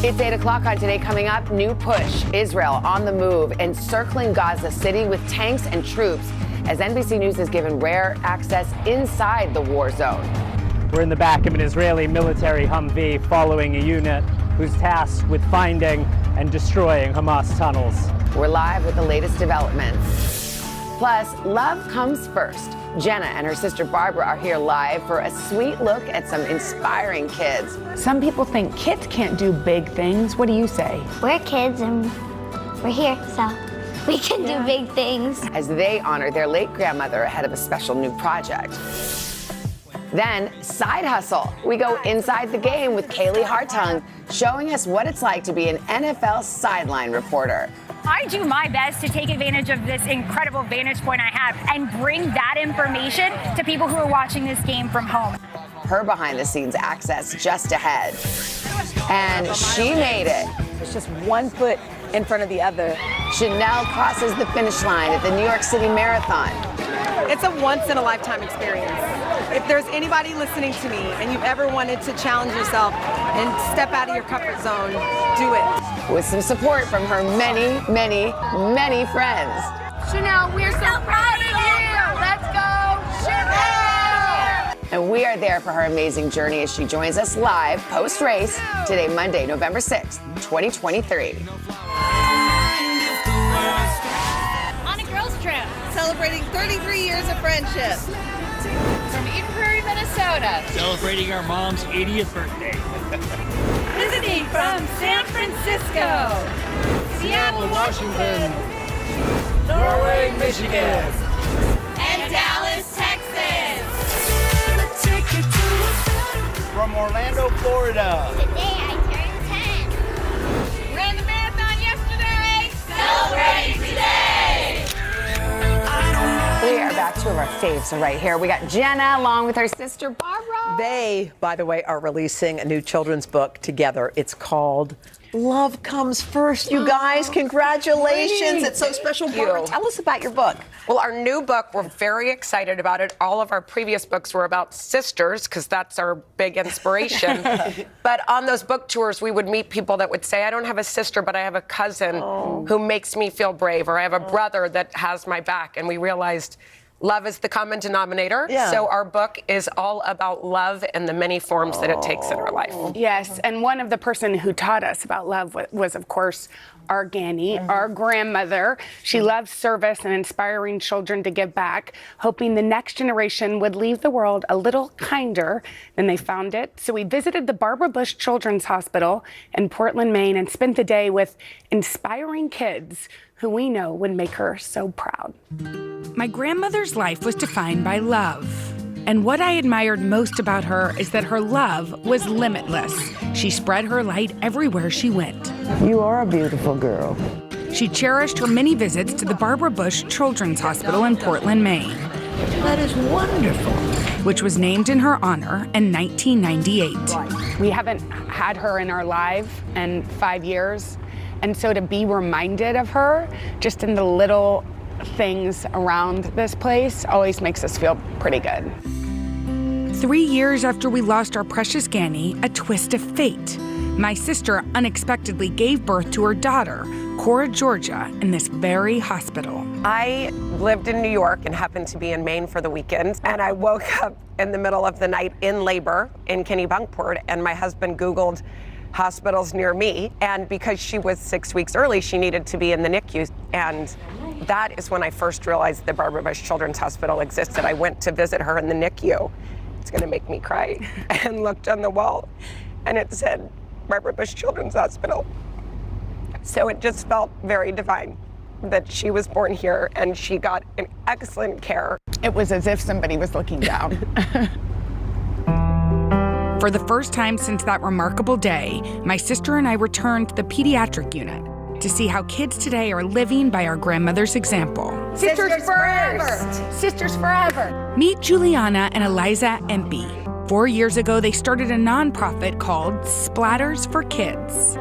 It's 8 o'clock on Today. Coming up, new push. Israel on the move, encircling Gaza City with tanks and troops as NBC News is given rare access inside the war zone. We're in the back of an Israeli military Humvee following a unit who's tasked with finding and destroying Hamas tunnels. We're live with the latest developments. Plus, love comes first. Jenna and her sister Barbara are here live for a sweet look at some inspiring kids. Some people think kids can't do big things. What do you say? We're kids and we're here, so we can do big things. As they honor their late grandmother ahead of a special new project. Then, side hustle. We go inside the game with Kaylee Hartung, showing us what it's like to be an NFL sideline reporter. I do my best to take advantage of this incredible vantage point I have and bring that information to people who are watching this game from home. Her behind-the-scenes access just ahead. And she made it. It's just one foot in front of the other. Chanel crosses the finish line at the New York City Marathon. It's a once-in-a-lifetime experience. If there's anybody listening to me and you've ever wanted to challenge yourself and step out of your comfort zone, do it. With some support from her many, many, many friends. Chanel, we're so proud of you. Let's go, Chanel! And we are there for her amazing journey as she joins us live post-race today, Monday, November 6th, 2023. On a girls' trip, celebrating 33 years of friendship. From Eden Prairie, Minnesota. Celebrating our mom's 80th birthday. Visiting from San Francisco, Seattle, Washington, Norway, Michigan, and Dallas, Texas. From Orlando, Florida. Today I turned 10. Ran the marathon yesterday. Celebrating today. We are back to our faves right here. We got Jenna along with her sister Barbara. They, by the way, are releasing a new children's book together. It's called Love Comes First. You guys, congratulations. It's so special. Barbara, tell us about your book. Well, our new book, we're very excited about it. All of our previous books were about sisters, because that's our big inspiration. But on those book tours, we would meet people that would say, I don't have a sister, but I have a cousin who makes me feel brave, or I have a brother that has my back. And we realized love is the common denominator. Yeah. So our book is all about love and the many forms that it takes in our life. Yes, and one of the person who taught us about love was of course, our Granny, our grandmother. She loved service and inspiring children to give back, hoping the next generation would leave the world a little kinder than they found it. So we visited the Barbara Bush Children's Hospital in Portland, Maine, and spent the day with inspiring kids who we know would make her so proud. My grandmother's life was defined by love. And what I admired most about her is that her love was limitless. She spread her light everywhere she went. You are a beautiful girl. She cherished her many visits to the Barbara Bush Children's Hospital in Portland, Maine. That is wonderful. Which was named in her honor in 1998. We haven't had her in our life in 5 years. And so to be reminded of her, just in the little things around this place, always makes us feel pretty good. 3 years after we lost our precious Granny, a twist of fate. My sister unexpectedly gave birth to her daughter, Cora Georgia, in this very hospital. I lived in New York and happened to be in Maine for the weekend, and I woke up in the middle of the night in labor in Kennebunkport, and my husband Googled hospitals near me, and because she was 6 weeks early, she needed to be in the NICU, and that is when I first realized the Barbara Bush Children's Hospital existed. I went to visit her in the NICU. It's gonna make me cry. And looked on the wall, and it said Barbara Bush Children's Hospital. So it just felt very divine that she was born here, and she got an excellent care. It was as if somebody was looking down. For the first time since that remarkable day, my sister and I returned to the pediatric unit to see how kids today are living by our grandmother's example. Sisters forever! Sisters forever! Meet Juliana and Eliza Empey. 4 years ago, they started a nonprofit called Splatters for Kids.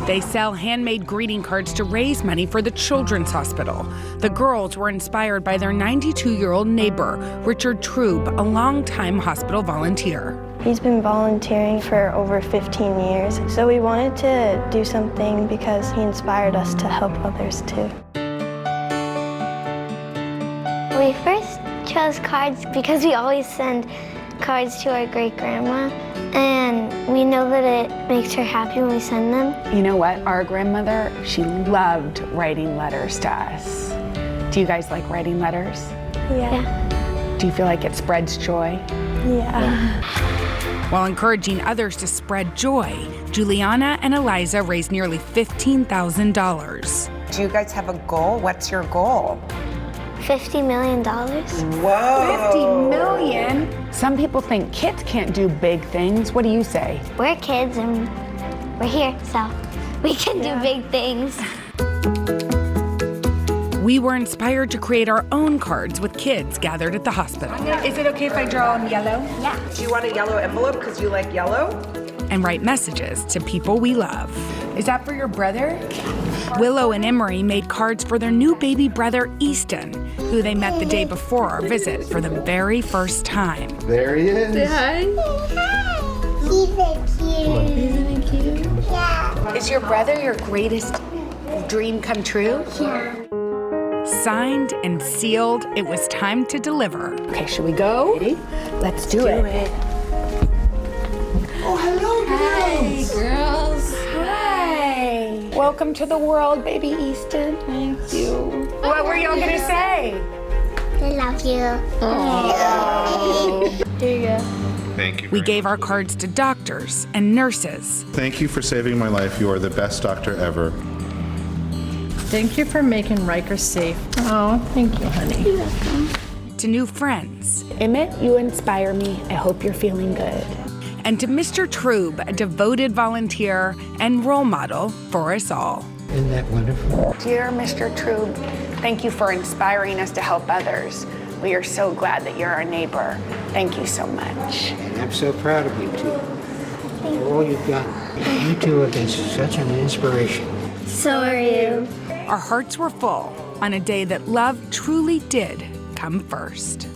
They sell handmade greeting cards to raise money for the Children's Hospital. The girls were inspired by their 92-year-old neighbor, Richard Trube, a longtime hospital volunteer. He's been volunteering for over 15 years, so we wanted to do something because he inspired us to help others too. We first chose cards because we always send cards to our great-grandma, and we know that it makes her happy when we send them. You know what? Our grandmother, she loved writing letters to us. Do you guys like writing letters? Yeah. Do you feel like it spreads joy? Yeah. While encouraging others to spread joy, Juliana and Eliza raised nearly $15,000. Do you guys have a goal? What's your goal? $50 million. Whoa. 50 million? Some people think kids can't do big things. What do you say? We're kids and we're here, so we can do big things. We were inspired to create our own cards with kids gathered at the hospital. Is it okay if I draw on yellow? Yeah. Do you want a yellow envelope because you like yellow? And write messages to people we love. Is that for your brother? Willow and Emery made cards for their new baby brother, Easton, who they met the day before our visit for the very first time. There he is. Say hi. He's cute. Isn't he cute? Yeah. Is your brother your greatest dream come true? Yeah. Signed and sealed, it was time to deliver. Okay, should we go? Ready? Let's do it. Oh, hello, girls. girls. Hi. Welcome to the world, baby Easton. Thank you. What were y'all gonna say? I love you. Here you go. Thank you. We gave our cards to doctors and nurses. Thank you for saving my life. You are the best doctor ever. Thank you for making Riker safe. Oh, thank you, honey. You're welcome. To new friends. Emmett, you inspire me. I hope you're feeling good. And to Mr. Trube, a devoted volunteer and role model for us all. Isn't that wonderful? Dear Mr. Trube, thank you for inspiring us to help others. We are so glad that you're our neighbor. Thank you so much. And I'm so proud of you, too. For all you've done. You two have been such an inspiration. So are you. Our hearts were full on a day that love truly did come first.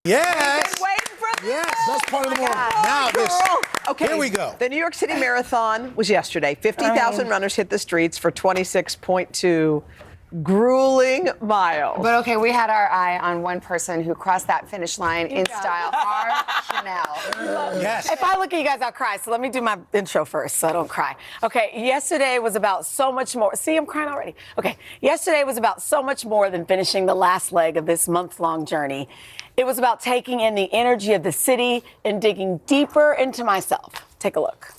Yes. Been waiting for this. Yes, best part of the morning. Now this. Okay. Here we go. The New York City Marathon was yesterday. 50,000 runners hit the streets for 26.2 grueling miles. But okay, we had our eye on one person who crossed that finish line in style. Chanel. Yes. If I look at you guys, I'll cry. So let me do my intro first so I don't cry. Okay, yesterday was about so much more. See, I'm crying already. Okay, yesterday was about so much more than finishing the last leg of this month-long journey. It was about taking in the energy of the city and digging deeper into myself. Take a look.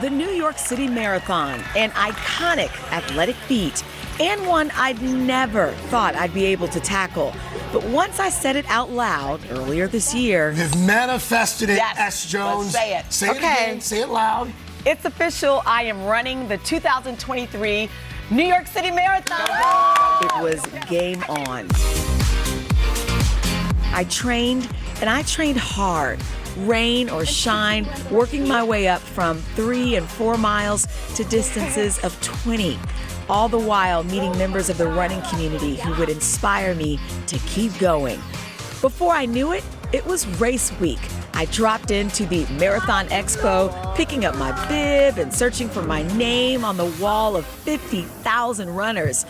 The New York City Marathon, an iconic athletic feat, and one I'd never thought I'd be able to tackle. But once I said it out loud earlier this year... You've manifested it, Yes, S. Jones. let's say it. Say it Okay. again. Say it loud. It's official. I am running the 2023 New York City Marathon. It was game on. I trained And I trained hard, rain or shine, working my way up from 3 and 4 miles to distances of 20. All the while meeting members of the running community who would inspire me to keep going. Before I knew it, it was race week. I dropped into the Marathon Expo, picking up my bib and searching for my name on the wall of 50,000 runners.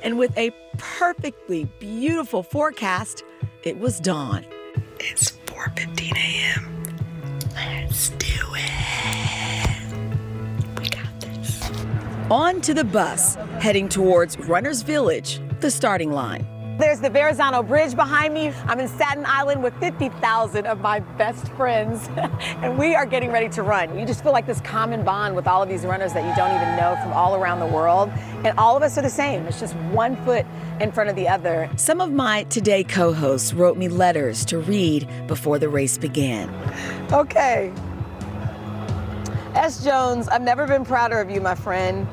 And with a perfectly beautiful forecast, it was dawn. It's 4:15 a.m. Let's do it. We got this. On to the bus, heading towards Runners Village, the starting line. There's the Verrazano Bridge behind me. I'm in Staten Island with 50,000 of my best friends, and we are getting ready to run. You just feel like this common bond with all of these runners that you don't even know from all around the world, and all of us are the same. It's just one foot in front of the other. Some of my Today co-hosts wrote me letters to read before the race began. Okay. S. Jones, I've never been prouder of you, my friend.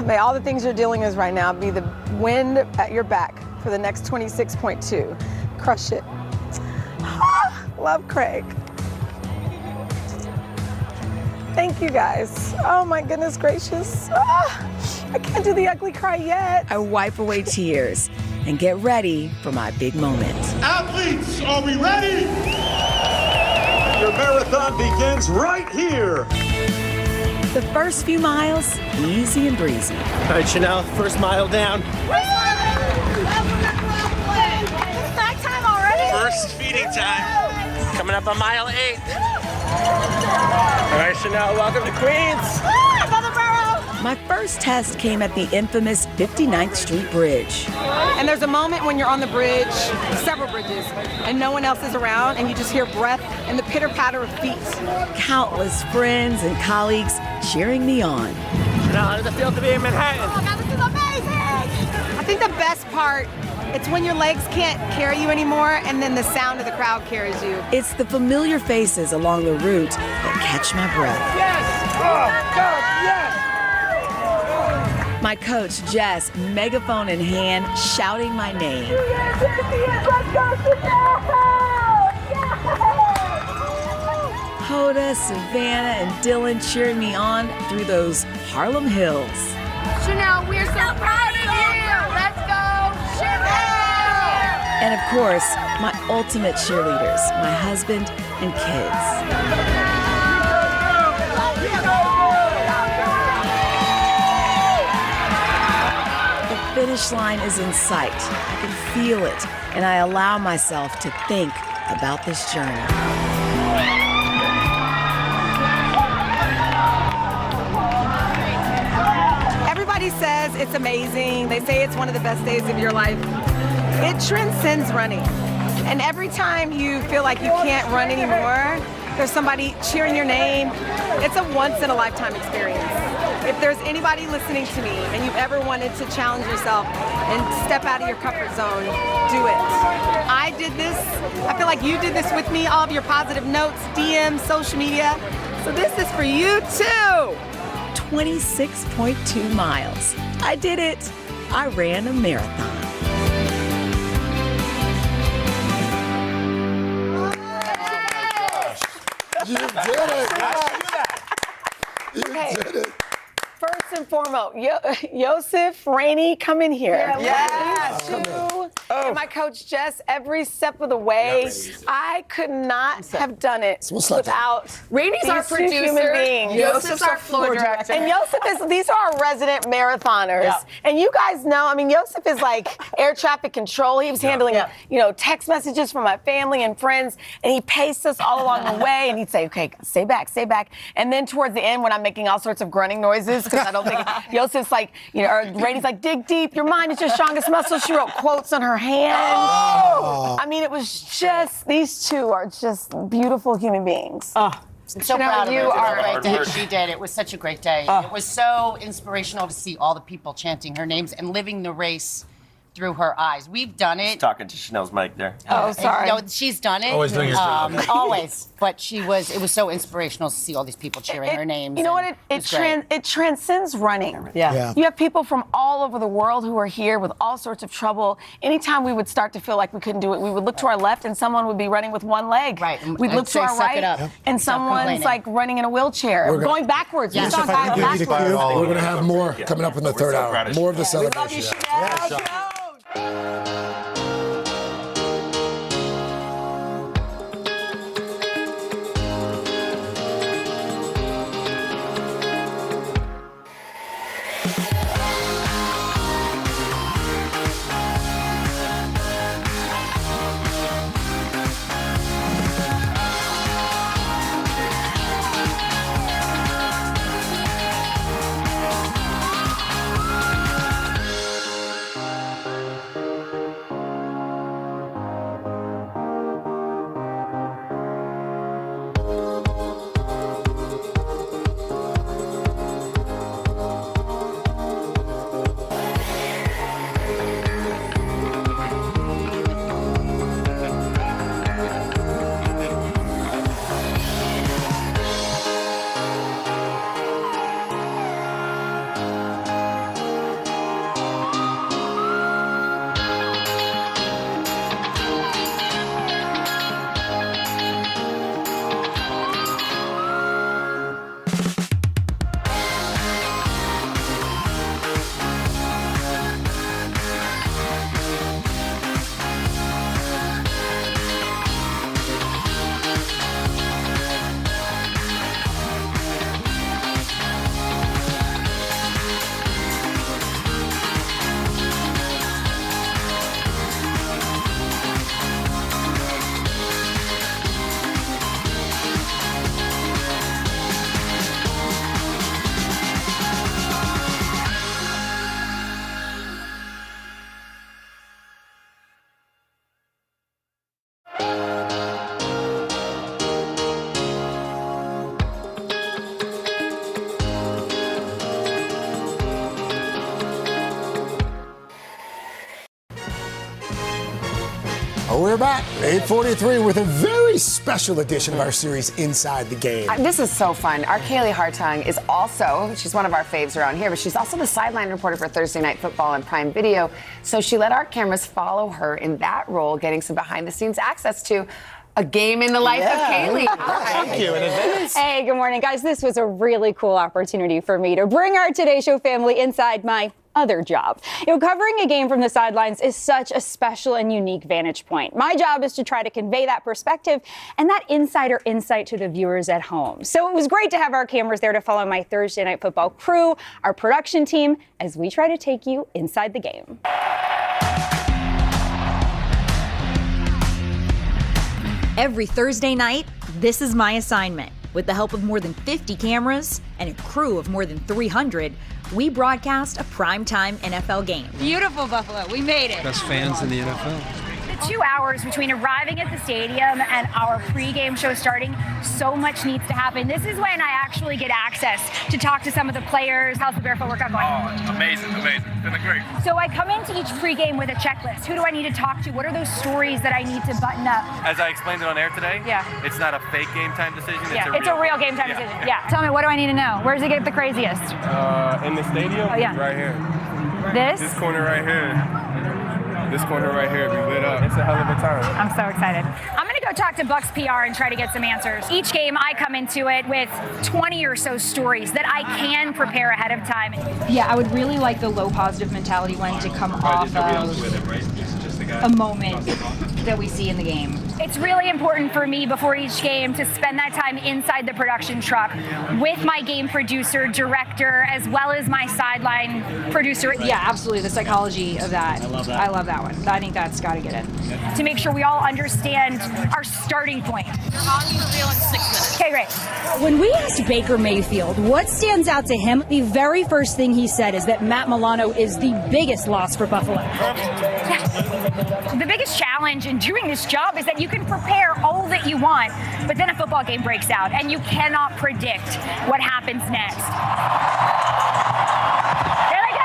May all the things you're dealing with right now be the wind at your back for the next 26.2. Crush it. Love, Craig. Thank you, guys. Oh, my goodness gracious. I can't do the ugly cry yet. I wipe away tears and get ready for my big moment. Athletes, are we ready? Your marathon begins right here. The first few miles, easy and breezy. All right, Chanel, first mile down. It's night time already? First feeding time. Coming up on mile 8. All right, Chanel, welcome to Queens. Another barrel. My first test came at the infamous 59th Street Bridge. And there's a moment when you're on the bridge, several bridges, and no one else is around, and you just hear breath and the pitter-patter of feet. Countless friends and colleagues cheering me on. Chanel, how does it feel to be in Manhattan? Oh, God, this is amazing. I think the best part, it's when your legs can't carry you anymore, and then the sound of the crowd carries you. It's the familiar faces along the route that catch my breath. Yes! Oh, God, yes! My coach, Jess, megaphone in hand, shouting my name. Hoda, Savannah, and Dylan cheering me on through those Harlem hills. Chanel, we're so proud of you. Let's go, Chanel! And of course, my ultimate cheerleaders, my husband and kids. The finish line is in sight. I can feel it, and I allow myself to think about this journey. Everybody says it's amazing. They say it's one of the best days of your life. It transcends running. And every time you feel like you can't run anymore, there's somebody cheering your name. It's a once-in-a-lifetime experience. If there's anybody listening to me and you've ever wanted to challenge yourself and step out of your comfort zone, do it. I did this. I feel like you did this with me, all of your positive notes, DMs, social media. So this is for you too. 26.2 miles. I did it. I ran a marathon. You did it! You did it! First and foremost, Yosef, Rainey, come in here. Yes. And my coach Jess, every step of the way, I could not have done it without Rainey's these our two human producer. beings. Yosef's our floor director. And Yosef these are our resident marathoners. Yeah. And you guys know, I mean, Yosef is like air traffic control. He was handling, text messages from my family and friends, and he paced us all along the way, and he'd say, okay, stay back. And then towards the end, when I'm making all sorts of grunting noises, because I don't think, Yosef's like, or Rainey's like, dig deep, your mind is your strongest muscle. She wrote quotes on her hand. Oh. I mean, it was just, these two are just beautiful human beings. I'm so proud of her. you are It was a great day. She did. It was such a great day. It was so inspirational to see all the people chanting her names and living the race through her eyes. We've done it. Talking to Chanel's mic there. Oh, sorry. No, she's done it. Always doing your job. Always. But it was so inspirational to see all these people cheering her names. You know what? It transcends running. Yeah. You have people from all over the world who are here with all sorts of trouble. Anytime we would start to feel like we couldn't do it, we would look to our left and someone would be running with one leg. Right. We'd look to our Suck it right up. and Stop someone's complaining. like running in a wheelchair, We're going backwards. Yeah. We saw If I guys can give you the backwards. cue, we're going to have more coming up in the third hour. More of the We love celebration. you, Chanel. Go. We're back, 8:43, with a very special edition of our series, Inside the Game. This is so fun. Our Kaylee Hartung is also, she's one of our faves around here, but she's also the sideline reporter for Thursday Night Football and Prime Video. So she let our cameras follow her in that role, getting some behind-the-scenes access to a game in the life of Kaylee. Thank you in advance. Hey, good morning, guys. This was a really cool opportunity for me to bring our Today Show family inside my other job. Covering a game from the sidelines is such a special and unique vantage point. My job is to try to convey that perspective and that insider insight to the viewers at home. So it was great to have our cameras there to follow my Thursday Night Football crew, our production team, as we try to take you inside the game. Every Thursday night, this is my assignment. With the help of more than 50 cameras and a crew of more than 300, we broadcast a primetime NFL game. Beautiful, Buffalo. We made it. Best fans in the NFL. The 2 hours between arriving at the stadium and our pregame show starting, so much needs to happen. This is when I actually get access to talk to some of the players. How's the barefoot workout going? Oh, amazing. It's been great. So I come into each pregame with a checklist. Who do I need to talk to? What are those stories that I need to button up? As I explained it on air today, it's not a fake game time decision. It's a real game time decision. Yeah. Tell me, what do I need to know? Where does it get the craziest? In the stadium? Oh, yeah. Right here. This corner right here. This corner right here, we lit up. It's a hell of a time. I'm so excited. I'm going to go talk to Bucks PR and try to get some answers. Each game, I come into it with 20 or so stories that I can prepare ahead of time. Yeah, I would really like the low positive mentality when to come off of a moment that we see in the game. It's really important for me before each game to spend that time inside the production truck with my game producer, director, as well as my sideline producer. Yeah, absolutely. The psychology of that. I love that one. I think that's got to get in. To make sure we all understand our starting point. How do you feel in 6 minutes? Okay, great. When we asked Baker Mayfield what stands out to him, the very first thing he said is that Matt Milano is the biggest loss for Buffalo. The biggest challenge in doing this job is that you can prepare all that you want, but then a football game breaks out and you cannot predict what happens next. There they go.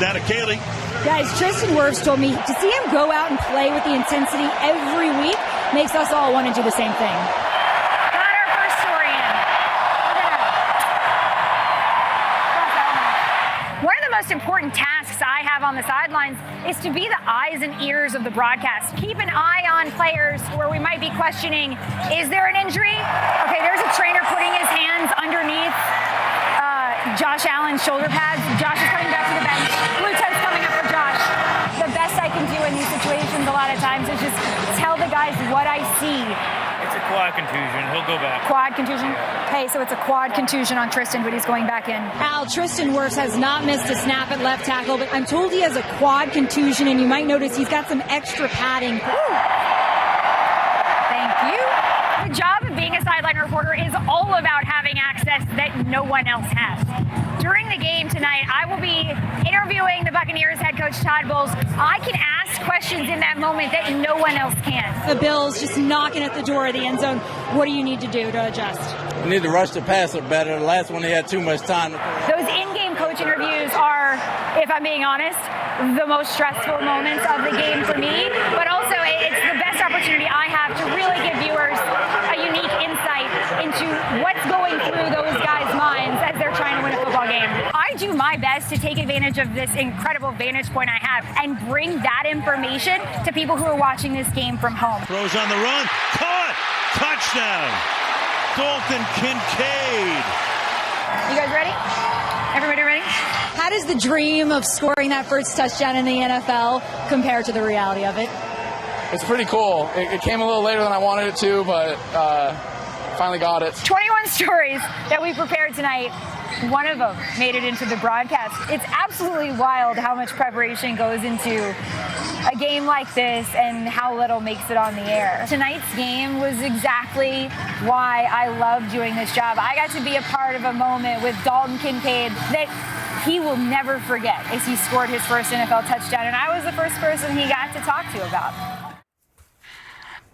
Now to Kaylee. Guys, Tristan Wirfs told me to see him go out and play with the intensity every week makes us all want to do the same thing. Got our first story in. One of the most important tasks I have on the sidelines is to be the eyes and ears of the broadcast. Keep an eye on players where we might be questioning, is there an injury? Okay, there's a trainer putting his hands underneath Josh Allen's shoulder pads. Josh is coming back to the bench. Blue toast coming up for Josh. The best I can do in these situations a lot of times is just tell the guys what I see. It's a quad contusion. He'll go back. Quad contusion? Hey, so it's a quad contusion on Tristan, but he's going back in. Al, Tristan Wirfs has not missed a snap at left tackle, but I'm told he has a quad contusion, and you might notice he's got some extra padding. Thank you. The job of being a sideline reporter is all about having access that no one else has. During the game tonight, I will be interviewing the Buccaneers head coach Todd Bowles. I can ask questions in that moment that no one else can. The Bills just knocking at the door of the end zone. What do you need to do to adjust? We need to rush the passer better. The last one, he had too much time. Those in-game coach interviews are, if I'm being honest, the most stressful moments of the game for me. But also, it's the best opportunity I have to really give viewers a unique insight into what's going through those guys' minds as they're trying to win a football game. I do my best to take advantage of this incredible vantage point I have and bring that information to people who are watching this game from home. Throws on the run. Caught. Touchdown. Dalton Kincaid. You guys ready? Everybody ready? How does the dream of scoring that first touchdown in the NFL compare to the reality of it? It's pretty cool. It came a little later than I wanted it to, but finally got it. 21 stories that we prepared tonight. One of them made it into the broadcast. It's absolutely wild how much preparation goes into a game like this and how little makes it on the air. Tonight's game was exactly why I love doing this job. I got to be a part of a moment with Dalton Kincaid that he will never forget as he scored his first NFL touchdown, and I was the first person he got to talk to about it.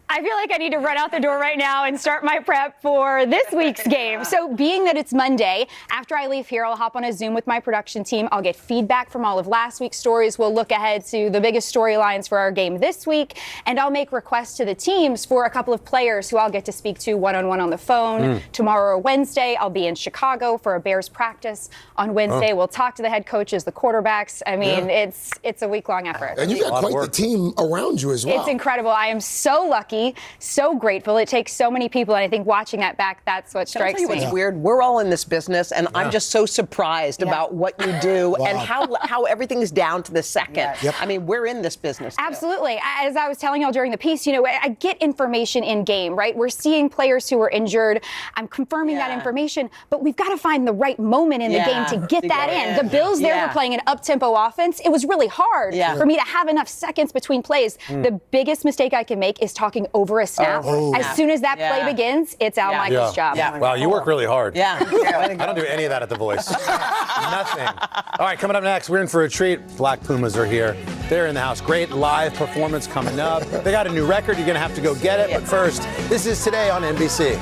I feel like I need to run out the door right now and start my prep for this week's game. So being that it's Monday, after I leave here, I'll hop on a Zoom with my production team. I'll get feedback from all of last week's stories. We'll look ahead to the biggest storylines for our game this week, and I'll make requests to the teams for a couple of players who I'll get to speak to one-on-one on the phone. Tomorrow or Wednesday, I'll be in Chicago for a Bears practice. On Wednesday, we'll talk to the head coaches, the quarterbacks. I mean, it's a week-long effort. And you've got quite the team around you as well. It's incredible. I am so lucky, so grateful. It takes so many people, and I think watching that back, that's what strikes me. What's weird? We're all in this business, and I'm just so surprised about what you do and how everything's down to the second. I mean, we're in this business. Absolutely. As I was telling y'all during the piece, I get information in game, right? We're seeing players who are injured. I'm confirming that information, but we've got to find the right moment in the game to get that in. The Bills there were playing an up-tempo offense. It was really hard for me to have enough seconds between plays. The biggest mistake I can make is talking over a snap. As soon as that play begins, it's Al Michaels' job. Wow, you work really hard. Yeah. I don't do any of that at The Voice. Nothing. All right, coming up next, we're in for a treat. Black Pumas are here. They're in the house. Great live performance coming up. They got a new record. You're going to have to go get it. But first, this is Today on NBC.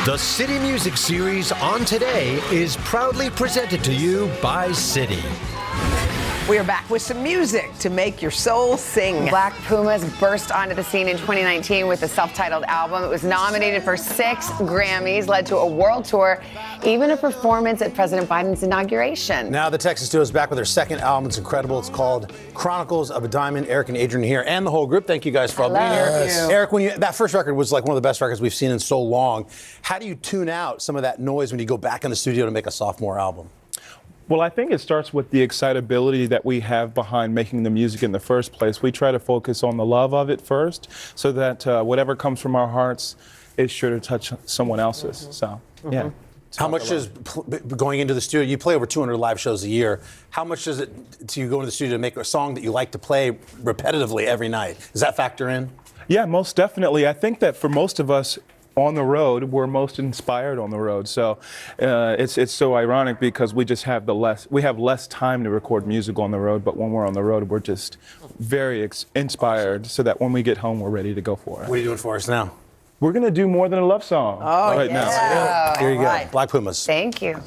The City Music Series on Today is proudly presented to you by City. We are back with some music to make your soul sing. Black Pumas burst onto the scene in 2019 with a self-titled album. It was nominated for 6 Grammys, led to a world tour, even a performance at President Biden's inauguration. Now the Texas duo is back with their second album. It's incredible. It's called Chronicles of a Diamond. Eric and Adrian here, and the whole group. Thank you guys for all being here. Yes. Eric, that first record was like one of the best records we've seen in so long. How do you tune out some of that noise when you go back in the studio to make a sophomore album? Well, I think it starts with the excitability that we have behind making the music in the first place. We try to focus on the love of it first, so that whatever comes from our hearts is sure to touch someone else's. So, yeah. How much is going into the studio? You play over 200 live shows a year. How much does it do you go into the studio to make a song that you like to play repetitively every night? Does that factor in? Yeah, most definitely. I think that for most of us on the road, we're most inspired on the road. So it's so ironic because we just have less time to record music on the road. But when we're on the road, we're just very inspired, so that when we get home, we're ready to go for it. What are you doing for us now? We're gonna do More Than a Love Song right now. Yeah. Here you go, Right. Black Pumas. Thank you.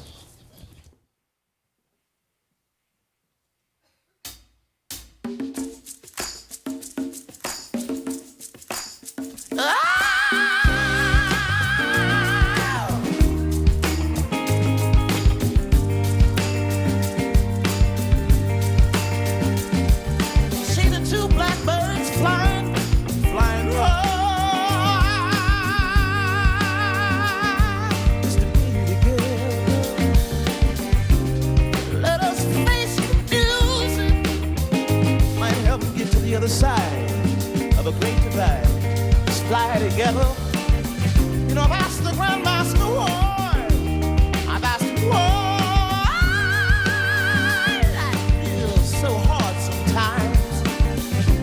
See the 2 blackbirds flying high, just to be together. Let us face the music, might help them get to the other side of a great divide. Let's fly together. You know, I've asked the Grandmaster why. I've asked him why. Life feels so hard sometimes.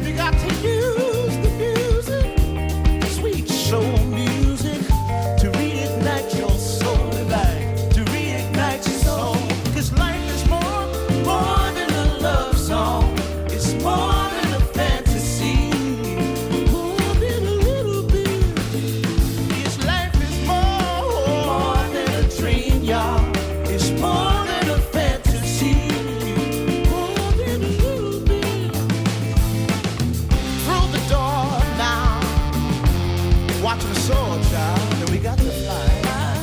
You got to use the music, sweet soul music, to reignite your soul divine, to reignite your soul. 'Cause life is more than a love song. It's more than a fantasy, more than a little bit. This life is more than a dream, y'all. It's more than a fantasy, more than a little bit. Through the door now, watching the soul, child, and we got to fly high,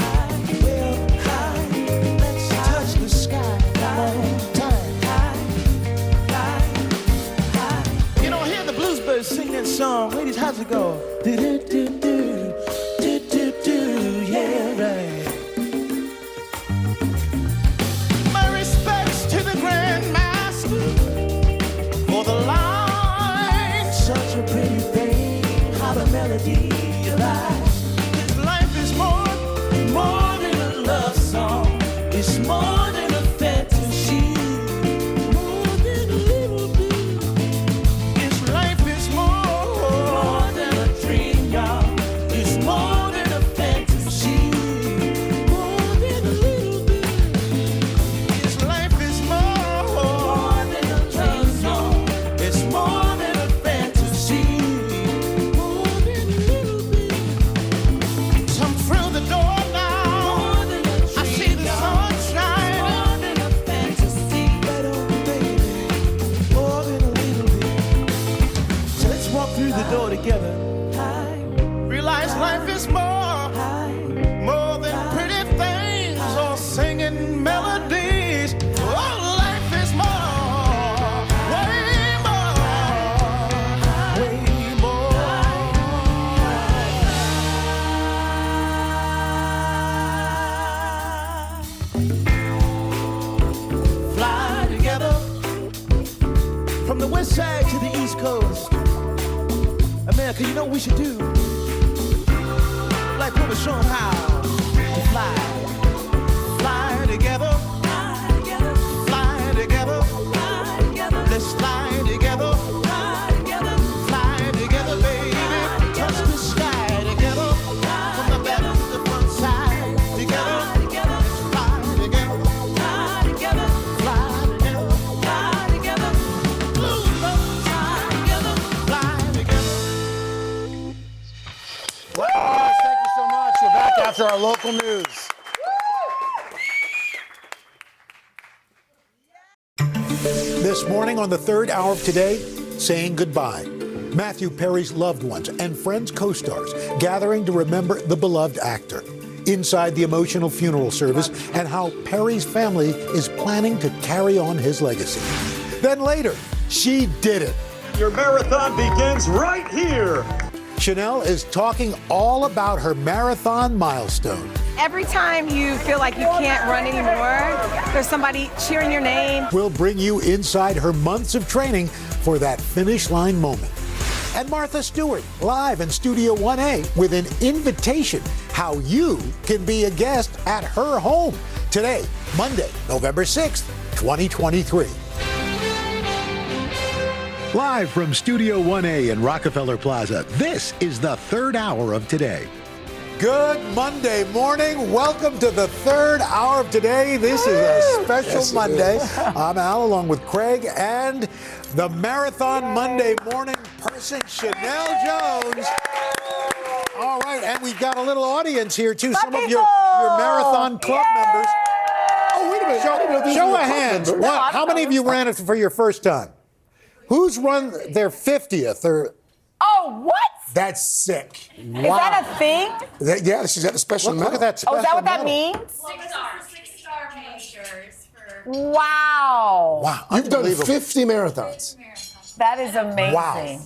high, well high. Let's touch the sky one time. High, high, high. You know, I hear the bluesbirds sing that song. Ladies, how's it go? Do do do do do do do. Yeah, right. My respects to the Grandmaster for the line. Such a pretty thing, how the melody lies. This life is more than a love song. It's more than a fantasy, more than a little bit. This life is more than a dream, y'all. It's more than a fantasy, more than a little bit. This life is more than a dream, y'all. It's more than a fantasy, more than a little bit. Come through the door now. I see the sunshine. More than a fantasy, baby. More than a little bit. So let's walk through the door together. Realize life is more than pretty things or singing melodies. Oh, life is more, way more. Fly together from the west side to the east coast. America, you know what we should do? Like Pumas, show 'em how to fly. Fly together. Fly together. Let's fly together. Fly together, baby. Touch the sky together. From the back to the front side. Together. Fly together. Fly together. Blue love. Fly together. Fly together. Guys, thank you so much. We're to our local news. This morning on the third hour of Today, saying goodbye. Matthew Perry's loved ones and Friends co-stars gathering to remember the beloved actor. Inside the emotional funeral service and how Perry's family is planning to carry on his legacy. Then later, she did it. Your marathon begins right here. Chanel is talking all about her marathon milestone. Every time you feel like you can't run anymore, there's somebody cheering your name. We'll bring you inside her months of training for that finish line moment. And Martha Stewart, live in Studio 1A with an invitation how you can be a guest at her home. Today, Monday, November 6th, 2023. Live from Studio 1A in Rockefeller Plaza, this is the third hour of Today. Good Monday morning. Welcome to the third hour of Today. This is a special Monday. I'm Al along with Craig and the Marathon Monday morning person, Chanel Jones. All right, and we've got a little audience here too. Some of your Marathon Club members. Oh, wait a minute. Show of hands. How many of you ran it for your first time? Who's run their 50th or? Oh, what? That's sick. Is that a thing? Yeah, she's got a special medal. Look at that special Oh, is that what that medal. means? Six-star majors for... Wow. Wow. You've done 50 marathons. That is amazing. Wow.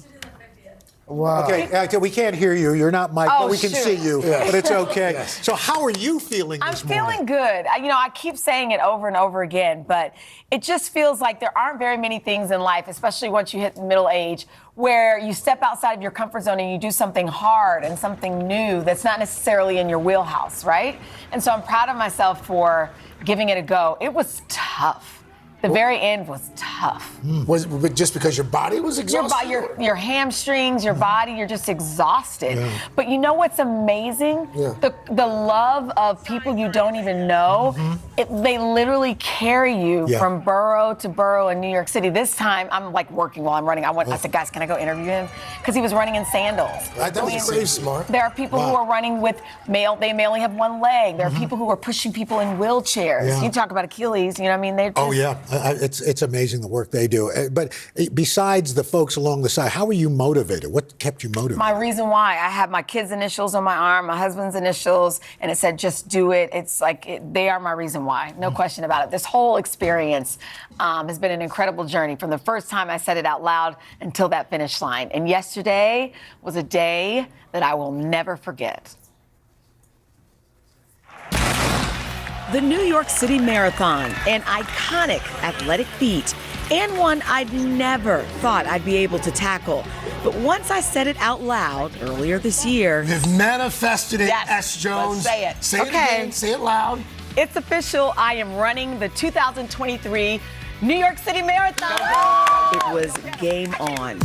Wow. Okay, we can't hear you. You're not Mike, but we can shoot. see you. Yeah. But it's okay. Yes. So how are you feeling this morning? I'm feeling good. I keep saying it over and over again, but it just feels like there aren't very many things in life, especially once you hit middle age, where you step outside of your comfort zone and you do something hard and something new that's not necessarily in your wheelhouse, right? And so I'm proud of myself for giving it a go. It was tough. The very end was tough. Was it just because your body was exhausted? Your hamstrings, your body, you're just exhausted. Yeah. But you know what's amazing? Yeah. The love of people you don't even know, they literally carry you from borough to borough in New York City. This time, I'm like working while I'm running. I said, guys, can I go interview him? Because he was running in sandals. That was very smart. There are people who are running with they may only have one leg. There are people who are pushing people in wheelchairs. Yeah. You talk about Achilles, you know what I mean? They're just, it's amazing the work they do. But besides the folks along the side, how were you motivated? What kept you motivated? My reason why. I have my kids' initials on my arm, my husband's initials, and it said, just do it. It's like, they are my reason why. No question about it. This whole experience has been an incredible journey from the first time I said it out loud until that finish line. And yesterday was a day that I will never forget. The New York City Marathon, an iconic athletic feat, and one I'd never thought I'd be able to tackle. But once I said it out loud earlier this year... You've manifested it, yes, S. Jones. Let's say it. Say it again. Say it loud. It's official. I am running the 2023 New York City Marathon. It was game on.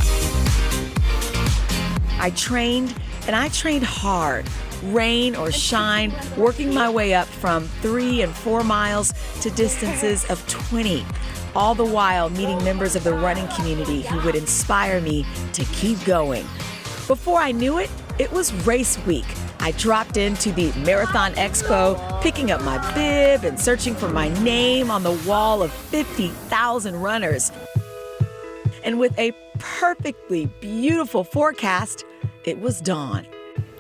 I trained, and I trained hard. Rain or shine, working my way up from 3 and 4 miles to distances of 20. All the while meeting members of the running community who would inspire me to keep going. Before I knew it, it was race week. I dropped into the Marathon Expo, picking up my bib and searching for my name on the wall of 50,000 runners. And with a perfectly beautiful forecast, it was dawn.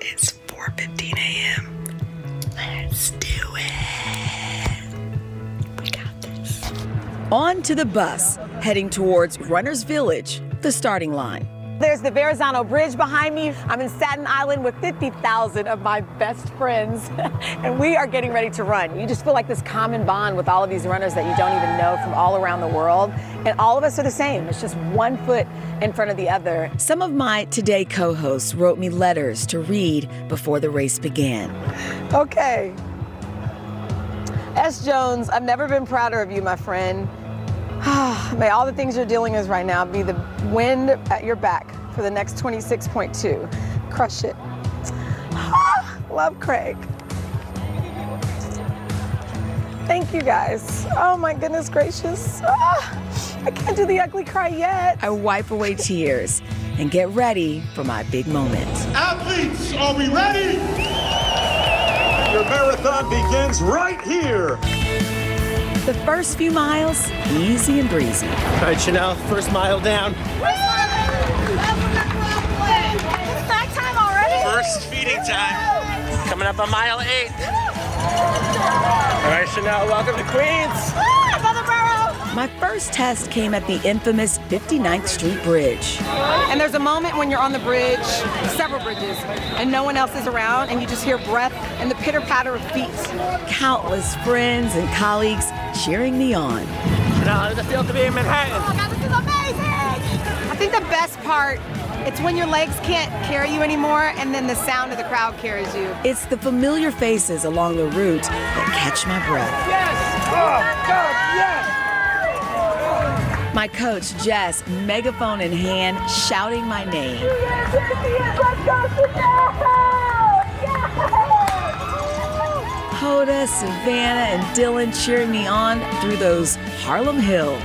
It's 4:15 a.m. Let's do it. We got this. On to the bus, heading towards Runner's Village, the starting line. There's the Verrazano Bridge behind me. I'm in Staten Island with 50,000 of my best friends, and we are getting ready to run. You just feel like this common bond with all of these runners that you don't even know from all around the world, and all of us are the same. It's just one foot in front of the other. Some of my Today co-hosts wrote me letters to read before the race began. Okay. S. Jones, I've never been prouder of you, my friend. May all the things you're dealing with right now be the wind at your back for the next 26.2. Crush it. Love, Craig. Thank you, guys. Oh, my goodness gracious. I can't do the ugly cry yet. I wipe away tears and get ready for my big moment. Athletes, are we ready? Your marathon begins right here. The first few miles, easy and breezy. All right, Chanel, first mile down. Snack time already? First feeding time. Coming up on mile 8. All right, Chanel, welcome to Queens. Another barrel. My first test came at the infamous 59th Street Bridge. And there's a moment when you're on the bridge, several bridges, and no one else is around, and you just hear breath and the pitter-patter of feet. Countless friends and colleagues cheering me on. Chanel, how does it feel to be in Manhattan? Oh my God, this is amazing! I think the best part, it's when your legs can't carry you anymore, and then the sound of the crowd carries you. It's the familiar faces along the route that catch my breath. Yes! Oh, God, yes! My coach, Jess, megaphone in hand, shouting my name. Hoda, Savannah, and Dylan cheering me on through those Harlem hills.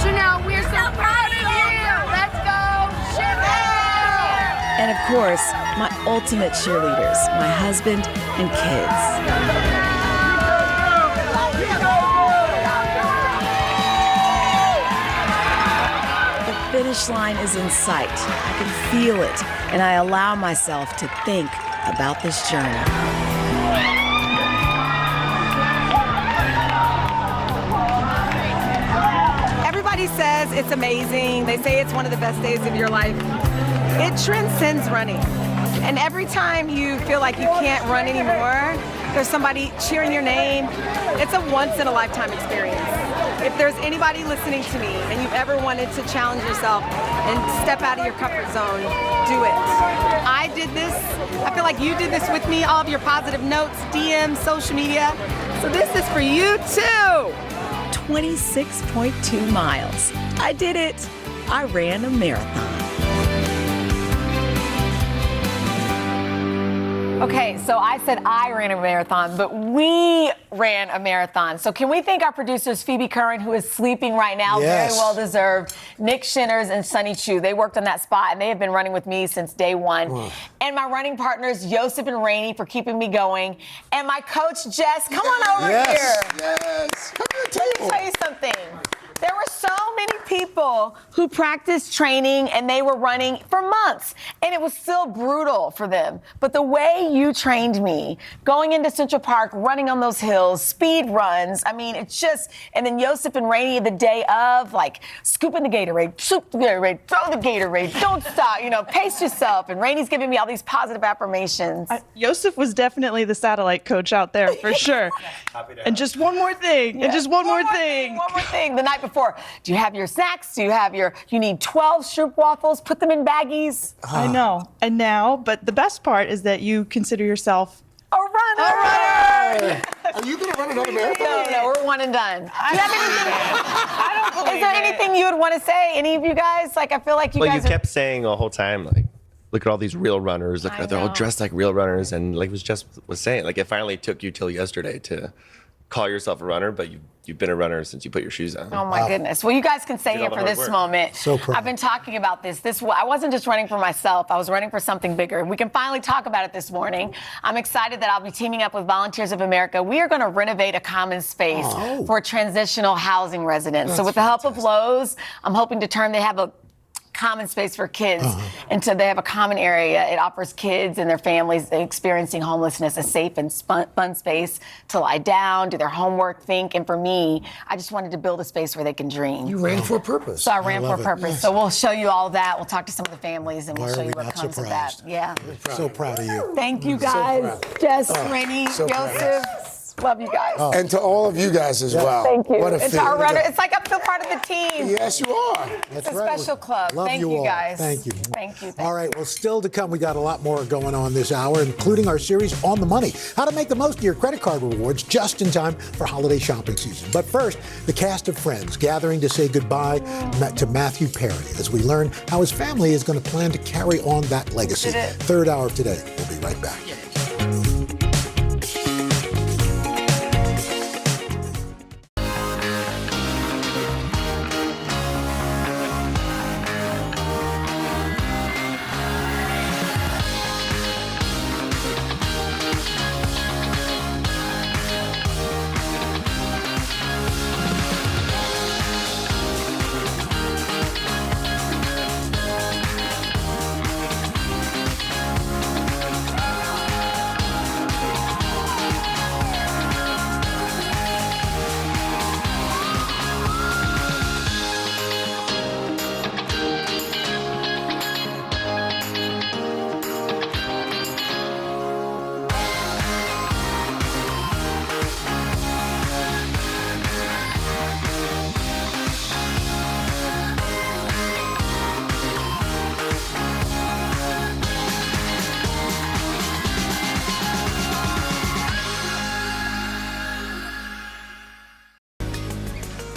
Chanel, we're so proud of you! Let's go, Chanel! And of course, my ultimate cheerleaders, my husband and kids. The finish line is in sight. I can feel it, and I allow myself to think about this journey. Everybody says it's amazing. They say it's one of the best days of your life. It transcends running. And every time you feel like you can't run anymore, there's somebody cheering your name. It's a once-in-a-lifetime experience. If there's anybody listening to me and you've ever wanted to challenge yourself and step out of your comfort zone, do it. I did this. I feel like you did this with me, all of your positive notes, DMs, social media. So this is for you too. 26.2 miles. I did it. I ran a marathon. Okay, so I said I ran a marathon, but we ran a marathon. So can we thank our producers, Phoebe Curran, who is sleeping right now, Yes. very well deserved, Nick Shinners and Sunny Chu. They worked on that spot, and they have been running with me since day one. And my running partners, Joseph and Rainey, for keeping me going. And my coach, Jess, come on over here. Yes. Come to the Let table. me tell you something. There were so many people who practiced training and they were running for months, and it was still brutal for them. But the way you trained me, going into Central Park, running on those hills, speed runs, I mean, it's just, and then Joseph and Rainey the day of, like, scooping the Gatorade, shoot the Gatorade, throw the Gatorade, don't stop, pace yourself. And Rainey's giving me all these positive affirmations. Joseph was definitely the satellite coach out there, for sure. And just one more thing, one more thing. The night before, do you have your snacks? Do you have you need 12 shrimp waffles, put them in baggies? I know. And now, but the best part is that you consider yourself a runner. Are you going to run another marathon? No, we're one and done. Is there anything you would want to say? Any of you guys? Like, I feel like you guys you kept saying the whole time, like, look at all these real runners. Look, they're all dressed like real runners. And like just was saying, like, it finally took you till yesterday to call yourself a runner, but you've been a runner since you put your shoes on. Oh my goodness. Well, you guys can stay here for this moment. So proud. I've been talking about this. I wasn't just running for myself. I was running for something bigger. We can finally talk about it this morning. I'm excited that I'll be teaming up with Volunteers of America. We are going to renovate a common space for transitional housing residents. So with the help of Lowe's, I'm hoping to they have a common space for kids, and so they have a common area. It offers kids and their families experiencing homelessness a safe and fun space to lie down, do their homework, think. And for me, I just wanted to build a space where they can dream. You ran for a purpose. So I ran for a purpose. Yes. So we'll show you all that. We'll talk to some of the families, and we'll show you what comes of that. Yeah. So proud of you. Thank you, guys. Jess, Rainey, Joseph. Love you guys. And to all of you guys as well. Thank you. What a It's feeling. our runner. It's like I feel part of the team. Yes, you are. It's a special club. Love Thank you you, all. guys. Thank you. Thank you. All right, well, still to come, we got a lot more going on this hour, including our series On the Money, how to make the most of your credit card rewards just in time for holiday shopping season. But first, the cast of Friends gathering to say goodbye to Matthew Perry as we learn how his family is going to plan to carry on that legacy. Third hour of today. We'll be right back.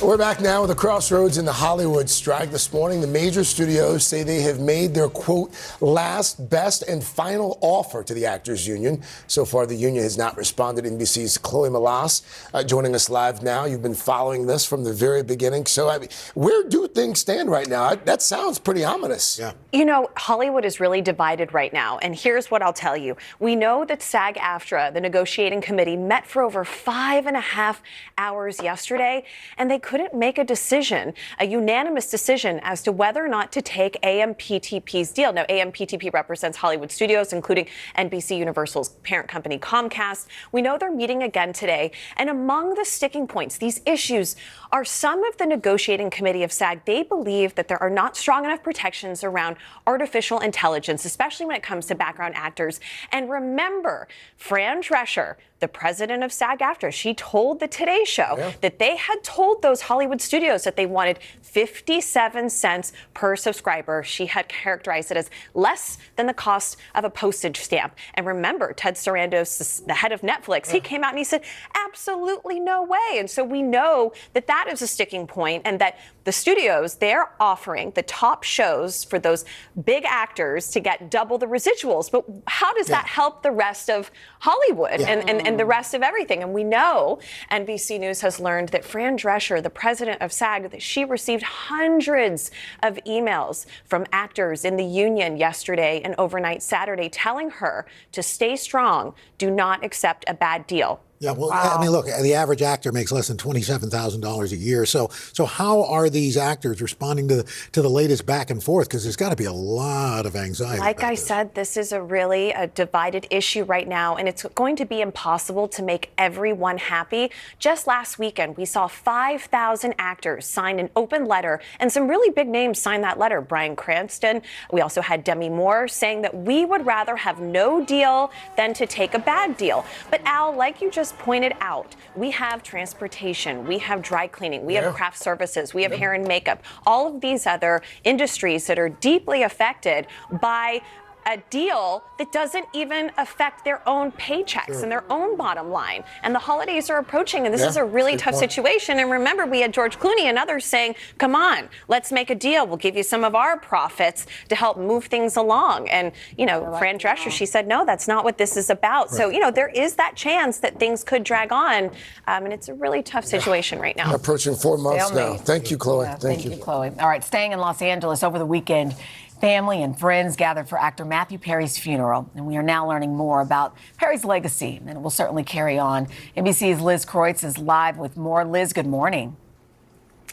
We're back now with a crossroads in the Hollywood strike. This morning, the major studios say they have made their, quote, last, best, and final offer to the Actors Union. So far, the union has not responded. NBC's Chloe Melas joining us live now. You've been following this from the very beginning. So, I mean, where do things stand right now? That sounds pretty ominous. Yeah. You know, Hollywood is really divided right now. And here's what I'll tell you. We know that SAG-AFTRA, the negotiating committee, met for over 5.5 hours yesterday, and they couldn't make a decision, a unanimous decision as to whether or not to take AMPTP's deal. Now, AMPTP represents Hollywood studios, including NBC Universal's parent company, Comcast. We know they're meeting again today. And among the sticking points, these issues are some of the negotiating committee of SAG. They believe that there are not strong enough protections around artificial intelligence, especially when it comes to background actors. And remember, Fran Drescher, the president of SAG-AFTRA, she told the Today Show that they had told those Hollywood studios that they wanted 57 cents per subscriber. She had characterized it as less than the cost of a postage stamp. And remember, Ted Sarandos, the head of Netflix, he came out and he said, absolutely no way. And so we know that that is a sticking point, and that the studios, they're offering the top shows for those big actors to get double the residuals. But how does that help the rest of Hollywood and the rest of everything? And we know NBC News has learned that Fran Drescher, the president of SAG, that she received hundreds of emails from actors in the union yesterday and overnight Saturday telling her to stay strong, do not accept a bad deal. Yeah, well, I mean, look, the average actor makes less than $27,000 a year. So how are these actors responding to the latest back and forth? Because there's got to be a lot of anxiety. Like I said, this is a divided issue right now, and it's going to be impossible to make everyone happy. Just last weekend, we saw 5,000 actors sign an open letter, and some really big names signed that letter. Bryan Cranston. We also had Demi Moore saying that we would rather have no deal than to take a bad deal. But Al, like you just pointed out, we have transportation, we have dry cleaning, we have craft services, we have hair and makeup, all of these other industries that are deeply affected by a deal that doesn't even affect their own paychecks and their own bottom line. And the holidays are approaching, and this is a really tough situation. And remember, we had George Clooney and others saying, come on, let's make a deal. We'll give you some of our profits to help move things along. And, you know, Fran Drescher, she said, no, that's not what this is about. So, you know, there is that chance that things could drag on. And it's a really tough situation right now. Approaching 4 months now. Thank you, Chloe. Thank you, Chloe. All right, staying in Los Angeles over the weekend, family and friends gathered for actor Matthew Perry's funeral, and we are now learning more about Perry's legacy, and it will certainly carry on. NBC's Liz Kreutz is live with more. Liz, good morning.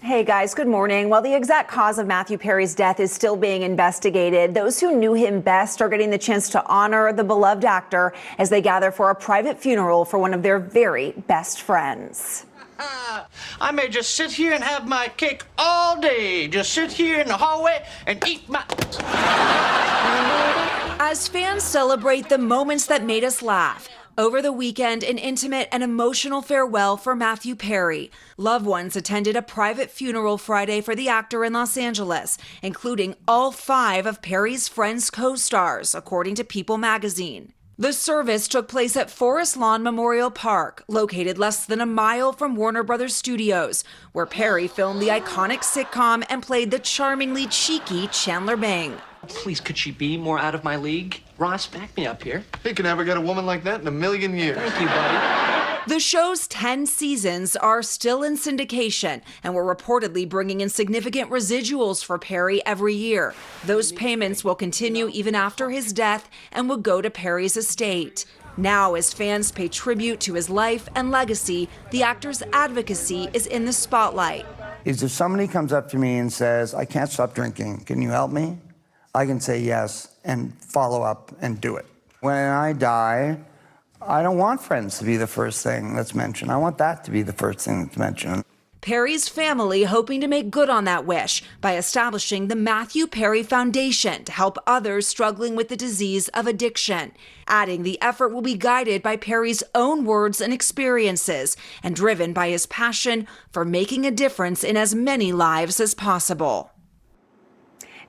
Hey guys, good morning. Well, the exact cause of Matthew Perry's death is still being investigated. Those who knew him best are getting the chance to honor the beloved actor as they gather for a private funeral for one of their very best friends. I may just sit here and have my cake all day. Just sit here in the hallway and eat my... As fans celebrate the moments that made us laugh, over the weekend, an intimate and emotional farewell for Matthew Perry. Loved ones attended a private funeral Friday for the actor in Los Angeles, including all 5 of Perry's Friends co-stars, according to People magazine. The service took place at Forest Lawn Memorial Park, located less than a mile from Warner Brothers Studios, where Perry filmed the iconic sitcom and played the charmingly cheeky Chandler Bing. Please, could she be more out of my league? Ross, back me up here. He can never get a woman like that in a million years. Thank you, buddy. The show's 10 seasons are still in syndication, and we're reportedly bringing in significant residuals for Perry every year. Those payments will continue even after his death and will go to Perry's estate. Now, as fans pay tribute to his life and legacy, the actor's advocacy is in the spotlight. If somebody comes up to me and says, I can't stop drinking, can you help me? I can say yes and follow up and do it. When I die, I don't want friends to be the first thing that's mentioned. I want that to be the first thing that's mentioned. Perry's family hoping to make good on that wish by establishing the Matthew Perry Foundation to help others struggling with the disease of addiction. Adding the effort will be guided by Perry's own words and experiences and driven by his passion for making a difference in as many lives as possible.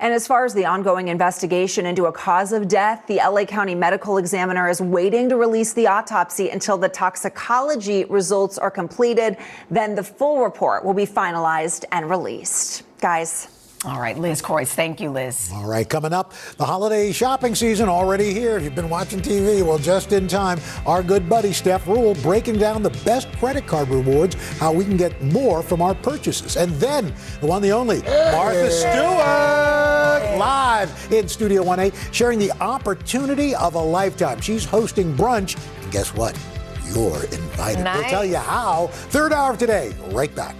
And as far as the ongoing investigation into a cause of death, the LA County Medical Examiner is waiting to release the autopsy until the toxicology results are completed. Then the full report will be finalized and released. Guys. All right, Liz Croyce. Thank you, Liz. All right, coming up, the holiday shopping season already here. If you've been watching TV, well, just in time, our good buddy Steph Rule breaking down the best credit card rewards, how we can get more from our purchases. And then the one, the only, Martha Stewart, live in Studio 1A, sharing the opportunity of a lifetime. She's hosting Brunch, and guess what? You're invited. Nice. We'll tell you how. Third hour of today, right back.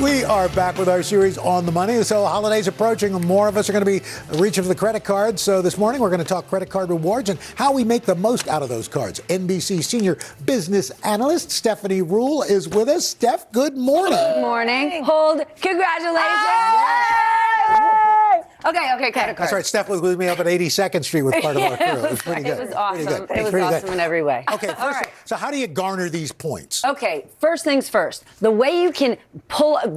We are back with our series on the money. So holidays approaching, more of us are going to be reaching for the credit cards. So this morning we're going to talk credit card rewards and how we make the most out of those cards. NBC senior business analyst Stephanie Rule is with us. Steph, good morning. Good morning. Hold. Congratulations. Okay, credit card. That's right. Steph was with me up at 82nd Street with part of our crew. It was pretty good. It was awesome. Pretty good. It was Pretty awesome good. in every way. Okay, first, so how do you garner these points? Okay, first things first. The way you can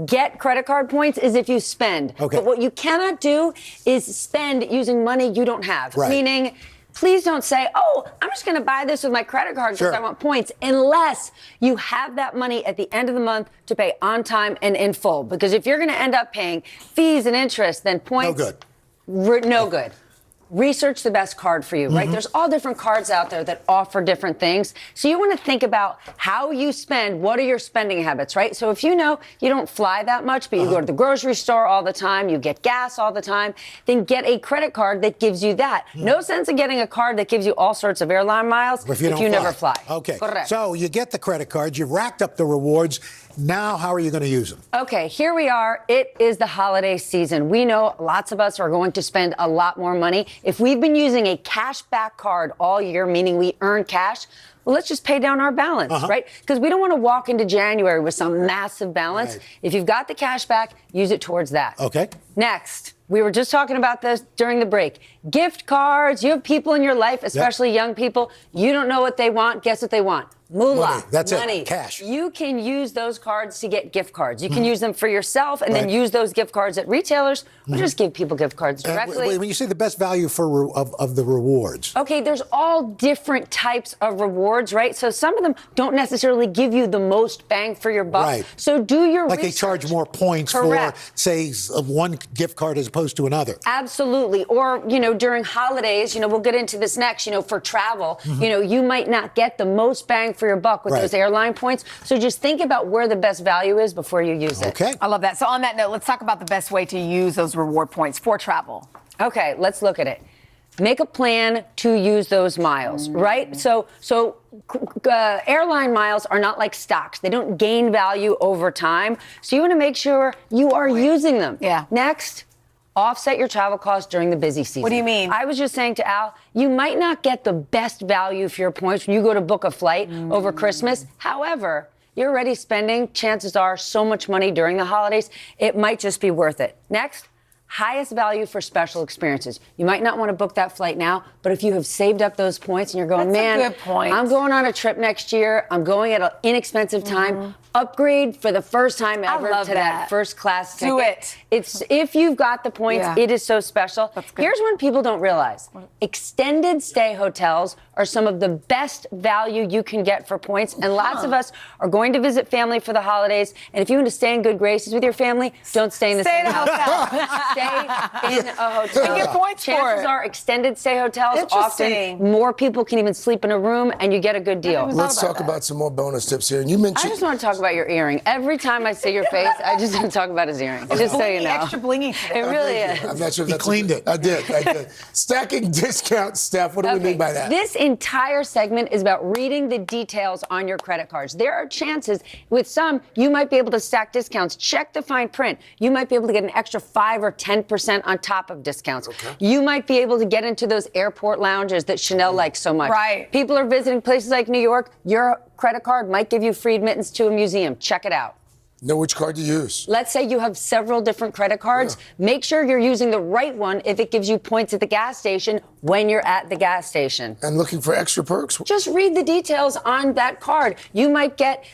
get credit card points is if you spend. Okay. But what you cannot do is spend using money you don't have. Right. Meaning, please don't say, oh, I'm just going to buy this with my credit card because Sure. I want points, unless you have that money at the end of the month to pay on time and in full. Because if you're going to end up paying fees and interest, then points. No good. No good. Research the best card for you, right? There's all different cards out there that offer different things. So you want to think about how you spend. What are your spending habits, right? So if you know you don't fly that much, but you go to the grocery store all the time, you get gas all the time, then get a credit card that gives you that. No sense in getting a card that gives you all sorts of airline miles if you never fly. Okay. Correct. So you get the credit cards, you've racked up the rewards. Now, how are you going to use them? Okay, here we are. It is the holiday season. We know lots of us are going to spend a lot more money. If we've been using a cash back card all year, meaning we earn cash, well, let's just pay down our balance, right? Because we don't want to walk into January with some massive balance. Right. If you've got the cash back, use it towards that. Okay. Next, we were just talking about this during the break. Gift cards. You have people in your life, especially young people. You don't know what they want. Guess what they want? Moolah. Money. That's money. it. Cash. You can use those cards to get gift cards. You can use them for yourself and then use those gift cards at retailers or just give people gift cards directly. When you say the best value of the rewards. Okay, there's all different types of rewards, right? So some of them don't necessarily give you the most bang for your buck. Right. So do your Like research. they charge more points Correct. for, say, one gift card as opposed to another. Absolutely. Or, during holidays, we'll get into this next, for travel, you might not get the most bang for your buck with those airline points. So just think about where the best value is before you use it. Okay. I love that. So on that note, let's talk about the best way to use those reward points for travel. Okay, let's look at it. Make a plan to use those miles, right? So airline miles are not like stocks. They don't gain value over time. So you want to make sure you are using them. Yeah. Next, offset your travel costs during the busy season. What do you mean? I was just saying to Al, you might not get the best value for your points when you go to book a flight over Christmas. However, you're already spending, chances are, so much money during the holidays, it might just be worth it. Next, highest value for special experiences. You might not want to book that flight now, but if you have saved up those points and you're going, That's a man, good point. I'm going on a trip next year. I'm going at an inexpensive time. Upgrade for the first time ever love to that first class ticket. Do it. It's if you've got the points, Yeah. it is so special. Here's what people don't realize. Extended stay hotels are some of the best value you can get for points. And lots of us are going to visit family for the holidays. And if you want to stay in good graces with your family, don't stay in the same hotel. Stay in a hotel. And get points for Chances it. are extended stay hotels Interesting. often more people can even sleep in a room and you get a good deal. Let's talk about some more bonus tips here. And you I mentioned just want to talk about your earring. Every time I see your face, I just want to talk about his earring. Just so you know. Extra blingy today. It really is. I'm not sure if He that's cleaned it. I did. Stacking discounts, Steph. What do we mean by that? This entire segment is about reading the details on your credit cards. There are chances with some you might be able to stack discounts. Check the fine print. You might be able to get an extra 5 or 10% on top of discounts. You might be able to get into those airport lounges that Chanel likes so much. Right. People are visiting places like New York. Your credit card might give you free admittance to a museum. Check it out. Know which card to use. Let's say you have several different credit cards. Make sure you're using the right one if it gives you points at the gas station when you're at the gas station. And looking for extra perks? Just read the details on that card. You might get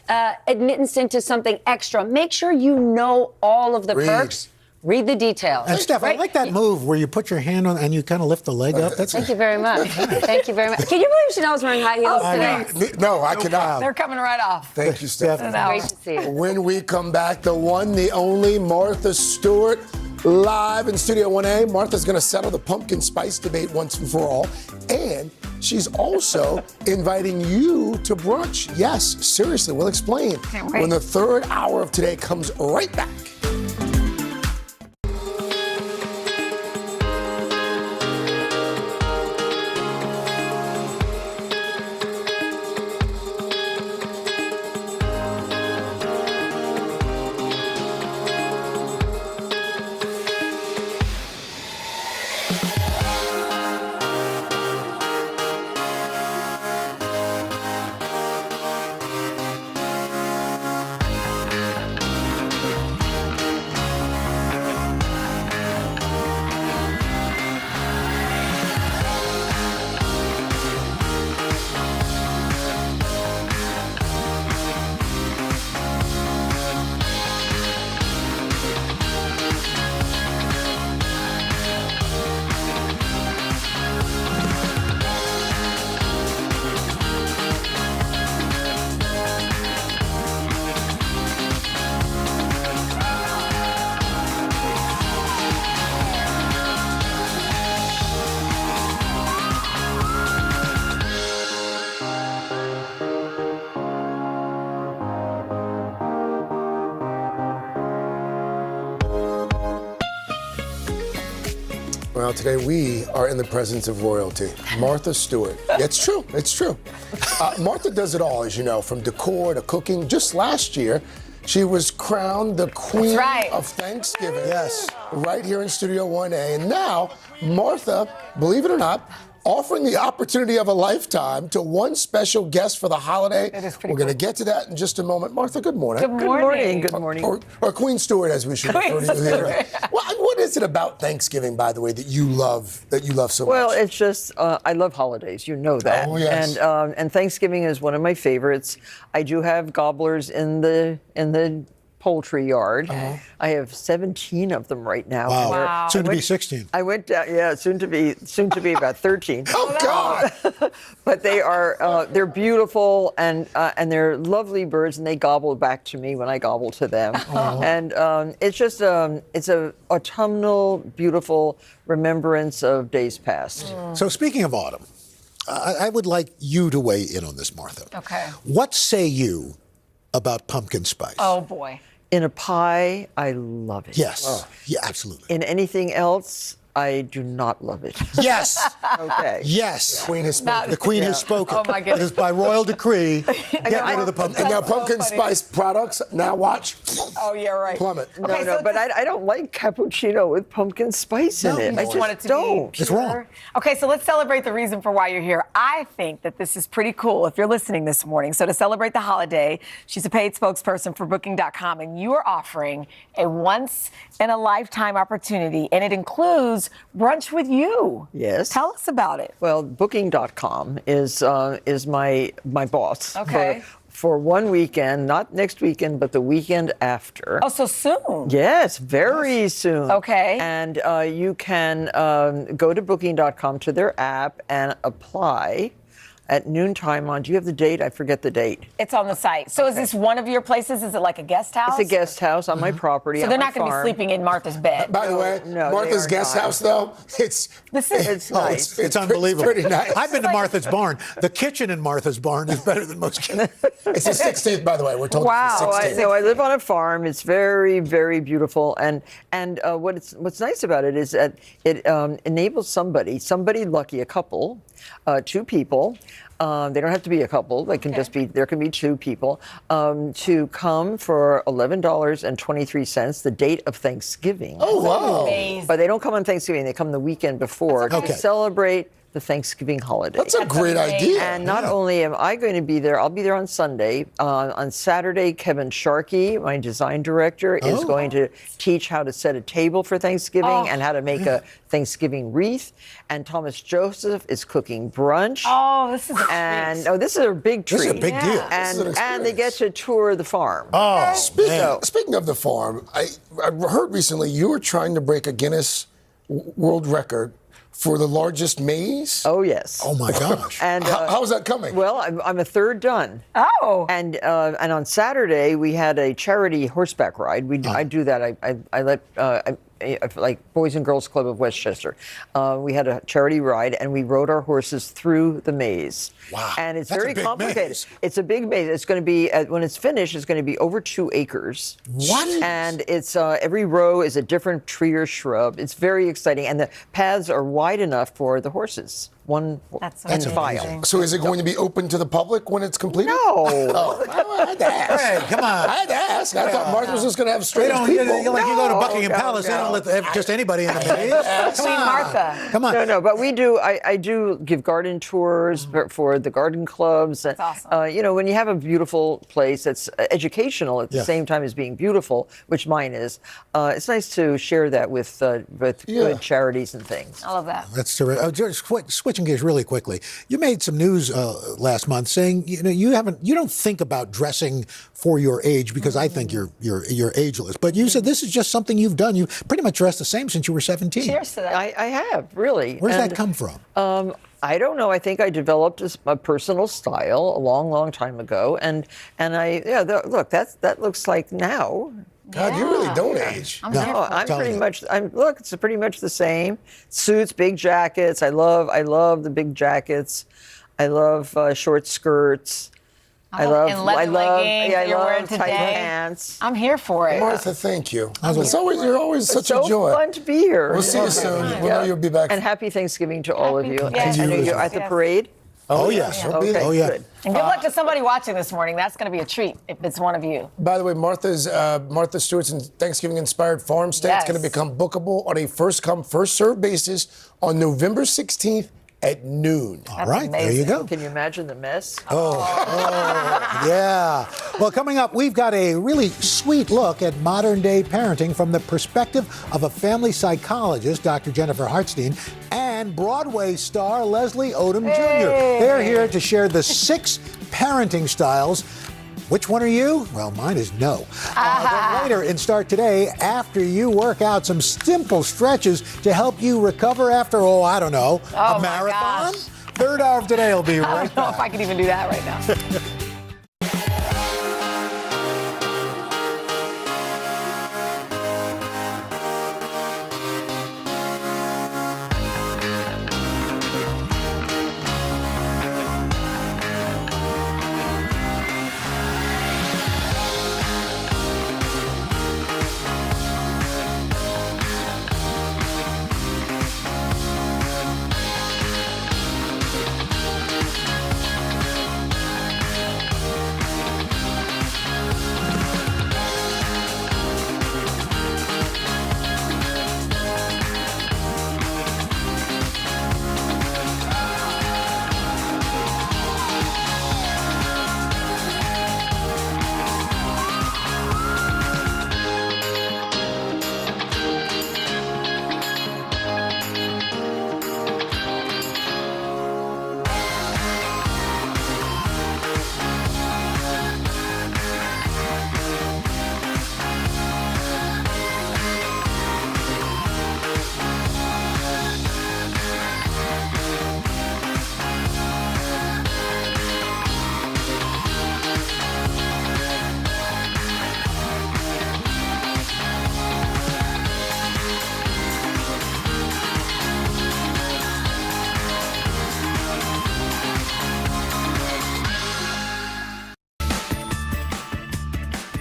admittance into something extra. Make sure you know all of the perks. Read the details. And Steph, I like that move where you put your hand on and you kind of lift the leg up. That's Thank you very much. Thank you very much. Can you believe Chanel's wearing high heels today? No, I cannot. They're coming right off. Thank you, Steph. Great to see you. When we come back, the one, the only Martha Stewart live in Studio 1A. Martha's going to settle the pumpkin spice debate once and for all. And she's also inviting you to brunch. Yes, seriously, we'll explain Can't wait. when the third hour of today comes right back. Well, today we are in the presence of royalty. Martha Stewart. It's true. It's true. Martha does it all, as you know, from decor to cooking. Just last year, she was crowned the Queen of Thanksgiving. Yes. Right here in Studio 1A. And now, Martha, believe it or not, offering the opportunity of a lifetime to one special guest for the holiday. It is pretty We're going to get to that in just a moment. Martha, good morning. Good morning. Good morning. Or Queen Stewart, as we should refer to you here. What is it about Thanksgiving, by the way, that you love so much? Well, it's just I love holidays. You know that. Oh, yes. And Thanksgiving is one of my favorites. I do have gobblers in the poultry yard. I have 17 of them right now. Wow. Soon to be 16. I went down, soon to be about 13. Oh God! But they are they're beautiful and they're lovely birds, and they gobble back to me when I gobble to them. And it's just it's a autumnal, beautiful remembrance of days past. So speaking of autumn, I would like you to weigh in on this, Martha. Okay. What say you about pumpkin spice? Oh boy. In a pie, I love it. Yes. Yeah, absolutely. In anything else, I do not love it. Yes. Okay. Yes. Queen has spoken. The Queen has spoken. Oh, my goodness. It is by royal decree. Get rid of the pumpkin. And now so pumpkin funny. spice products, now watch, Oh, yeah, right. plummet. No, but I don't like cappuccino with pumpkin spice in it. I just want it to don't. be It's wrong. Okay, so let's celebrate the reason for why you're here. I think that this is pretty cool if you're listening this morning. So to celebrate the holiday, she's a paid spokesperson for Booking.com, and you are offering a once-in-a-lifetime opportunity, and it includes brunch with you. Yes. Tell us about it. Well, Booking.com is my boss. Okay. For one weekend, not next weekend, but the weekend after. Oh, so soon. Yes, very soon. Okay. And you can go to Booking.com to their app and apply at noontime on. Do you have the date? I forget the date. It's on the site. So is this one of your places? Is it like a guest house? It's a guest house on my property. So on they're my not going to be farm. sleeping in Martha's bed. By the way, no, Martha's they are guest not. house, though, it's nice. It's unbelievable. pretty nice. I've been to Martha's barn. The kitchen in Martha's barn is better than most kitchens. It's the 16th, by the way. We're told it's the 16th. So I live on a farm. It's very, very beautiful, and what's nice about it is that it enables somebody lucky, a couple, 2 people. They don't have to be a couple. They can just be. There can be 2 people to come for $11.23, the date of Thanksgiving. Oh, wow. Amazing. But they don't come on Thanksgiving. They come the weekend before to celebrate the Thanksgiving holiday. That's a great idea. And not only am I going to be there, I'll be there on Sunday. On Saturday, Kevin Sharkey, my design director, is going to teach how to set a table for Thanksgiving and how to make a Thanksgiving wreath. And Thomas Joseph is cooking brunch. Oh, this is a And this is a big treat. This is a big deal. This is an And they get to tour the farm. Oh, Speaking of the farm, I heard recently you were trying to break a Guinness World Record for the largest maize. Oh, yes. Oh, my gosh. And how's that coming? Well, I'm a third done. Oh. And on Saturday we had a charity horseback ride. I do that. I let like Boys and Girls Club of Westchester. We had a charity ride and we rode our horses through the maze. Wow. And it's That's a very big complicated. maze. It's a big maze. It's going to be when it's finished. It's going to be over 2 acres. What? And it's every row is a different tree or shrub. It's very exciting, and the paths are wide enough for the horses. That's and file. So is it going to be open to the public when it's completed? No. Oh, I had to ask. Hey, come on. I had to ask. I thought Martha was just going to have They strange don't, people. you go to Buckingham No, Palace, they don't no. let just anybody in the maze. Queen Martha. Come on. No, but we do. I do give garden tours for the garden clubs. That's awesome. When you have a beautiful place that's educational at the same time as being beautiful, which mine is, it's nice to share that with good charities and things. I love that. That's terrific. Just switching gears really quickly. You made some news last month saying you don't think about dressing for your age because I think you're ageless. But you said this is just something you've done. You pretty much dressed the same since you were 17. Cheers to that. I have really. Where does that come from? I don't know. I think I developed a personal style a long, long time ago, and look, that looks like now. God, you really don't age. I'm No, here for it. I'm pretty much. It's pretty much the same. Suits, big jackets. I love the big jackets. I love short skirts. I love and leather leggings that you're wearing tight today. pants. I'm here for it. Martha, thank you. You're always such so a joy. fun to be here. We'll see you soon. We know you'll be back. And happy Thanksgiving to all of you. Yes. I know you're at the parade. Oh yes. Okay, Oh yeah. good. And good luck to somebody watching this morning. That's going to be a treat if it's one of you. By the way, Martha Stewart's Thanksgiving-inspired farm stand is going to become bookable on a first-come, first-served basis on November 16th at noon. All right, there you go. Can you imagine the mess? Yeah. Well, coming up, we've got a really sweet look at modern-day parenting from the perspective of a family psychologist, Dr. Jennifer Hartstein, and Broadway star Leslie Odom Jr. They're here to share the 6 parenting styles. Which one are you? Well, mine is no. Then later in Start Today, after you work out some simple stretches to help you recover after, a marathon? Third hour of Today will be right I don't know if I can even do that right now.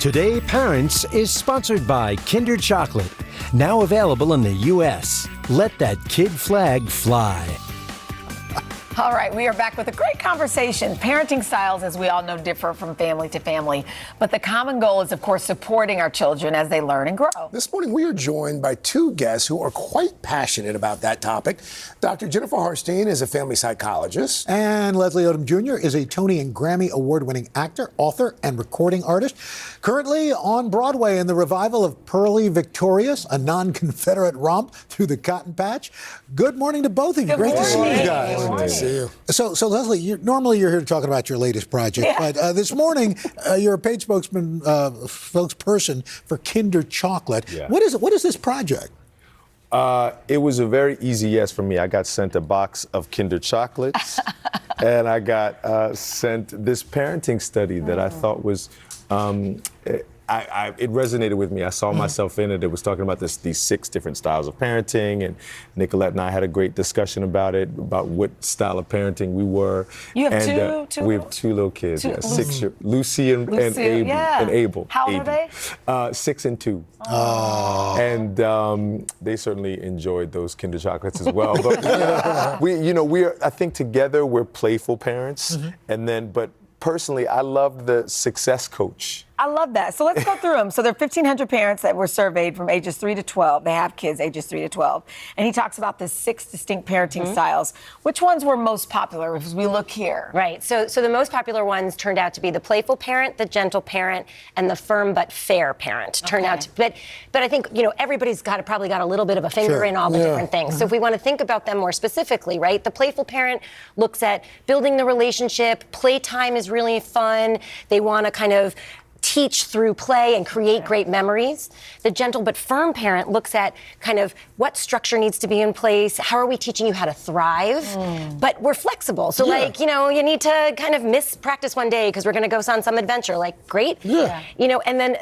Today Parents is sponsored by Kinder Chocolate, now available in the U.S. Let that kid flag fly. All right, we are back with a great conversation. Parenting styles, as we all know, differ from family to family. But the common goal is, of course, supporting our children as they learn and grow. This morning, we are joined by two guests who are quite passionate about that topic. Dr. Jennifer Harstein is a family psychologist. And Leslie Odom Jr. is a Tony and Grammy award-winning actor, author, and recording artist. Currently on Broadway in the revival of Pearly Victorious, a non-Confederate romp through the Cotton Patch. Good morning to both of you. Great to see you guys. Good morning. See you. So Leslie, normally you're here to talk about your latest project, but this morning you're a paid spokesperson for Kinder Chocolate. Yeah. What is it? What is this project? It was a very easy yes for me. I got sent a box of Kinder Chocolates, and I got sent this parenting study that I thought was. It resonated with me. I saw myself in it. It was talking about these 6 different styles of parenting, and Nicolette and I had a great discussion about it, about what style of parenting we were. You have two we have 2 little kids, two, 6 years, Lucy and Abel. Yeah. And Abel. How old are they? 6 and 2. Oh. And they certainly enjoyed those Kinder Chocolates as well. But we're I think together we're playful parents, but personally, I love the success coach. I love that. So let's go through them. So there are 1,500 parents that were surveyed from ages 3 to 12. They have kids ages 3 to 12. And he talks about the 6 distinct parenting styles. Which ones were most popular as we look here? Right. So the most popular ones turned out to be the playful parent, the gentle parent, and the firm but fair parent. Turned out to, but I think, everybody's probably got a little bit of a finger in all the different things. So if we want to think about them more specifically, right? The playful parent looks at building the relationship. Playtime is really fun. They want to kind of teach through play and create great memories. The gentle but firm parent looks at kind of what structure needs to be in place. How are we teaching you how to thrive? But we're flexible. So you need to kind of miss practice one day because we're going to go on some adventure. Like, great. Yeah. And then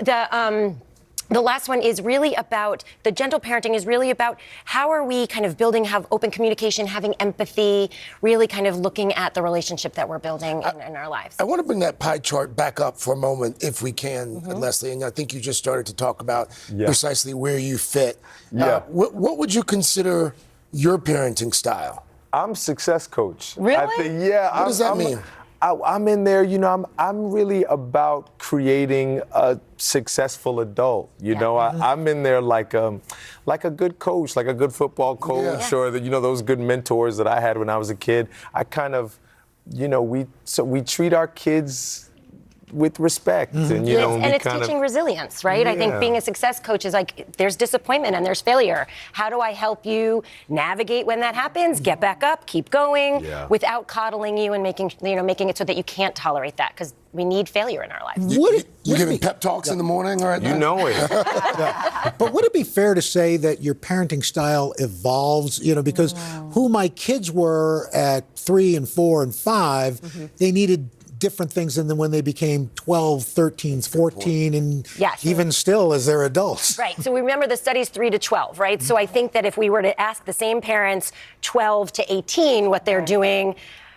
the last one is really about, the gentle parenting is really about how are we kind of have open communication, having empathy, really kind of looking at the relationship that we're building in our lives. I want to bring that pie chart back up for a moment, if we can, Leslie. And I think you just started to talk about precisely where you fit. Yeah. What would you consider your parenting style? I'm success coach. Really? What does that mean? I'm in there, I'm really about creating a successful adult. I'm in there like a good coach, like a good football coach, or those good mentors that I had when I was a kid. I kind of, we treat our kids with respect, and it's teaching resilience, right? I think being a success coach is like, there's disappointment and there's failure. How do I help you navigate when that happens? Get back up, keep going, without coddling you and making it so that you can't tolerate that, because we need failure in our lives. You giving pep talks in the morning, all right? You know it. But would it be fair to say that your parenting style evolves? Because who my kids were at 3 and 4 and 5, they needed different things than when they became 12, 13, 14, and even still as they're adults. Right. So we remember the study's 3 to 12, right? So I think that if we were to ask the same parents 12 to 18 what they're doing,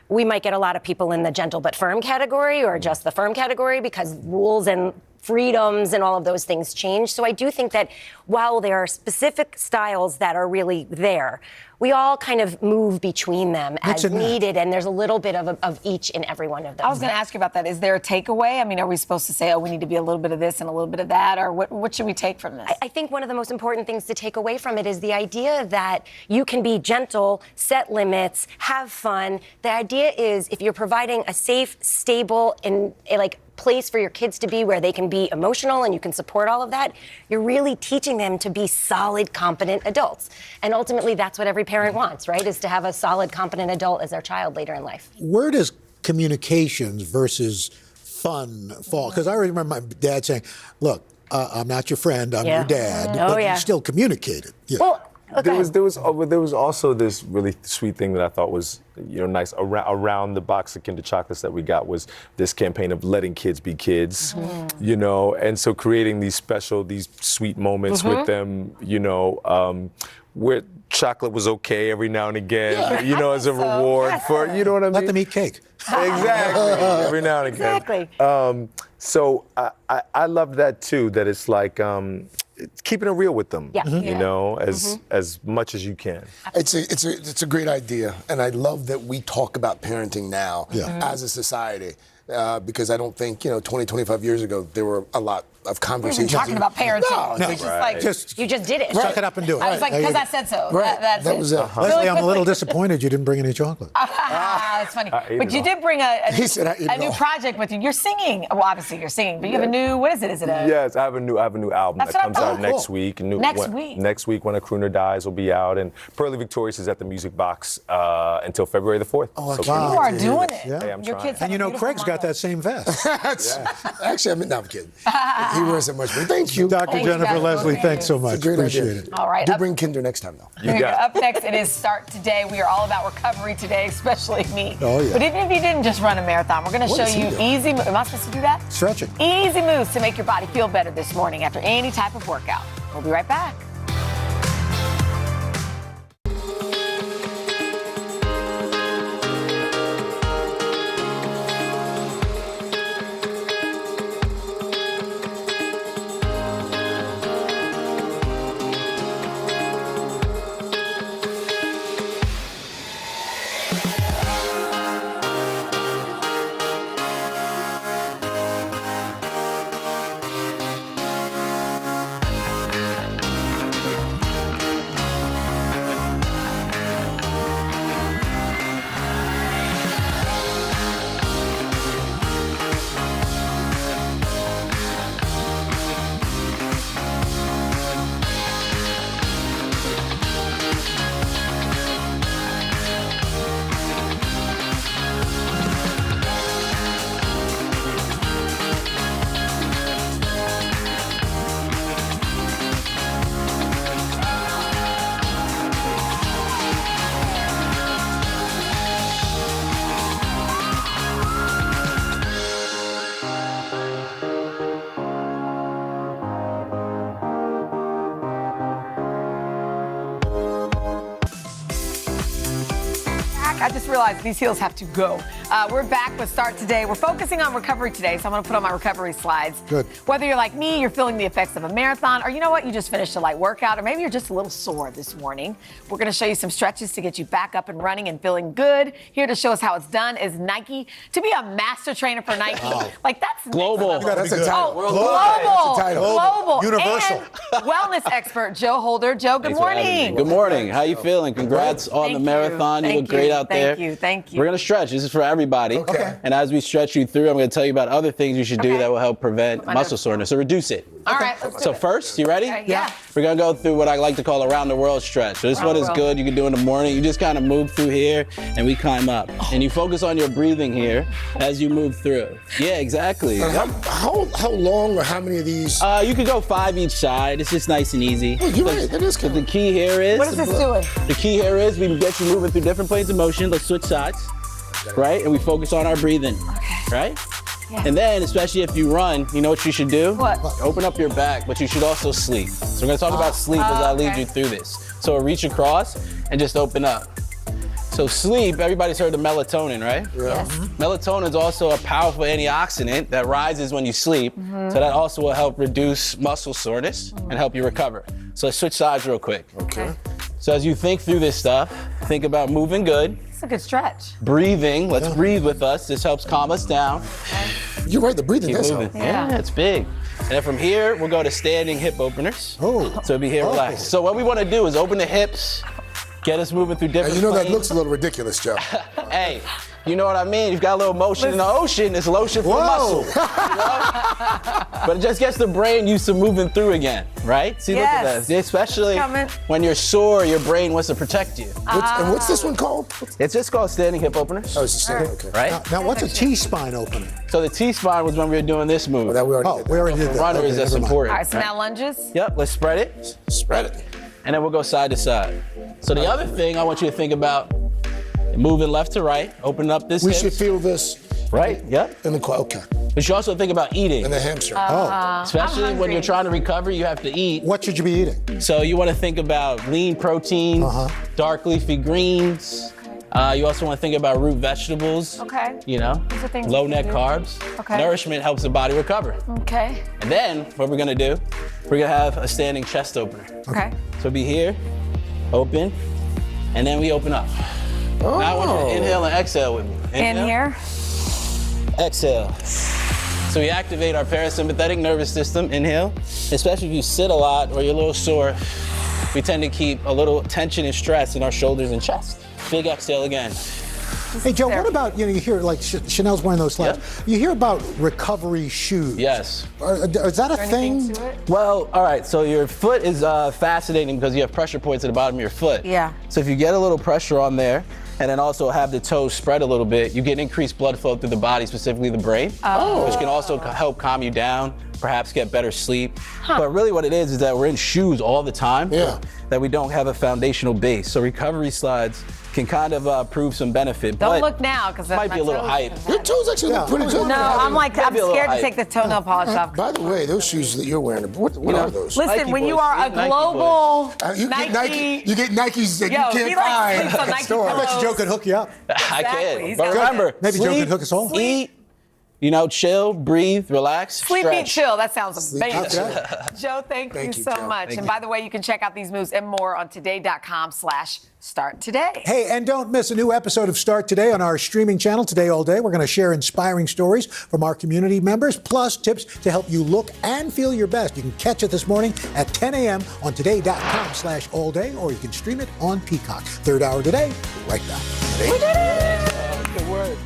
we might get a lot of people in the gentle but firm category or just the firm category, because rules and freedoms and all of those things change. So I do think that while there are specific styles that are really there, we all kind of move between them as needed, and there's a little bit of each in every one of them. I was going to ask you about that. Is there a takeaway? I mean, are we supposed to say, we need to be a little bit of this and a little bit of that, or what should we take from this? I think one of the most important things to take away from it is the idea that you can be gentle, set limits, have fun. The idea is, if you're providing a safe, stable, and place for your kids to be where they can be emotional and you can support all of that, you're really teaching them to be solid, competent adults. And ultimately, that's what every parent wants, right? Is to have a solid, competent adult as their child later in life. Where does communications versus fun fall? Because I remember my dad saying, look, I'm not your friend, I'm your dad, but you still communicated. Well, There was also this really sweet thing that I thought was nice around the box of Kinder chocolates that we got was this campaign of letting kids be kids, and so creating these sweet moments with them, where chocolate was okay every now and again, as a reward for, you know what I mean? Let them eat cake. Exactly, every now and again. Exactly. So I love that too, that it's like keeping it real with them, as much as you can. It's a great idea, and I love that we talk about parenting now as a society. Because I don't think, 20, 25 years ago, there were a lot of conversations. We were talking about parenting. No, It's just like, you just did it. Suck it up and do it. I was like, because I said so. Right. That's that it. was it. Leslie, I'm a little disappointed you didn't bring any chocolate. That's funny. But you did bring a new project with you. You're singing. Well, obviously you're singing, but you have a new, what is it? Is it a? Yes, I have a new album that comes out next week. Next week, When a Crooner Dies will be out, and Pearly Victorious is at the Music Box until February the 4th. Oh, so you are doing it. Yeah. Hey, I'm Your trying. kids And Craig's got that same vest. Actually, I'm kidding. He wears it much, but thank you. Dr. Thank Jennifer you, Leslie, guys. thanks so much. It's a great Appreciate idea. it. All right. Do bring Kinder next time, though. You got it. Up next, it is Start Today. We are all about recovery today, especially me. Oh, yeah. But even if you didn't just run a marathon, we're going to show you easy moves. Am I supposed to do that? Stretching. Easy moves to make your body feel better this morning after any type of workout. We'll be right back. I just realized these heels have to go. We're back with Start Today. We're focusing on recovery today, so I'm going to put on my recovery slides. Good. Whether you're like me, you're feeling the effects of a marathon, or you know what, you just finished a light workout, or maybe you're just a little sore this morning. We're going to show you some stretches to get you back up and running and feeling good. Here to show us how it's done is Nike. To be a master trainer for Nike, like that's global. That's a title. Global. That's a title. Global. Universal. And wellness expert Joe Holder. Joe, good morning. Good morning. How you feeling? Congrats on the marathon. You look great out there. Thank you. We're going to stretch. This is for everybody. Okay. And as we stretch you through, I'm going to tell you about other things you should do that will help prevent muscle soreness or reduce it. All right, let's do So it. first, you ready? Yeah. We're going to go through what I like to call a round the world stretch. So this one is good. You can do in the morning. You just kind of move through here and we climb up. And you focus on your breathing here as you move through. Yeah, exactly. How long or how many of these? You could go 5 each side. It's just nice and easy. Oh, you're right. That is But the key here is... What is this doing? The key here is we can get you moving through different planes of motion. Let's switch sides, right? And we focus on our breathing, right? Yeah. And then, especially if you run, you know what you should do? What? Open up your back, but you should also sleep. So we're gonna talk about sleep as I lead you through this. So reach across and just open up. So sleep, everybody's heard of melatonin, right? Yes. Melatonin is also a powerful antioxidant that rises when you sleep. So that also will help reduce muscle soreness and help you recover. So let's switch sides real quick. Okay. So as you think through this stuff, think about moving good, It's a good stretch. breathing. Let's breathe with us. This helps calm us down. You're right. The breathing Keep does moving. help. Yeah, it's big. And then from here, we'll go to standing hip openers. Oh. So be here, relax. So what we want to do is open the hips, get us moving through different And you know that planes. looks a little ridiculous, Joe. Hey, you know what I mean? You've got a little motion in the ocean. It's lotion for muscle. You know? But it just gets the brain used to moving through again, right? See, look at Yes. that. Especially Coming. when you're sore, your brain wants to protect you. And what's this one called? It's just called standing hip openers. Oh, it's just standing. Okay. Right? Now, what's a T-spine opening? So the T-spine was when we were doing this move. That we already Oh, did. we already did that. Runners, Okay, that's never mind. important. All right, so now lunges. Yep, let's spread it. Spread it. and then we'll go side to side. So the other thing I want you to think about, moving left to right, opening up this We hips. should feel this. Right, yep. In the okay. But you also think about eating. And the hamster. Especially when you're trying to recover, you have to eat. What should you be eating? So you want to think about lean proteins, dark leafy greens. You also want to think about root vegetables. Okay. You know, These are things low we net can do. carbs. Okay. Nourishment helps the body recover. Okay. And then what we're gonna do, we're gonna have a standing chest opener. Okay. So be here, open, and then we open up. Now I want you to inhale and exhale with me. In Inhale. here. Exhale. So we activate our parasympathetic nervous system, inhale. Especially if you sit a lot or you're a little sore, we tend to keep a little tension and stress in our shoulders and chest. Big exhale again. Hey, Joe, what about, you hear like Chanel's wearing those slabs. You hear about recovery shoes. Yes. Is that a thing? Well, all right, so your foot is fascinating because you have pressure points at the bottom of your foot. Yeah. So if you get a little pressure on there, and then also have the toes spread a little bit, you get increased blood flow through the body, specifically the brain, which can also help calm you down, perhaps get better sleep. But really what it is that we're in shoes all the time, that we don't have a foundational base. So recovery slides can kind of prove some benefit. Don't but look now, because might be a little hype. Your toes actually look pretty good. No, I'm like, I'm Maybe a little scared to hype. take the toenail polish off. By the way, those shoes that you're wearing, what are those? Listen, Nike when you boys, are a Nike global You get Nikes that Yo, you he can't like find sleeps on at the Nike store. I bet you Joe could hook you up. I can. He's But got remember, Maybe Joe sleep, can hook us all. eat, chill, breathe, relax, Sleep, eat, stretch. chill. That sounds amazing. Okay. Joe, thank you so Joe. much. Thank And you. by the way, you can check out these moves and more on today.com/start today. Hey, and don't miss a new episode of Start Today on our streaming channel, Today All Day. We're going to share inspiring stories from our community members, plus tips to help you look and feel your best. You can catch it this morning at 10 a.m. on today.com/all day, or you can stream it on Peacock. Third hour today, right back. We did it! Good word.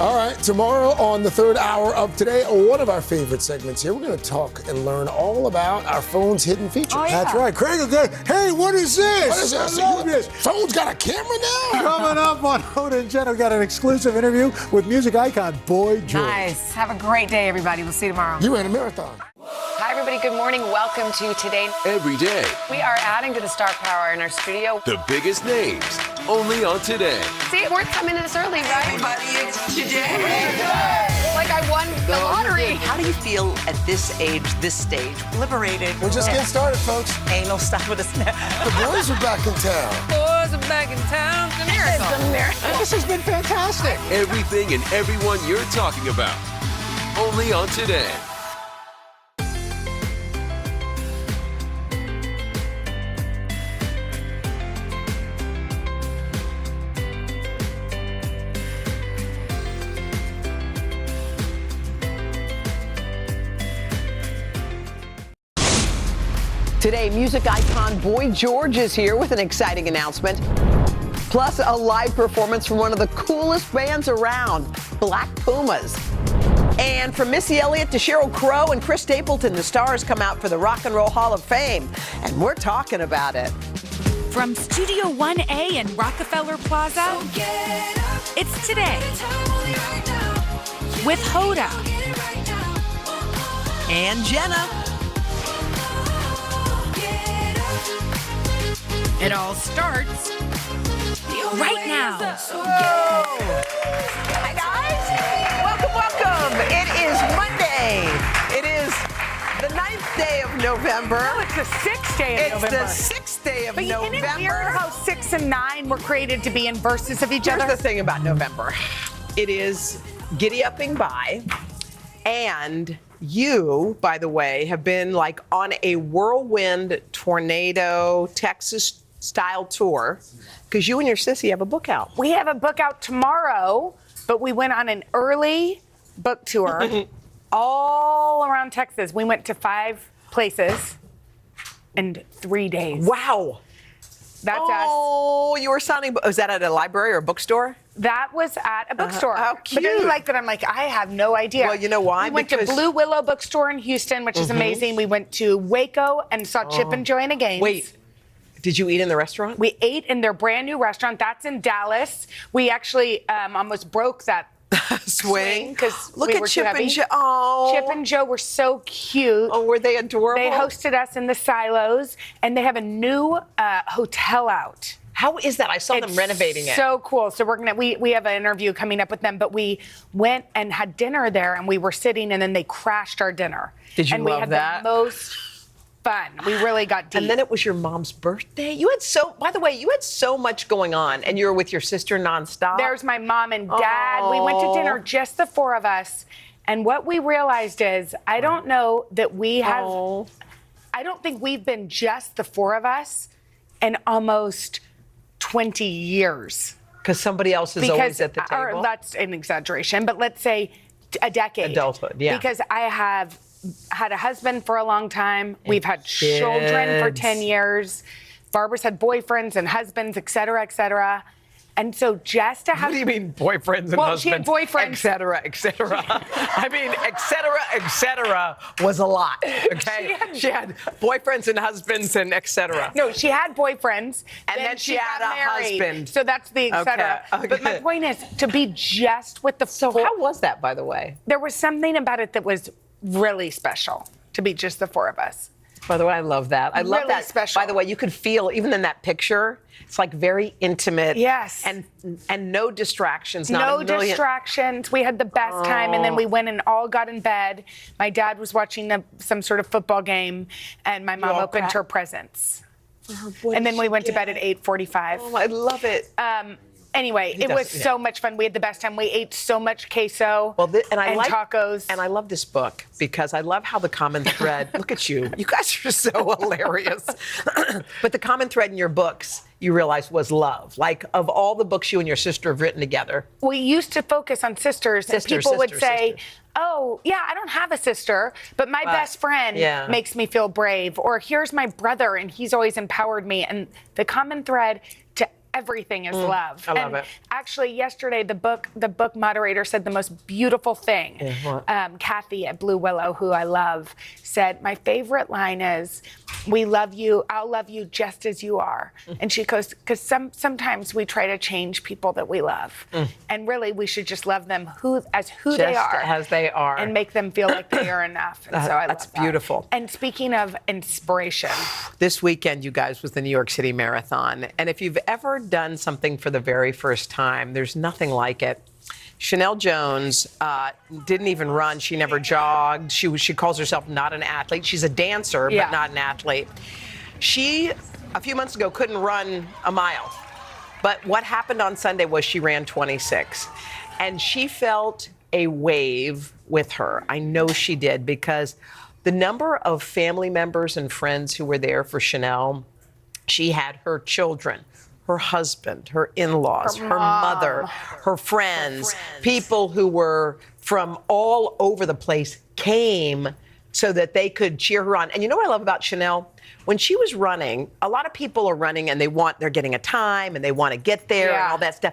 All right, tomorrow on the third hour of Today, one of our favorite segments here, we're going to talk and learn all about our phone's hidden features. That's right. Craig will go, hey, what is this? What is this? I love this. Phone's got a camera now? Coming up on Hoda and Jen, we got an exclusive interview with music icon Boy George. Nice. Have a great day, everybody. We'll see you tomorrow. You ran a marathon. Hi, everybody. Good morning. Welcome to Today. Every day, We are adding to the star power in our studio. the biggest names, only on Today. See, we're coming in this early, right? Everybody, it's today. Like I won the lottery. How do you feel at this age, this stage? Liberated. We're just getting started, folks. Anal stop with a snap. The boys are back in town. Boys are back in town. It's a miracle. It's a miracle. This has been fantastic. Everything and everyone you're talking about, only on Today. Today, music icon Boy George is here with an exciting announcement. Plus, a live performance from one of the coolest bands around, Black Pumas. And from Missy Elliott to Sheryl Crow and Chris Stapleton, the stars come out for the Rock and Roll Hall of Fame. And we're talking about it. From Studio 1A in Rockefeller Plaza, it's Today with Hoda And Jenna. It all starts right now. Hi, guys. Welcome. It is Monday. It is the 9th day of November. No, it's the 6th day of November. It's the 6th day of but November. Isn't it weird how 6 and 9 were created to be inverses of each other? Here's the thing about November. It is giddy-upping by, and you, by the way, have been like on a whirlwind tornado Texas-style tour because you and your sissy have a book out. We have a book out tomorrow, but we went on an early book tour all around Texas. We went to 5 places in 3 days. Wow. That's us. Oh, you were signing. Was that at a library or a bookstore? That was at a bookstore. How cute. But then you like that I'm like, I have no idea. Well, you know why? We went to Blue Willow Bookstore in Houston, which is amazing. We went to Waco and saw Chip and Joanna Gaines. Wait, did you eat in the restaurant? We ate in their brand new restaurant. That's in Dallas. We actually almost broke that swing because Look we at were Chip too heavy. and Joe. Oh. Chip and Joe were so cute. Oh, were they adorable? They hosted us in the silos, and they have a new hotel out. How is that? I saw them renovating it. So cool. So we have an interview coming up with them, but we went and had dinner there, and we were sitting, and then they crashed our dinner. Did you and love we had that? The most fun. We really got deep. And then it was your mom's birthday. By the way, you had so much going on, and you were with your sister nonstop. There's my mom and dad. We went to dinner, just the 4 of us. And what we realized is, I don't know that we have, I don't think we've been just the 4 of us in almost 20 years. Because somebody else is always at the table? Or that's an exaggeration, but let's say a decade. Adulthood, yeah. Because I have had a husband for a long time. We've had children for 10 years. Barbara's had boyfriends and husbands, et cetera, et cetera. And so just to have... What do you mean boyfriends and husbands? Well, she had boyfriends. Et cetera, et cetera. I mean, et cetera was a lot, okay? She had boyfriends and husbands and et cetera. No, she had boyfriends. And then she had got a married. husband. So that's the et cetera. Okay. But my point is, to be just with the... So how was that, by the way? There was something about it that was really special, to be just the 4 of us. By the way, I love that. I love Really that. special. By the way, you could feel, even in that picture, it's like very intimate. Yes. And no distractions. Not No a million. distractions. We had the best time, and then we went and all got in bed. My dad was watching some sort of football game, and my mom all opened her presents. And then we went to bed at 8:45. Oh, I love it. Anyway, it was so much fun. We had the best time. We ate so much queso and tacos. And I love this book because I love how the common thread, look at you. You guys are so hilarious. But the common thread in your books, you realize, was love. Like, of all the books you and your sister have written together. We used to focus on sisters, and people would say, oh, yeah, I don't have a sister, but my best friend makes me feel brave. Or here's my brother, and he's always empowered me. And the common thread to everything is love. I love it. Actually, yesterday, the book moderator said the most beautiful thing. Yeah, what? Kathy at Blue Willow, who I love, said, my favorite line is, we love you, I'll love you just as you are. And she goes, because sometimes we try to change people that we love. And really, we should just love them as who they are. Just as they are. And make them feel like they are enough. And so I That's love that. beautiful. And speaking of inspiration. This weekend, you guys, was the New York City Marathon. And if you've ever done something for the very first time, there's nothing like it. Chanel Jones didn't even run. She never jogged. She calls herself not an athlete. She's a dancer, but not an athlete. She, a few months ago, couldn't run a mile. But what happened on Sunday was she ran 26. And she felt a wave with her. I know she did, because the number of family members and friends who were there for Chanel, she had her children, her husband, her in-laws, her mother, her friends, people who were from all over the place came so that they could cheer her on. And you know what I love about Chanel? When she was running, a lot of people are running and they're getting a time and they want to get there and all that stuff.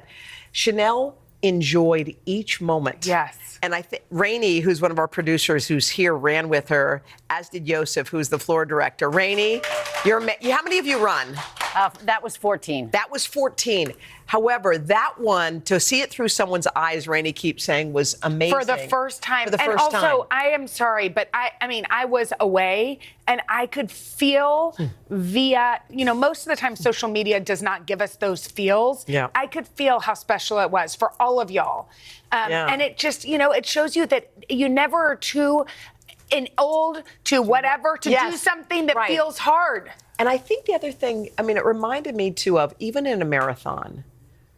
Chanel enjoyed each moment. Yes. And I think Rainey, who's one of our producers who's here, ran with her, as did Yosef, who's the floor director. Rainey, how many of you run? That was 14. That was 14. However, that one, to see it through someone's eyes, Rainey keeps saying, was amazing. For the first time. For the and first also, time. I am sorry, but I mean, I was away and I could feel via, most of the time social media does not give us those feels. Yeah. I could feel how special it was for all of y'all. And it just, it shows you that you never are too old to whatever to do something that feels hard. And I think the other thing, it reminded me too of, even in a marathon,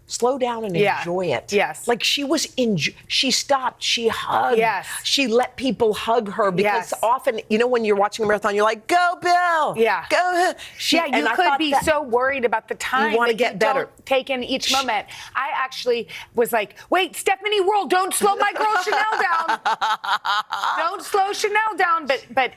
slow down and enjoy it. Yes. Like she stopped, she hugged. Yes. She let people hug her because often, when you're watching a marathon, you're like, go Bill. Yeah. Go. You could be so worried about the time. You want to that get better. Don't take in each moment. I actually was like, wait, Stephanie World, don't slow my girl Chanel down. Don't slow Chanel down. But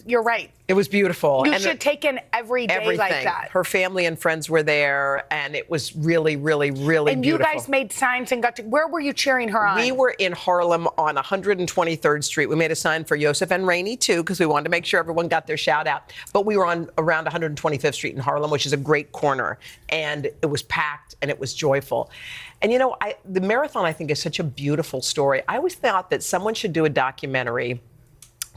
you're right. It was beautiful. You should take in every day everything. like that. Her family and friends were there, and it was really, really, really and beautiful. You guys made signs and got to. Where were you cheering her on? We were in Harlem on 123rd Street. We made a sign for Yosef and Rainey too, because we wanted to make sure everyone got their shout out. But we were on around 125th Street in Harlem, which is a great corner, and it was packed and it was joyful. And the marathon, I think, is such a beautiful story. I always thought that someone should do a documentary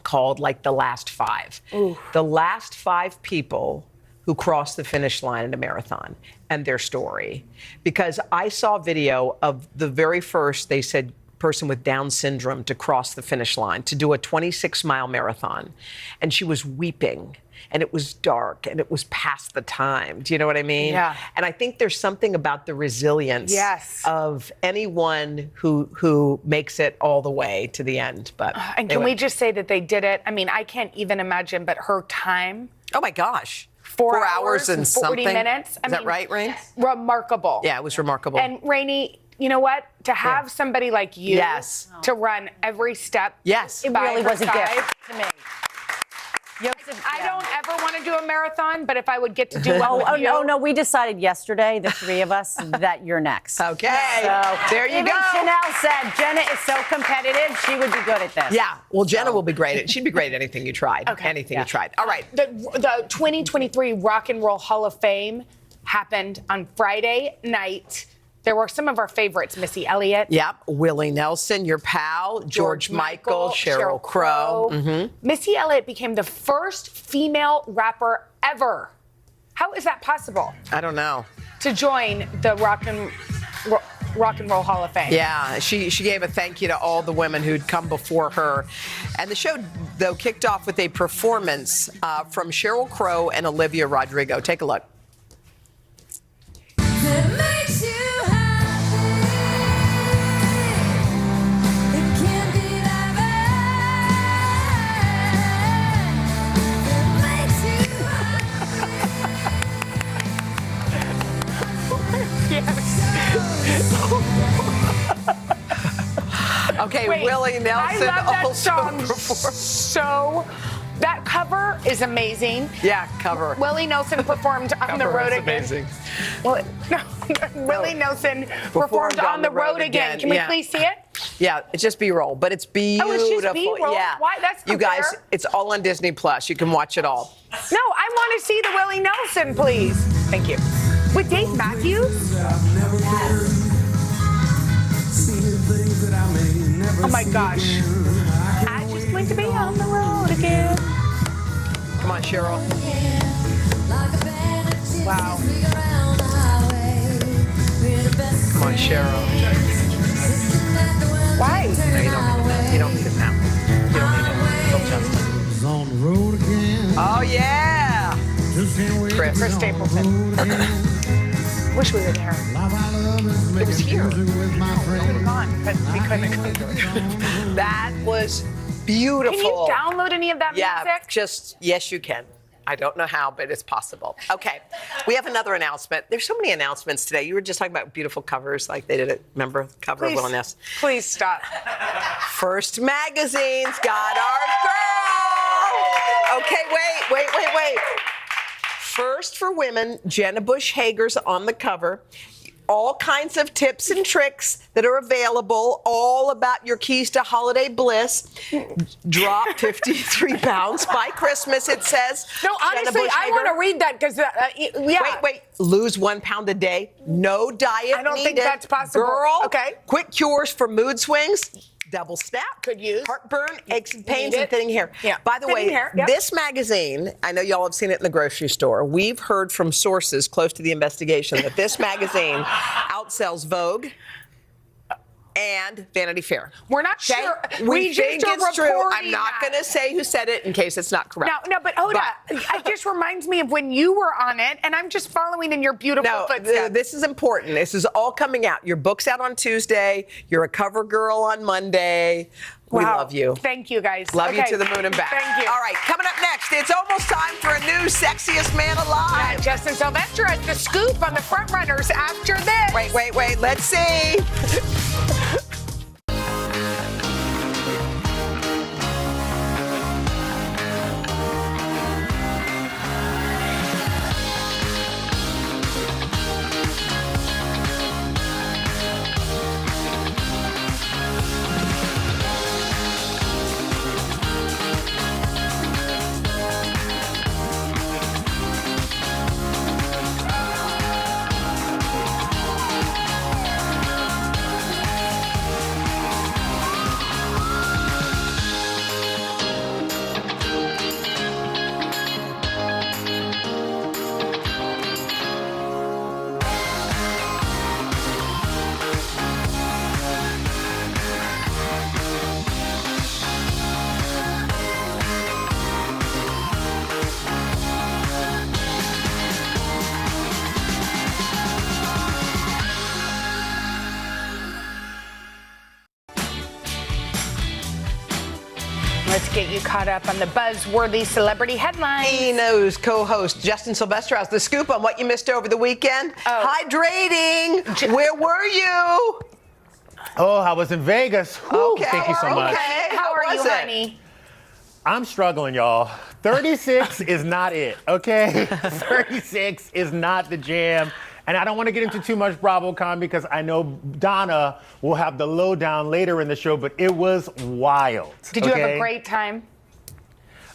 called like The Last Five. Ooh. The last 5 people who crossed the finish line in a marathon and their story. Because I saw video of the very first, they said, person with Down syndrome to cross the finish line, to do a 26-mile marathon. And she was weeping. And it was dark, and it was past the time. Do you know what I mean? Yeah. And I think there's something about the resilience of anyone who makes it all the way to the end. But and can we just say that they did it? I can't even imagine, but her time. Oh my gosh. 4 hours and 40 something. minutes. Is that right, Rain? Remarkable. Yeah, it was remarkable. And Rainey, you know what? To have somebody like you Yes. to run every step. Yes. It really was a gift to me. I don't ever want to do a marathon, but if I would get to do one with you. No, we decided yesterday, the 3 of us, that you're next. Okay. So, there you even go. Chanel said Jenna is so competitive, she would be good at this. Yeah. Well, Jenna will be great at She'd be great at anything you tried. Okay. Anything you tried. All right. The 2023 Rock and Roll Hall of Fame happened on Friday night. There were some of our favorites, Missy Elliott. Yep. Willie Nelson, your pal, George Michael, Sheryl Crow. Mm-hmm. Missy Elliott became the first female rapper ever. How is that possible? I don't know. To join the Rock and Roll Hall of Fame. Yeah, she gave a thank you to all the women who'd come before her. And the show, though, kicked off with a performance from Sheryl Crow and Olivia Rodrigo. Take a look. Okay, Wait, Willie Nelson I love that also song performed. so. That cover is amazing. Yeah, cover. Willie Nelson performed on the road again. Amazing. Well, no, Willie Nelson performed on the road again. Can we please see it? Yeah, it's just B-roll, but it's beautiful. Oh, it's just B-roll? Yeah. Why? That's you guys, unfair. it's all on Disney Plus. You can watch it all. No, I want to see the Willie Nelson, please. Thank you. With Dave Matthews? Oh my gosh. I just want to be on the road again. Come on, Cheryl. Wow. Come on, Cheryl. Why? No, you don't need it now. You don't need it. Don't just. On the road again. Oh, yeah. Chris Stapleton. Wish we were there. It was here. We would have gone, but we couldn't come to it. That was beautiful. Can you download any of that music? Yes, you can. I don't know how, but it's possible. Okay, we have another announcement. There's so many announcements today. You were just talking about beautiful covers, like they did it. Remember, cover of Wilderness. Please stop. First Magazine's got our girl. Okay, wait. First for women, Jenna Bush Hager's on the cover. all kinds of tips and tricks that are available, all about your keys to holiday bliss. Drop 53 pounds by Christmas, it says. No, honestly, I want to read that because, yeah. Wait. Lose 1 pound a day. No diet I don't needed. think that's possible. Girl, okay. Quick cures for mood swings. Double snap. Could use. Heartburn, aches and pains, and thinning hair. Yeah. By the Thinning way, hair, yep. this magazine, I know y'all have seen it in the grocery store. We've heard from sources close to the investigation that this magazine outsells Vogue and Vanity Fair. We're not sure. We think just are it's true. I'm reporting not that. going to say who said it in case it's not correct. No, but Hoda, it just reminds me of when you were on it, and I'm just following in your beautiful footsteps. This is important. This is all coming out. Your book's out on Tuesday. You're a cover girl on Monday. We love you. Thank you, guys. Love you to the moon and back. Thank you. All right, coming up next, it's almost time for a new Sexiest Man Alive. Yeah, Justin Sylvester has the scoop on the front runners after this. Wait. Let's see. Let's get you caught up on the buzzworthy celebrity headlines. Eno's co-host Justin Sylvester has the scoop on what you missed over the weekend. Hydrating. Where were you? Oh, I was in Vegas. Whew, thank you so much. How are you, honey? I'm struggling, y'all. 36 is not it, okay? 36 is not the jam. And I don't want to get into too much BravoCon because I know Donna will have the lowdown later in the show, but it was wild. Did you have a great time?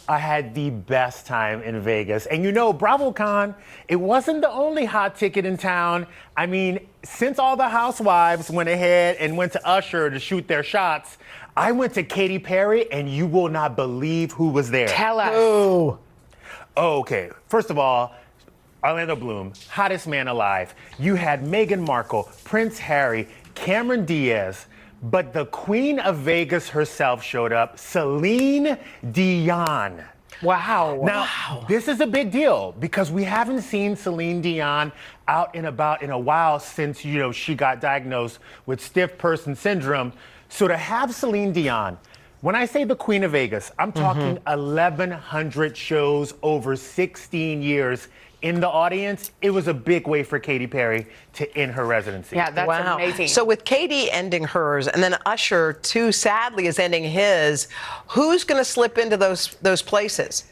I had the best time in Vegas. And you know, BravoCon, it wasn't the only hot ticket in town. I mean, since all the housewives went ahead and went to Usher to shoot their shots, I went to Katy Perry, and you will not believe who was there. Tell us. Oh, okay. First of all, Orlando Bloom, hottest man alive. You had Meghan Markle, Prince Harry, Cameron Diaz, but the Queen of Vegas herself showed up, Celine Dion. Wow. Now, this is a big deal because we haven't seen Celine Dion out and about in a while since, you know, she got diagnosed with stiff person syndrome. So to have Celine Dion, when I say the Queen of Vegas, I'm talking 1,100 shows over 16 years in the audience. It was a big way for Katy Perry to end her residency. Yeah, that's amazing. So with Katy ending hers, and then Usher, too sadly, is ending his, who's going to slip into those places?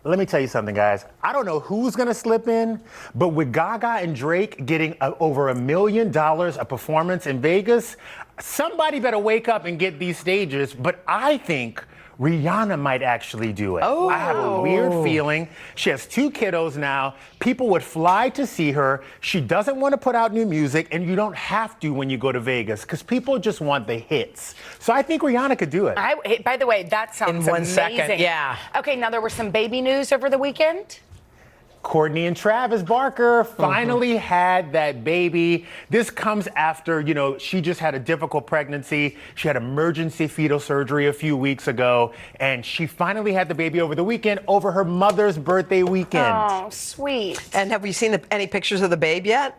Let me tell you something, guys. I don't know who's going to slip in, but with Gaga and Drake getting over $1 million a performance in Vegas, somebody better wake up and get these stages. But I think Rihanna might actually do it. I have a weird feeling. She has 2 kiddos now. People would fly to see her. She doesn't want to put out new music, and you don't have to when you go to Vegas because people just want the hits. So I think Rihanna could do it. By the way, that sounds in 1 amazing. second, yeah. Okay, now there was some baby news over the weekend. Courtney and Travis Barker finally had that baby. This comes after, you know, she just had a difficult pregnancy. She had emergency fetal surgery a few weeks ago, and she finally had the baby over the weekend, over her mother's birthday weekend. Oh, sweet. And have we seen any pictures of the babe yet?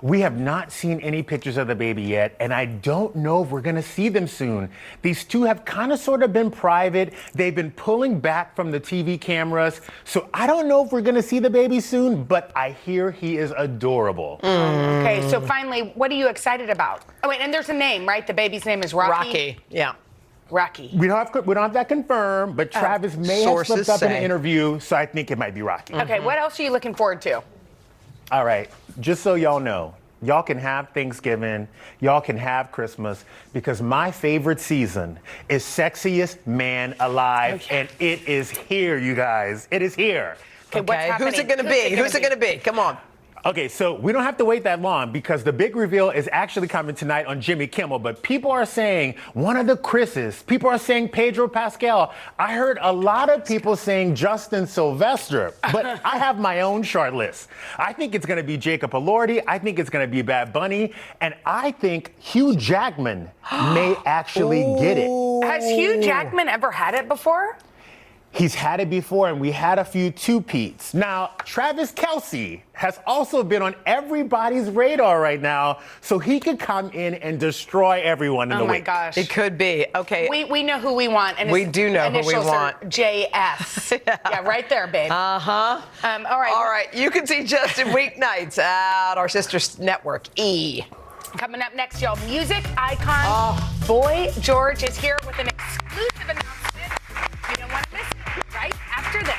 We have not seen any pictures of the baby yet, and I don't know if we're going to see them soon. These two have kind of sort of been private. They've been pulling back from the TV cameras, so I don't know if we're going to see the baby soon, but I hear he is adorable. Okay, so finally, what are you excited about? Oh, wait, and there's a name, right? The baby's name is Rocky? Rocky, yeah. Rocky. We don't have that confirmed, but Travis may have slipped up in an interview, so I think it might be Rocky. Okay, what else are you looking forward to? All right, just so y'all know, y'all can have Thanksgiving, y'all can have Christmas, because my favorite season is Sexiest Man Alive, and it is here, you guys. It is here. Okay, who's it gonna be? Who's it gonna be? Come on. Okay, so we don't have to wait that long because the big reveal is actually coming tonight on Jimmy Kimmel. But people are saying one of the Chris's. People are saying Pedro Pascal. I heard a lot of people saying Justin Sylvester, but I have my own short list. I think it's going to be Jacob Elordi. I think it's going to be Bad Bunny. And I think Hugh Jackman may actually get it. Has Hugh Jackman ever had it before? He's had it before, and we had a few two-peats. Now, Travis Kelce has also been on everybody's radar right now, so he could come in and destroy everyone in the week. Oh my gosh. It could be. Okay. We know who we want. And we his do know who we initials are want. JS. Yeah, right there, babe. Uh-huh. All right. All right. You can see Justin weeknights at our sister network, E! Coming up next, y'all, music icon Boy George is here with an exclusive announcement. You don't want to miss it. Right after this.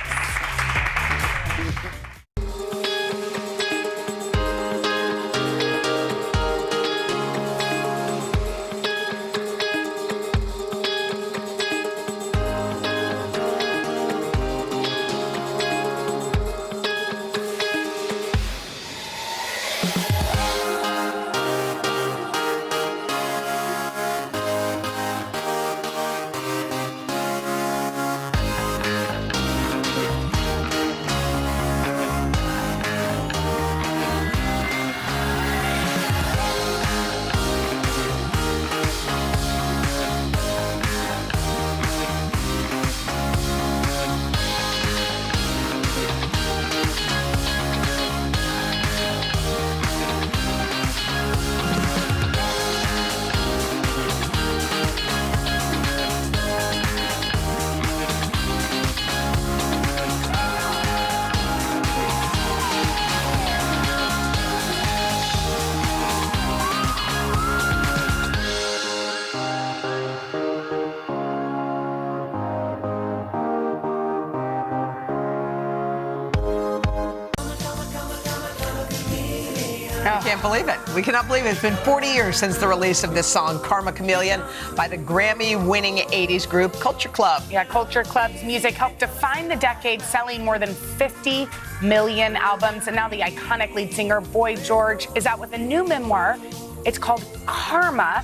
I can't believe it. We cannot believe it. It's been 40 years since the release of this song, Karma Chameleon, by the Grammy-winning 80s group Culture Club. Yeah, Culture Club's music helped define the decade, selling more than 50 million albums. And now the iconic lead singer, Boy George, is out with a new memoir. It's called Karma.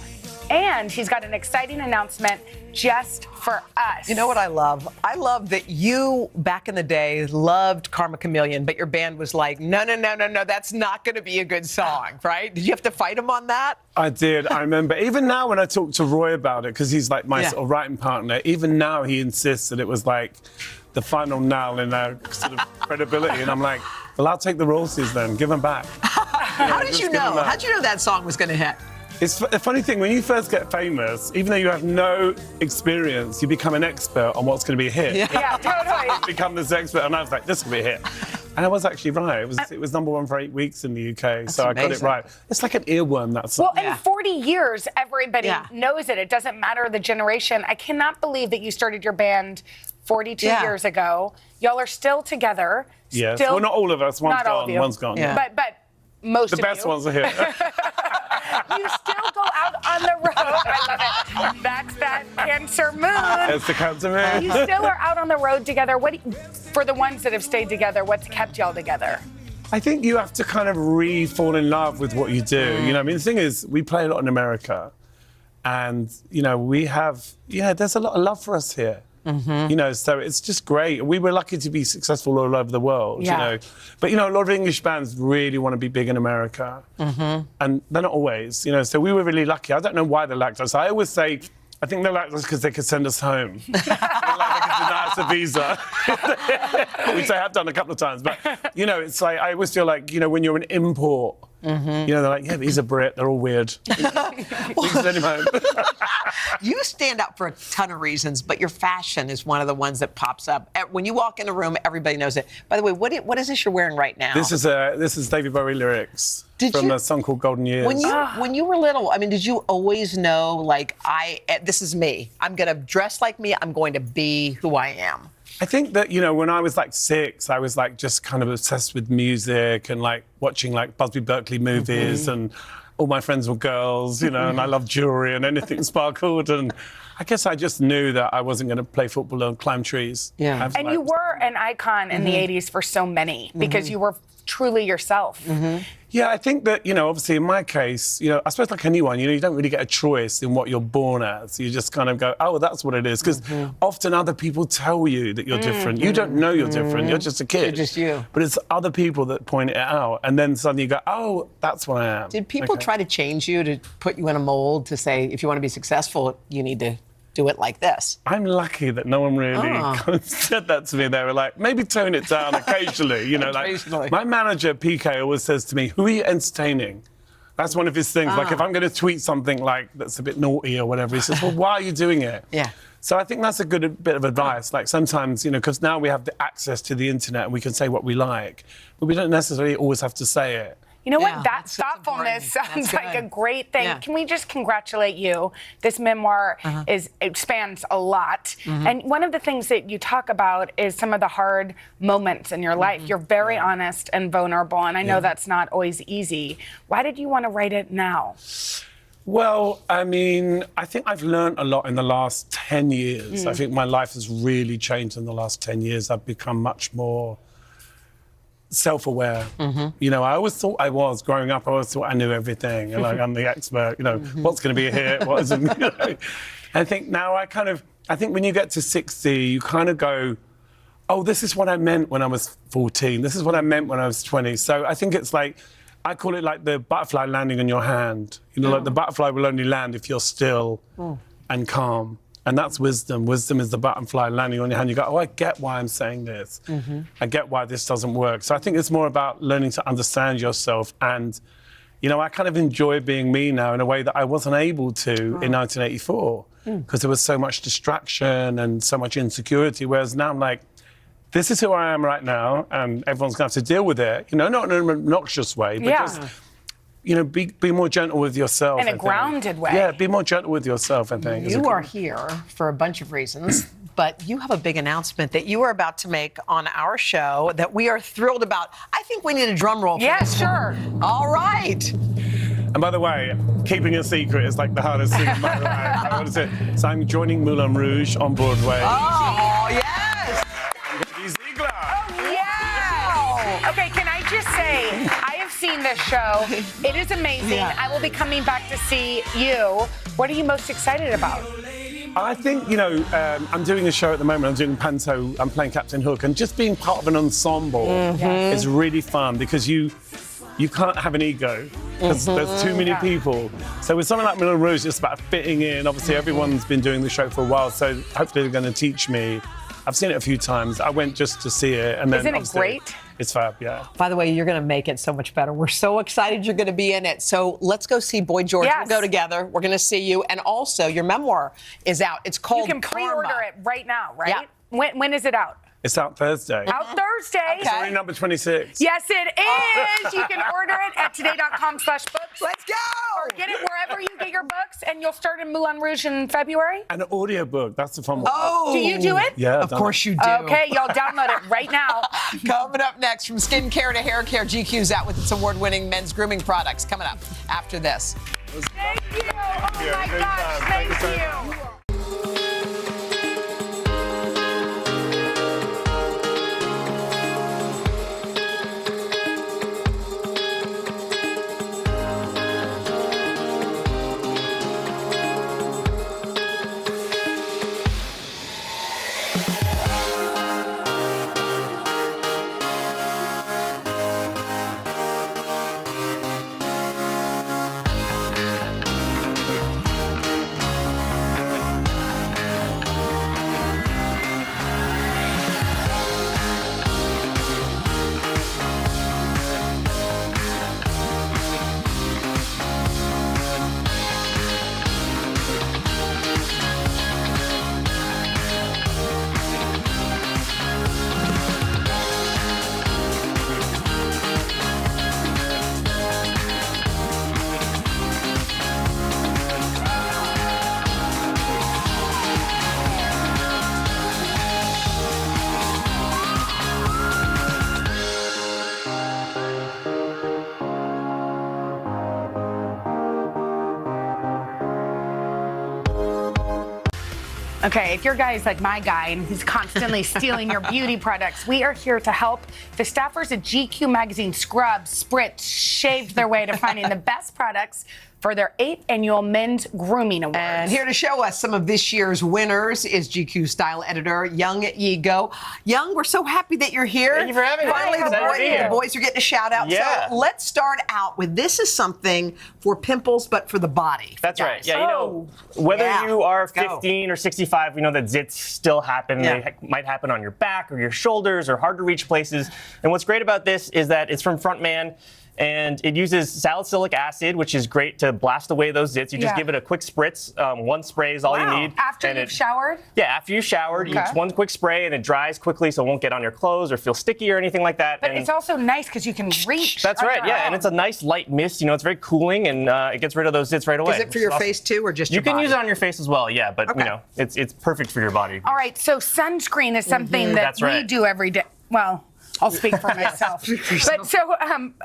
And he's got an exciting announcement just for us. You know what I love? I love that you, back in the day, loved Karma Chameleon, but your band was like, no, that's not going to be a good song, right? Did you have to fight him on that? I did. I remember. Even now when I talk to Roy about it, because he's like my sort of writing partner, even now he insists that it was like the final nail in our sort of credibility. And I'm like, well, I'll take the royalties then. Give them back. How did you know? How did you know that song was going to hit? It's a funny thing, when you first get famous, even though you have no experience, you become an expert on what's going to be a hit. Yeah, totally. You become this expert, and I was like, this will be a hit. And I was actually right. It was number one for 8 weeks in the UK, so I got it right. It's like an earworm, that song. Well, in 40 years, everybody knows it. It doesn't matter the generation. I cannot believe that you started your band 42 years ago. Y'all are still together. Yes. Still, well, not all of us. One's not all gone. of you. One's gone. Yeah. But most of you. The best ones are here. You still go out on the road. I love it. That's that Cancer moon. It's the Cancer moon. You still are out on the road together. For the ones that have stayed together, what's kept y'all together? I think you have to kind of fall in love with what you do. You know, I mean, the thing is, we play a lot in America, and you know, we have, there's a lot of love for us here. You know, so it's just great. We were lucky to be successful all over the world, you know. But, you know, a lot of English bands really want to be big in America. And they're not always, you know, so we were really lucky. I don't know why they liked us. I always say, I think they liked us because they could send us home. They could deny us a visa. Which I have done a couple of times. But, you know, it's like, I always feel like, you know, when you're an import, you know, they're like, yeah, but he's a Brit, they're all weird. We can send him home. You stand out for a ton of reasons, but your fashion is one of the ones that pops up. When you walk in the room, everybody knows it. By the way, what is this you're wearing right now? This is David Bowie lyrics from a song called Golden Years. When you were little, I mean, did you always know, like, this is me. I'm going to dress like me. I'm going to be who I am. I think that, you know, when I was like 6, I was like just kind of obsessed with music and like watching like Busby Berkeley movies and all my friends were girls, you know, and I loved jewelry and anything sparkled. And I guess I just knew that I wasn't going to play football and climb trees. Yeah. And you were an icon in the 80s for so many because you were truly yourself. Yeah, I think that, you know, obviously in my case, you know, I suppose like anyone, you know, you don't really get a choice in what you're born as. You just kind of go, oh, that's what it is. Because often other people tell you that you're different. You don't know you're different. You're just a kid. You're just you. But it's other people that point it out. And then suddenly you go, oh, that's what I am. Did people try to change you, to put you in a mold, to say, if you want to be successful, you need to do it like this? I'm lucky that no one really kind of said that to me. They were like, maybe tone it down occasionally. You know, like my manager, PK, always says to me, who are you entertaining? That's one of his things. Like if I'm going to tweet something like that's a bit naughty or whatever, he says, well, why are you doing it? Yeah. So I think that's a good bit of advice. Like sometimes, you know, because now we have the access to the internet and we can say what we like, but we don't necessarily always have to say it. You know what? That thoughtfulness sounds like a great thing. Can we just congratulate you? This memoir it spans a lot. And one of the things that you talk about is some of the hard moments in your life. You're very honest and vulnerable, and I know that's not always easy. Why did you want to write it now? Well, I mean, I think I've learned a lot in the last 10 years. I think my life has really changed in the last 10 years. I've become much more self-aware. You know, I always thought I was growing up. I always thought I knew everything. And, like I'm the expert. You know, what's going to be a hit? What isn't? You know? I think now I think when you get to 60, you kind of go, oh, this is what I meant when I was 14. This is what I meant when I was 20. So I think it's like, I call it like the butterfly landing on your hand. You know, like the butterfly will only land if you're still and calm. And that's wisdom. Wisdom is the butterfly landing on your hand. You go, oh, I get why I'm saying this. I get why this doesn't work. So I think it's more about learning to understand yourself. And, you know, I kind of enjoy being me now in a way that I wasn't able to in 1984 because there was so much distraction and so much insecurity. Whereas now I'm like, this is who I am right now, and everyone's going to have to deal with it. You know, not in an obnoxious way, but just, you know, be more gentle with yourself. In a grounded way. Yeah, be more gentle with yourself, I think. You are here for a bunch of reasons, but you have a big announcement that you are about to make on our show that we are thrilled about. I think we need a drum roll for this. Sure. All right. And by the way, keeping a secret is like the hardest thing in my life. I want to say, so I'm joining Moulin Rouge on Broadway. Oh, yes. Okay, can I just say, I have seen this show. It is amazing. I will be coming back to see you. What are you most excited about? I think, you know, I'm doing a show at the moment. I'm doing Panto. I'm playing Captain Hook. And just being part of an ensemble is really fun because you can't have an ego because there's too many people. So with something like Moulin Rouge, it's about fitting in. Obviously, everyone's been doing the show for a while, so hopefully they're going to teach me. I've seen it a few times. I went just to see it. And then Isn't it great? It's fab, yeah. By the way, you're going to make it so much better. We're so excited you're going to be in it. So let's go see Boy George. Yes. We'll go together. We're going to see you. And also, your memoir is out. It's called You can pre-order Karma. it right now, right? Yeah. When is it out? It's out Thursday. Out Thursday. Story number 26. Yes, it is. You can order it at today.com/books. Let's go. Or get it wherever you get your books, and you'll start in Moulin Rouge in February. An audiobook. That's the fun one. Oh. Do you do it? Yeah. Of course you do. Okay, y'all download it right now. Coming up next, from skincare to hair care, GQ's out with its award-winning men's grooming products. Coming up after this. Thank you. Oh my gosh, thank you. Okay, if your guy is like my guy and he's constantly stealing your beauty products, we are here to help. The staffers at GQ Magazine scrubbed, spritzed, shaved their way to finding the best products for their 8th annual Men's Grooming Awards. And here to show us some of this year's winners is GQ style editor Young Yigo. Young, we're so happy that you're here. Thank you for having me. Finally, the boys are getting a shout out. Yeah. So let's start out with this is something for pimples, but for the body. That's right. Yeah, you know, whether you are 15 or 65, we know that zits still happen. Yeah. They might happen on your back or your shoulders or hard to reach places. And what's great about this is that it's from Frontman. And it uses salicylic acid, which is great to blast away those zits. You just give it a quick spritz. One spray is all you need. After you've showered? Yeah, after you've showered, it's one quick spray and it dries quickly so it won't get on your clothes or feel sticky or anything like that. But and it's also nice because you can reach. that's right, yeah. And it's a nice light mist. You know, it's very cooling and it gets rid of those zits right away. Is it for your face too or just you your body? can use it on your face as well, yeah. But, you know, it's perfect for your body. All right, so sunscreen is something that That's right. we do every day. Well, I'll speak for myself. But so,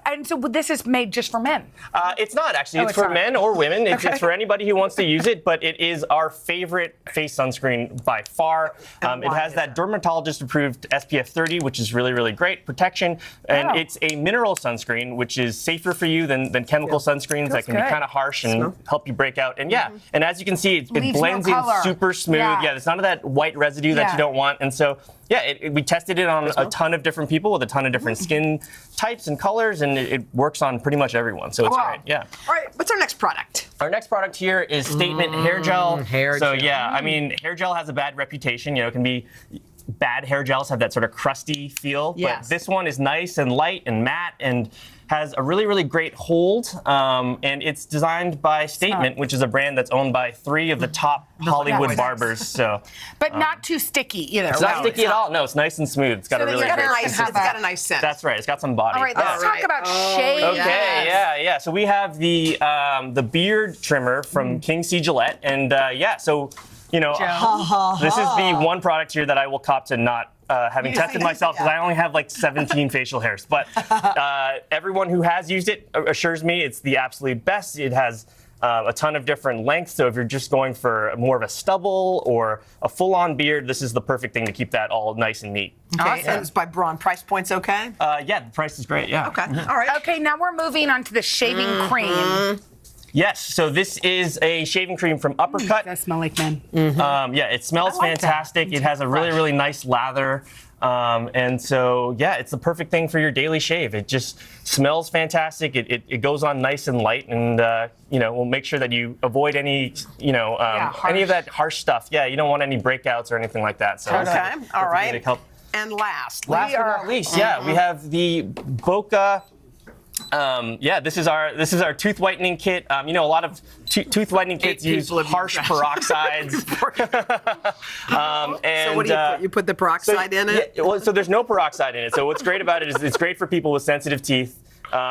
and so this is made just for men. It's not actually. Oh, It's it's for not. men or women. It's Okay. for anybody who wants to use it. But it is our favorite face sunscreen by far. It has that dermatologist-approved SPF 30, which is really, really great protection. And it's a mineral sunscreen, which is safer for you than chemical sunscreens that can be good. kind of harsh and help you break out. And and as you can see, it Leaves no blends in color. super smooth. Yeah. There's none of that white residue that you don't want. And so, we tested it on a ton of different people with a ton of different skin types and colors, and it works on pretty much everyone. So it's great. Yeah. All right, what's our next product? Our next product here is Statement Hair Gel. Hair so gel. yeah, I mean, hair gel has a bad reputation. You know, it can be bad hair gels have that sort of crusty feel, Yes. but this one is nice and light and matte and has a really, really great hold. And it's designed by Statement, which is a brand that's owned by 3 of the top Hollywood barbers. So, But not too sticky either. it's not sticky at all. No, it's nice and smooth. It's got a that really you great. guys can It's got a nice scent. That's right. It's got some body. All right, let's talk about shave. Okay, yeah. So we have the beard trimmer from King C. Gillette, and so you know, this is the one product here that I will cop to not having tested myself because I only have like 17 facial hairs. But everyone who has used it assures me it's the absolute best. It has a ton of different lengths. So if you're just going for more of a stubble or a full-on beard, this is the perfect thing to keep that all nice and neat. Okay, and it's by Braun. Price point's okay? Yeah, the price is great. Yeah. Okay, all right. Okay, now we're moving on to the shaving cream. Yes, so this is a shaving cream from Uppercut. That smell like men. It smells fantastic. It has a really, really nice lather. And so, it's the perfect thing for your daily shave. It just smells fantastic. It goes on nice and light, and we'll make sure that you avoid any, any of that harsh stuff. Yeah, you don't want any breakouts or anything like that. So Okay, all right. really help. And last Last but not least, we have the Boca. This is our tooth whitening kit. A lot of tooth whitening kits use harsh peroxides. So what do you put? You put the peroxide in it? So there's no peroxide in it. So what's great about it is it's great for people with sensitive teeth.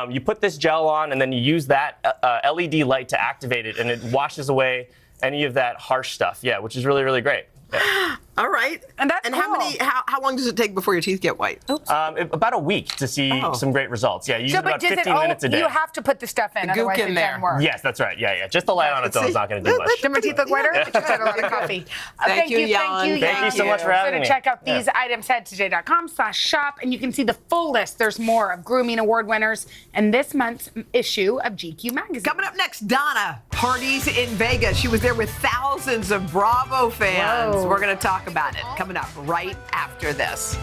You put this gel on and then you use that LED light to activate it, and it washes away any of that harsh stuff. Yeah, which is really, really great. Yeah. All right. And that's how long does it take before your teeth get white? About a week to see some great results. Yeah, usually about 15 minutes a day. You have to put the stuff in, The gook otherwise in it there. doesn't work. Yes, that's right. Yeah. Just the light on its own is not going to do much. Do my teeth look whiter? I just had a lot of coffee. Thank you, Jan. Thank you so much for having me. So to check out these items, head to today.com/shop, and you can see the full list. There's more of grooming award winners in this month's issue of GQ Magazine. Coming up next, Donna, parties in Vegas. She was there with thousands of Bravo fans. Whoa. We're going to talk about it coming up right after this.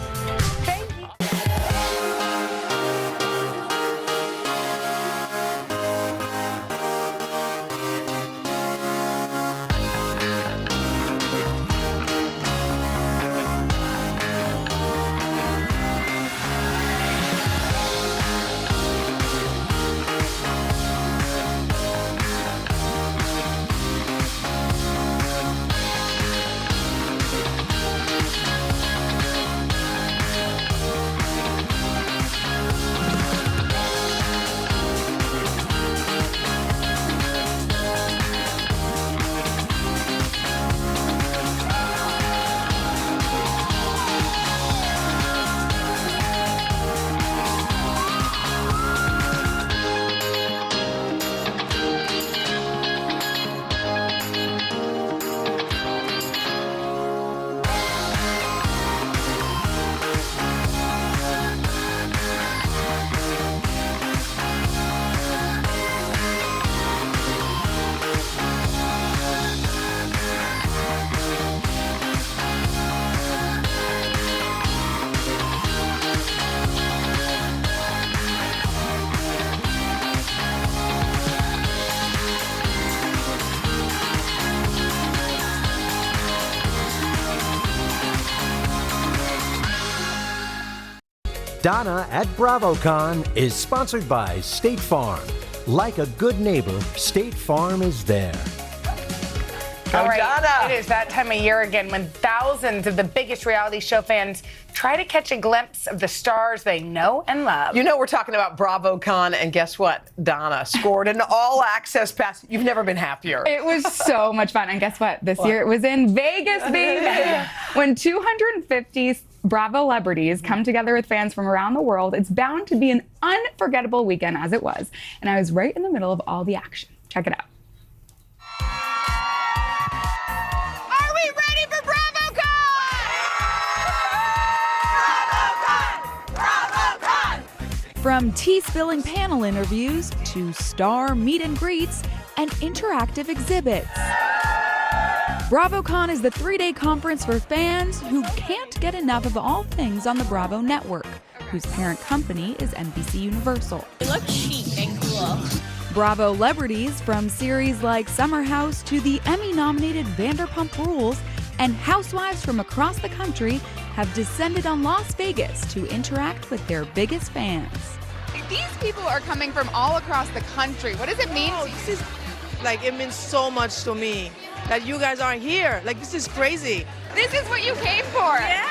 Donna at BravoCon is sponsored by State Farm. Like a good neighbor, State Farm is there. All right, Donna. it is that time of year again when thousands of the biggest reality show fans try to catch a glimpse of the stars they know and love. You know we're talking about BravoCon, and guess what? Donna scored an all-access pass. You've never been happier. It was so much fun. And guess what? This year it was in Vegas, baby. When 250 Bravo celebrities come together with fans from around the world, it's bound to be an unforgettable weekend, as it was. And I was right in the middle of all the action. Check it out. Are we ready for BravoCon? From tea-spilling panel interviews to star meet and greets and interactive exhibits. BravoCon is the 3-day conference for fans who can't get enough of all things on the Bravo network, whose parent company is NBC Universal. They look chic and cool. Bravo celebrities from series like Summer House to the Emmy-nominated Vanderpump Rules and housewives from across the country have descended on Las Vegas to interact with their biggest fans. These people are coming from all across the country. What does it mean to you? This is, like, it means so much to me that you guys aren't here. Like, this is crazy. This is what you came for. Yeah.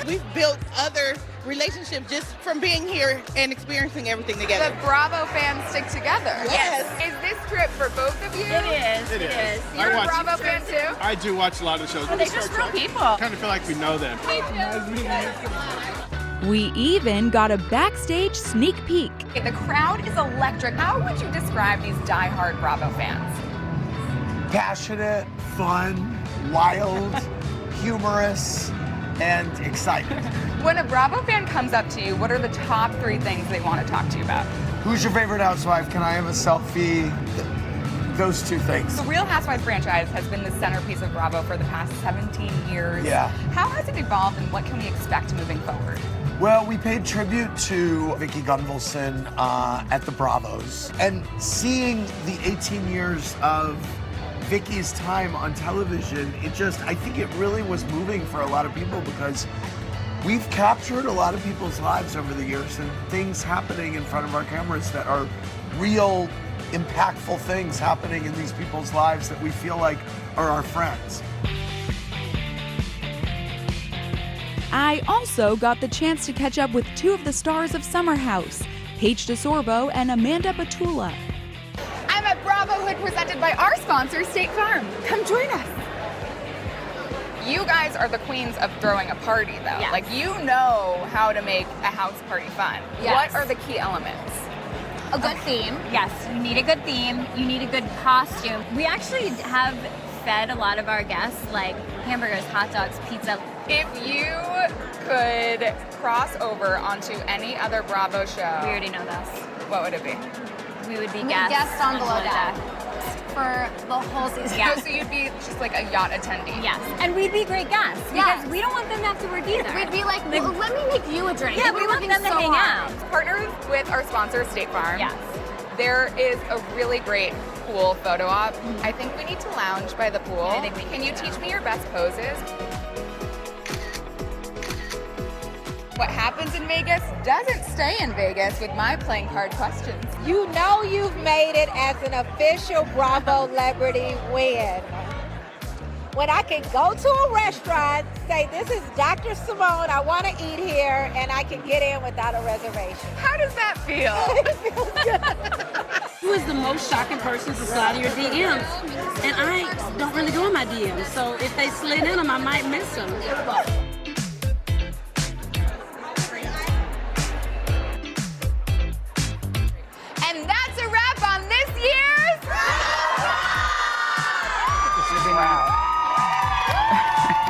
We've built other relationships just from being here and experiencing everything together. The Bravo fans stick together. Yes. Is this trip for both of you? It is. It is. I You're a watch- Bravo fan too? I do watch a lot of shows. Are they just real people? Kind of feel like we know them. We even got a backstage sneak peek. The crowd is electric. How would you describe these diehard Bravo fans? Passionate, fun, wild, humorous, and excited. When a Bravo fan comes up to you, what are the top 3 things they want to talk to you about? Who's your favorite housewife? Can I have a selfie? Those 2 things. The Real Housewives franchise has been the centerpiece of Bravo for the past 17 years. Yeah. How has it evolved and what can we expect moving forward? Well, we paid tribute to Vicki Gunvalson at the Bravos, and seeing the 18 years of Vicki's time on television, I think it really was moving for a lot of people because we've captured a lot of people's lives over the years and things happening in front of our cameras that are real, impactful things happening in these people's lives that we feel like are our friends. I also got the chance to catch up with 2 of the stars of Summer House, Paige DeSorbo and Amanda Batula. I'm at Bravohood presented by our sponsor, State Farm. Come join us. You guys are the queens of throwing a party, though. Yes. Like, you know how to make a house party fun. Yes. What are the key elements? A good theme. Yes, you need a good theme. You need a good costume. We actually have fed a lot of our guests like hamburgers, hot dogs, pizza. If you could cross over onto any other Bravo show, We already know this. what would it be? We would be We guests, guests on Below Deck. for the whole season. Yeah. So you'd be just like a yacht attendee. Yes, and we'd be great guests because we don't want them to have to work either. We'd be like, well, let me make you a drink. Yeah, We're we want working them to so hang hard. out. Partnered with our sponsor, State Farm. Yes. There is a really great pool photo op. I think we need to lounge by the pool. I think we Can you teach me your best poses? What happens in Vegas doesn't stay in Vegas with my playing card questions. You know you've made it as an official Bravo celebrity win. When I can go to a restaurant, say, this is Dr. Simone, I want to eat here, and I can get in without a reservation. How does that feel? It feels good. Who is the most shocking person to slide in your DMs? And I don't really go in my DMs, so if they slid in them, I might miss them. And that's a wrap on this year's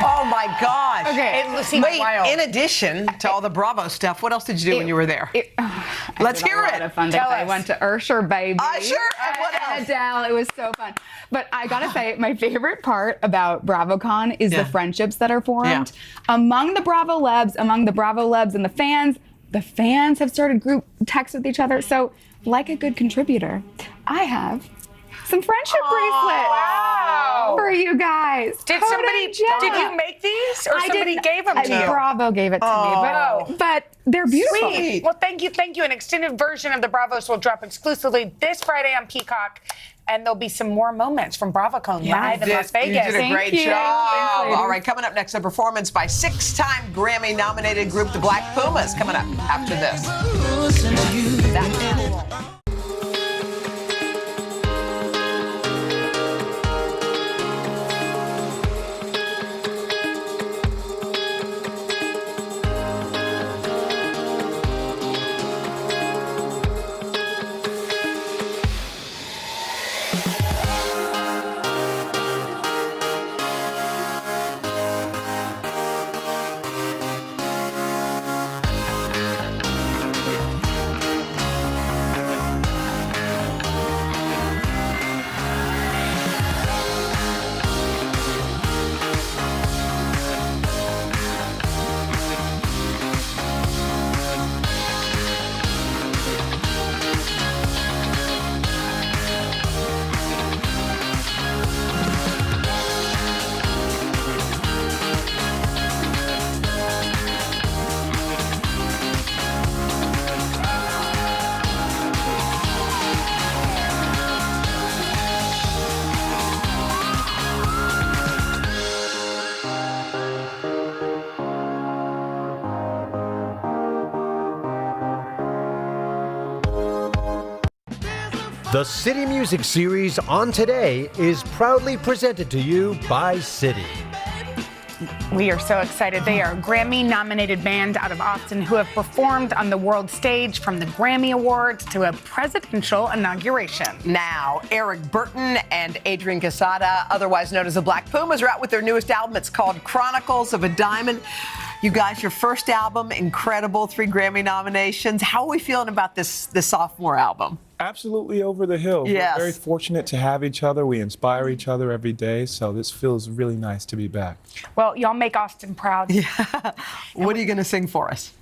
Oh my gosh. Okay, Wait, in addition to all the Bravo stuff, what else did you do when you were there? Let's hear it. I went to Usher, baby. Usher? And what else? And Adele. It was so fun. But I gotta say, my favorite part about BravoCon is the friendships that are formed among the Bravo Lebs, and the fans have started group texts with each other. So, like a good contributor, I have some friendship bracelets. Wow. Wow. for you guys. Did Total somebody? gem. Did you make these, or I somebody didn't- gave them to you? Bravo gave it to me, but they're beautiful. Sweet. Well, thank you. An extended version of the Bravos will drop exclusively this Friday on Peacock, and there'll be some more moments from BravoCon live in Las Vegas. You did a great job. All right, coming up next, a performance by 6-time Grammy-nominated group, the Black Pumas, coming up after this. The City Music Series on Today is proudly presented to you by City. We are so excited. They are a Grammy-nominated band out of Austin who have performed on the world stage from the Grammy Awards to a presidential inauguration. Now, Eric Burton and Adrian Quesada, otherwise known as the Black Pumas, are out with their newest album. It's called Chronicles of a Diamond. You guys, your first album, incredible, 3 Grammy nominations. How are we feeling about this sophomore album? Absolutely over the hill. Yes. We're very fortunate to have each other. We inspire each other every day, so this feels really nice to be back. Well, y'all make Austin proud. Yeah. What are you going to sing for us?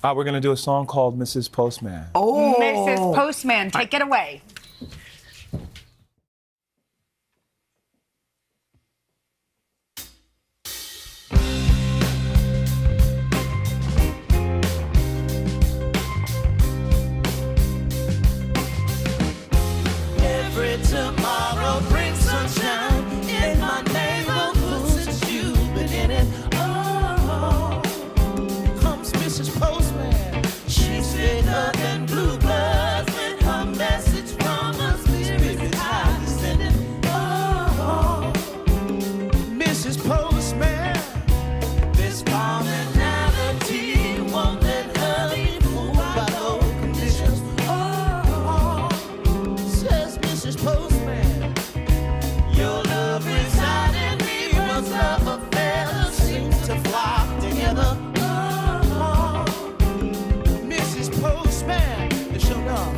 We're going to do a song called Mrs. Postman. Oh. Mrs. Postman, take it away. Tomorrow brings sunshine in my neighborhood since you've been in it. Oh, comes Mrs. Postman. She's thicker than blue bloods with her message from a spirit high descending. Oh, Mrs. Postman, this commonality won't let her be fooled by no conditions. Oh, says Mrs. Postman, your love resides in me, but love affairs seem to flock together. Oh, Mrs. Postman, you show up.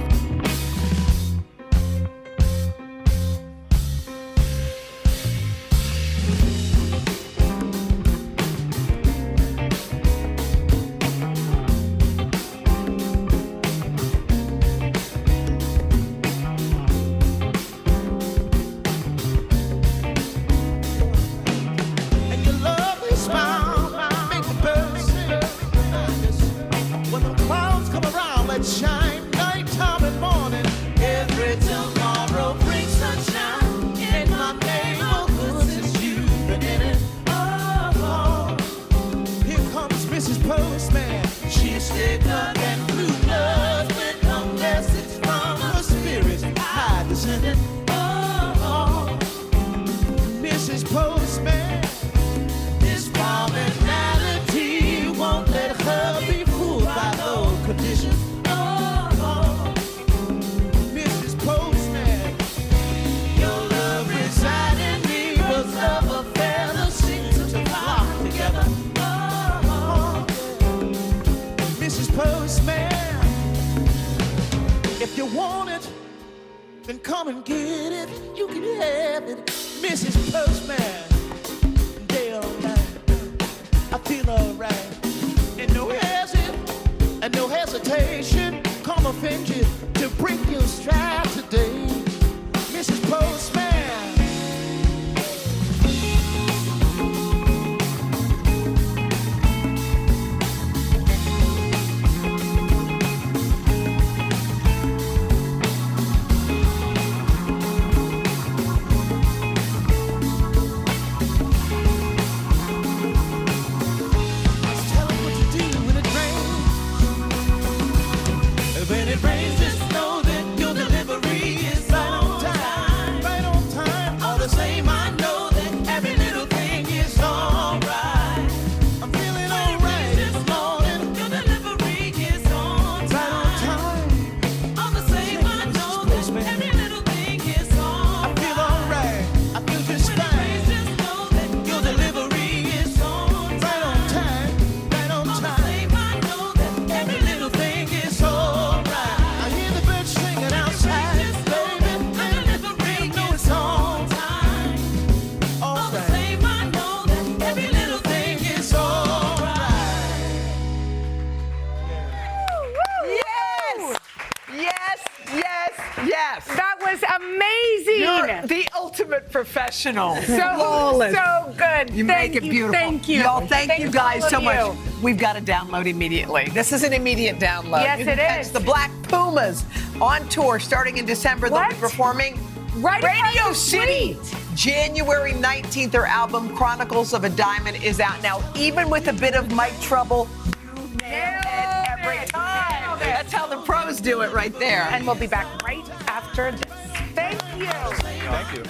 And your lovely smile make the birds sing. When the clouds come around, let's shine nighttime and morning. Every tomorrow brings sunshine in my neighborhood since you've been in it. Oh, here comes Mrs. Postman. She's thicker than blue blood with a message from her spirit high descending. Oh, Mrs. Postman, this commonality won't let her be fooled by no conditions. Oh, Mrs. Postman, your love resides in me, but love affairs seem to flock together. Oh, Mrs. Postman, if you want it, then come and get it. You can have it, Mrs. Postman. Day or night, I feel alright. And no hesitation, come offend you to break your stride today, Mrs. Postman. professional. So good. You make it beautiful. Thank you. Y'all, thank you guys so much. You. We've got to download immediately. This is an immediate download. Yes, you can it catch is. the Black Pumas on tour starting in December. They'll be performing right Radio City. January 19th, their album Chronicles of a Diamond is out now. Even with a bit of mic trouble, you nail it every time. That's how the pros do it right there. And we'll be back right after this. Thank you. Thank you.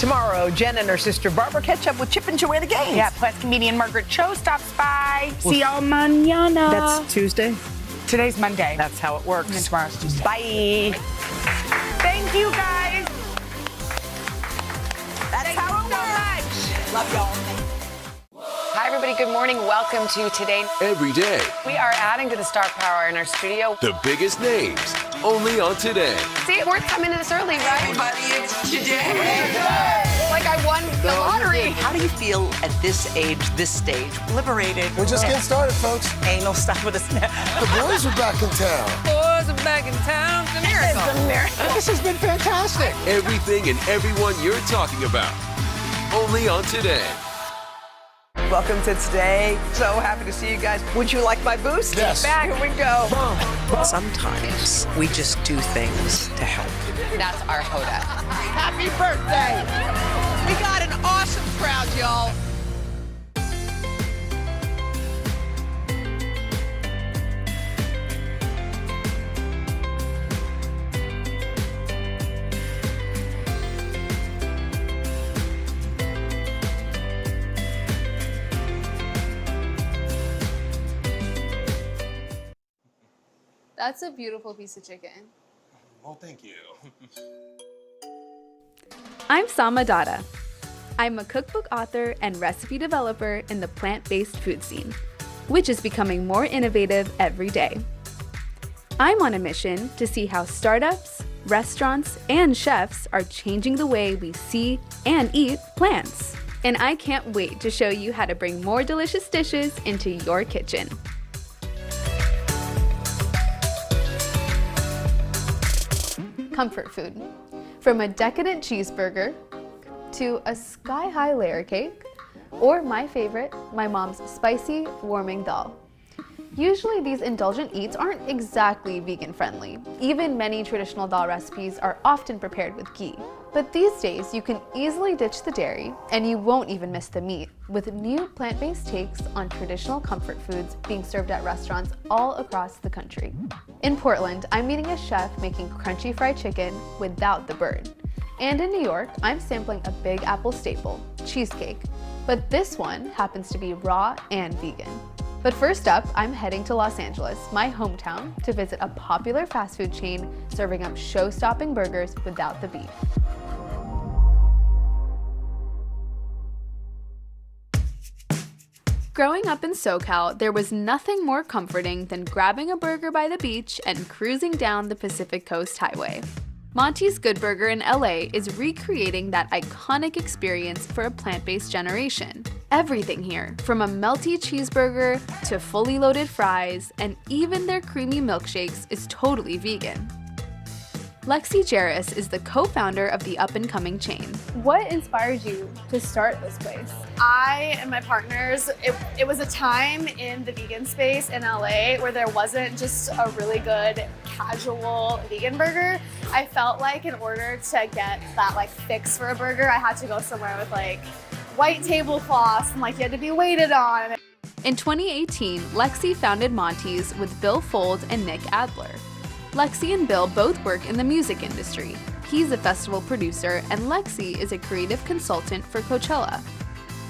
Tomorrow, Jen and her sister Barbara catch up with Chip and Joanna Gaines. Yeah, plus comedian Margaret Cho stops by. See y'all mañana. That's Tuesday? Today's Monday. That's how it works. And tomorrow's Tuesday. Bye. Thank you, guys. That's how it works. Love y'all. Hi, everybody. Good morning. Welcome to Today. Every day, We are adding to the star power in our studio. the biggest names, only on Today. See, it's worth coming in this early, right? Everybody, it's today. Like I won the lottery. How do you feel at this age, this stage? Liberated. We're just getting started, folks. Anal stuff with a snap. The boys are back in town. Boys are back in town. It's a miracle. It's a miracle. This has been fantastic. Everything and everyone you're talking about, only on Today. Welcome to Today. So happy to see you guys. Would you like my boost? Yes. Back. Here we go. Sometimes we just do things to help. That's our Hoda. Happy birthday! We got an awesome crowd, y'all. That's a beautiful piece of chicken. Well, thank you. I'm Sama Dada. I'm a cookbook author and recipe developer in the plant-based food scene, which is becoming more innovative every day. I'm on a mission to see how startups, restaurants, and chefs are changing the way we see and eat plants. And I can't wait to show you how to bring more delicious dishes into your kitchen. Comfort food. From a decadent cheeseburger to a sky-high layer cake, or my favorite, my mom's spicy, warming dal. Usually these indulgent eats aren't exactly vegan friendly. Even many traditional dal recipes are often prepared with ghee. But these days you can easily ditch the dairy and you won't even miss the meat, with new plant-based takes on traditional comfort foods being served at restaurants all across the country. In Portland, I'm meeting a chef making crunchy fried chicken without the bird. And in New York, I'm sampling a Big Apple staple, cheesecake. But this one happens to be raw and vegan. But first up, I'm heading to Los Angeles, my hometown, to visit a popular fast food chain serving up show-stopping burgers without the beef. Growing up in SoCal, there was nothing more comforting than grabbing a burger by the beach and cruising down the Pacific Coast Highway. Monty's Good Burger in LA is recreating that iconic experience for a plant-based generation. Everything here, from a melty cheeseburger to fully loaded fries, and even their creamy milkshakes, is totally vegan. Lexi Jarris is the co-founder of the up-and-coming chain. What inspired you to start this place? I and my partners, it was a time in the vegan space in LA where there wasn't just a really good casual vegan burger. I felt like in order to get that like fix for a burger, I had to go somewhere with like white tablecloths and like you had to be waited on. In 2018, Lexi founded Monty's with Bill Fold and Nick Adler. Lexi and Bill both work in the music industry. He's a festival producer, and Lexi is a creative consultant for Coachella.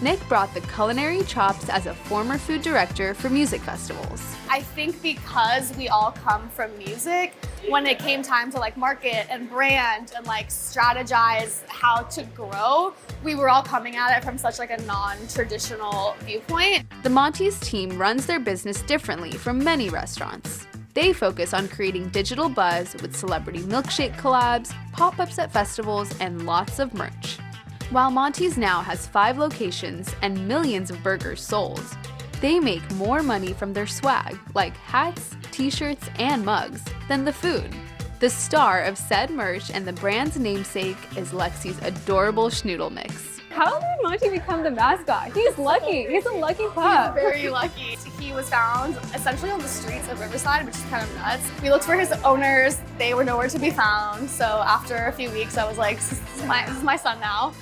Nick brought the culinary chops as a former food director for music festivals. I think because we all come from music, when it came time to like market and brand and like strategize how to grow, we were all coming at it from such like a non-traditional viewpoint. The Monty's team runs their business differently from many restaurants. They focus on creating digital buzz with celebrity milkshake collabs, pop-ups at festivals, and lots of merch. While Monty's now has 5 locations and millions of burgers sold, they make more money from their swag, like hats, t-shirts, and mugs, than the food. The star of said merch and the brand's namesake is Lexi's adorable schnoodle mix. How did Monty become the mascot? He's lucky. He's a lucky pup. He's very lucky. He was found essentially on the streets of Riverside, which is kind of nuts. We looked for his owners. They were nowhere to be found. So after a few weeks, I was like, this is my son now.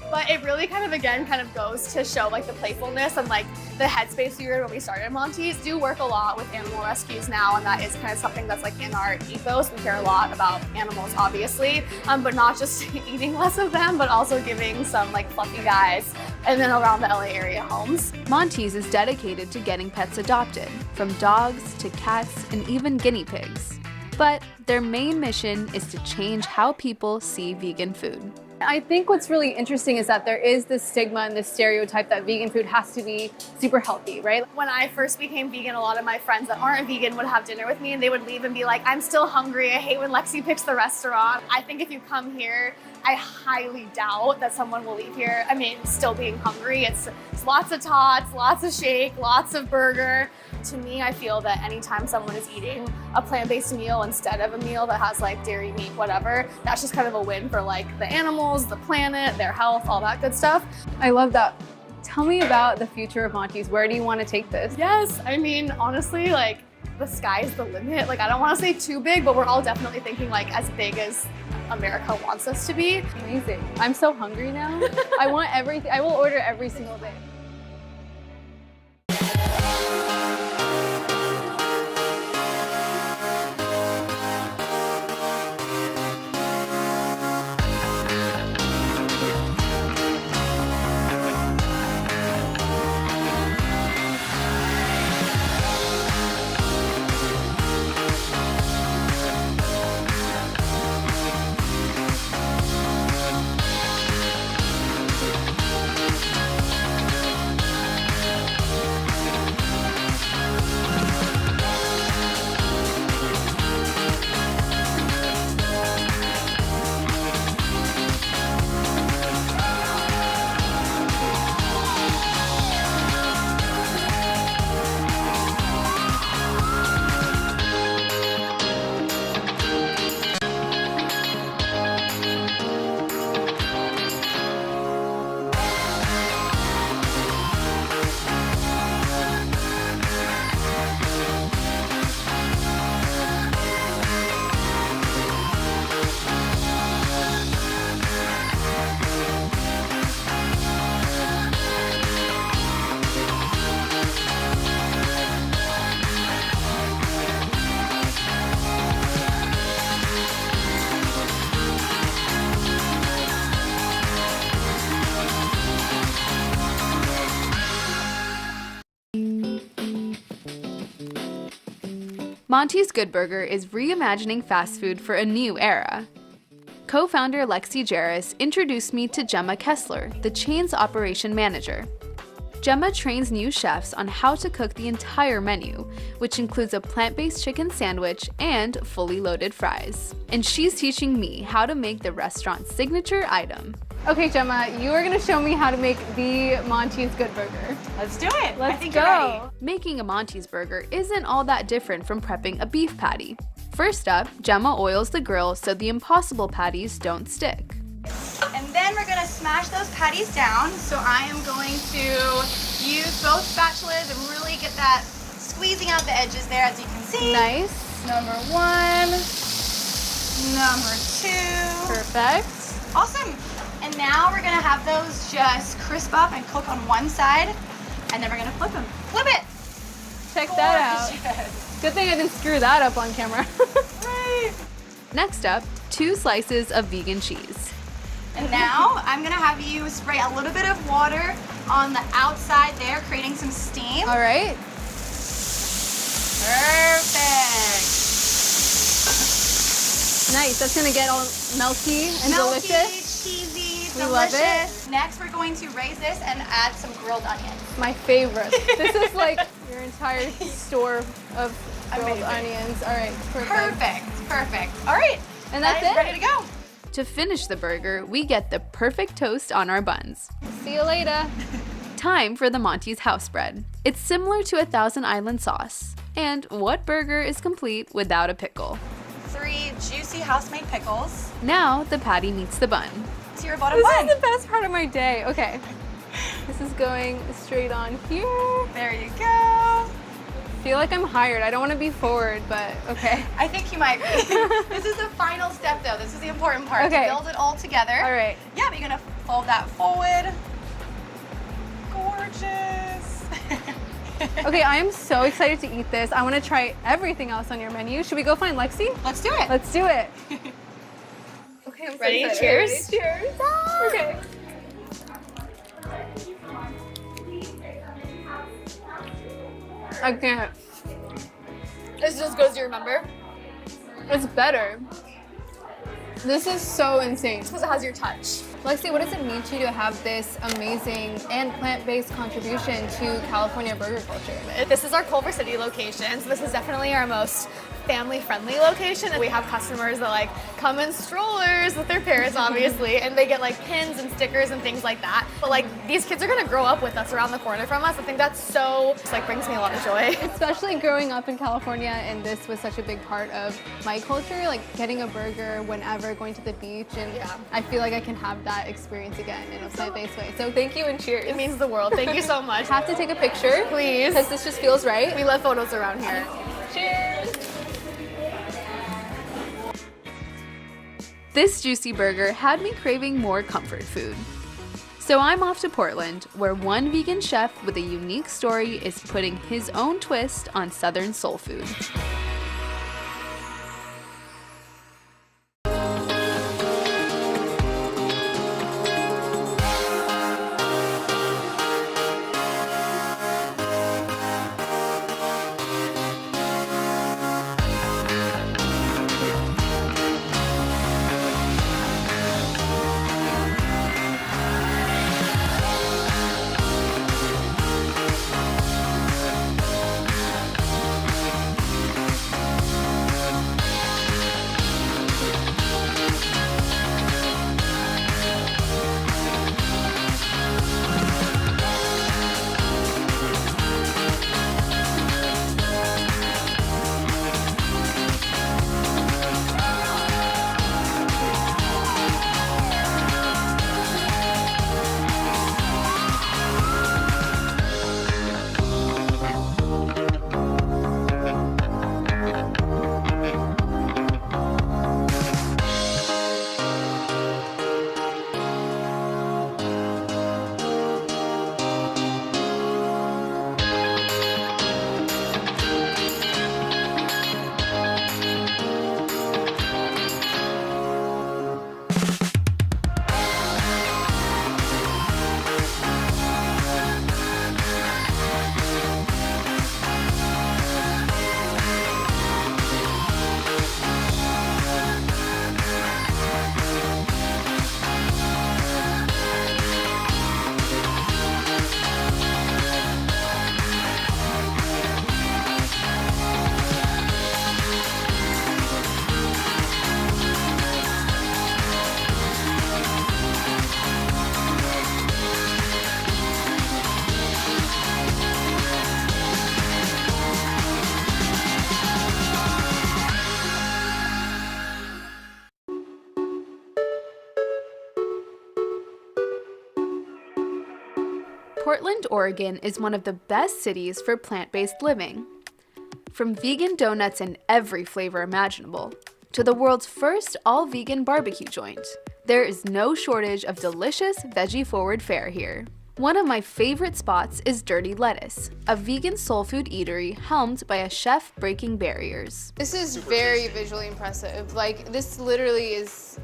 But it really kind of goes to show like the playfulness and like the headspace we were in when we started Monty's. Do work a lot with animal rescues now, and that is kind of something that's like in our ethos. We care a lot about animals, obviously, but not just eating less of them, but also giving some like fluffy guys and then around the LA area homes. Monty's is dedicated to getting pets adopted, from dogs to cats and even guinea pigs. But their main mission is to change how people see vegan food. I think what's really interesting is that there is this stigma and this stereotype that vegan food has to be super healthy, right? When I first became vegan, a lot of my friends that aren't vegan would have dinner with me and they would leave and be like, I'm still hungry. I hate when Lexi picks the restaurant. I think if you come here, I highly doubt that someone will leave here, still being hungry. It's lots of tots, lots of shake, lots of burger. To me, I feel that anytime someone is eating a plant-based meal instead of a meal that has like dairy, meat, whatever, that's just kind of a win for like the animals, the planet, their health, all that good stuff. I love that. Tell me about the future of Monty's. Where do you want to take this? Yes, honestly, like the sky's the limit. Like I don't want to say too big, but we're all definitely thinking like as big as America wants us to be. Amazing. I'm so hungry now. I want everything. I will order every single day. Monty's Good Burger is reimagining fast food for a new era. Co-founder Lexi Jarris introduced me to Gemma Kessler, the chain's operation manager. Gemma trains new chefs on how to cook the entire menu, which includes a plant-based chicken sandwich and fully loaded fries. And she's teaching me how to make the restaurant's signature item. Okay, Gemma, you are gonna show me how to make the Monty's Good Burger. Let's do it. Let's I think go. you're ready. Making a Monty's burger isn't all that different from prepping a beef patty. First up, Gemma oils the grill so the impossible patties don't stick. And then we're gonna smash those patties down. So I am going to use both spatulas and really get that squeezing out the edges there, as you can see. Nice. Number 1, number 2. Perfect. Awesome. And now we're gonna have those just crisp up and cook on one side, and then we're gonna flip them. Flip it. Check that out. Good thing I didn't screw that up on camera. Right. Next up, 2 slices of vegan cheese. And now I'm gonna have you spray a little bit of water on the outside there, creating some steam. All right. Perfect. Nice. That's gonna get all melty and delicious. Cheesy, We delicious. love it. Next, we're going to raise this and add some grilled onions. My favorite. This is like your entire store of grilled Amazing. onions. All right. Perfect. Perfect. All right. And that's that is it. ready to go. To finish the burger, we get the perfect toast on our buns. See you later. Time for the Monty's house bread. It's similar to a Thousand Island sauce. And what burger is complete without a pickle? 3 juicy house-made pickles. Now the patty meets the bun. To your bottom This bun. is the best part of my day. Okay. This is going straight on here. There you go. Feel like I'm hired. I don't want to be forward, but okay. I think you might be. This is the final step, though. This is the important part. Okay. To build it all together. All right. Yeah, but you're gonna fold that forward. Gorgeous. Okay, I am so excited to eat this. I want to try everything else on your menu. Should we go find Lexi? Let's do it. Let's do it. Okay, I'm so Ready? excited. Cheers. Ready? Cheers. Okay. I can't. It's just goes to remember. It's better. This is so insane. Because it has your touch. Lexi, what does it mean to you to have this amazing and plant-based contribution to California burger culture? This is our Culver City location, so this is definitely our most family-friendly location. And we have customers that like come in strollers with their parents, obviously, and they get like pins and stickers and things like that. But like these kids are gonna grow up with us around the corner from us. I think that's so just like brings me a lot of joy. Especially growing up in California, and this was such a big part of my culture, like getting a burger whenever going to the beach, and I feel like I can have that experience again in a plant-based way. So thank you and cheers. It means the world. Thank you so much. Have to take a picture, Please. because this just feels right. We love photos around here. Cheers. This juicy burger had me craving more comfort food. So I'm off to Portland, where one vegan chef with a unique story is putting his own twist on Southern soul food. Portland, Oregon is one of the best cities for plant-based living. From vegan donuts in every flavor imaginable, to the world's first all-vegan barbecue joint, there is no shortage of delicious veggie-forward fare here. One of my favorite spots is Dirty Lettuce, a vegan soul food eatery helmed by a chef breaking barriers. This is very visually impressive. Like, this literally is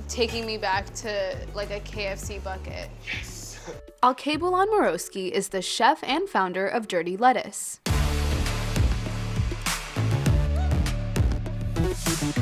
taking me back to like a KFC bucket. Alkebulan Morosky is the chef and founder of Dirty Lettuce.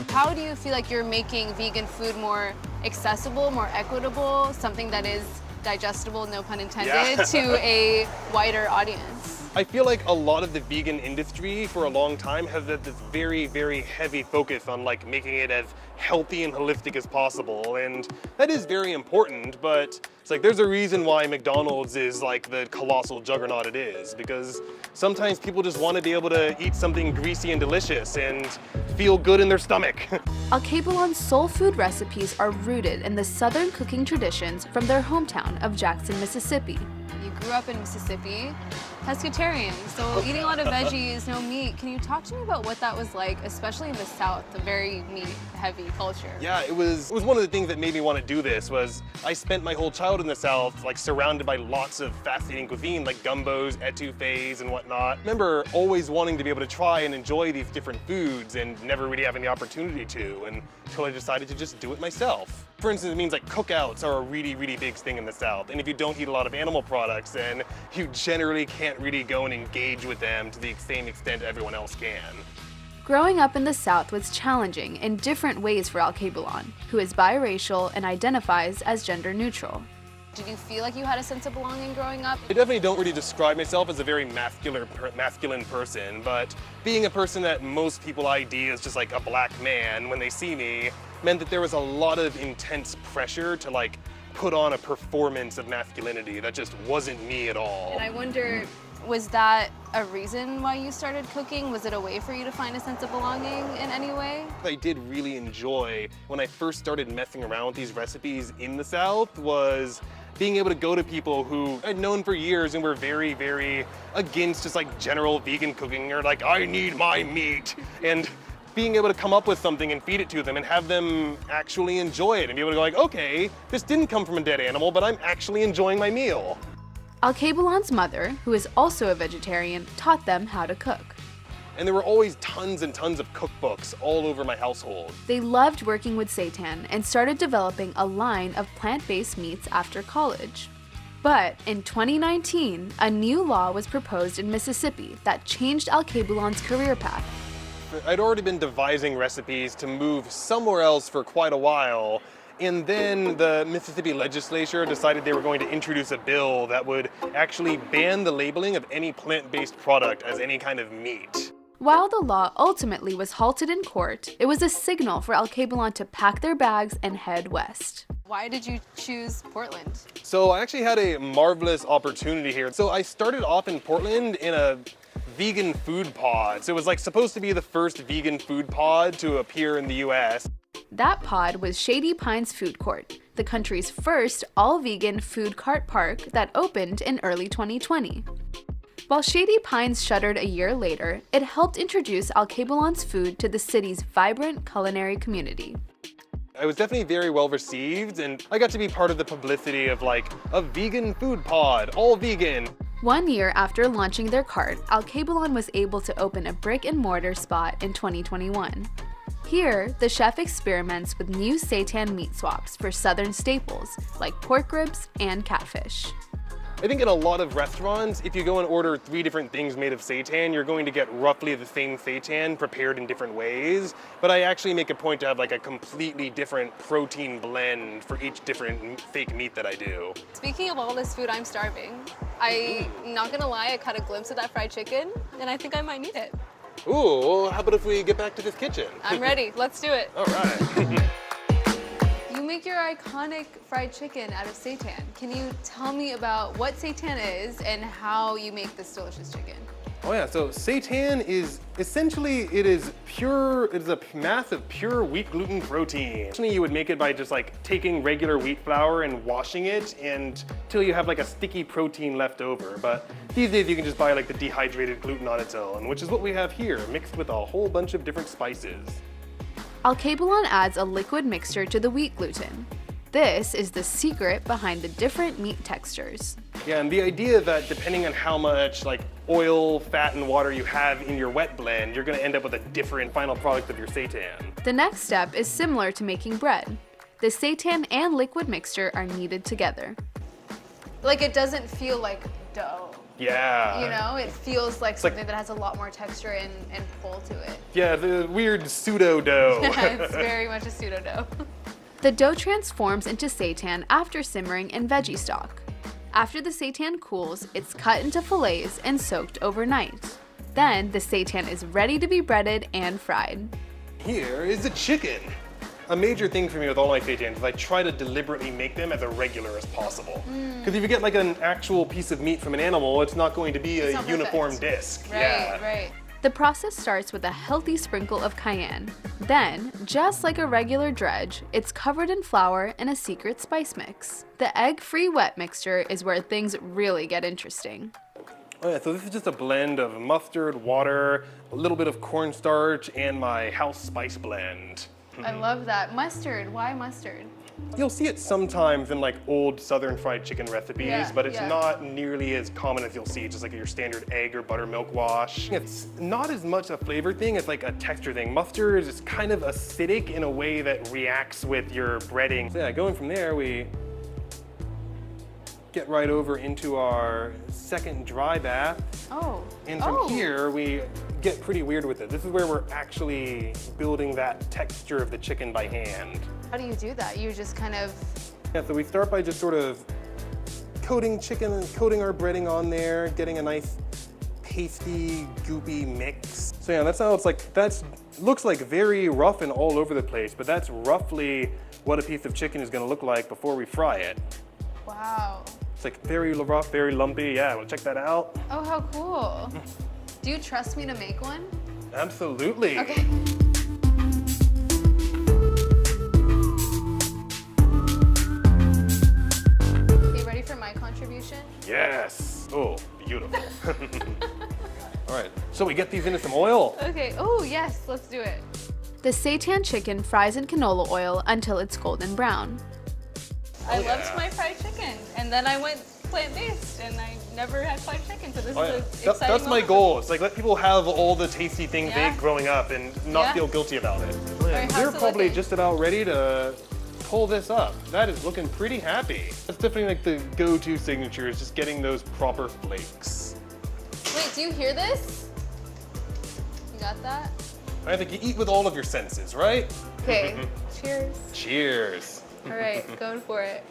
How do you feel like you're making vegan food more accessible, more equitable, something that is digestible, no pun intended, to a wider audience? I feel like a lot of the vegan industry for a long time has had this very, very heavy focus on like making it as healthy and holistic as possible, and that is very important, but it's like there's a reason why McDonald's is like the colossal juggernaut it is, because sometimes people just want to be able to eat something greasy and delicious and feel good in their stomach. Alkebulan's soul food recipes are rooted in the Southern cooking traditions from their hometown of Jackson, Mississippi. You grew up in Mississippi, pescatarian, so eating a lot of veggies, no meat. Can you talk to me about what that was like, especially in the South, the very meat-heavy culture? Yeah, it was one of the things that made me want to do this. Was I spent my whole childhood in the South, like surrounded by lots of fascinating cuisine, like gumbos, etouffees, and whatnot. I remember always wanting to be able to try and enjoy these different foods and never really having the opportunity to, until I decided to just do it myself. For instance, it means like cookouts are a really, really big thing in the South. And if you don't eat a lot of animal products, then you generally can't really go and engage with them to the same extent everyone else can. Growing up in the South was challenging in different ways for Alkebulan, who is biracial and identifies as gender neutral. Did you feel like you had a sense of belonging growing up? I definitely don't really describe myself as a very masculine person, but being a person that most people ID as just like a black man when they see me meant that there was a lot of intense pressure to like put on a performance of masculinity that just wasn't me at all. And I wonder, was that a reason why you started cooking? Was it a way for you to find a sense of belonging in any way? I did really enjoy when I first started messing around with these recipes in the South was being able to go to people who I'd known for years and were very, very against just like general vegan cooking, or like, I need my meat. And being able to come up with something and feed it to them and have them actually enjoy it and be able to go like, okay, this didn't come from a dead animal, but I'm actually enjoying my meal. Alkebulan's mother, who is also a vegetarian, taught them how to cook. And there were always tons and tons of cookbooks all over my household. They loved working with seitan and started developing a line of plant-based meats after college. But in 2019, a new law was proposed in Mississippi that changed Alkebulan's career path. I'd already been devising recipes to move somewhere else for quite a while, and then the Mississippi legislature decided they were going to introduce a bill that would actually ban the labeling of any plant-based product as any kind of meat. While the law ultimately was halted in court, it was a signal for Alkebulan to pack their bags and head west. Why did you choose Portland? So I actually had a marvelous opportunity here. So I started off in Portland in a vegan food pod. So it was like supposed to be the first vegan food pod to appear in the US. That pod was Shady Pines Food Court, the country's first all-vegan food cart park that opened in early 2020. While Shady Pines shuttered a year later, it helped introduce Alkebulan's food to the city's vibrant culinary community. I was definitely very well received, and I got to be part of the publicity of like a vegan food pod, all vegan. 1 year after launching their cart, Alkebulan was able to open a brick-and-mortar spot in 2021. Here, the chef experiments with new seitan meat swaps for southern staples like pork ribs and catfish. I think in a lot of restaurants, if you go and order 3 different things made of seitan, you're going to get roughly the same seitan prepared in different ways. But I actually make a point to have like a completely different protein blend for each different fake meat that I do. Speaking of all this food, I'm starving. I'm not gonna lie, I caught a glimpse of that fried chicken, and I think I might need it. Ooh, well, how about if we get back to this kitchen? I'm ready, let's do it. All right. You make your iconic fried chicken out of seitan. Can you tell me about what seitan is and how you make this delicious chicken? Oh yeah, so seitan is essentially, it is a mass of pure wheat gluten protein. Actually, you would make it by just like taking regular wheat flour and washing it until you have like a sticky protein left over. But these days you can just buy like the dehydrated gluten on its own, which is what we have here, mixed with a whole bunch of different spices. Alkebulan adds a liquid mixture to the wheat gluten. This is the secret behind the different meat textures. Yeah, and the idea that depending on how much like oil, fat, and water you have in your wet blend, you're gonna end up with a different final product of your seitan. The next step is similar to making bread. The seitan and liquid mixture are kneaded together. Like it doesn't feel like dough. Yeah. You know, it feels like something that has a lot more texture and pull to it. Yeah, the weird pseudo dough. Yeah, it's very much a pseudo dough. The dough transforms into seitan after simmering in veggie stock. After the seitan cools, it's cut into fillets and soaked overnight. Then the seitan is ready to be breaded and fried. Here is the chicken. A major thing for me with all my seitans is I try to deliberately make them as irregular as possible. Because if you get like an actual piece of meat from an animal, it's not going to be a uniform disc. Right. The process starts with a healthy sprinkle of cayenne. Then, just like a regular dredge, it's covered in flour and a secret spice mix. The egg-free wet mixture is where things really get interesting. Oh yeah, so this is just a blend of mustard, water, a little bit of cornstarch, and my house spice blend. I love that. Mustard, why mustard? You'll see it sometimes in like old southern fried chicken recipes, but it's not nearly as common as you'll see just like your standard egg or buttermilk wash. It's not as much a flavor thing, it's like a texture thing. Mustard is kind of acidic in a way that reacts with your breading. So yeah, going from there, we get right over into our second dry bath. Oh. And from here, we get pretty weird with it. This is where we're actually building that texture of the chicken by hand. How do you do that? You just kind of... Yeah, so we start by just sort of coating chicken and coating our breading on there, getting a nice pasty, goopy mix. So yeah, that's how it's like, looks like very rough and all over the place, but that's roughly what a piece of chicken is gonna look like before we fry it. Wow. It's like very rough, very lumpy. Yeah, well, check that out. Oh, how cool. Do you trust me to make one? Absolutely. Okay. For my contribution? Yes. Oh, beautiful. All right, so we get these into some oil. Okay, oh yes, let's do it. The seitan chicken fries in canola oil until it's golden brown. I loved my fried chicken, and then I went plant-based, and I never had fried chicken, so this is an exciting That's my moment. goal. It's like let people have all the tasty things they ate growing up and not feel guilty about it. Right, how's We're it probably looking? just about ready to pull this up. That is looking pretty happy. That's definitely like the go-to signature is just getting those proper flakes. Wait, do you hear this? You got that? I think you eat with all of your senses, right? Okay, cheers. Cheers. All right, going for it.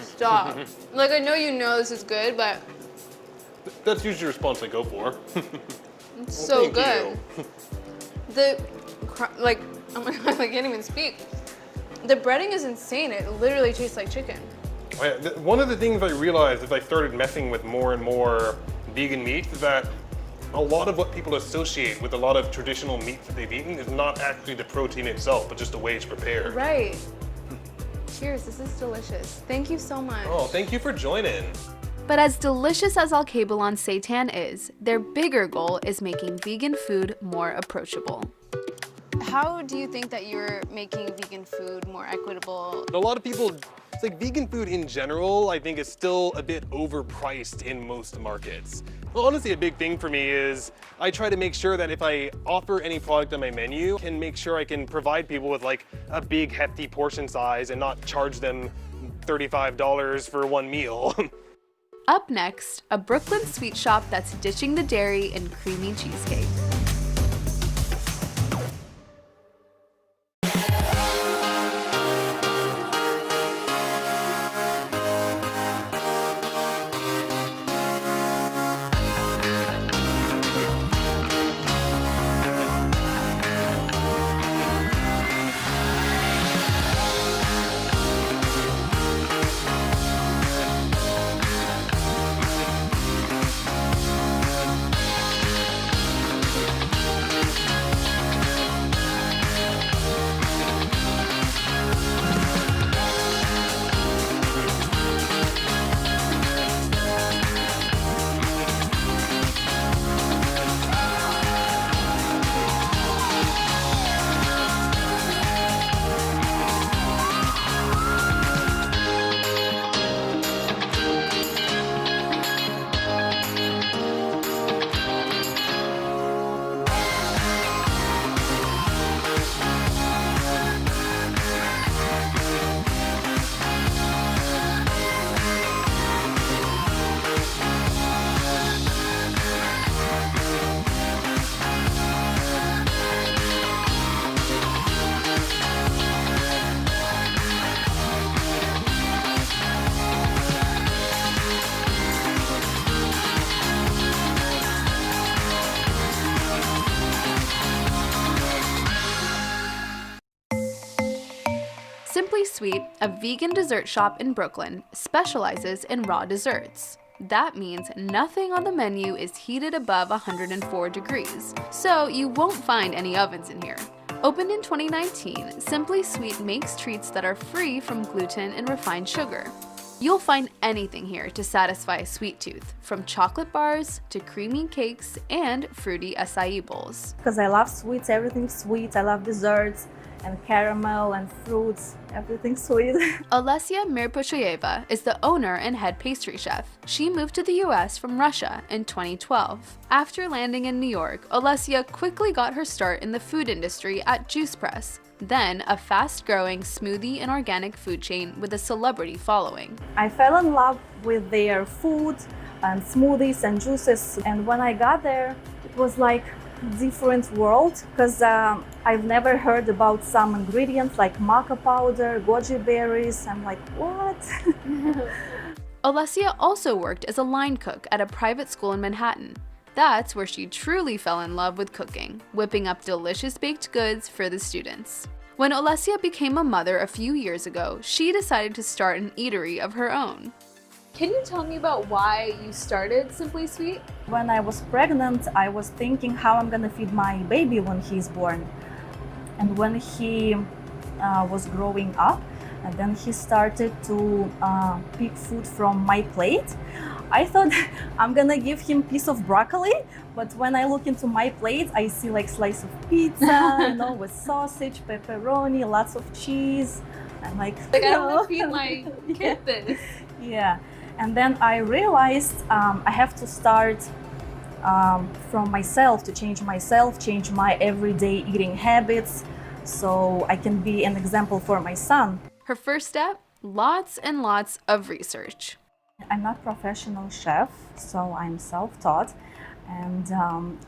Stop. Like, I know you know this is good, but That's usually the response I go for. it's so thank good. Oh my God, I can't even speak. The breading is insane. It literally tastes like chicken. One of the things I realized as I started messing with more and more vegan meats is that a lot of what people associate with a lot of traditional meats that they've eaten is not actually the protein itself, but just the way it's prepared. Right. Cheers, this is delicious. Thank you so much. Oh, thank you for joining. But as delicious as Alkebulan seitan is, their bigger goal is making vegan food more approachable. How do you think that you're making vegan food more equitable? A lot of people, it's like vegan food in general, I think is still a bit overpriced in most markets. Well, honestly, a big thing for me is I try to make sure that if I offer any product on my menu, I can make sure I can provide people with like a big hefty portion size and not charge them $35 for one meal. Up next, a Brooklyn sweet shop that's ditching the dairy in creamy cheesecake. Sweet, a vegan dessert shop in Brooklyn, specializes in raw desserts. That means nothing on the menu is heated above 104 degrees, so you won't find any ovens in here. Opened in 2019, Simply Sweet makes treats that are free from gluten and refined sugar. You'll find anything here to satisfy a sweet tooth, from chocolate bars to creamy cakes and fruity acai bowls. Because I love sweets, everything sweet. I love desserts and caramel and fruits, everything sweet. Olesia Mirpushoyeva is the owner and head pastry chef. She moved to the US from Russia in 2012. After landing in New York, Olesia quickly got her start in the food industry at Juice Press, then a fast-growing smoothie and organic food chain with a celebrity following. I fell in love with their food and smoothies and juices, and when I got there, it was like a different world, because I've never heard about some ingredients like maca powder, goji berries. I'm like, what? Olesia also worked as a line cook at a private school in Manhattan. That's where she truly fell in love with cooking, whipping up delicious baked goods for the students. When Olesia became a mother a few years ago, she decided to start an eatery of her own. Can you tell me about why you started Simply Sweet? When I was pregnant, I was thinking how I'm gonna feed my baby when he's born. And when he was growing up, and then he started to pick food from my plate, I thought I'm gonna give him a piece of broccoli, but when I look into my plate, I see like slice of pizza, you know, with sausage, pepperoni, lots of cheese. I'm like, I don't want to feed my kid this. Yeah, and then I realized I have to start from myself, to change myself, change my everyday eating habits, so I can be an example for my son. Her first step, lots and lots of research. I'm not a professional chef, so I'm self-taught, and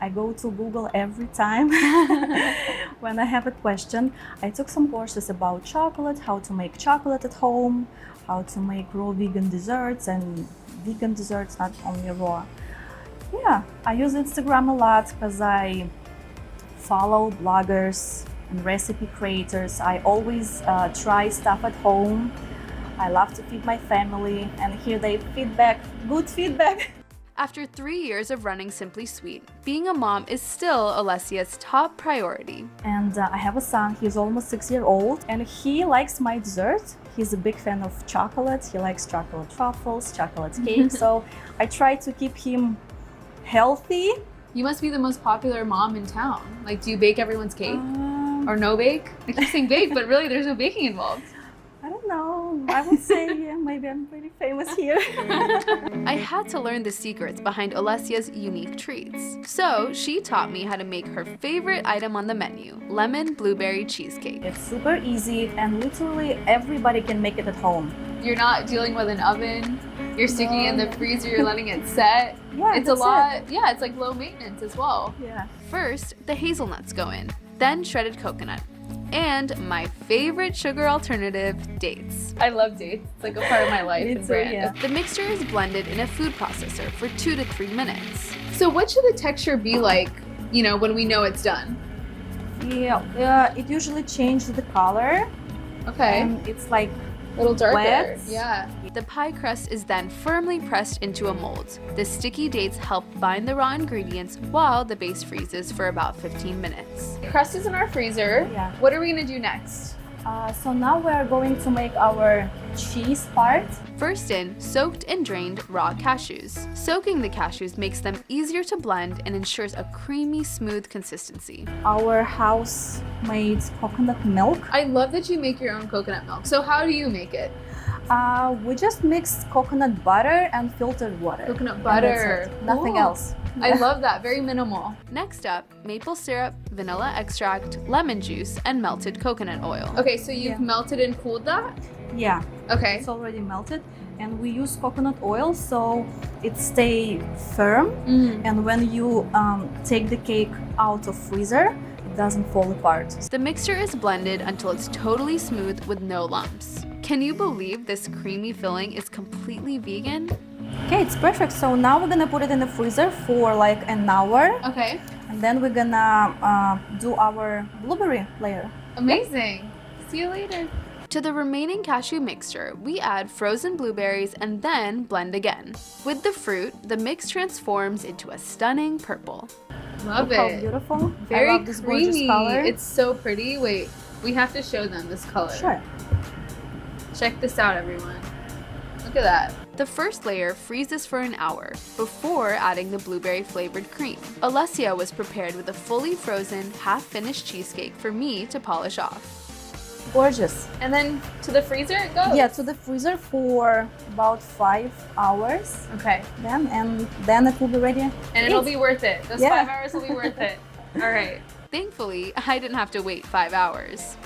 I go to Google every time when I have a question. I took some courses about chocolate, how to make chocolate at home, how to make raw vegan desserts and vegan desserts, not only raw. Yeah, I use Instagram a lot because I follow bloggers and recipe creators. I always try stuff at home. I love to feed my family, and here they feedback, good feedback. After 3 years of running Simply Sweet, being a mom is still Olesia's top priority. And I have a son, he's almost 6 years old, and he likes my dessert. He's a big fan of chocolate. He likes chocolate truffles, chocolate cake, so I try to keep him healthy. You must be the most popular mom in town. Like, do you bake everyone's cake? Or no bake? I keep saying bake, but really there's no baking involved. I don't know. I would say yeah, maybe I'm pretty famous here. I had to learn the secrets behind Olesia's unique treats. So she taught me how to make her favorite item on the menu, lemon blueberry cheesecake. It's super easy and literally everybody can make it at home. You're not dealing with an oven, you're sticking it in the freezer, you're letting it set. Yeah, it's a lot. Yeah, it's like low maintenance as well. Yeah. First, the hazelnuts go in, then shredded coconut. And my favorite sugar alternative, dates. I love dates. It's like a part of my life and brand. Yeah. The mixture is blended in a food processor for 2 to 3 minutes. So what should the texture be like, you know, when we know it's done? Yeah, it usually changes the color. Okay. And it's like a little darker. Wet. Yeah. The pie crust is then firmly pressed into a mold. The sticky dates help bind the raw ingredients while the base freezes for about 15 minutes. The crust is in our freezer. Yeah. What are we gonna do next? So now we're going to make our cheese part. First in, soaked and drained raw cashews. Soaking the cashews makes them easier to blend and ensures a creamy, smooth consistency. Our house-made coconut milk. I love that you make your own coconut milk. So how do you make it? We just mix coconut butter and filtered water. Coconut butter. Nothing Ooh. else. I love that, very minimal. Next up, maple syrup, vanilla extract, lemon juice, and melted coconut oil. Okay, so you've melted and cooled that? Yeah. Okay. It's already melted. And we use coconut oil so it stays firm. And when you take the cake out of freezer, it doesn't fall apart. The mixture is blended until it's totally smooth with no lumps. Can you believe this creamy filling is completely vegan? Okay, it's perfect. So now we're gonna put it in the freezer for like an hour. Okay. And then we're gonna do our blueberry layer. Amazing. See you later. To the remaining cashew mixture, we add frozen blueberries and then blend again. With the fruit, the mix transforms into a stunning purple. Love Look how it. beautiful. Very I love this gorgeous creamy. color. It's so pretty. Wait, we have to show them this color. Sure. Check this out, everyone. Look at that. The first layer freezes for an hour before adding the blueberry flavored cream. Alessia was prepared with a fully frozen, half-finished cheesecake for me to polish off. Gorgeous. And then to the freezer it goes? Yeah, to the freezer for about 5 hours. Okay. Then it will be ready. And it'll be worth it. Those 5 hours will be worth it. All right. Thankfully, I didn't have to wait 5 hours.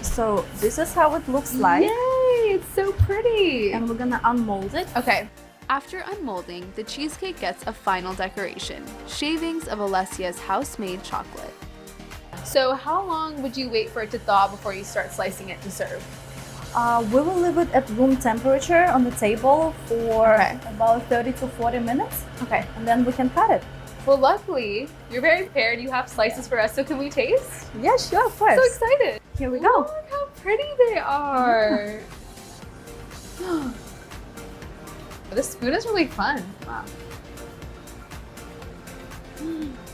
So this is how it looks like. Yay, it's so pretty. And we're gonna unmold it. Okay. After unmolding, the cheesecake gets a final decoration, shavings of Alessia's house-made chocolate. So how long would you wait for it to thaw before you start slicing it to serve? We will leave it at room temperature on the table for about 30 to 40 minutes. Okay. And then we can cut it. Well, luckily, you're very prepared. You have slices for us, so can we taste? Yeah, sure, of course. So excited. Here we go. Look how pretty they are. This food is really fun. Wow.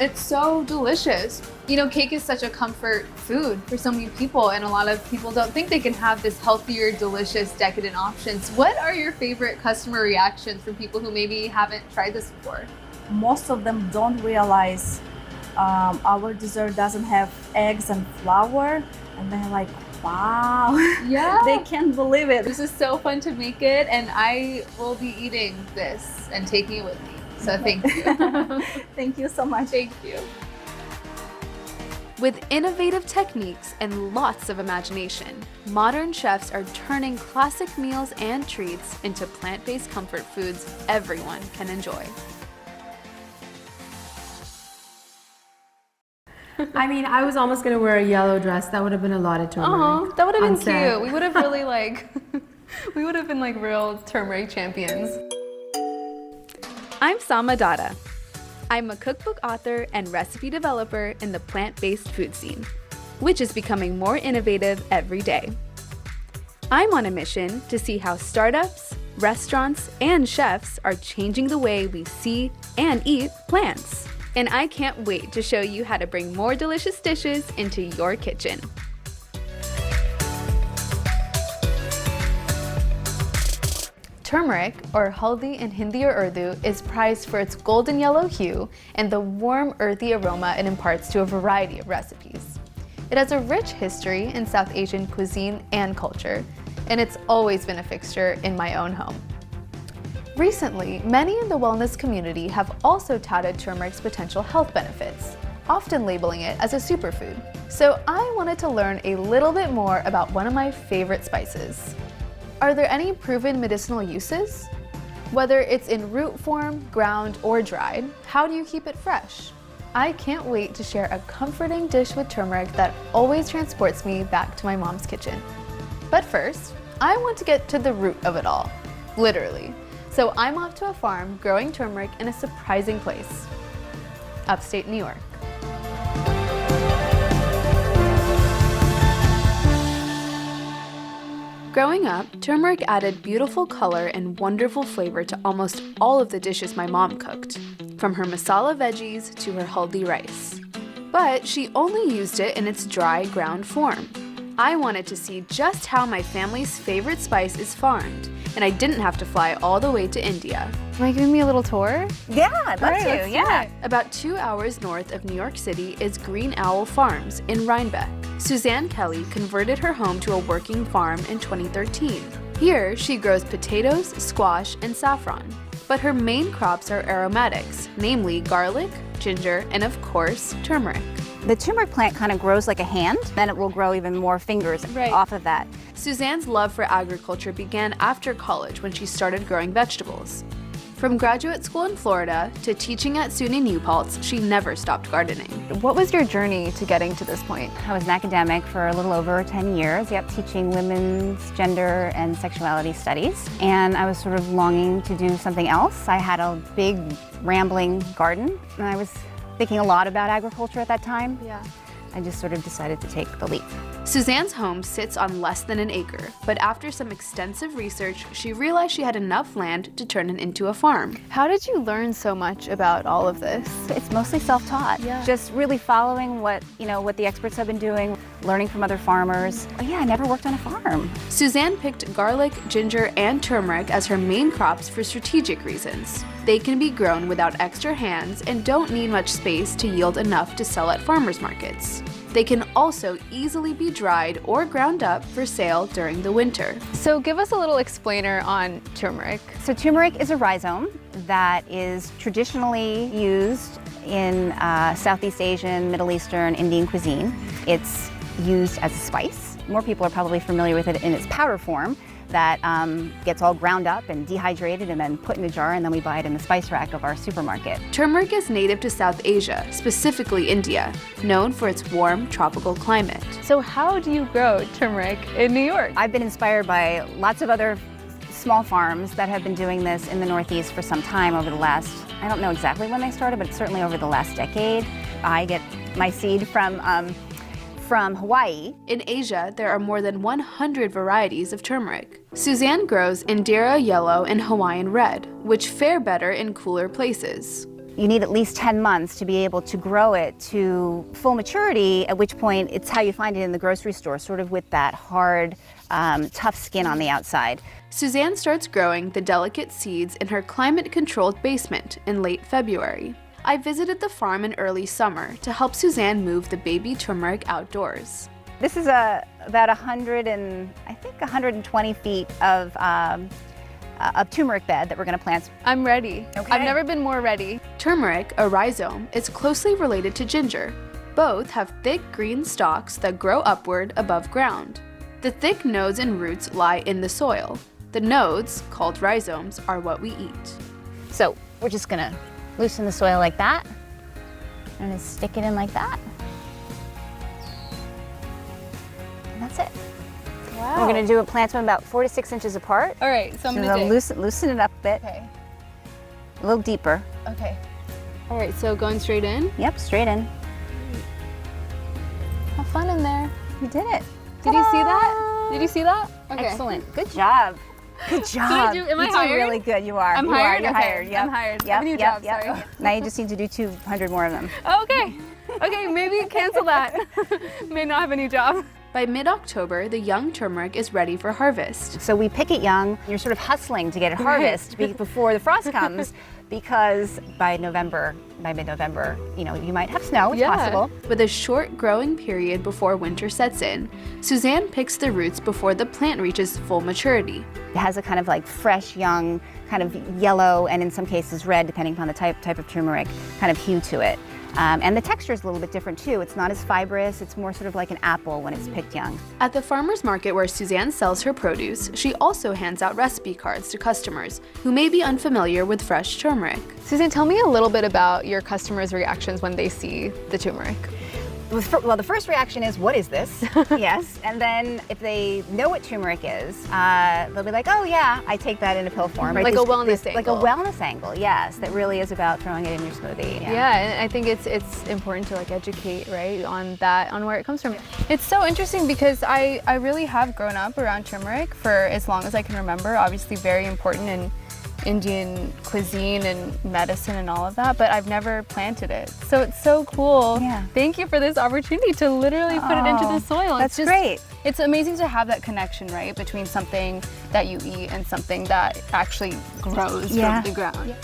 It's so delicious. You know, cake is such a comfort food for so many people, and a lot of people don't think they can have this healthier, delicious, decadent options. What are your favorite customer reactions from people who maybe haven't tried this before? Most of them don't realize our dessert doesn't have eggs and flour, and they're like, wow. Yeah. They can't believe it. This is so fun to make it, and I will be eating this and taking it with me. So thank you. Thank you so much. Thank you. With innovative techniques and lots of imagination, modern chefs are turning classic meals and treats into plant-based comfort foods everyone can enjoy. I mean, I was almost gonna wear a yellow dress. That would have been a lot of turmeric. Oh, that would have been on set. cute. We would have really we would have been like real turmeric champions. I'm Sama Dada. I'm a cookbook author and recipe developer in the plant-based food scene, which is becoming more innovative every day. I'm on a mission to see how startups, restaurants, and chefs are changing the way we see and eat plants. And I can't wait to show you how to bring more delicious dishes into your kitchen. Turmeric, or haldi in Hindi or Urdu, is prized for its golden yellow hue and the warm, earthy aroma it imparts to a variety of recipes. It has a rich history in South Asian cuisine and culture, and it's always been a fixture in my own home. Recently, many in the wellness community have also touted turmeric's potential health benefits, often labeling it as a superfood. So I wanted to learn a little bit more about one of my favorite spices. Are there any proven medicinal uses? Whether it's in root form, ground, or dried, how do you keep it fresh? I can't wait to share a comforting dish with turmeric that always transports me back to my mom's kitchen. But first, I want to get to the root of it all, literally. So I'm off to a farm growing turmeric in a surprising place, upstate New York. Growing up, turmeric added beautiful color and wonderful flavor to almost all of the dishes my mom cooked, from her masala veggies to her haldi rice. But she only used it in its dry ground form. I wanted to see just how my family's favorite spice is farmed, and I didn't have to fly all the way to India. Am I giving me a little tour? Yeah, I'd love to, yeah. About 2 hours north of New York City is Green Owl Farms in Rhinebeck. Suzanne Kelly converted her home to a working farm in 2013. Here, she grows potatoes, squash, and saffron. But her main crops are aromatics, namely garlic, ginger, and of course, turmeric. The turmeric plant kind of grows like a hand, then it will grow even more fingers off of that. Suzanne's love for agriculture began after college when she started growing vegetables. From graduate school in Florida to teaching at SUNY New Paltz, she never stopped gardening. What was your journey to getting to this point? I was an academic for a little over 10 years, teaching women's gender and sexuality studies. And I was sort of longing to do something else. I had a big rambling garden, and I was thinking a lot about agriculture at that time. Yeah. I just sort of decided to take the leap. Suzanne's home sits on less than an acre, but after some extensive research, she realized she had enough land to turn it into a farm. How did you learn so much about all of this? It's mostly self-taught. Yeah. Just really following what the experts have been doing, learning from other farmers. Oh, yeah, I never worked on a farm. Suzanne picked garlic, ginger, and turmeric as her main crops for strategic reasons. They can be grown without extra hands and don't need much space to yield enough to sell at farmers markets. They can also easily be dried or ground up for sale during the winter. So give us a little explainer on turmeric. So turmeric is a rhizome that is traditionally used in Southeast Asian, Middle Eastern, Indian cuisine. It's used as a spice. More people are probably familiar with it in its powder form that gets all ground up and dehydrated and then put in a jar, and then we buy it in the spice rack of our supermarket. Turmeric is native to South Asia, specifically India, known for its warm tropical climate. So how do you grow turmeric in New York? I've been inspired by lots of other small farms that have been doing this in the Northeast for some time over the last, I don't know exactly when they started, but certainly over the last decade. I get my seed from Hawaii. In Asia, there are more than 100 varieties of turmeric. Suzanne grows Indira Yellow and Hawaiian Red, which fare better in cooler places. You need at least 10 months to be able to grow it to full maturity, at which point it's how you find it in the grocery store, sort of with that hard, tough skin on the outside. Suzanne starts growing the delicate seeds in her climate-controlled basement in late February. I visited the farm in early summer to help Suzanne move the baby turmeric outdoors. This is about 120 feet of turmeric bed that we're going to plant. I'm ready. Okay. I've never been more ready. Turmeric, a rhizome, is closely related to ginger. Both have thick green stalks that grow upward above ground. The thick nodes and roots lie in the soil. The nodes, called rhizomes, are what we eat. So we're just going to loosen the soil like that. I'm going to stick it in like that. And that's it. Wow. We're going to do a plant them about 4 to 6 inches apart. All right, so I'm going to loosen it up a bit. Okay. A little deeper. Okay. All right, so going straight in? Yep, straight in. Have fun in there. You did it. Did you see that? Did you see that? Okay. Excellent. Good job. Good job. Am I you hired? did really good. You are. I'm you hired? Are. You're Okay. hired. Yep. I'm hired. Yep. I have a new job, sorry. Now you just need to do 200 more of them. Okay. Okay, maybe cancel that. May not have a new job. By mid-October, the young turmeric is ready for harvest. So we pick it young. You're sort of hustling to get it harvested before the frost comes, because by mid-November, you might have snow. It's possible. With a short growing period before winter sets in, Suzanne picks the roots before the plant reaches full maturity. It has a kind of like fresh, young, kind of yellow, and in some cases red, depending upon the type of turmeric, kind of hue to it. And the texture is a little bit different too. It's not as fibrous. It's more sort of like an apple when it's picked young. At the farmer's market where Suzanne sells her produce, she also hands out recipe cards to customers who may be unfamiliar with fresh turmeric. Suzanne, tell me a little bit about your customers' reactions when they see the turmeric. Well, the first reaction is, what is this? Yes. And then if they know what turmeric is, they'll be like, oh yeah, I take that in a pill form. Right? Like a wellness angle. Like a wellness angle, yes. That really is about throwing it in your smoothie. Yeah, and I think it's important to educate, right, on where it comes from. It's so interesting because I really have grown up around turmeric for as long as I can remember. Obviously very important in Indian cuisine and medicine and all of that, but I've never planted it. So it's so cool. Yeah. Thank you for this opportunity to literally put it into the soil. That's great. It's amazing to have that connection, right, between something that you eat and something that actually grows from the ground. Yeah.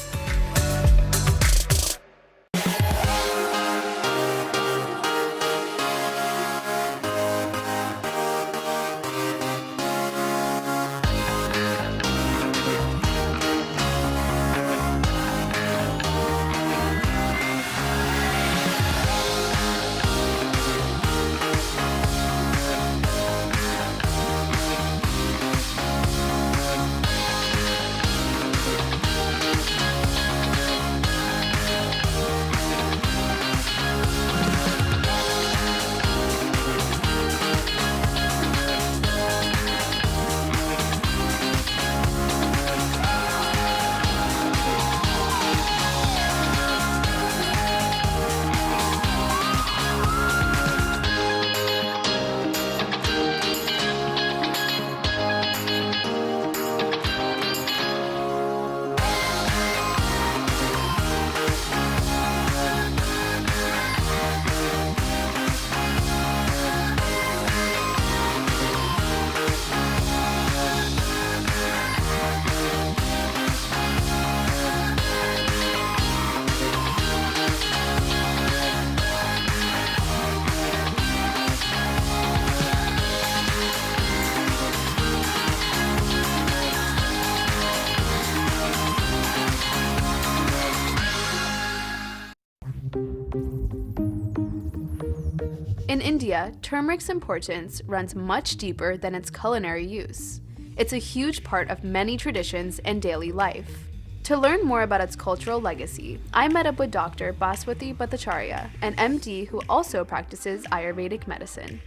In India, turmeric's importance runs much deeper than its culinary use. It's a huge part of many traditions and daily life. To learn more about its cultural legacy, I met up with Dr. Baswati Bhattacharya, an MD who also practices Ayurvedic medicine.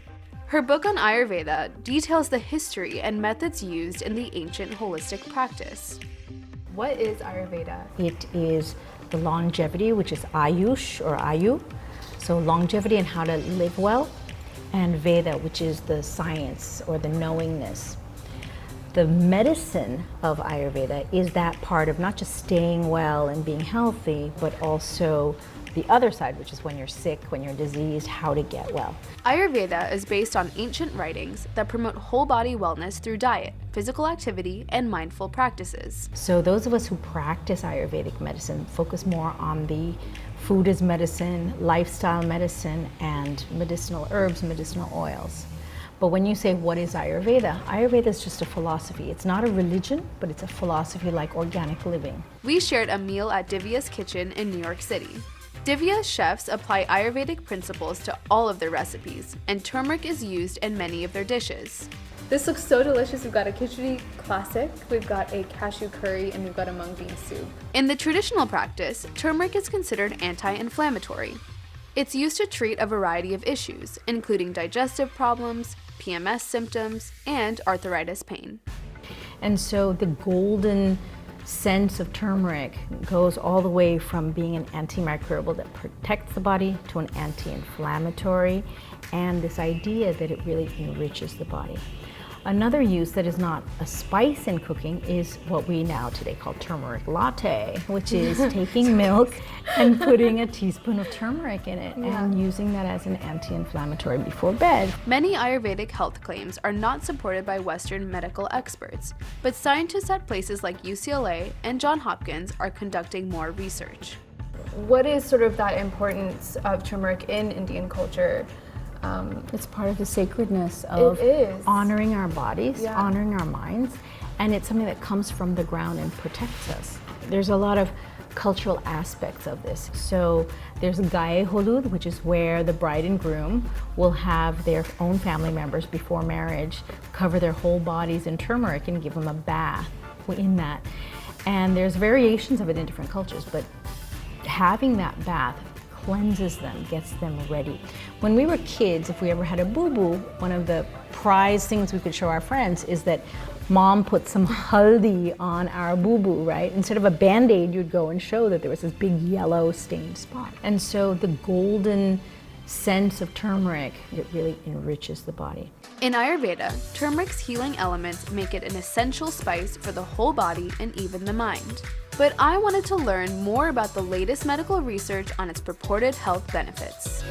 Her book on Ayurveda details the history and methods used in the ancient holistic practice. What is Ayurveda? It is the longevity, which is Ayush or Ayu, so longevity and how to live well, and Veda, which is the science or the knowingness. The medicine of Ayurveda is that part of not just staying well and being healthy, but also the other side, which is when you're sick, when you're diseased, how to get well. Ayurveda is based on ancient writings that promote whole body wellness through diet, physical activity, and mindful practices. So those of us who practice Ayurvedic medicine focus more on the food as medicine, lifestyle medicine, and medicinal herbs, medicinal oils. But when you say, what is Ayurveda? Ayurveda is just a philosophy. It's not a religion, but it's a philosophy like organic living. We shared a meal at Divya's kitchen in New York City. Divya's chefs apply Ayurvedic principles to all of their recipes, and turmeric is used in many of their dishes. This looks so delicious. We've got a Kitchari classic, we've got a cashew curry, and we've got a mung bean soup. In the traditional practice, turmeric is considered anti-inflammatory. It's used to treat a variety of issues, including digestive problems, PMS symptoms, and arthritis pain. And so the golden sense of turmeric goes all the way from being an antimicrobial that protects the body to an anti-inflammatory, and this idea that it really enriches the body. Another use that is not a spice in cooking is what we now today call turmeric latte, which is taking milk and putting a teaspoon of turmeric in it and using that as an anti-inflammatory before bed. Many Ayurvedic health claims are not supported by Western medical experts, but scientists at places like UCLA and Johns Hopkins are conducting more research. What is sort of that importance of turmeric in Indian culture? It's part of the sacredness of honoring our bodies, honoring our minds, and it's something that comes from the ground and protects us. There's a lot of cultural aspects of this. So there's Gaye Holud, which is where the bride and groom will have their own family members before marriage cover their whole bodies in turmeric and give them a bath in that. And there's variations of it in different cultures, but having that bath cleanses them, gets them ready. When we were kids, if we ever had a boo-boo, one of the prized things we could show our friends is that mom put some haldi on our boo-boo, right? Instead of a Band-Aid, you'd go and show that there was this big yellow stained spot. And so the golden sense of turmeric, it really enriches the body. In Ayurveda, turmeric's healing elements make it an essential spice for the whole body and even the mind. But I wanted to learn more about the latest medical research on its purported health benefits.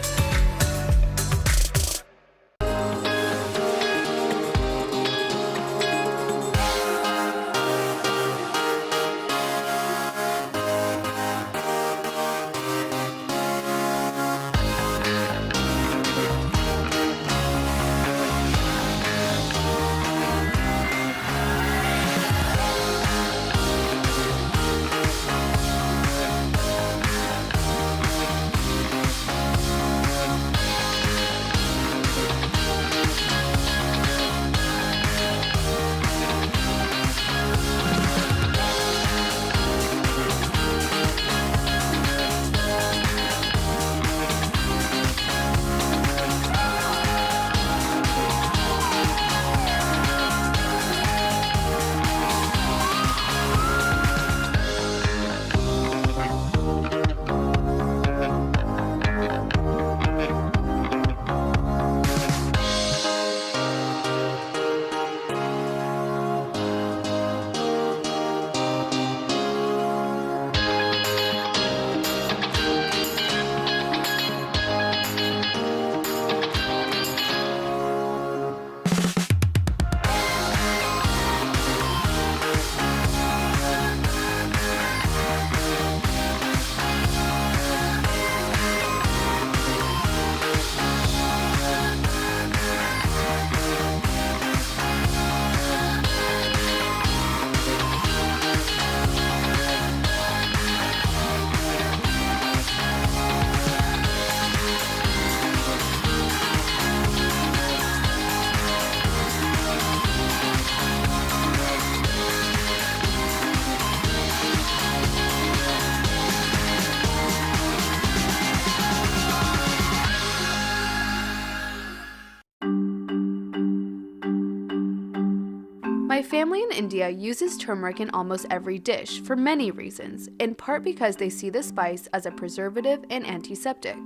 family in India uses turmeric in almost every dish for many reasons, in part because they see the spice as a preservative and antiseptic.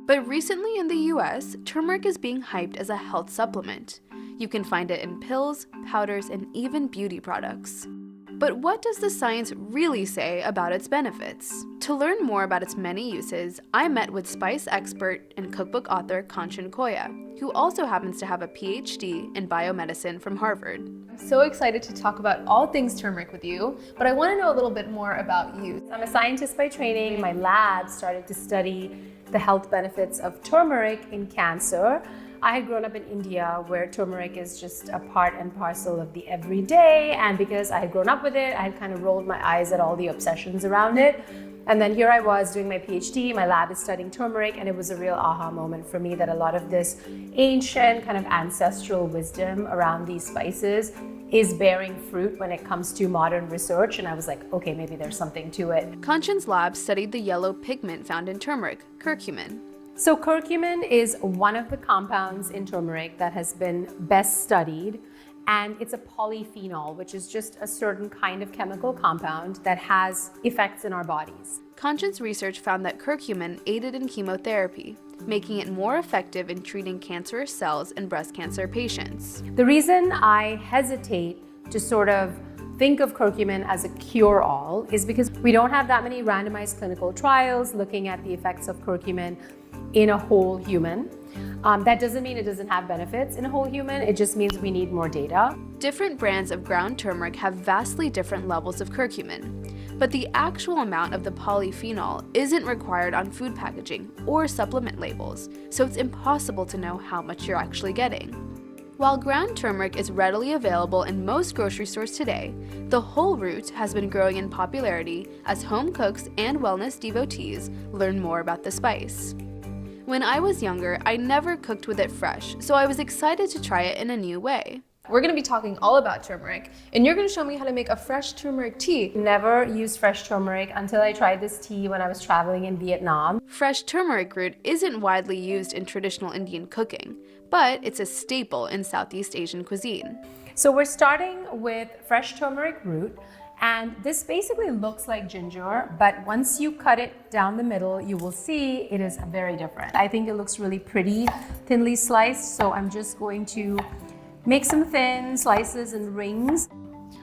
But recently in the US, turmeric is being hyped as a health supplement. You can find it in pills, powders, and even beauty products. But what does the science really say about its benefits? To learn more about its many uses, I met with spice expert and cookbook author Kanchan Koya, who also happens to have a PhD in biomedicine from Harvard. I'm so excited to talk about all things turmeric with you, but I want to know a little bit more about you. I'm a scientist by training. My lab started to study the health benefits of turmeric in cancer. I had grown up in India where turmeric is just a part and parcel of the everyday, and because I had grown up with it, I had kind of rolled my eyes at all the obsessions around it. And then here I was doing my PhD, my lab is studying turmeric, and it was a real aha moment for me that a lot of this ancient kind of ancestral wisdom around these spices is bearing fruit when it comes to modern research, and I was like, okay, maybe there's something to it. Kanchan's lab studied the yellow pigment found in turmeric, curcumin. So curcumin is one of the compounds in turmeric that has been best studied, and it's a polyphenol, which is just a certain kind of chemical compound that has effects in our bodies. Kanchan's research found that curcumin aided in chemotherapy, making it more effective in treating cancerous cells in breast cancer patients. The reason I hesitate to sort of think of curcumin as a cure-all is because we don't have that many randomized clinical trials looking at the effects of curcumin in a whole human. That doesn't mean it doesn't have benefits in a whole human, it just means we need more data. Different brands of ground turmeric have vastly different levels of curcumin, but the actual amount of the polyphenol isn't required on food packaging or supplement labels, so it's impossible to know how much you're actually getting. While ground turmeric is readily available in most grocery stores today, the whole root has been growing in popularity as home cooks and wellness devotees learn more about the spice. When I was younger, I never cooked with it fresh, so I was excited to try it in a new way. We're going to be talking all about turmeric, and you're going to show me how to make a fresh turmeric tea. Never used fresh turmeric until I tried this tea when I was traveling in Vietnam. Fresh turmeric root isn't widely used in traditional Indian cooking, but it's a staple in Southeast Asian cuisine. So we're starting with fresh turmeric root, and this basically looks like ginger, but once you cut it down the middle, you will see it is very different. I think it looks really pretty, thinly sliced, so I'm just going to make some thin slices and rings.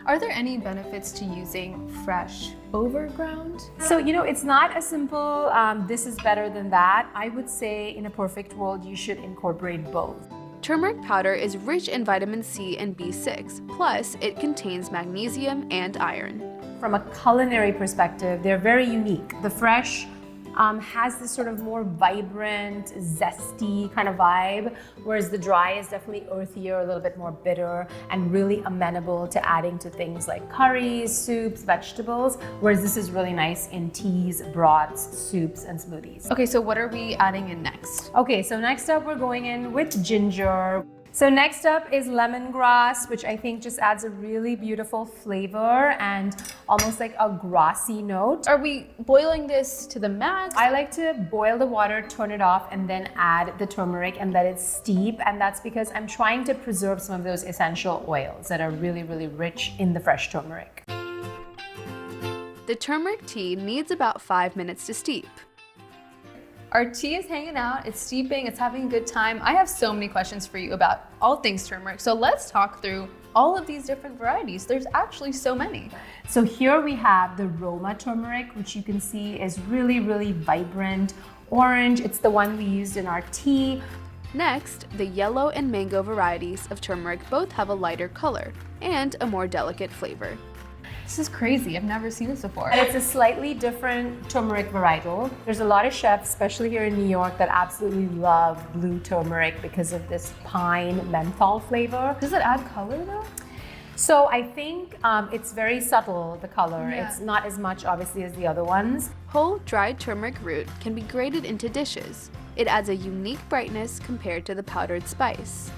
Are there any benefits to using fresh over ground? So, it's not a simple, this is better than that. I would say in a perfect world, you should incorporate both. Turmeric powder is rich in vitamin C and B6, plus it contains magnesium and iron. From a culinary perspective, they're very unique. The fresh has this sort of more vibrant, zesty kind of vibe, whereas the dry is definitely earthier, a little bit more bitter, and really amenable to adding to things like curries, soups, vegetables, whereas this is really nice in teas, broths, soups, and smoothies. Okay, so what are we adding in next? Okay, so next up we're going in with ginger. So next up is lemongrass, which I think just adds a really beautiful flavor and almost like a grassy note. Are we boiling this to the max? I like to boil the water, turn it off, and then add the turmeric and let it steep. And that's because I'm trying to preserve some of those essential oils that are really, really rich in the fresh turmeric. The turmeric tea needs about 5 minutes to steep. Our tea is hanging out, it's steeping, it's having a good time. I have so many questions for you about all things turmeric. So let's talk through all of these different varieties. There's actually so many. So here we have the Roma turmeric, which you can see is really, really vibrant orange. It's the one we used in our tea. Next, the yellow and mango varieties of turmeric both have a lighter color and a more delicate flavor. This is crazy, I've never seen this before. It's a slightly different turmeric varietal. There's a lot of chefs, especially here in New York, that absolutely love blue turmeric because of this pine menthol flavor. Does it add color though? So I think it's very subtle, the color. Yeah. It's not as much obviously as the other ones. Whole dried turmeric root can be grated into dishes. It adds a unique brightness compared to the powdered spice.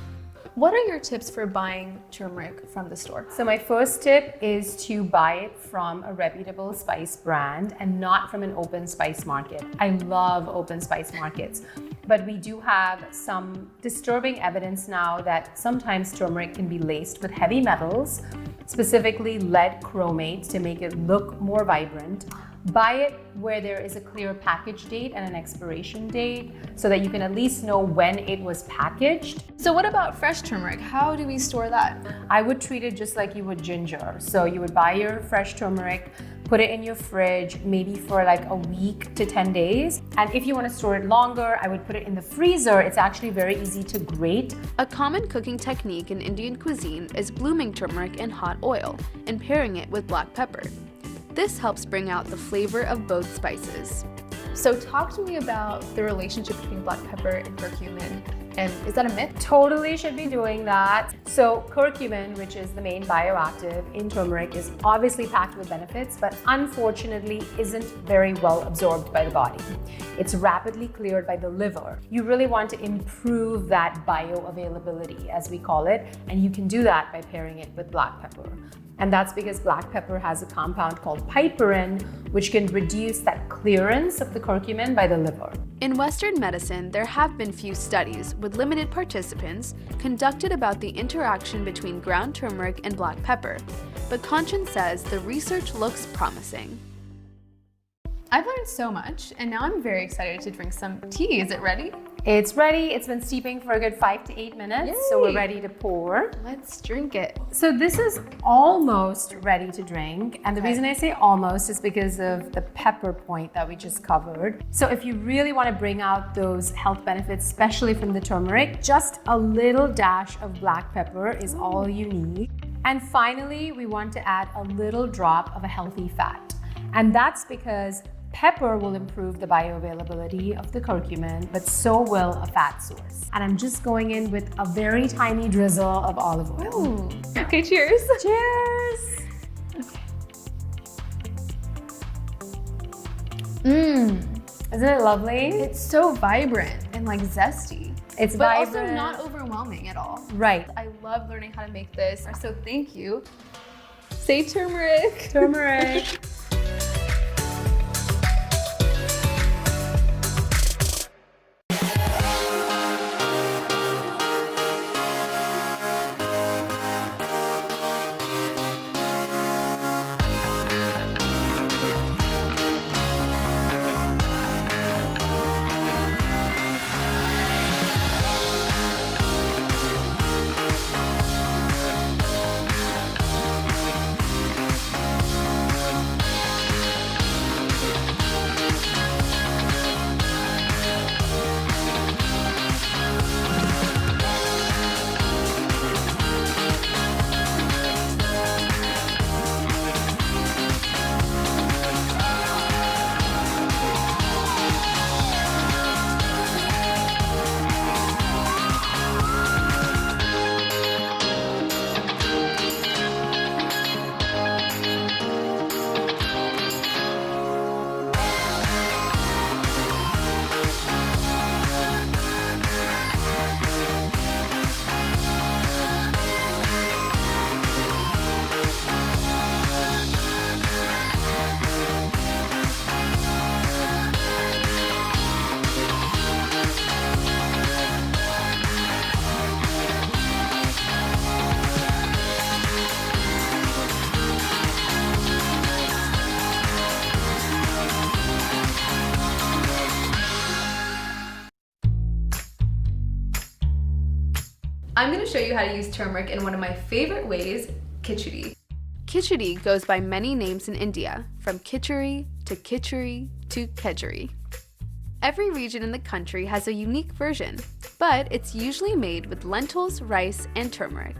What are your tips for buying turmeric from the store? So my first tip is to buy it from a reputable spice brand and not from an open spice market. I love open spice markets. But we do have some disturbing evidence now that sometimes turmeric can be laced with heavy metals, specifically lead chromate, to make it look more vibrant. Buy it where there is a clear package date and an expiration date so that you can at least know when it was packaged. So what about fresh turmeric? How do we store that? I would treat it just like you would ginger. So you would buy your fresh turmeric, put it in your fridge, maybe for like a week to 10 days. And if you want to store it longer, I would put it in the freezer. It's actually very easy to grate. A common cooking technique in Indian cuisine is blooming turmeric in hot oil and pairing it with black pepper. This helps bring out the flavor of both spices. So talk to me about the relationship between black pepper and curcumin. And is that a myth? Totally should be doing that. So curcumin, which is the main bioactive in turmeric, is obviously packed with benefits, but unfortunately isn't very well absorbed by the body. It's rapidly cleared by the liver. You really want to improve that bioavailability, as we call it, and you can do that by pairing it with black pepper. And that's because black pepper has a compound called piperin, which can reduce that clearance of the curcumin by the liver. In Western medicine, there have been few studies with limited participants conducted about the interaction between ground turmeric and black pepper, but Kanchan says the research looks promising. I've learned so much, and now I'm very excited to drink some tea. Is it ready? It's ready. It's been steeping for a good 5 to 8 minutes, Yay. so we're ready to pour. Let's drink it. So this is almost ready to drink, and the reason I say almost is because of the pepper point that we just covered. So if you really want to bring out those health benefits, especially from the turmeric, just a little dash of black pepper is all you need. And finally, we want to add a little drop of a healthy fat. And that's because pepper will improve the bioavailability of the curcumin, but so will a fat source. And I'm just going in with a very tiny drizzle of olive oil. Ooh. Okay, cheers. Cheers. Isn't it lovely? It's so vibrant and like zesty. It's but vibrant. also not overwhelming at all. Right. I love learning how to make this, so thank you. Say turmeric. Turmeric. I'm going to show you how to use turmeric in one of my favorite ways, Kitchari. Kitchari goes by many names in India, from Kitchari to Kitchari. Every region in the country has a unique version, but it's usually made with lentils, rice, and turmeric.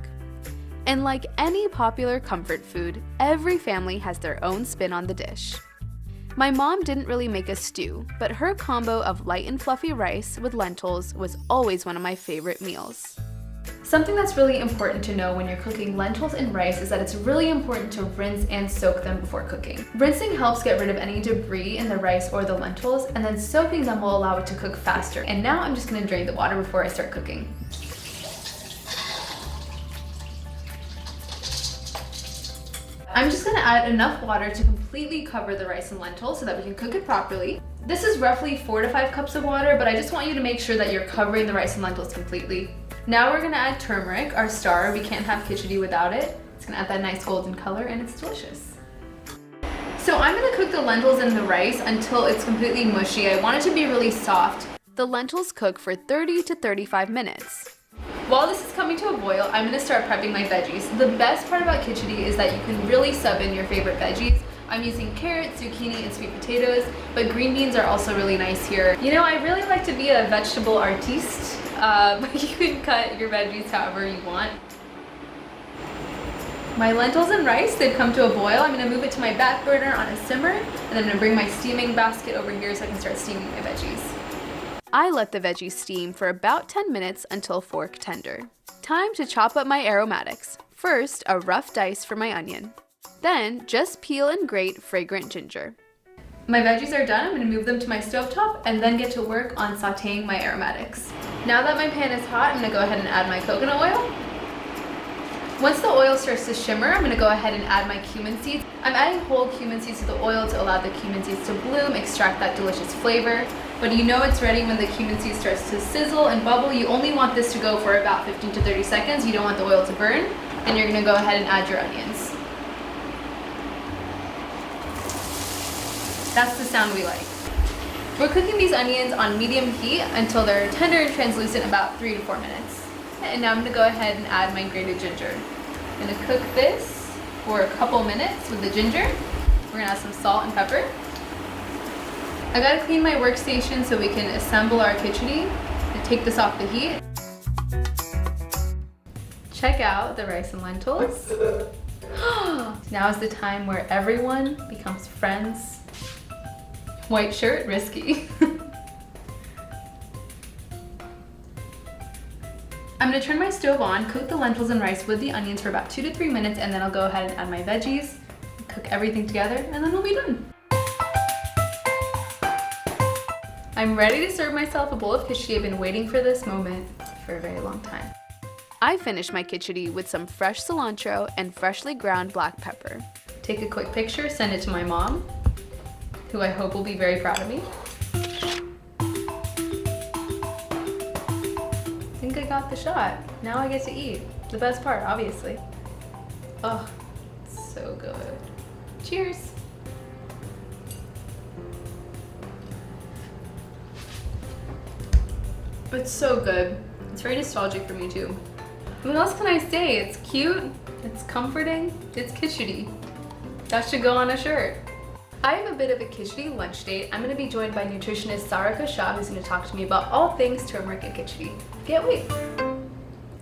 And like any popular comfort food, every family has their own spin on the dish. My mom didn't really make a stew, but her combo of light and fluffy rice with lentils was always one of my favorite meals. Something that's really important to know when you're cooking lentils and rice is that it's really important to rinse and soak them before cooking. Rinsing helps get rid of any debris in the rice or the lentils, and then soaking them will allow it to cook faster. And now I'm just gonna drain the water before I start cooking. I'm just gonna add enough water to completely cover the rice and lentils so that we can cook it properly. This is roughly 4 to 5 cups of water, but I just want you to make sure that you're covering the rice and lentils completely. Now we're gonna add turmeric, our star. We can't have khichdi without it. It's gonna add that nice golden color and it's delicious. So I'm gonna cook the lentils and the rice until it's completely mushy. I want it to be really soft. The lentils cook for 30 to 35 minutes. While this is coming to a boil, I'm gonna start prepping my veggies. The best part about khichdi is that you can really sub in your favorite veggies. I'm using carrots, zucchini, and sweet potatoes, but green beans are also really nice here. You know, I really like to be a vegetable artiste, but you can cut your veggies however you want. My lentils and rice, they've come to a boil. I'm gonna move it to my back burner on a simmer, and I'm gonna bring my steaming basket over here so I can start steaming my veggies. I let the veggies steam for about 10 minutes until fork tender. Time to chop up my aromatics. First, a rough dice for my onion. Then, just peel and grate fragrant ginger. My veggies are done. I'm gonna move them to my stovetop and then get to work on sauteing my aromatics. Now that my pan is hot, I'm gonna go ahead and add my coconut oil. Once the oil starts to shimmer, I'm gonna go ahead and add my cumin seeds. I'm adding whole cumin seeds to the oil to allow the cumin seeds to bloom, extract that delicious flavor. But you know it's ready when the cumin seed starts to sizzle and bubble. You only want this to go for about 15 to 30 seconds. You don't want the oil to burn. And you're gonna go ahead and add your onions. That's the sound we like. We're cooking these onions on medium heat until they're tender and translucent, about 3 to 4 minutes. And now I'm gonna go ahead and add my grated ginger. I'm gonna cook this for a couple minutes with the ginger. We're gonna add some salt and pepper. I gotta clean my workstation so we can assemble our khichdi and take this off the heat. Check out the rice and lentils. Now is the time where everyone becomes friends. White shirt, risky. I'm gonna turn my stove on, cook the lentils and rice with the onions for about 2 to 3 minutes, and then I'll go ahead and add my veggies, cook everything together, and then we'll be done. I'm ready to serve myself a bowl of khichdi. I've been waiting for this moment for a very long time. I finished my khichdi with some fresh cilantro and freshly ground black pepper. Take a quick picture, send it to my mom, who I hope will be very proud of me. I think I got the shot. Now I get to eat. The best part, obviously. Oh, so good. Cheers. It's so good. It's very nostalgic for me too. What else can I say? It's cute, it's comforting, it's khichdi. That should go on a shirt. I have a bit of a khichdi lunch date. I'm going to be joined by nutritionist Sarika Shah, who's going to talk to me about all things turmeric and khichdi. Can't wait.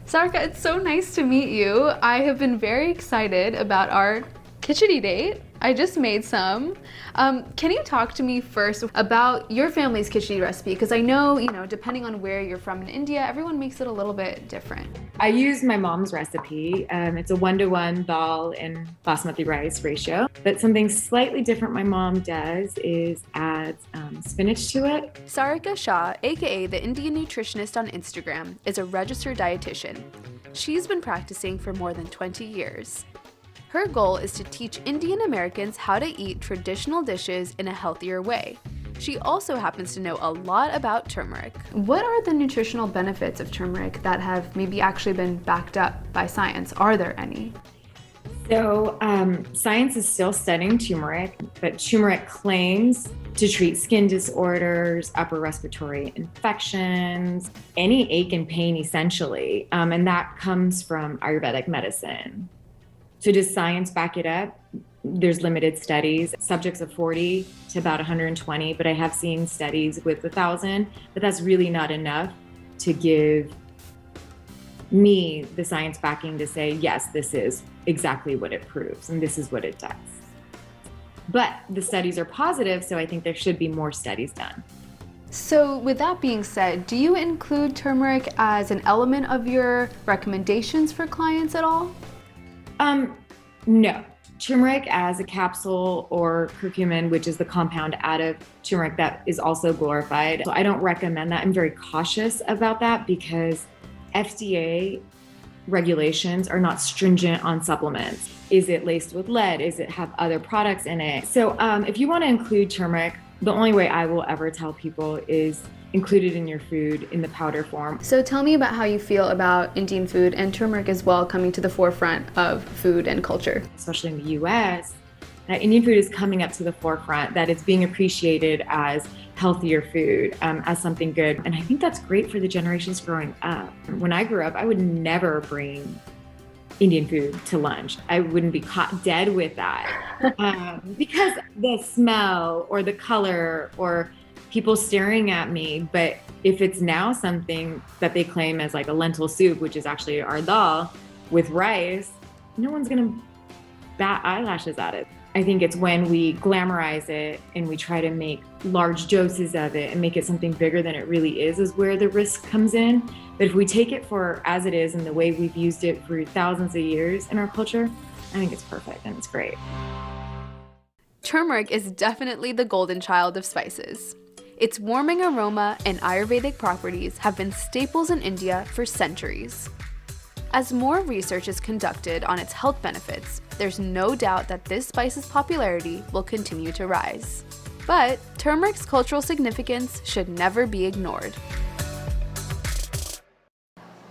Sarika, it's so nice to meet you. I have been very excited about our khichdi date. I just made some. Can you talk to me first about your family's khichdi recipe? Because I know, depending on where you're from in India, everyone makes it a little bit different. I used my mom's recipe. It's a 1-to-1 dal and basmati rice ratio. But something slightly different my mom does is adds spinach to it. Sarika Shah, aka the Indian nutritionist on Instagram, is a registered dietitian. She's been practicing for more than 20 years. Her goal is to teach Indian Americans how to eat traditional dishes in a healthier way. She also happens to know a lot about turmeric. What are the nutritional benefits of turmeric that have maybe actually been backed up by science? Are there any? So science is still studying turmeric, but turmeric claims to treat skin disorders, upper respiratory infections, any ache and pain essentially, and that comes from Ayurvedic medicine. So does science back it up? There's limited studies, subjects of 40 to about 120, but I have seen studies with 1,000, but that's really not enough to give me the science backing to say, yes, this is exactly what it proves and this is what it does. But the studies are positive, so I think there should be more studies done. So with that being said, do you include turmeric as an element of your recommendations for clients at all? No. Turmeric as a capsule or curcumin, which is the compound out of turmeric that is also glorified. So I don't recommend that. I'm very cautious about that because FDA regulations are not stringent on supplements. Is it laced with lead? Is it have other products in it? So if you want to include turmeric, The only way I will ever tell people is include it in your food in the powder form. So tell me about how you feel about Indian food and turmeric as well coming to the forefront of food and culture. Especially in the US, that Indian food is coming up to the forefront, that it's being appreciated as healthier food, as something good. And I think that's great for the generations growing up. When I grew up, I would never bring Indian food to lunch. I wouldn't be caught dead with that because the smell or the color or people staring at me. But if it's now something that they claim as like a lentil soup, which is actually our dal with rice, no one's gonna bat eyelashes at it. I think it's when we glamorize it and we try to make large doses of it and make it something bigger than it really is where the risk comes in. But if we take it for as it is and the way we've used it for thousands of years in our culture, I think it's perfect and it's great. Turmeric is definitely the golden child of spices. Its warming aroma and Ayurvedic properties have been staples in India for centuries. As more research is conducted on its health benefits, there's no doubt that this spice's popularity will continue to rise. But turmeric's cultural significance should never be ignored.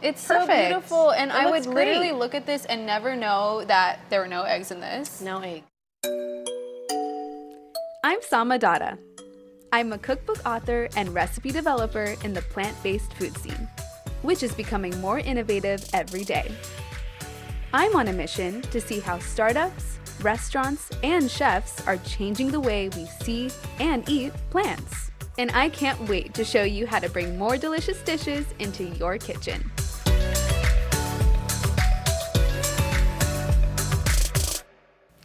It's so Perfect. beautiful, and It I would looks literally great. look at this and never know that there were no eggs in this. No egg. I'm Sama Dada. I'm a cookbook author and recipe developer in the plant-based food scene, which is becoming more innovative every day. I'm on a mission to see how startups, restaurants, and chefs are changing the way we see and eat plants. And I can't wait to show you how to bring more delicious dishes into your kitchen.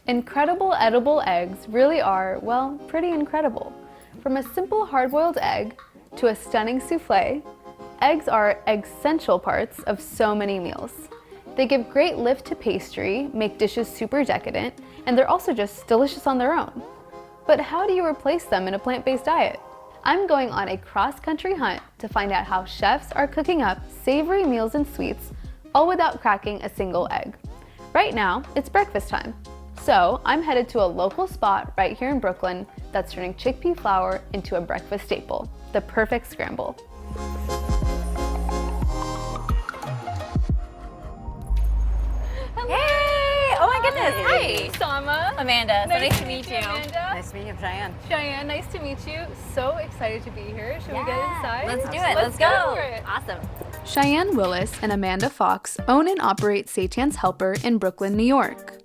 Incredible edible eggs really are, well, pretty incredible. From a simple hard-boiled egg to a stunning souffle, eggs are essential parts of so many meals. They give great lift to pastry, make dishes super decadent, and they're also just delicious on their own. But how do you replace them in a plant-based diet? I'm going on a cross-country hunt to find out how chefs are cooking up savory meals and sweets, all without cracking a single egg. Right now, it's breakfast time. So I'm headed to a local spot right here in Brooklyn that's turning chickpea flour into a breakfast staple, the perfect scramble. Hey! Oh my goodness! Hi, Sama. Amanda. So nice to meet you. Amanda. Nice to meet you, Cheyenne. Cheyenne, nice to meet you. So excited to be here. Should we get inside? Let's do it. Let's go. Awesome. Cheyenne Willis and Amanda Fox own and operate Seitan's Helper in Brooklyn, New York.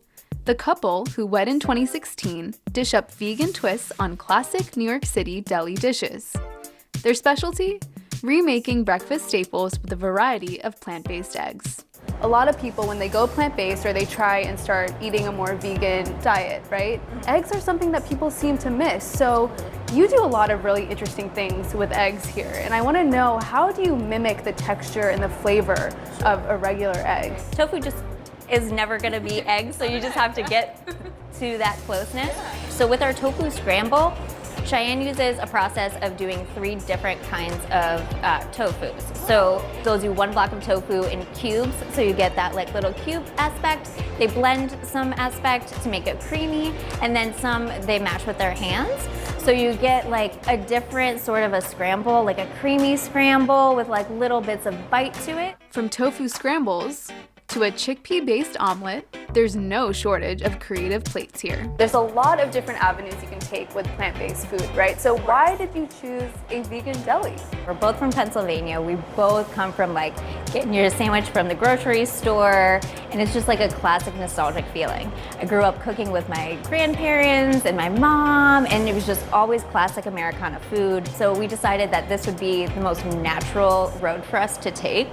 The couple, who wed in 2016, dish up vegan twists on classic New York City deli dishes. Their specialty? Remaking breakfast staples with a variety of plant-based eggs. A lot of people, when they go plant-based or they try and start eating a more vegan diet, right? Eggs are something that people seem to miss. So you do a lot of really interesting things with eggs here. And I want to know, how do you mimic the texture and the flavor of a regular egg? Tofu just is never going to be eggs, so you just have to get to that closeness. So with our tofu scramble, Cheyenne uses a process of doing 3 different kinds of tofus. So they'll do 1 block of tofu in cubes, so you get that like little cube aspect. They blend some aspect to make it creamy, and then some they mash with their hands. So you get like a different sort of a scramble, like a creamy scramble with like little bits of bite to it. From tofu scrambles to a chickpea-based omelet, there's no shortage of creative plates here. There's a lot of different avenues you can take with plant-based food, right? So why did you choose a vegan deli? We're both from Pennsylvania. We both come from like getting your sandwich from the grocery store, and it's just like a classic nostalgic feeling. I grew up cooking with my grandparents and my mom, and it was just always classic Americana food. So we decided that this would be the most natural road for us to take,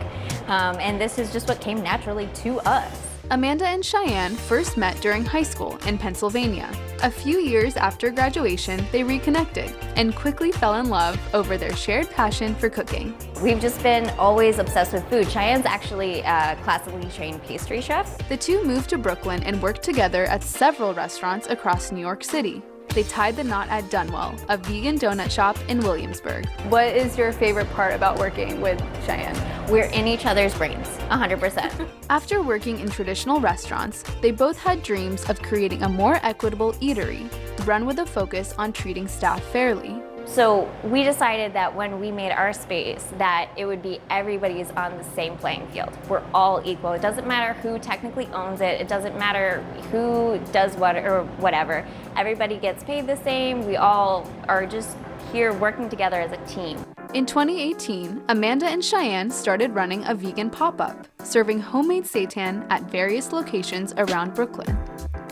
and this is just what came naturally to us. Amanda and Cheyenne first met during high school in Pennsylvania. A few years after graduation, they reconnected and quickly fell in love over their shared passion for cooking. We've just been always obsessed with food. Cheyenne's actually a classically trained pastry chef. The two moved to Brooklyn and worked together at several restaurants across New York City. they tied the knot at Dunwell, a vegan donut shop in Williamsburg. What is your favorite part about working with Cheyenne? We're in each other's brains, 100%. After working in traditional restaurants, they both had dreams of creating a more equitable eatery, run with a focus on treating staff fairly. So we decided that when we made our space that it would be everybody's on the same playing field. We're all equal. It doesn't matter who technically owns it. It doesn't matter who does what or whatever. Everybody gets paid the same. We all are just here working together as a team. In 2018, Amanda and Cheyenne started running a vegan pop-up, serving homemade seitan at various locations around Brooklyn.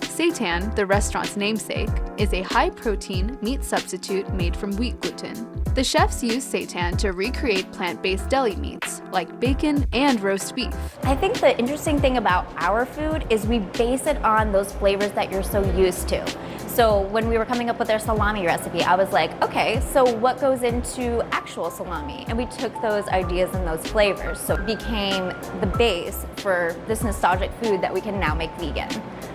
Seitan, the restaurant's namesake, is a high-protein meat substitute made from wheat gluten. The chefs use seitan to recreate plant-based deli meats, like bacon and roast beef. I think the interesting thing about our food is we base it on those flavors that you're so used to. So when we were coming up with our salami recipe, I was like, okay, so what goes into actual salami? And we took those ideas and those flavors, so it became the base for this nostalgic food that we can now make vegan.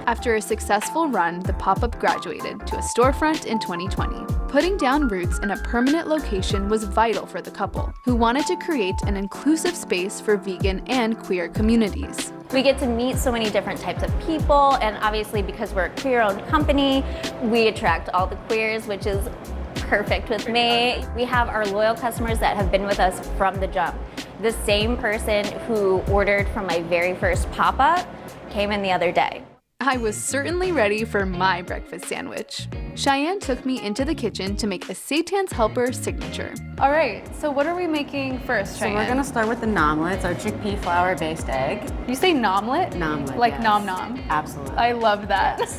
After a successful run, the pop-up graduated to a storefront in 2020. Putting down roots in a permanent location was vital for the couple, who wanted to create an inclusive space for vegan and queer communities. We get to meet so many different types of people, and obviously because we're a queer-owned company, we attract all the queers, which is perfect with me. We have our loyal customers that have been with us from the jump. The same person who ordered from my very first pop-up came in the other day. I was certainly ready for my breakfast sandwich. Cheyenne took me into the kitchen to make a Seitan's Helper signature. All right, so what are we making first, Cheyenne? So we're gonna start with the nomlets, our chickpea flour-based egg. You say nomlet? Nomlet, Like yes. nom nom? Absolutely. I love that. Yes.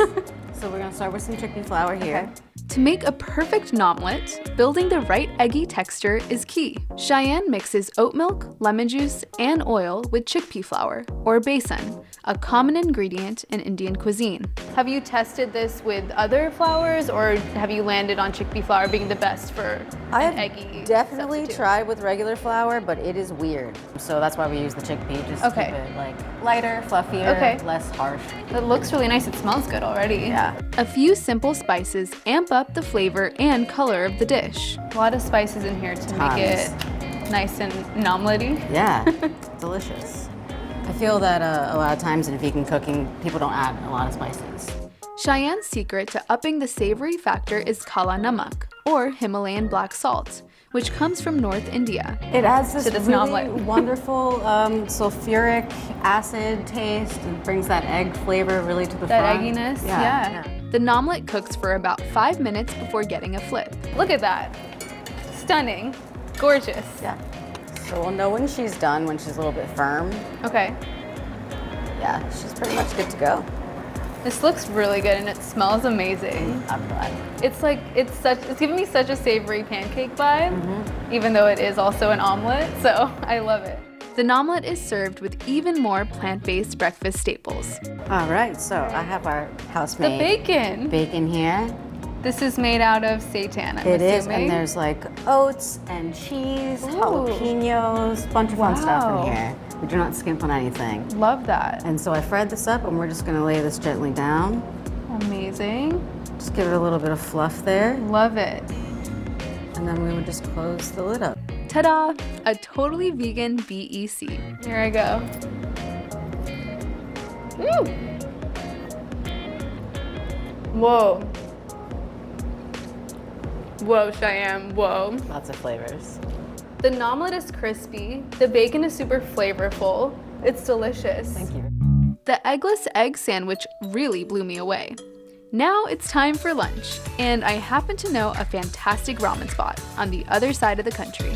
So we're gonna start with some chickpea flour here. Okay. To make a perfect nomlet, building the right eggy texture is key. Cheyenne mixes oat milk, lemon juice, and oil with chickpea flour, or besan, a common ingredient in Indian cuisine. Have you tested this with other flours, or have you landed on chickpea flour being the best for an eggy Definitely substitute? tried with regular flour, but it is weird. So that's why we use the chickpea, just to keep it like lighter, fluffier, less harsh. It looks really nice. It smells good already. Yeah. A few simple spices amp up the flavor and color of the dish. A lot of spices in here to make it nice and nomlety. Yeah, delicious. I feel that a lot of times in vegan cooking, people don't add a lot of spices. Cheyenne's secret to upping the savory factor is kala namak, or Himalayan black salt, which comes from North India. It adds this really omelet. wonderful sulfuric acid taste and brings that egg flavor really to the That front. egginess, yeah. The nomlet cooks for about 5 minutes before getting a flip. Look at that. Stunning. Gorgeous. Yeah. So we'll know when she's done, when she's a little bit firm. Okay. Yeah, she's pretty much good to go. This looks really good and it smells amazing. I'm glad. It's like it's giving me such a savory pancake vibe, even though it is also an omelet, so I love it. The nomlet is served with even more plant-based breakfast staples. All right, so I have our house-made The bacon. bacon here. This is made out of seitan, I'm It is, assuming. and there's like oats and cheese, jalapenos, bunch of fun stuff in here. We do not skimp on anything. Love that. And so I fried this up, and we're just gonna lay this gently down. Amazing. Just give it a little bit of fluff there. Love it. And then we would just close the lid up. Ta-da! A totally vegan BEC. Here I go. Whoa. Whoa, Cheyenne, whoa. Lots of flavors. The nomlet is crispy. The bacon is super flavorful. It's delicious. Thank you. The eggless egg sandwich really blew me away. Now it's time for lunch, and I happen to know a fantastic ramen spot on the other side of the country.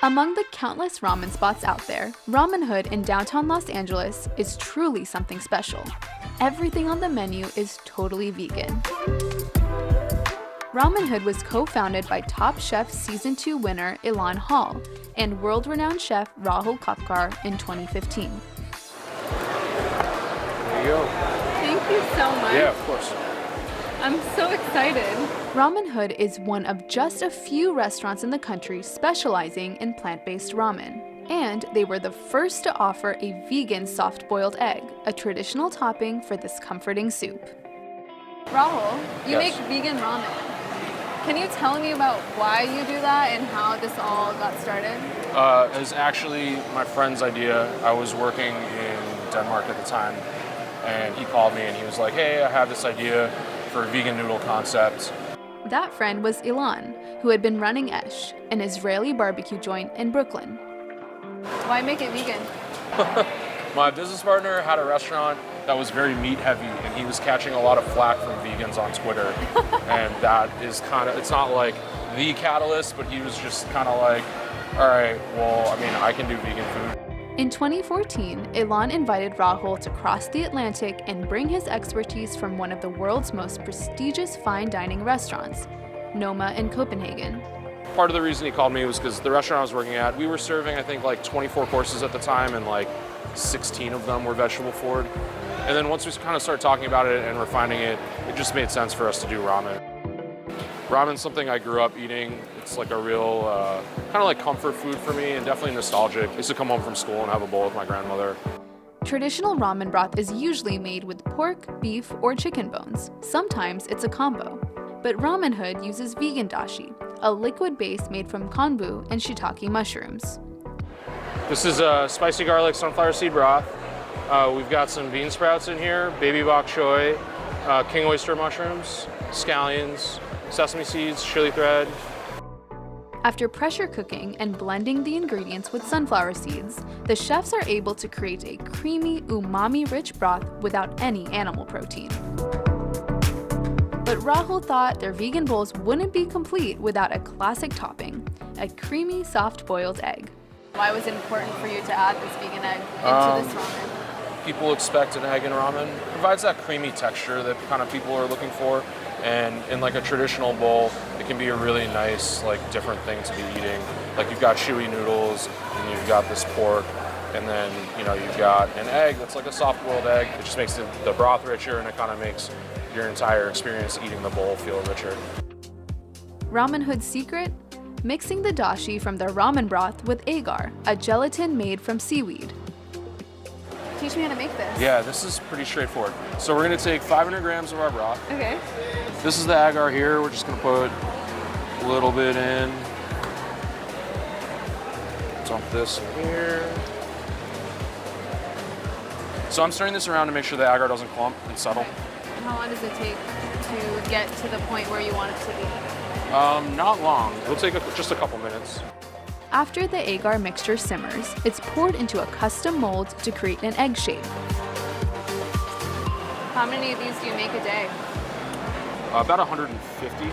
Among the countless ramen spots out there, Ramen Hood in downtown Los Angeles is truly something special. Everything on the menu is totally vegan. Ramen Hood was co-founded by Top Chef Season 2 winner Ilan Hall and world-renowned chef Rahul Kapkar in 2015. There you go. Thank you so much. Yeah, of course. I'm so excited. Ramen Hood is one of just a few restaurants in the country specializing in plant-based ramen. And they were the first to offer a vegan soft-boiled egg, a traditional topping for this comforting soup. Rahul, you Yes. make vegan ramen. Can you tell me about why you do that and how this all got started? It was actually my friend's idea. I was working in Denmark at the time, and he called me and he was like, hey, I have this idea for a vegan noodle concept. That friend was Ilan, who had been running Esh, an Israeli barbecue joint in Brooklyn. Why make it vegan? My business partner had a restaurant that was very meat heavy, and he was catching a lot of flack from vegans on Twitter. And that is kind of, it's not like the catalyst, but he was just kind of like, all right, well, I mean, I can do vegan food. In 2014, Ilan invited Rahul to cross the Atlantic and bring his expertise from one of the world's most prestigious fine dining restaurants, Noma in Copenhagen. Part of the reason he called me was because the restaurant I was working at, we were serving, I think, like 24 courses at the time, and like 16 of them were vegetable forward. And then once we kind of started talking about it and refining it, it just made sense for us to do ramen. Ramen's something I grew up eating. It's like a real kind of like comfort food for me, and definitely nostalgic. I used to come home from school and have a bowl with my grandmother. Traditional ramen broth is usually made with pork, beef, or chicken bones. Sometimes it's a combo. But Ramen Hood uses vegan dashi, a liquid base made from konbu and shiitake mushrooms. This is spicy garlic sunflower seed broth. We've got some bean sprouts in here, baby bok choy, king oyster mushrooms, scallions, sesame seeds, chili thread. After pressure cooking and blending the ingredients with sunflower seeds, the chefs are able to create a creamy, umami-rich broth without any animal protein. But Rahul thought their vegan bowls wouldn't be complete without a classic topping, a creamy, soft-boiled egg. Why was it important for you to add this vegan egg into this ramen? People expect an egg in ramen. It provides that creamy texture that kind of people are looking for. And in like a traditional bowl, it can be a really nice, like different thing to be eating. Like you've got chewy noodles, and you've got this pork, and then you've got an egg that's like a soft-boiled egg. It just makes the broth richer, and it kind of makes your entire experience eating the bowl feel richer. Ramen Hood's secret? Mixing the dashi from their ramen broth with agar, a gelatin made from seaweed. Teach me how to make this. Yeah, this is pretty straightforward. So we're gonna take 500 grams of our broth. Okay. This is the agar here. We're just gonna put a little bit in. Dump this in here. So I'm stirring this around to make sure the agar doesn't clump and settle. Okay. How long does it take to get to the point where you want it to be? Not long. It'll take just a couple minutes. After the agar mixture simmers, it's poured into a custom mold to create an egg shape. How many of these do you make a day? About 150.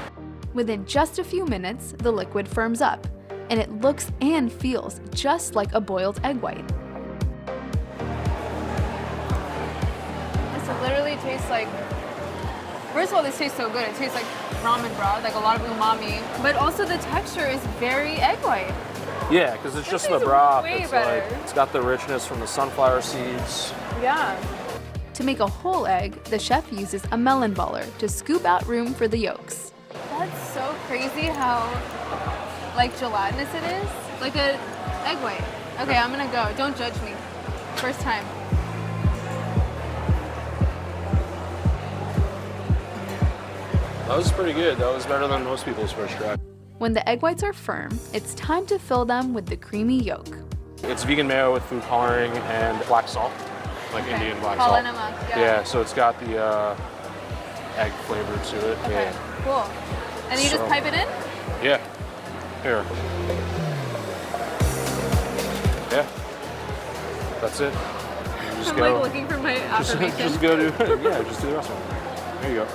Within just a few minutes, the liquid firms up, and it looks and feels just like a boiled egg white. This literally tastes like, first of all, this tastes so good. It tastes like ramen broth, like a lot of umami, but also the texture is very egg white. Yeah, because it's just the broth. way It's better. like it's got the richness from the sunflower seeds. Yeah. To make a whole egg, the chef uses a melon baller to scoop out room for the yolks. That's so crazy how like gelatinous it is, like an egg white. Okay, I'm gonna go. Don't judge me. First time. That was pretty good. That was better than most people's first try. When the egg whites are firm, it's time to fill them with the creamy yolk. It's vegan mayo with food coloring and black salt, like Indian black salt. Kala namak, Yeah, so it's got the egg flavor to it. Okay, Yeah. cool. And you just pipe it in? Yeah. Here. Yeah. That's it. You just I'm go. like looking for my affirmation. Just go do yeah, just do the rest of it. There you go.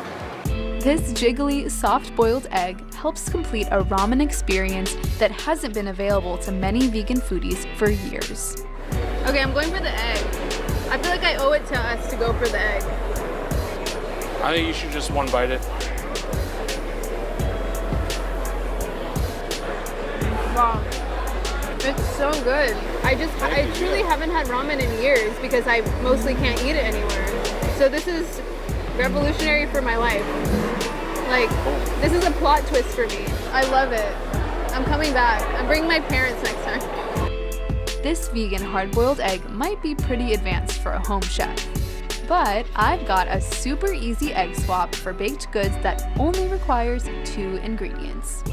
This jiggly, soft-boiled egg helps complete a ramen experience that hasn't been available to many vegan foodies for years. Okay, I'm going for the egg. I feel like I owe it to us to go for the egg. I think you should just one bite it. Wow. It's so good. I truly haven't had ramen in years because I mostly can't eat it anywhere. So this is revolutionary for my life. Like, this is a plot twist for me. I love it. I'm coming back. I'm bringing my parents next time. This vegan hard-boiled egg might be pretty advanced for a home chef, but I've got a super easy egg swap for baked goods that only requires 2 ingredients.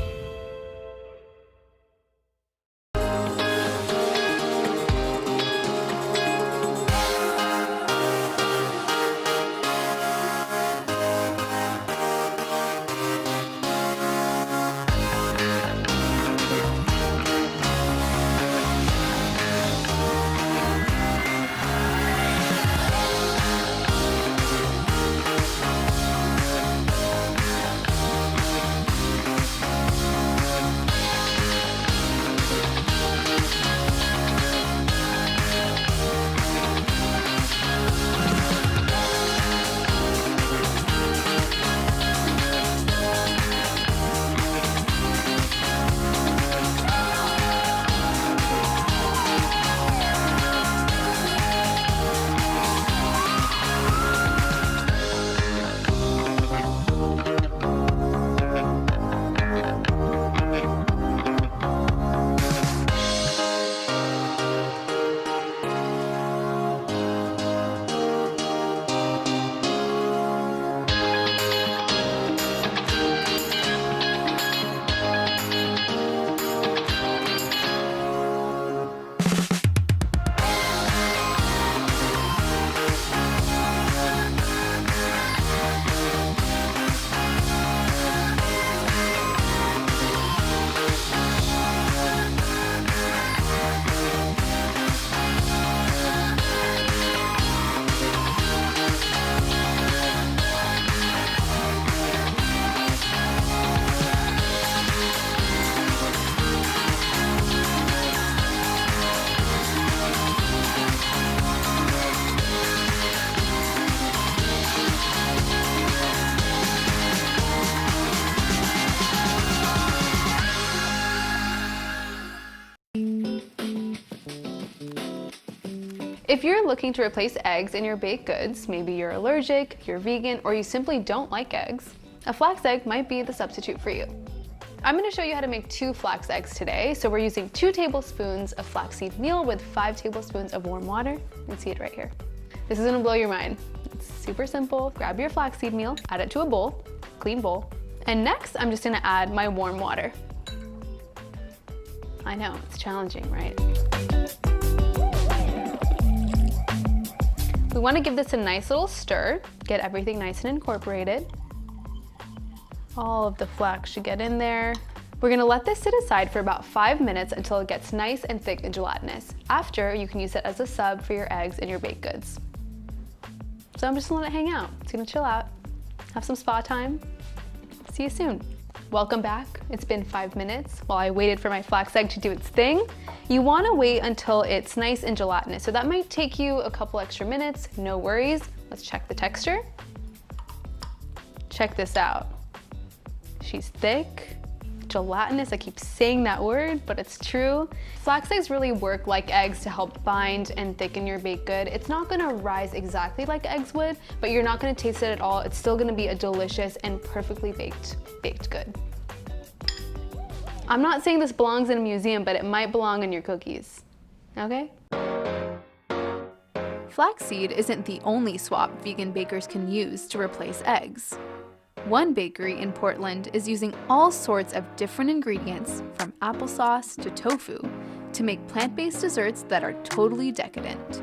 If you're looking to replace eggs in your baked goods, maybe you're allergic, you're vegan, or you simply don't like eggs, a flax egg might be the substitute for you. I'm going to show you how to make 2 flax eggs today. So we're using 2 tablespoons of flaxseed meal with 5 tablespoons of warm water. You can see it right here. This is going to blow your mind. It's super simple. Grab your flaxseed meal, add it to a bowl, clean bowl. And next, I'm just going to add my warm water. I know, it's challenging, right? We want to give this a nice little stir, get everything nice and incorporated. All of the flax should get in there. We're going to let this sit aside for about 5 minutes until it gets nice and thick and gelatinous. After, you can use it as a sub for your eggs and your baked goods. So I'm just going to let it hang out. It's going to chill out, have some spa time. See you soon. Welcome back. It's been 5 minutes while I waited for my flax egg to do its thing. You want to wait until it's nice and gelatinous. So that might take you a couple extra minutes. No worries. Let's check the texture. Check this out. She's thick, gelatinous. I keep saying that word, but it's true. Flax eggs really work like eggs to help bind and thicken your baked good. It's not gonna rise exactly like eggs would, but you're not gonna taste it at all. It's still gonna be a delicious and perfectly baked good. I'm not saying this belongs in a museum, but it might belong in your cookies, okay? Flaxseed isn't the only swap vegan bakers can use to replace eggs. One bakery in Portland is using all sorts of different ingredients, from applesauce to tofu, to make plant-based desserts that are totally decadent.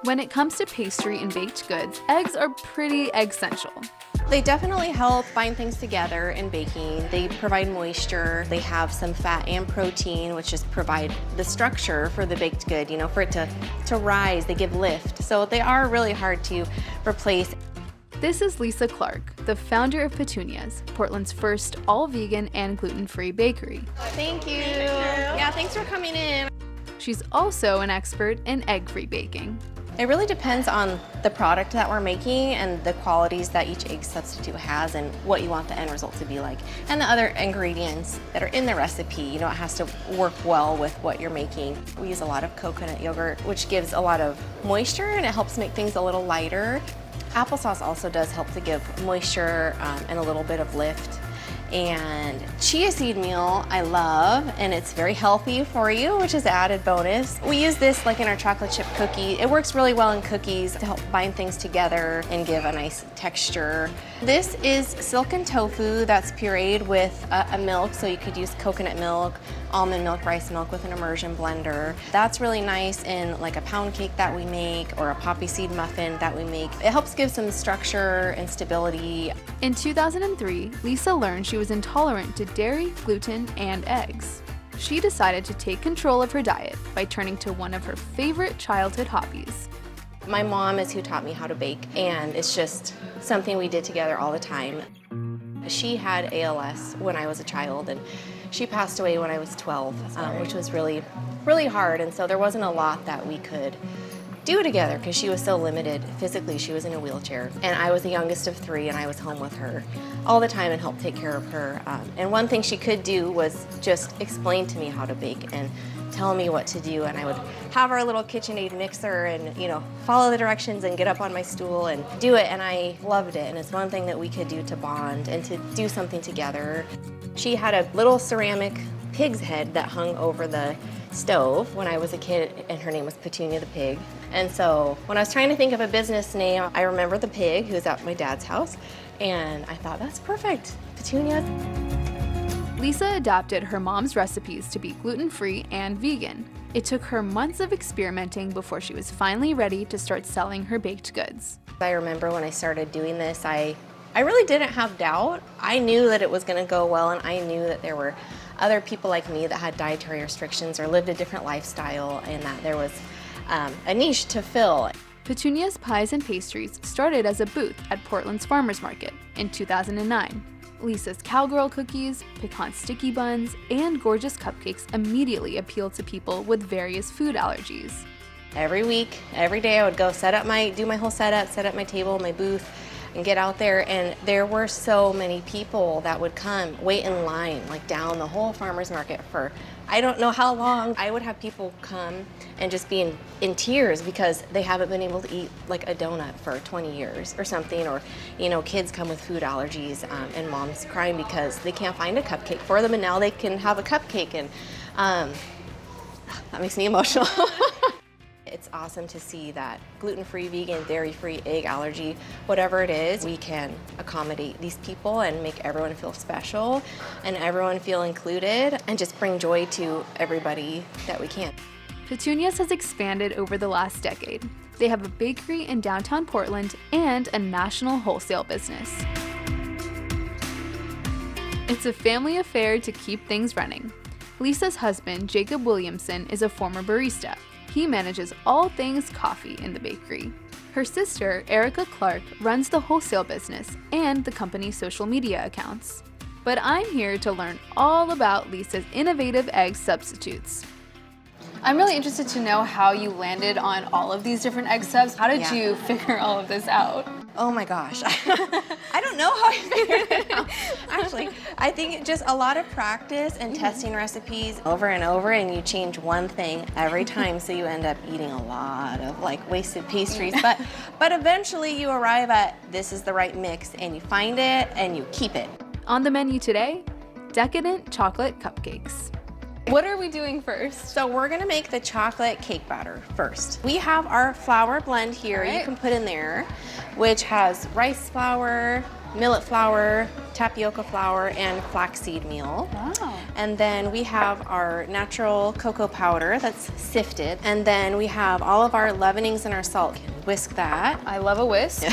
When it comes to pastry and baked goods, eggs are pretty egg-central. They definitely help bind things together in baking. They provide moisture. They have some fat and protein, which just provide the structure for the baked good, you know, for it to rise. They give lift. So they are really hard to replace. This is Lisa Clark, the founder of Petunias, Portland's first all-vegan and gluten-free bakery. Thank you. Yeah, thanks for coming in. She's also an expert in egg-free baking. It really depends on the product that we're making and the qualities that each egg substitute has and what you want the end result to be like. And the other ingredients that are in the recipe, you know, it has to work well with what you're making. We use a lot of coconut yogurt, which gives a lot of moisture and it helps make things a little lighter. Applesauce also does help to give moisture and a little bit of lift. And chia seed meal I love, and it's very healthy for you, which is an added bonus. We use this like in our chocolate chip cookie. It works really well in cookies to help bind things together and give a nice texture. This is silken tofu that's pureed with a milk, so you could use coconut milk, almond milk, rice milk with an immersion blender. That's really nice in like a pound cake that we make or a poppy seed muffin that we make. It helps give some structure and stability. In 2003, Lisa learned she was intolerant to dairy, gluten, and eggs. She decided to take control of her diet by turning to one of her favorite childhood hobbies. My mom is who taught me how to bake, and it's just something we did together all the time. She had ALS when I was a child, and she passed away when I was 12, which was really, really hard, and so there wasn't a lot that we could do together because she was so limited physically. She was in a wheelchair, and I was the youngest of 3, and I was home with her all the time and helped take care of her. And one thing she could do was just explain to me how to bake and tell me what to do, and I would have our little KitchenAid mixer and, you know, follow the directions and get up on my stool and do it, and I loved it. And it's one thing that we could do to bond and to do something together. She had a little ceramic pig's head that hung over the stove when I was a kid, and her name was Petunia the pig. And so when I was trying to think of a business name, I remember the pig who was at my dad's house, and I thought, that's perfect, Petunia. Lisa adapted her mom's recipes to be gluten-free and vegan. It took her months of experimenting before she was finally ready to start selling her baked goods. I remember when I started doing this, I really didn't have doubt. I knew that it was going to go well, and I knew that there were other people like me that had dietary restrictions or lived a different lifestyle, and that there was a niche to fill. Petunia's Pies and Pastries started as a booth at Portland's Farmers Market in 2009. Lisa's cowgirl cookies, pecan sticky buns, and gorgeous cupcakes immediately appealed to people with various food allergies. Every week, every day, I would go do my whole setup, set up my table, my booth, and get out there, and there were so many people that would come, wait in line, like down the whole farmer's market for I don't know how long. I would have people come and just be in tears because they haven't been able to eat like a donut for 20 years or something, or, you know, kids come with food allergies and mom's crying because they can't find a cupcake for them, and now they can have a cupcake, and that makes me emotional. It's awesome to see that gluten-free, vegan, dairy-free, egg allergy, whatever it is, we can accommodate these people and make everyone feel special and everyone feel included and just bring joy to everybody that we can. Petunias has expanded over the last decade. They have a bakery in downtown Portland and a national wholesale business. It's a family affair to keep things running. Lisa's husband, Jacob Williamson, is a former barista. He manages all things coffee in the bakery. Her sister, Erica Clark, runs the wholesale business and the company's social media accounts. But I'm here to learn all about Lisa's innovative egg substitutes. I'm really interested to know how you landed on all of these different egg subs. How did you figure all of this out? Oh my gosh. I don't know how I figured it out. Actually, I think just a lot of practice and testing recipes over and over, and you change one thing every time, so you end up eating a lot of like wasted pastries. But eventually you arrive at this is the right mix, and you find it and you keep it. On the menu today, decadent chocolate cupcakes. What are we doing first? So we're gonna make the chocolate cake batter first. We have our flour blend here, you can put in there, which has rice flour, millet flour, tapioca flour, and flaxseed meal. Wow. And then we have our natural cocoa powder that's sifted. And then we have all of our leavenings and our salt. Whisk that. I love a whisk.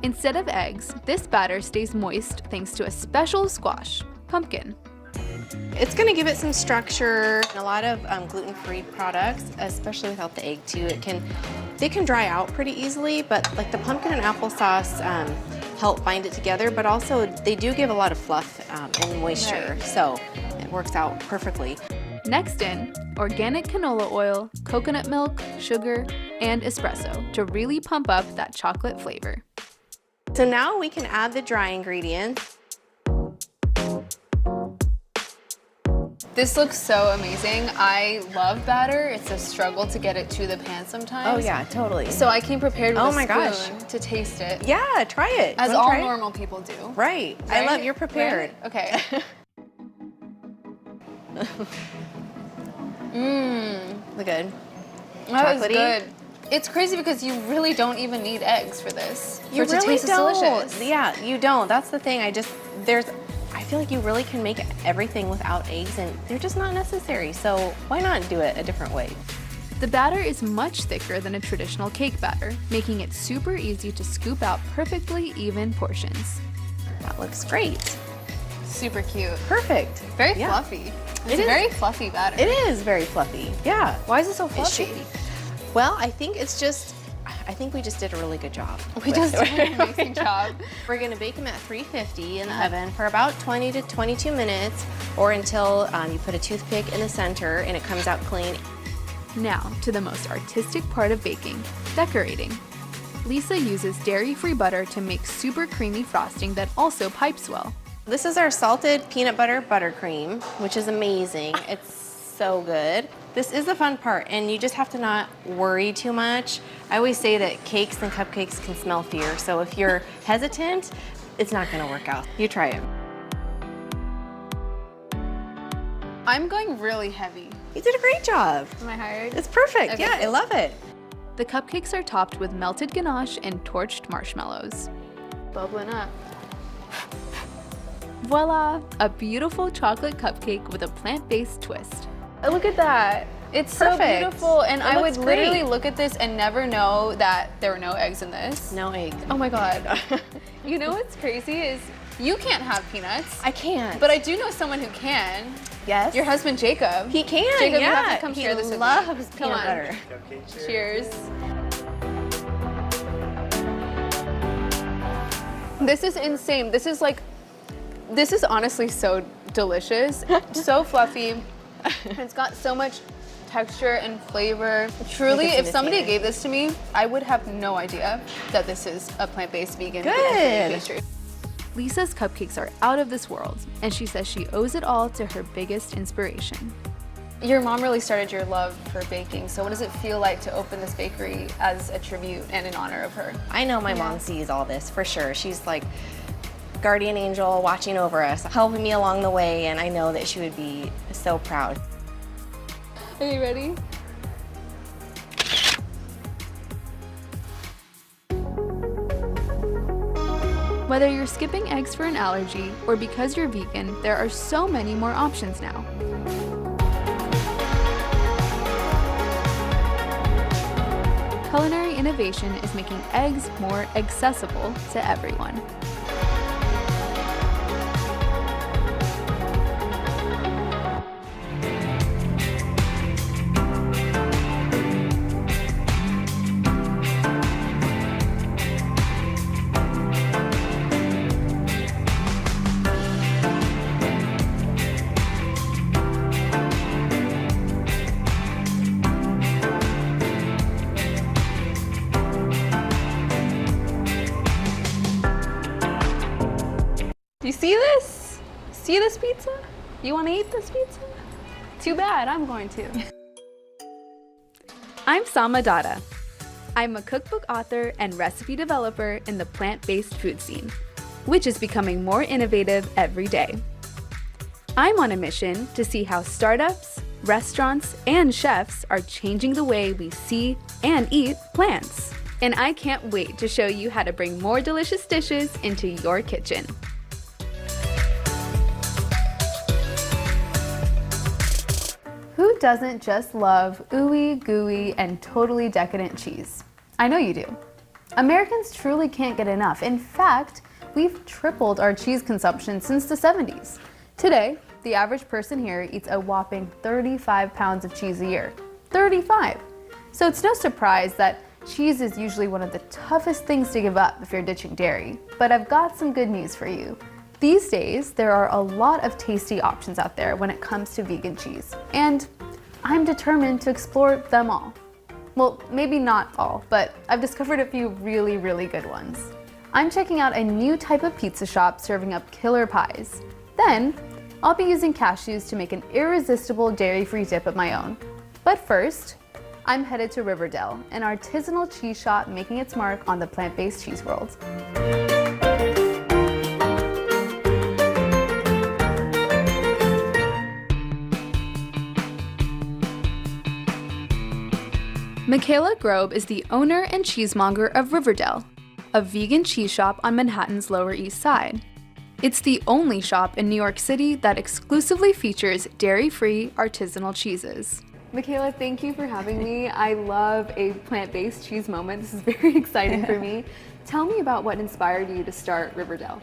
Instead of eggs, this batter stays moist thanks to a special squash, pumpkin. It's gonna give it some structure. A lot of gluten-free products, especially without the egg too, they can dry out pretty easily, but like the pumpkin and applesauce help bind it together, but also they do give a lot of fluff and moisture, so it works out perfectly. Next in, organic canola oil, coconut milk, sugar, and espresso to really pump up that chocolate flavor. So now we can add the dry ingredients. This looks so amazing. I love batter. It's a struggle to get it to the pan sometimes. Oh yeah, totally. So I came prepared with Oh a my spoon gosh. to taste it. Yeah, try it. As Wanna all try it? normal people do. Right. I love you're prepared. Right? Okay. Look good. That was Chocolatey. good. It's crazy because you really don't even need eggs for this. You for it to really taste don't. delicious. Yeah, you don't. That's the thing. I feel like you really can make everything without eggs, and they're just not necessary. So why not do it a different way? The batter is much thicker than a traditional cake batter, making it super easy to scoop out perfectly even portions. That looks great. Super cute. Perfect. Very Yeah. fluffy. It's It a is. very fluffy batter. It is very fluffy. Yeah. Why is it so It's fluffy? shady. Well, I think we just did a really good job. We just did an amazing job. We're gonna bake them at 350 in the oven for about 20 to 22 minutes, or until you put a toothpick in the center and it comes out clean. Now to the most artistic part of baking, decorating. Lisa uses dairy-free butter to make super creamy frosting that also pipes well. This is our salted peanut butter buttercream, which is amazing. It's so good. This is the fun part, and you just have to not worry too much. I always say that cakes and cupcakes can smell fear, so if you're hesitant, it's not gonna work out. You try it. I'm going really heavy. You did a great job. Am I hired? It's perfect. Okay, Yeah, I cool. love it. The cupcakes are topped with melted ganache and torched marshmallows. Bubbling up. Voila! A beautiful chocolate cupcake with a plant-based twist. Look at that. It's so Perfect. beautiful, and It I would looks literally great. look at this and never know that there were no eggs in this. No eggs. Oh my god. You know what's crazy is you can't have peanuts. I can't. But I do know someone who can. Yes. Your husband, Jacob. He can, Jacob, you have yeah. to come He share this with me. loves Come peanut on. butter. Cheers. This is insane. This is honestly so delicious. So fluffy. It's got so much texture and flavor. Truly, if somebody gave this to me, I would have no idea that this is a plant-based vegan pastry. Lisa's cupcakes are out of this world, and she says she owes it all to her biggest inspiration. Your mom really started your love for baking, so what does it feel like to open this bakery as a tribute and in honor of her? I know my mom sees all this for sure. She's like guardian angel watching over us, helping me along the way, and I know that she would be so proud. Are you ready? Whether you're skipping eggs for an allergy or because you're vegan, there are so many more options now. Culinary innovation is making eggs more accessible to everyone. Do you see this? See this pizza? You want to eat this pizza? Too bad, I'm going to. I'm Sama Dada. I'm a cookbook author and recipe developer in the plant-based food scene, which is becoming more innovative every day. I'm on a mission to see how startups, restaurants, and chefs are changing the way we see and eat plants. And I can't wait to show you how to bring more delicious dishes into your kitchen. Who doesn't just love ooey gooey and totally decadent cheese? I know you do. Americans truly can't get enough. In fact, we've tripled our cheese consumption since the 70s. Today, the average person here eats a whopping 35 pounds of cheese a year. 35! So it's no surprise that cheese is usually one of the toughest things to give up if you're ditching dairy. But I've got some good news for you. These days, there are a lot of tasty options out there when it comes to vegan cheese. And I'm determined to explore them all. Well, maybe not all, but I've discovered a few really, really good ones. I'm checking out a new type of pizza shop serving up killer pies. Then, I'll be using cashews to make an irresistible dairy-free dip of my own. But first, I'm headed to Riverdale, an artisanal cheese shop making its mark on the plant-based cheese world. Michaela Grobe is the owner and cheesemonger of Riverdale, a vegan cheese shop on Manhattan's Lower East Side. It's the only shop in New York City that exclusively features dairy-free artisanal cheeses. Michaela, thank you for having me. I love a plant-based cheese moment. This is very exciting for me. Tell me about what inspired you to start Riverdale.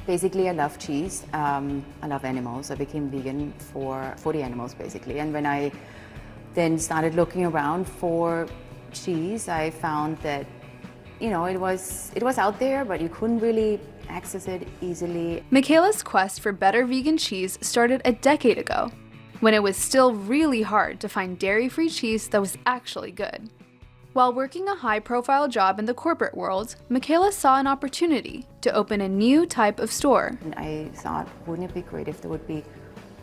Basically, I love cheese. I love animals. I became vegan for the animals, basically. And when I then started looking around for cheese, I found that, you know, it was out there, but you couldn't really access it easily. Michaela's quest for better vegan cheese started a decade ago, when it was still really hard to find dairy-free cheese that was actually good. While working a high-profile job in the corporate world, Michaela saw an opportunity to open a new type of store. And I thought, wouldn't it be great if there would be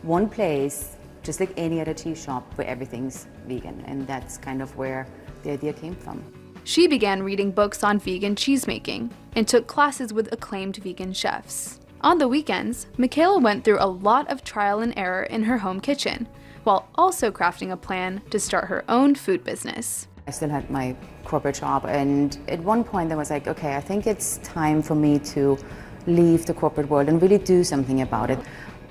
one place, just like any other cheese shop, where everything's vegan? And that's kind of where the idea came from. She began reading books on vegan cheesemaking and took classes with acclaimed vegan chefs. On the weekends, Michaela went through a lot of trial and error in her home kitchen, while also crafting a plan to start her own food business. I still had my corporate job, and at one point I was like, okay, I think it's time for me to leave the corporate world and really do something about it.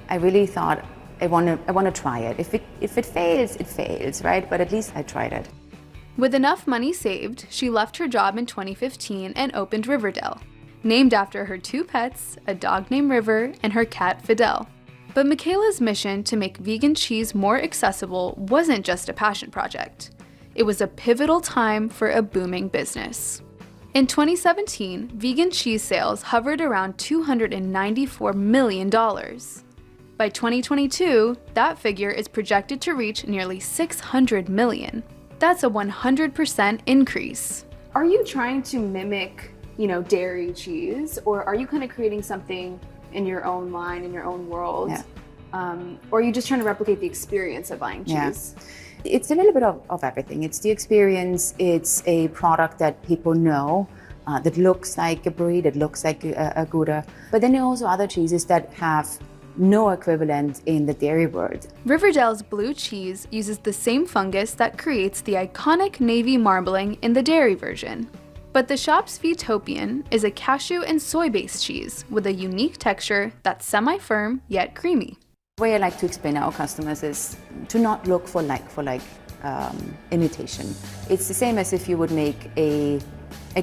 I really thought, I want to try it. If it fails, it fails, right? But at least I tried it. With enough money saved, she left her job in 2015 and opened Riverdale, named after her two pets, a dog named River and her cat Fidel. But Michaela's mission to make vegan cheese more accessible wasn't just a passion project. It was a pivotal time for a booming business. In 2017, vegan cheese sales hovered around $294 million. By 2022, that figure is projected to reach nearly $600 million. That's a 100% increase. Are you trying to mimic, dairy cheese, or are you kind of creating something in your own line, in your own world? Yeah. Or are you just trying to replicate the experience of buying cheese? Yeah. It's a little bit of everything. It's the experience, it's a product that people know, that looks like a brie, that looks like a Gouda. But then there are also other cheeses that have no equivalent in the dairy world. Riverdale's blue cheese uses the same fungus that creates the iconic navy marbling in the dairy version. But the shop's Vetopian is a cashew and soy-based cheese with a unique texture that's semi-firm yet creamy. The way I like to explain to our customers is to not look for imitation. It's the same as if you would make a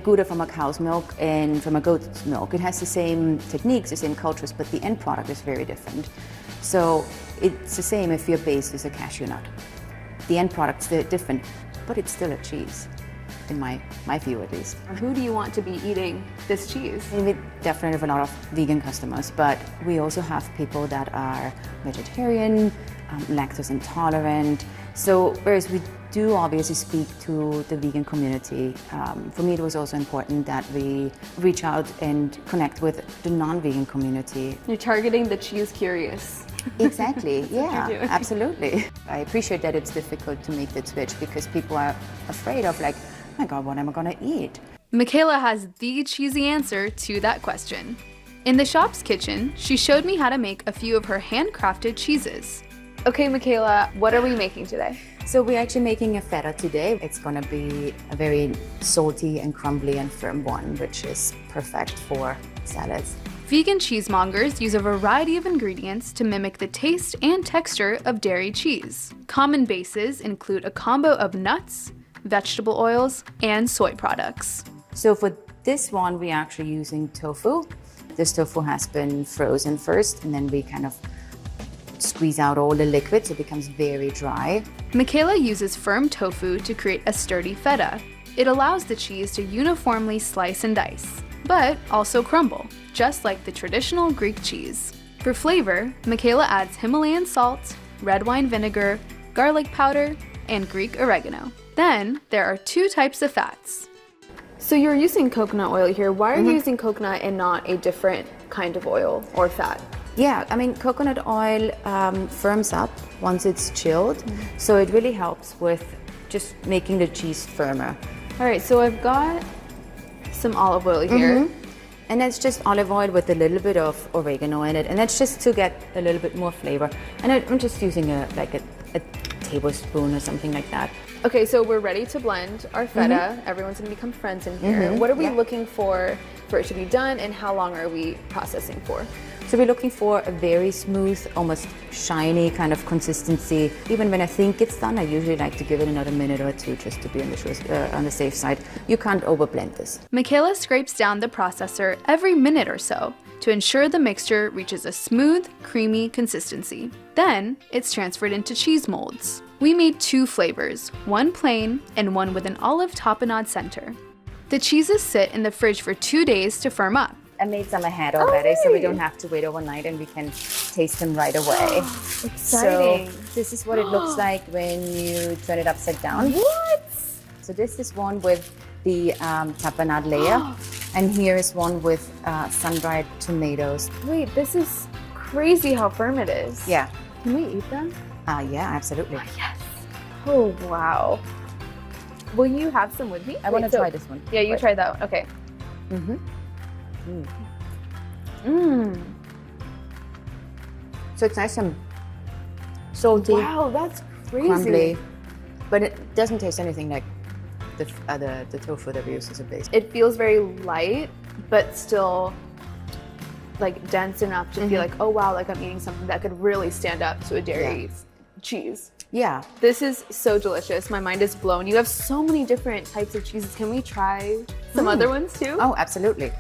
Gouda from a cow's milk and from a goat's milk. It has the same techniques, the same cultures, but the end product is very different. So it's the same if your base is a cashew nut. The end product's different, but it's still a cheese, in my view at least. Who do you want to be eating this cheese? We definitely have a lot of vegan customers, but we also have people that are vegetarian, lactose intolerant. So whereas we do obviously speak to the vegan community, for me it was also important that we reach out and connect with the non-vegan community. You're targeting the cheese curious. Exactly, yeah, absolutely. I appreciate that it's difficult to make that switch because people are afraid of oh my God, what am I gonna eat? Michaela has the cheesy answer to that question. In the shop's kitchen, she showed me how to make a few of her handcrafted cheeses. Okay, Michaela, what are we making today? So we're actually making a feta today. It's gonna be a very salty and crumbly and firm one, which is perfect for salads. Vegan cheesemongers use a variety of ingredients to mimic the taste and texture of dairy cheese. Common bases include a combo of nuts, vegetable oils, and soy products. So for this one, we're actually using tofu. This tofu has been frozen first, and then we kind of squeeze out all the liquid so it becomes very dry. Michaela uses firm tofu to create a sturdy feta. It allows the cheese to uniformly slice and dice, but also crumble, just like the traditional Greek cheese. For flavor, Michaela adds Himalayan salt, red wine vinegar, garlic powder, and Greek oregano. Then there are 2 types of fats. So you're using coconut oil here. Why are you using coconut and not a different kind of oil or fat? Yeah, I mean, coconut oil firms up once it's chilled, so it really helps with just making the cheese firmer. All right, so I've got some olive oil here. And that's just olive oil with a little bit of oregano in it, and that's just to get a little bit more flavor. And I'm just using a tablespoon or something like that. Okay, so we're ready to blend our feta. Everyone's gonna become friends in here. What are we looking for it to be done, and how long are we processing for? So we're looking for a very smooth, almost shiny kind of consistency. Even when I think it's done, I usually like to give it another minute or 2 just to be on the safe side. You can't overblend this. Michaela scrapes down the processor every minute or so to ensure the mixture reaches a smooth, creamy consistency. Then it's transferred into cheese molds. We made 2 flavors, one plain and one with an olive tapenade center. The cheeses sit in the fridge for 2 days to firm up. I made some ahead already, so we don't have to wait overnight and we can taste them right away. Exciting. So this is what it looks like when you turn it upside down. What? So this is one with the tapenade layer, and here is one with sun-dried tomatoes. Wait, this is crazy how firm it is. Yeah. Can we eat them? Yeah, absolutely. Yes. Oh, wow. Will you have some with me? I want to try this one. Yeah, you try that one. Okay. So it's nice and salty. Wow, that's crazy. Crumbly, but it doesn't taste anything like the tofu that we use as a base. It feels very light, but still like dense enough to feel like, oh wow, like I'm eating something that could really stand up to a dairy cheese. Yeah. This is so delicious. My mind is blown. You have so many different types of cheeses. Can we try some other ones too? Oh, absolutely.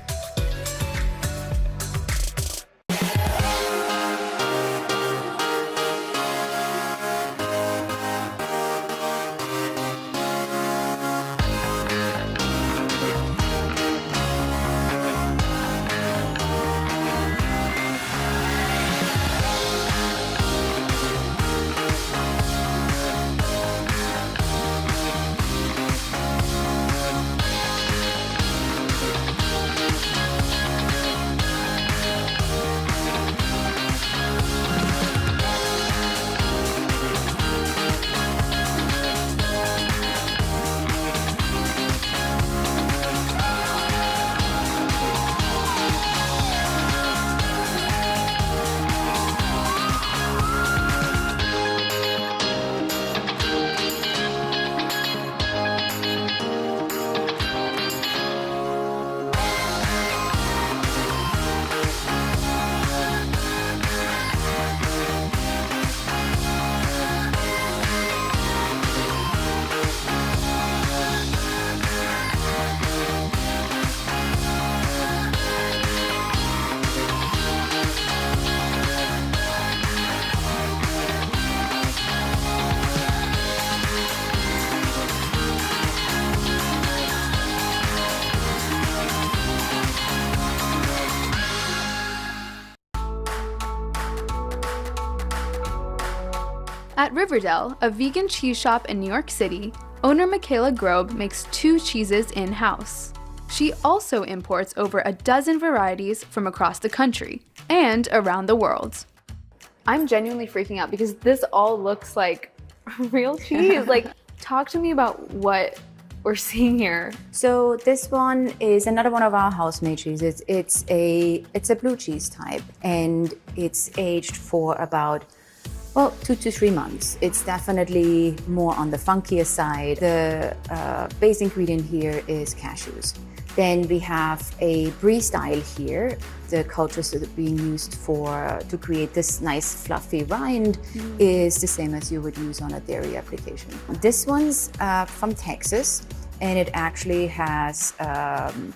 At Riverdale, a vegan cheese shop in New York City, owner Michaela Grobe makes 2 cheeses in-house. She also imports over a dozen varieties from across the country and around the world. I'm genuinely freaking out because this all looks like real cheese. Like, talk to me about what we're seeing here. So this one is another one of our house-made cheeses. It's a blue cheese type, and it's aged for about Well, 2 to 3 months. It's definitely more on the funkier side. The base ingredient here is cashews. Then we have a brie style here. The cultures that are being used to create this nice fluffy rind is the same as you would use on a dairy application. This one's from Texas, and it actually has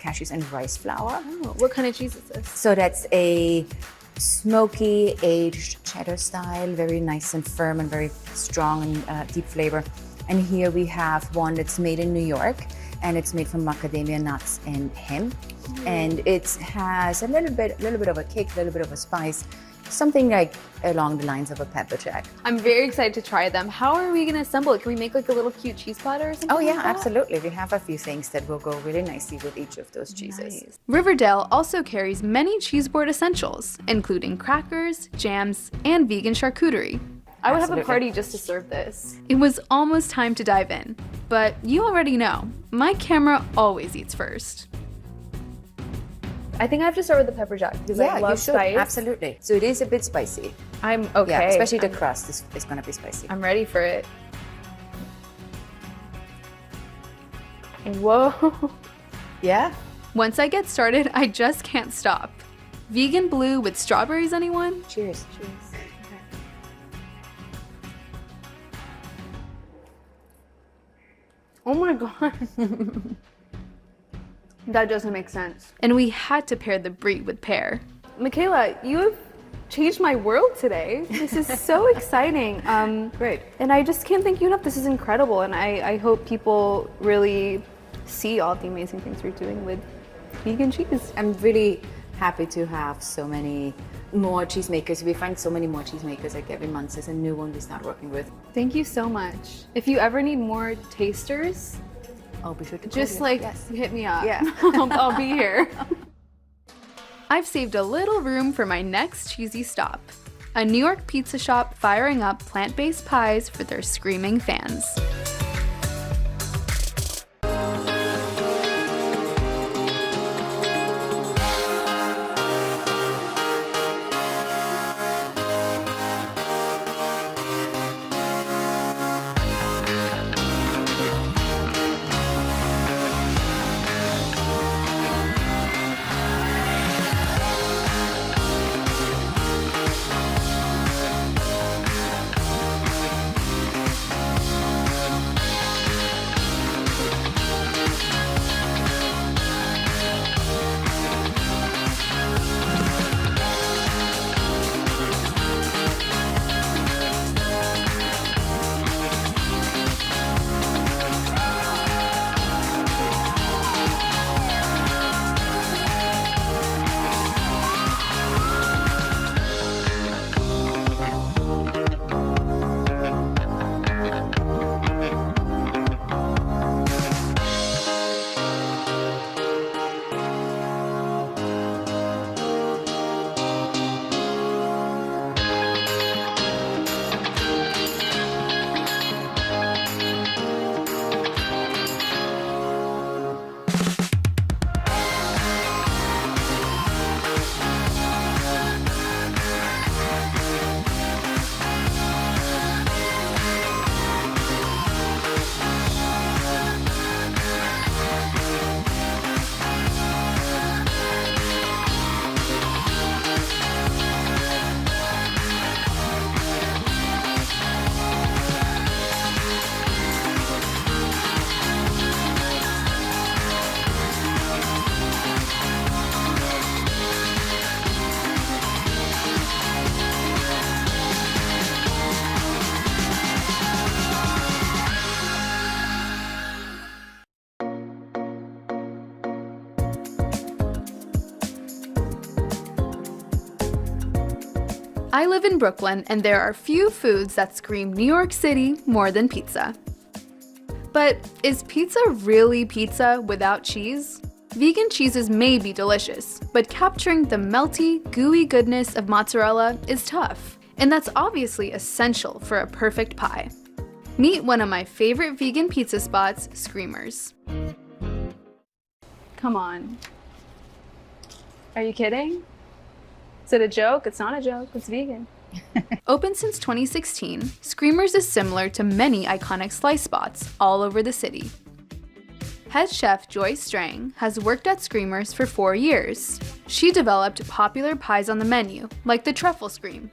cashews and rice flour. Oh, what kind of cheese is this? So that's a smoky aged cheddar style, very nice and firm and very strong and deep flavor. And here we have one that's made in New York, and it's made from macadamia nuts and hemp. And it has a little bit of a kick, a little bit of a spice, something like along the lines of a pepper jack. I'm very excited to try them. How are we gonna assemble it? Can we make like a little cute cheese platter or something? Oh yeah, like that? absolutely. We have a few things that will go really nicely with each of those cheeses. Nice. Riverdale also carries many cheese board essentials, including crackers, jams, and vegan charcuterie. I would have a party just to serve this. It was almost time to dive in, but you already know, my camera always eats first. I think I have to start with the pepper jack because I love you should. spice. Absolutely. So it is a bit spicy. I'm okay. Yeah, especially the crust is going to be spicy. I'm ready for it. Whoa. Yeah? Once I get started, I just can't stop. Vegan blue with strawberries, anyone? Cheers. Cheers. Oh my god. That doesn't make sense. And we had to pair the brie with pear. Michaela, you have changed my world today. This is so exciting. Great. And I just can't thank you enough. This is incredible. And I hope people really see all the amazing things you're doing with vegan cheese. I'm really happy to have so many more cheesemakers. We find so many more cheesemakers, like every month there's a new one we start working with. Thank you so much. If you ever need more tasters, I'll be sure to just call you. hit me up. Yeah. I'll be here. I've saved a little room for my next cheesy stop. A New York pizza shop firing up plant-based pies for their screaming fans. I live in Brooklyn, and there are few foods that scream New York City more than pizza. But is pizza really pizza without cheese? Vegan cheeses may be delicious, but capturing the melty, gooey goodness of mozzarella is tough, and that's obviously essential for a perfect pie. Meet one of my favorite vegan pizza spots, Screamers. Come on. Are you kidding? Is it a joke? It's not a joke. It's vegan. Open since 2016, Screamers is similar to many iconic slice spots all over the city. Head chef Joy Strang has worked at Screamers for 4 years. She developed popular pies on the menu, like the Truffle Scream,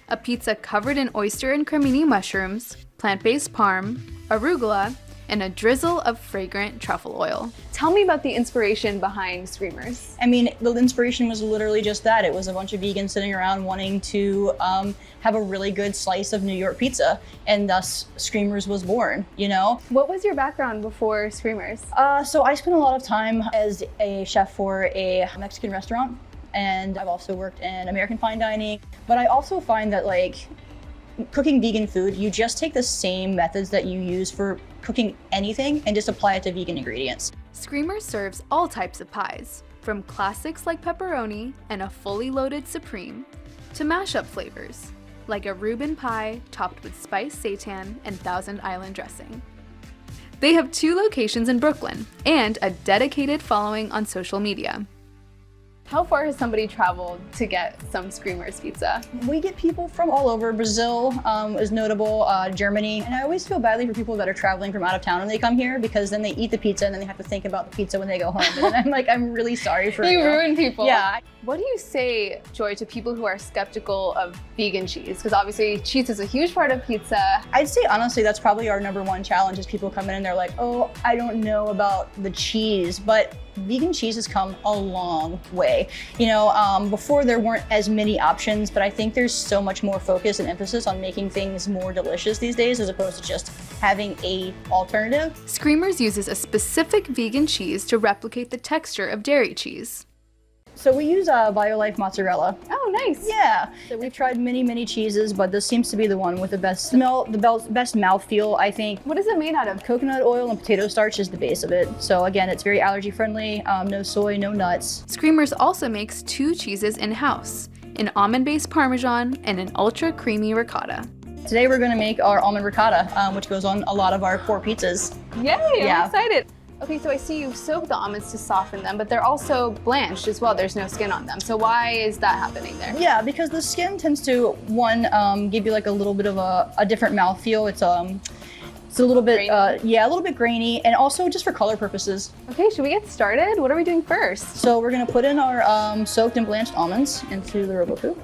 a pizza covered in oyster and cremini mushrooms, plant-based parm, arugula, and a drizzle of fragrant truffle oil. Tell me about the inspiration behind Screamers. I mean, the inspiration was literally just that. It was a bunch of vegans sitting around wanting to have a really good slice of New York pizza, and thus Screamers was born, you know? What was your background before Screamers? So I spent a lot of time as a chef for a Mexican restaurant, and I've also worked in American fine dining. But I also find that, like, cooking vegan food, you just take the same methods that you use for cooking anything and just apply it to vegan ingredients. Screamers serves all types of pies, from classics like pepperoni and a fully loaded supreme, to mashup flavors, like a Reuben pie topped with spiced seitan and Thousand Island dressing. They have 2 locations in Brooklyn and a dedicated following on social media. How far has somebody traveled to get some Screamers pizza? We get people from all over. Brazil is notable, Germany. And I always feel badly for people that are traveling from out of town and they come here, because then they eat the pizza and then they have to think about the pizza when they go home. And I'm like, I'm really sorry for you. Ruin people. Yeah. What do you say, Joy, to people who are skeptical of vegan cheese? Because obviously cheese is a huge part of pizza. I'd say honestly, that's probably our #1 challenge, is people come in and they're like, oh, I don't know about the cheese, but vegan cheese has come a long way. You know, before there weren't as many options, but I think there's so much more focus and emphasis on making things more delicious these days, as opposed to just having a alternative. Screamers uses a specific vegan cheese to replicate the texture of dairy cheese. So we use BioLife mozzarella. Oh, nice. Yeah. So we've tried many cheeses, but this seems to be the one with the best smell, the best mouthfeel, I think. What is it made out of? Coconut oil and potato starch is the base of it. So again, it's very allergy friendly, no soy, no nuts. Screamers also makes 2 cheeses in-house, an almond-based Parmesan and an ultra creamy ricotta. Today we're gonna make our almond ricotta, which goes on a lot of our core pizzas. Yay, I'm excited. Okay, so I see you've soaked the almonds to soften them, but they're also blanched as well. There's no skin on them. So why is that happening there? Yeah, because the skin tends to, one, give you like a little bit of a different mouthfeel. It's a little bit, a little bit grainy, and also just for color purposes. Okay, should we get started? What are we doing first? So we're gonna put in our soaked and blanched almonds into the Roboku.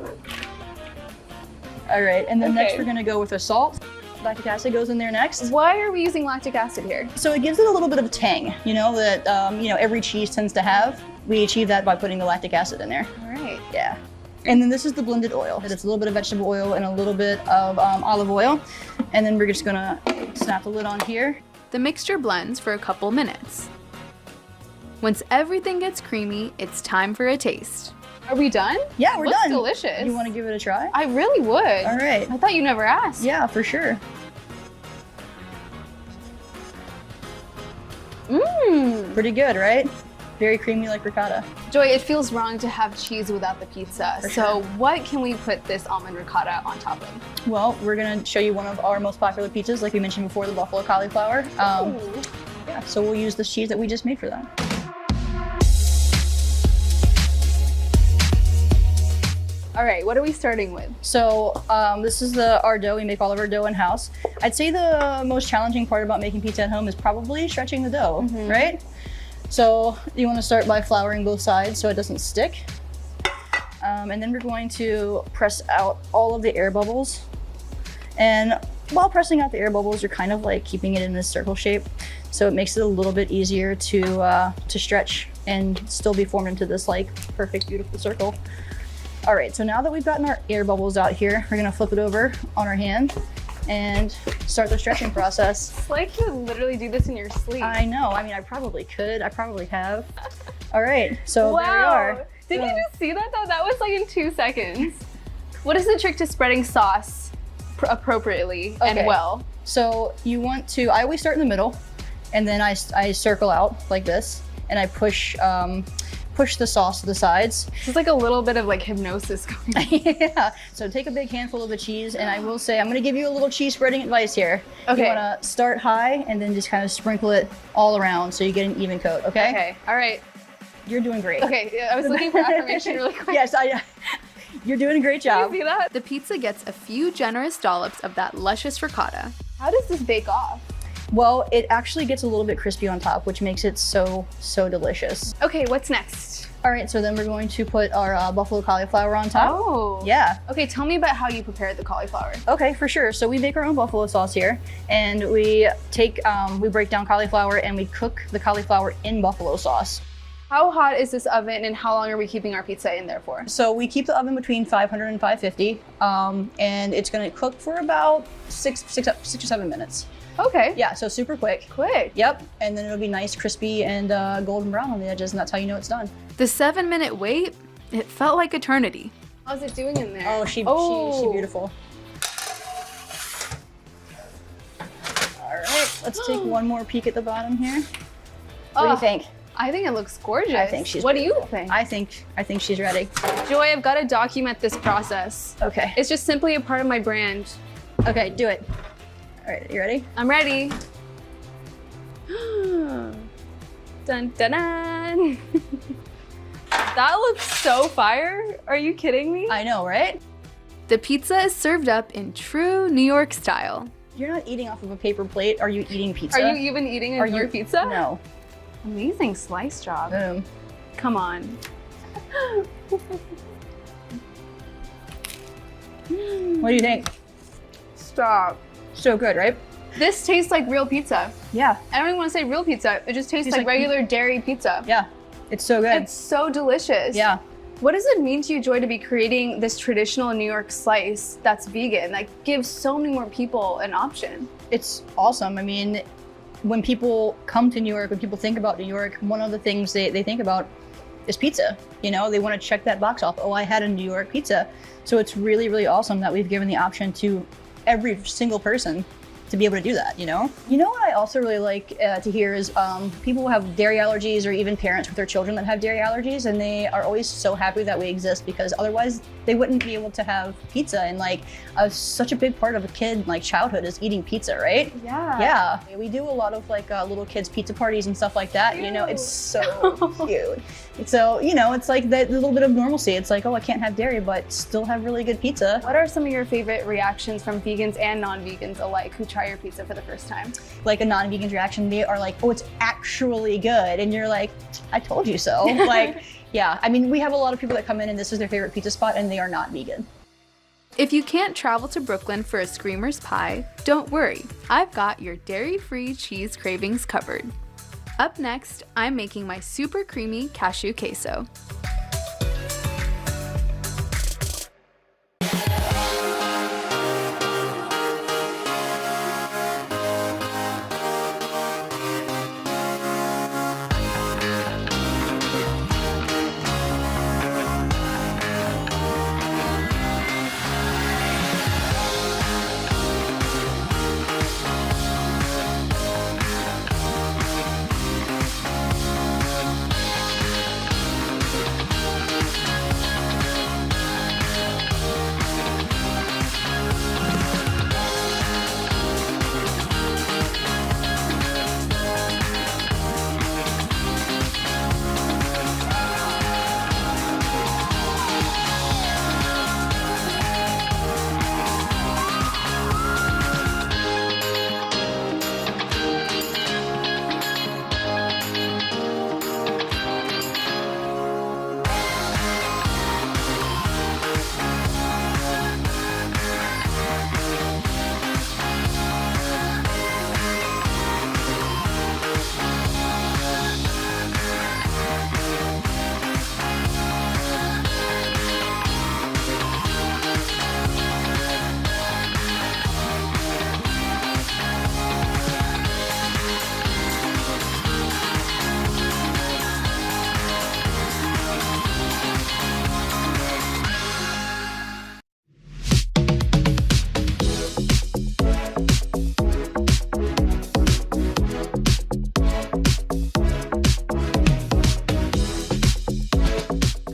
All right, and then next we're gonna go with the salt. Lactic acid goes in there next. Why are we using lactic acid here? So it gives it a little bit of a tang, you know, that every cheese tends to have. We achieve that by putting the lactic acid in there. All right. Yeah. And then this is the blended oil. It's a little bit of vegetable oil and a little bit of olive oil. And then we're just gonna snap the lid on here. The mixture blends for a couple minutes. Once everything gets creamy, it's time for a taste. Are we done? Yeah, we're Looks done. delicious. You want to give it a try? I really would. All right. I thought you never asked. Yeah, for sure. Mmm. Pretty good, right? Very creamy like ricotta. Joy, it feels wrong to have cheese without the pizza. For so sure. what can we put this almond ricotta on top of? Well, we're gonna show you one of our most popular pizzas, like we mentioned before, the buffalo cauliflower. Yeah, so we'll use this cheese that we just made for that. All right, what are we starting with? So this is our dough. We make all of our dough in-house. I'd say the most challenging part about making pizza at home is probably stretching the dough, right? So you want to start by flouring both sides so it doesn't stick. And then we're going to press out all of the air bubbles. And while pressing out the air bubbles, you're kind of like keeping it in this circle shape. So it makes it a little bit easier to stretch and still be formed into this like perfect, beautiful circle. All right, so now that we've gotten our air bubbles out here, we're gonna flip it over on our hand and start the stretching process. It's like you literally do this in your sleep. I know, I mean, I probably could, I probably have. All right, so wow. there we are. Did you just see that though? That was like in 2 seconds. What is the trick to spreading sauce appropriately and well? So you want to, I always start in the middle, and then I circle out like this, and I push the sauce to the sides. It's like a little bit of like hypnosis going on. Yeah, so take a big handful of the cheese, and I will say, I'm gonna give you a little cheese spreading advice here. Okay. You wanna start high and then just kind of sprinkle it all around so you get an even coat, okay? Okay, all right. You're doing great. Okay, I was looking for affirmation really quick. Yes, You're doing a great job. Can you see that? The pizza gets a few generous dollops of that luscious ricotta. How does this bake off? Well, it actually gets a little bit crispy on top, which makes it so delicious. Okay, what's next? All right, so then we're going to put our buffalo cauliflower on top. Oh. Yeah. Okay, tell me about how you prepare the cauliflower. Okay, for sure. So we make our own buffalo sauce here, and we take, we break down cauliflower and we cook the cauliflower in buffalo sauce. How hot is this oven and how long are we keeping our pizza in there for? So we keep the oven between 500 and 550, and it's gonna cook for about six to 7 minutes. Okay. Yeah, so super quick. Quick. Yep, and then it'll be nice, crispy, and golden brown on the edges, and that's how you know it's done. The 7-minute wait, it felt like eternity. How's it doing in there? Oh, she's beautiful. All right, let's take one more peek at the bottom here. What do you think? I think it looks gorgeous. I think she's What do you beautiful. think? I think she's ready. Joy, I've got to document this process. Okay. It's just simply a part of my brand. Okay, do it. All right, you ready? I'm ready. Dun dun dun. That looks so fire. Are you kidding me? I know, right? The pizza is served up in true New York style. You're not eating off of a paper plate. Are you eating pizza? Are you even eating a New York pizza? No. Amazing slice job. Boom. Come on. What do you think? Stop. So good, right? This tastes like real pizza. Yeah. I don't even want to say real pizza. It just tastes like regular dairy pizza. Yeah. It's so good. It's so delicious. Yeah. What does it mean to you, Joy, to be creating this traditional New York slice that's vegan, that gives so many more people an option? It's awesome. I mean, when people come to New York, when people think about New York, one of the things they think about is pizza. You know, they want to check that box off. Oh, I had a New York pizza. So it's really, really awesome that we've given the option to every single person to be able to do that, you know? You know what I also really like to hear is people who have dairy allergies, or even parents with their children that have dairy allergies, and they are always so happy that we exist, because otherwise they wouldn't be able to have pizza. And like such a big part of a kid like childhood is eating pizza, right? Yeah. Yeah. We do a lot of like little kids pizza parties and stuff like that. Cute. You know, it's so cute. So, you know, it's like that little bit of normalcy. It's like, oh, I can't have dairy, but still have really good pizza. What are some of your favorite reactions from vegans and non-vegans alike who try your pizza for the first time? Like a non-vegan's reaction, they are like, oh, it's actually good. And you're like, I told you so. Like, yeah. I mean, we have a lot of people that come in and this is their favorite pizza spot and they are not vegan. If you can't travel to Brooklyn for a Screamer's Pie, don't worry. I've got your dairy-free cheese cravings covered. Up next, I'm making my super creamy cashew queso.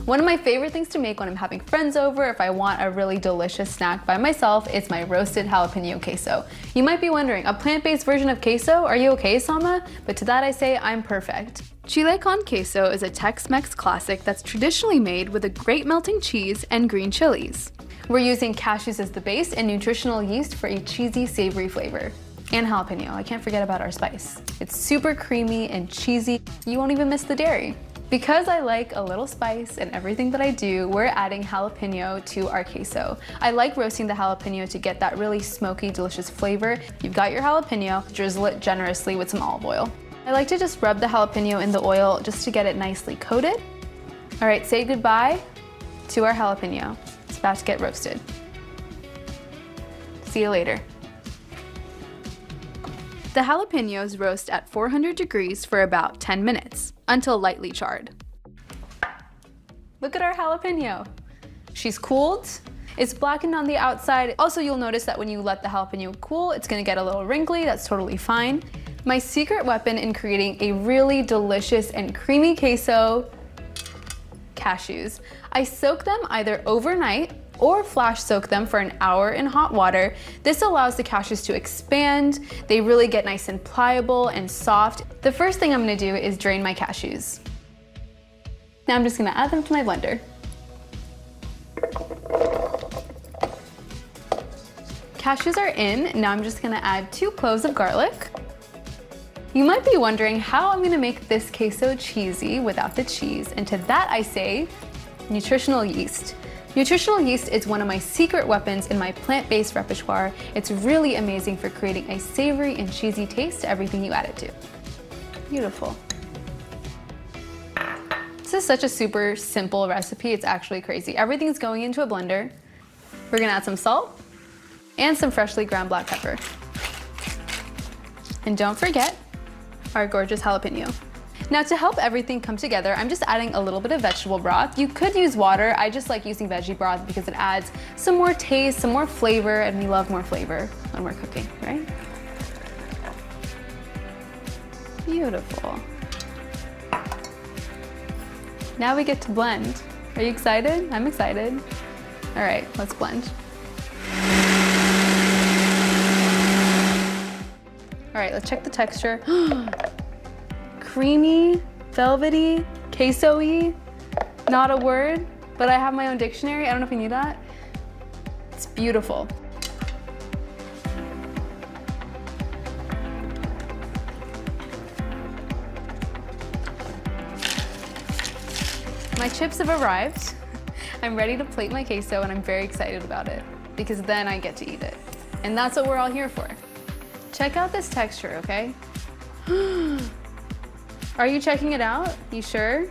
One of my favorite things to make when I'm having friends over, if I want a really delicious snack by myself, is my roasted jalapeno queso. You might be wondering, a plant-based version of queso? Are you okay, Sama? But to that I say, I'm perfect. Chile con queso is a Tex-Mex classic that's traditionally made with a great melting cheese and green chilies. We're using cashews as the base and nutritional yeast for a cheesy, savory flavor. And jalapeno, I can't forget about our spice. It's super creamy and cheesy. You won't even miss the dairy. Because I like a little spice in everything that I do, we're adding jalapeno to our queso. I like roasting the jalapeno to get that really smoky, delicious flavor. You've got your jalapeno, drizzle it generously with some olive oil. I like to just rub the jalapeno in the oil just to get it nicely coated. All right, say goodbye to our jalapeno. It's about to get roasted. See you later. The jalapenos roast at 400 degrees for about 10 minutes, until lightly charred. Look at our jalapeno. She's cooled. It's blackened on the outside. Also, you'll notice that when you let the jalapeno cool, it's gonna get a little wrinkly. That's totally fine. My secret weapon in creating a really delicious and creamy queso, cashews. I soak them either overnight or flash soak them for an hour in hot water. This allows the cashews to expand. They really get nice and pliable and soft. The first thing I'm gonna do is drain my cashews. Now I'm just gonna add them to my blender. Cashews are in. Now I'm just gonna add 2 cloves of garlic. You might be wondering how I'm gonna make this queso cheesy without the cheese, and to that I say, nutritional yeast. Nutritional yeast is one of my secret weapons in my plant-based repertoire. It's really amazing for creating a savory and cheesy taste to everything you add it to. Beautiful. This is such a super simple recipe, it's actually crazy. Everything's going into a blender. We're gonna add some salt and some freshly ground black pepper. And don't forget our gorgeous jalapeno. Now to help everything come together, I'm just adding a little bit of vegetable broth. You could use water. I just like using veggie broth because it adds some more taste, some more flavor, and we love more flavor when we're cooking, right? Beautiful. Now we get to blend. Are you excited? I'm excited. All right, let's blend. All right, let's check the texture. Creamy, velvety, queso-y, not a word, but I have my own dictionary. I don't know if you knew that. It's beautiful. My chips have arrived. I'm ready to plate my queso and I'm very excited about it because then I get to eat it. And that's what we're all here for. Check out this texture, okay? Are you checking it out? You sure?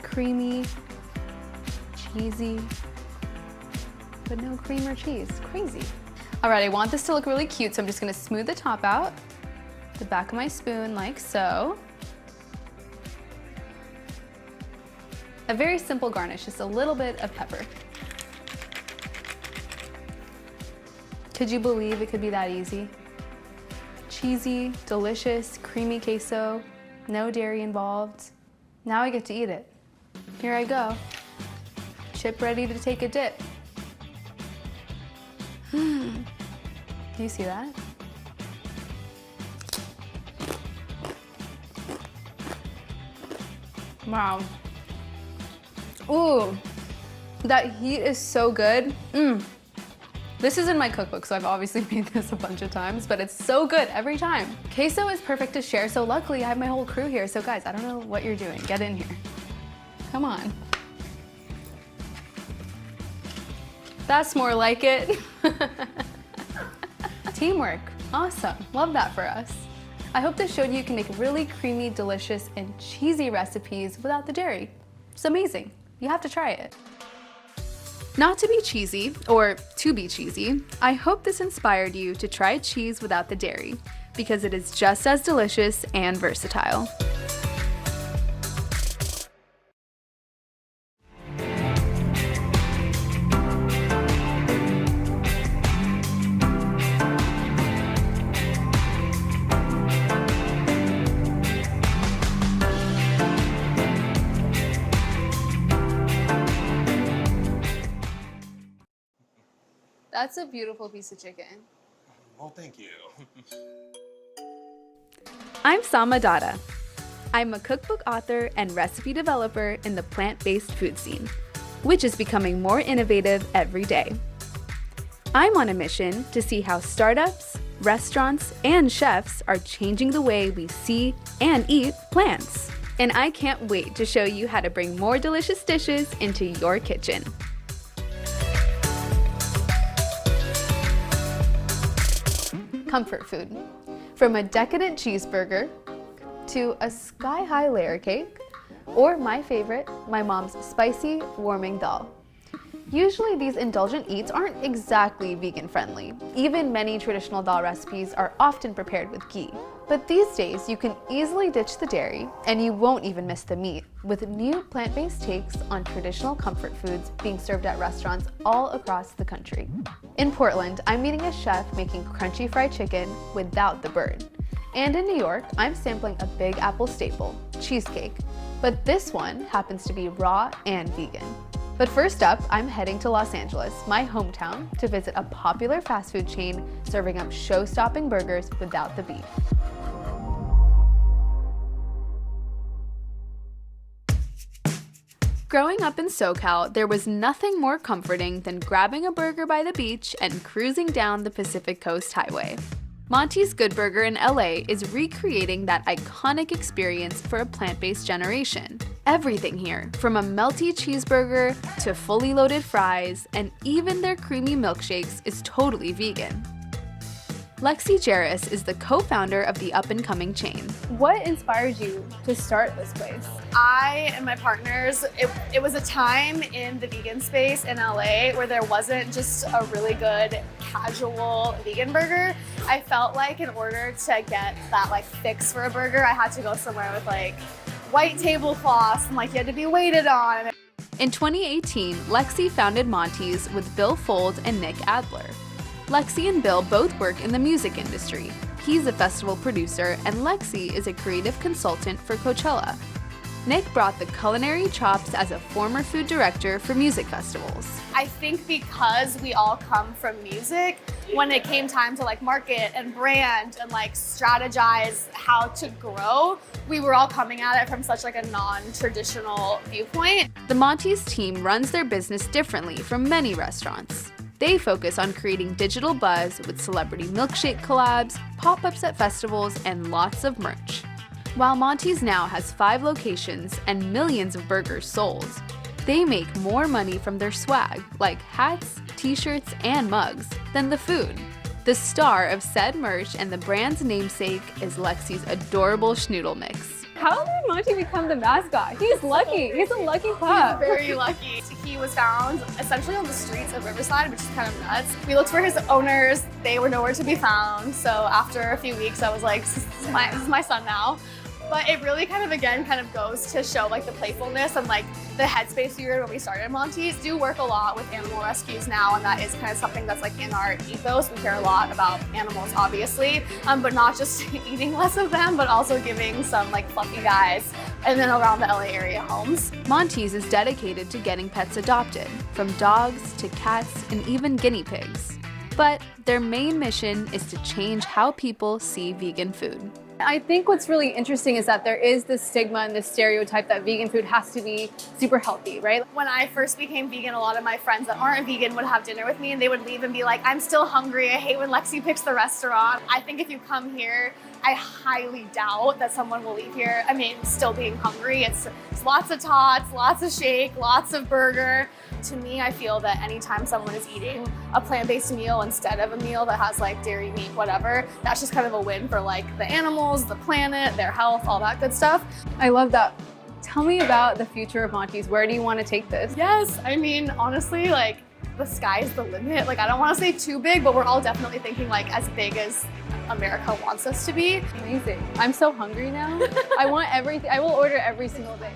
Creamy, cheesy, but no cream or cheese. Crazy. All right, I want this to look really cute, so I'm just gonna smooth the top out, the back of my spoon like so. A very simple garnish, just a little bit of pepper. Could you believe it could be that easy? Cheesy, delicious, creamy queso, no dairy involved. Now I get to eat it. Here I go. Chip ready to take a dip. Do you see that? Wow. Ooh, that heat is so good. This is in my cookbook, so I've obviously made this a bunch of times, but it's so good every time. Queso is perfect to share, so luckily I have my whole crew here. So guys, I don't know what you're doing. Get in here. Come on. That's more like it. Teamwork. Awesome. Love that for us. I hope this showed you can make really creamy, delicious, and cheesy recipes without the dairy. It's amazing. You have to try it. Not to be cheesy, or to be cheesy, I hope this inspired you to try cheese without the dairy, because it is just as delicious and versatile. That's a beautiful piece of chicken. Well, thank you. I'm Sama Dada. I'm a cookbook author and recipe developer in the plant-based food scene, which is becoming more innovative every day. I'm on a mission to see how startups, restaurants, and chefs are changing the way we see and eat plants. And I can't wait to show you how to bring more delicious dishes into your kitchen. Comfort food. From a decadent cheeseburger to a sky-high layer cake, or my favorite, my mom's spicy warming dal. Usually these indulgent eats aren't exactly vegan friendly. Even many traditional dal recipes are often prepared with ghee. But these days you can easily ditch the dairy and you won't even miss the meat, with new plant-based takes on traditional comfort foods being served at restaurants all across the country. In Portland, I'm meeting a chef making crunchy fried chicken without the bird. And in New York, I'm sampling a Big Apple staple, cheesecake. But this one happens to be raw and vegan. But first up, I'm heading to Los Angeles, my hometown, to visit a popular fast food chain serving up show-stopping burgers without the beef. Growing up in SoCal, there was nothing more comforting than grabbing a burger by the beach and cruising down the Pacific Coast Highway. Monty's Good Burger in LA is recreating that iconic experience for a plant-based generation. Everything here, from a melty cheeseburger to fully loaded fries, and even their creamy milkshakes, is totally vegan. Lexi Jarris is the co-founder of the up-and-coming chain. What inspired you to start this place? I and my partners, it was a time in the vegan space in LA where there wasn't just a really good casual vegan burger. I felt like in order to get that fix for a burger, I had to go somewhere with white tablecloths and you had to be waited on. In 2018, Lexi founded Monty's with Bill Fold and Nick Adler. Lexi and Bill both work in the music industry. He's a festival producer, and Lexi is a creative consultant for Coachella. Nick brought the culinary chops as a former food director for music festivals. I think because we all come from music, when it came time to market and brand and strategize how to grow, we were all coming at it from such a non-traditional viewpoint. The Monty's team runs their business differently from many restaurants. They focus on creating digital buzz with celebrity milkshake collabs, pop-ups at festivals, and lots of merch. While Monty's now has 5 locations and millions of burgers sold, they make more money from their swag, like hats, t-shirts, and mugs, than the food. The star of said merch and the brand's namesake is Lexi's adorable schnoodle mix. How did Monty become the mascot? He's lucky. He's a lucky pup. He's very lucky. He was found essentially on the streets of Riverside, which is kind of nuts. We looked for his owners. They were nowhere to be found. So after a few weeks, I was like, this is my son now. But it really kind of goes to show the playfulness and the headspace we were in when we started Monty's. Do work a lot with animal rescues now, and that is kind of something that's in our ethos. We care a lot about animals, obviously, but not just eating less of them, but also giving some fluffy guys and then around the LA area homes. Monty's is dedicated to getting pets adopted, from dogs to cats and even guinea pigs. But their main mission is to change how people see vegan food. I think what's really interesting is that there is this stigma and this stereotype that vegan food has to be super healthy, right? When I first became vegan, a lot of my friends that aren't vegan would have dinner with me and they would leave and be like, I'm still hungry. I hate when Lexi picks the restaurant. I think if you come here, I highly doubt that someone will leave here, still being hungry. It's lots of tots, lots of shake, lots of burger. To me, I feel that anytime someone is eating a plant-based meal instead of a meal that has dairy, meat, whatever, that's just kind of a win for the animals, the planet, their health, all that good stuff. I love that. Tell me about the future of Monty's. Where do you want to take this? Yes, honestly, the sky's the limit. I don't want to say too big, but we're all definitely thinking as big as America wants us to be. Amazing. I'm so hungry now. I want everything. I will order every single day.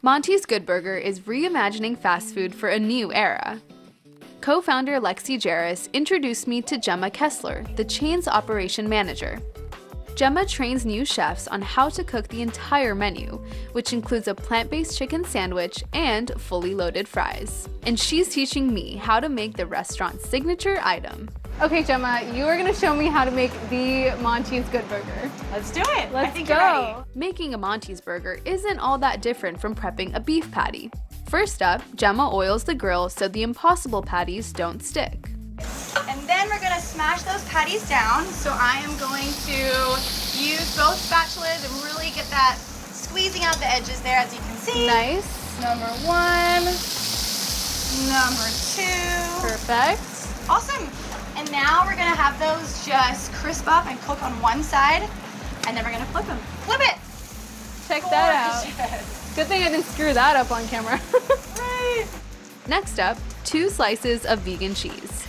Monty's Good Burger is reimagining fast food for a new era. Co-founder Lexi Jarris introduced me to Gemma Kessler, the chain's operation manager. Gemma trains new chefs on how to cook the entire menu, which includes a plant-based chicken sandwich and fully loaded fries. And she's teaching me how to make the restaurant's signature item. Okay, Gemma, you are gonna show me how to make the Monty's Good Burger. Let's do it. Let's I think go. you're ready. Making a Monty's burger isn't all that different from prepping a beef patty. First up, Gemma oils the grill so the impossible patties don't stick. And then we're gonna smash those patties down. So I am going to use both spatulas and really get that squeezing out the edges there, as you can see. Nice. Number 1, number 2. Perfect. Awesome. And now we're gonna have those just crisp up and cook on one side, and then we're gonna flip them. Flip it! Check that out. Good thing I didn't screw that up on camera. Right. Next up, 2 slices of vegan cheese.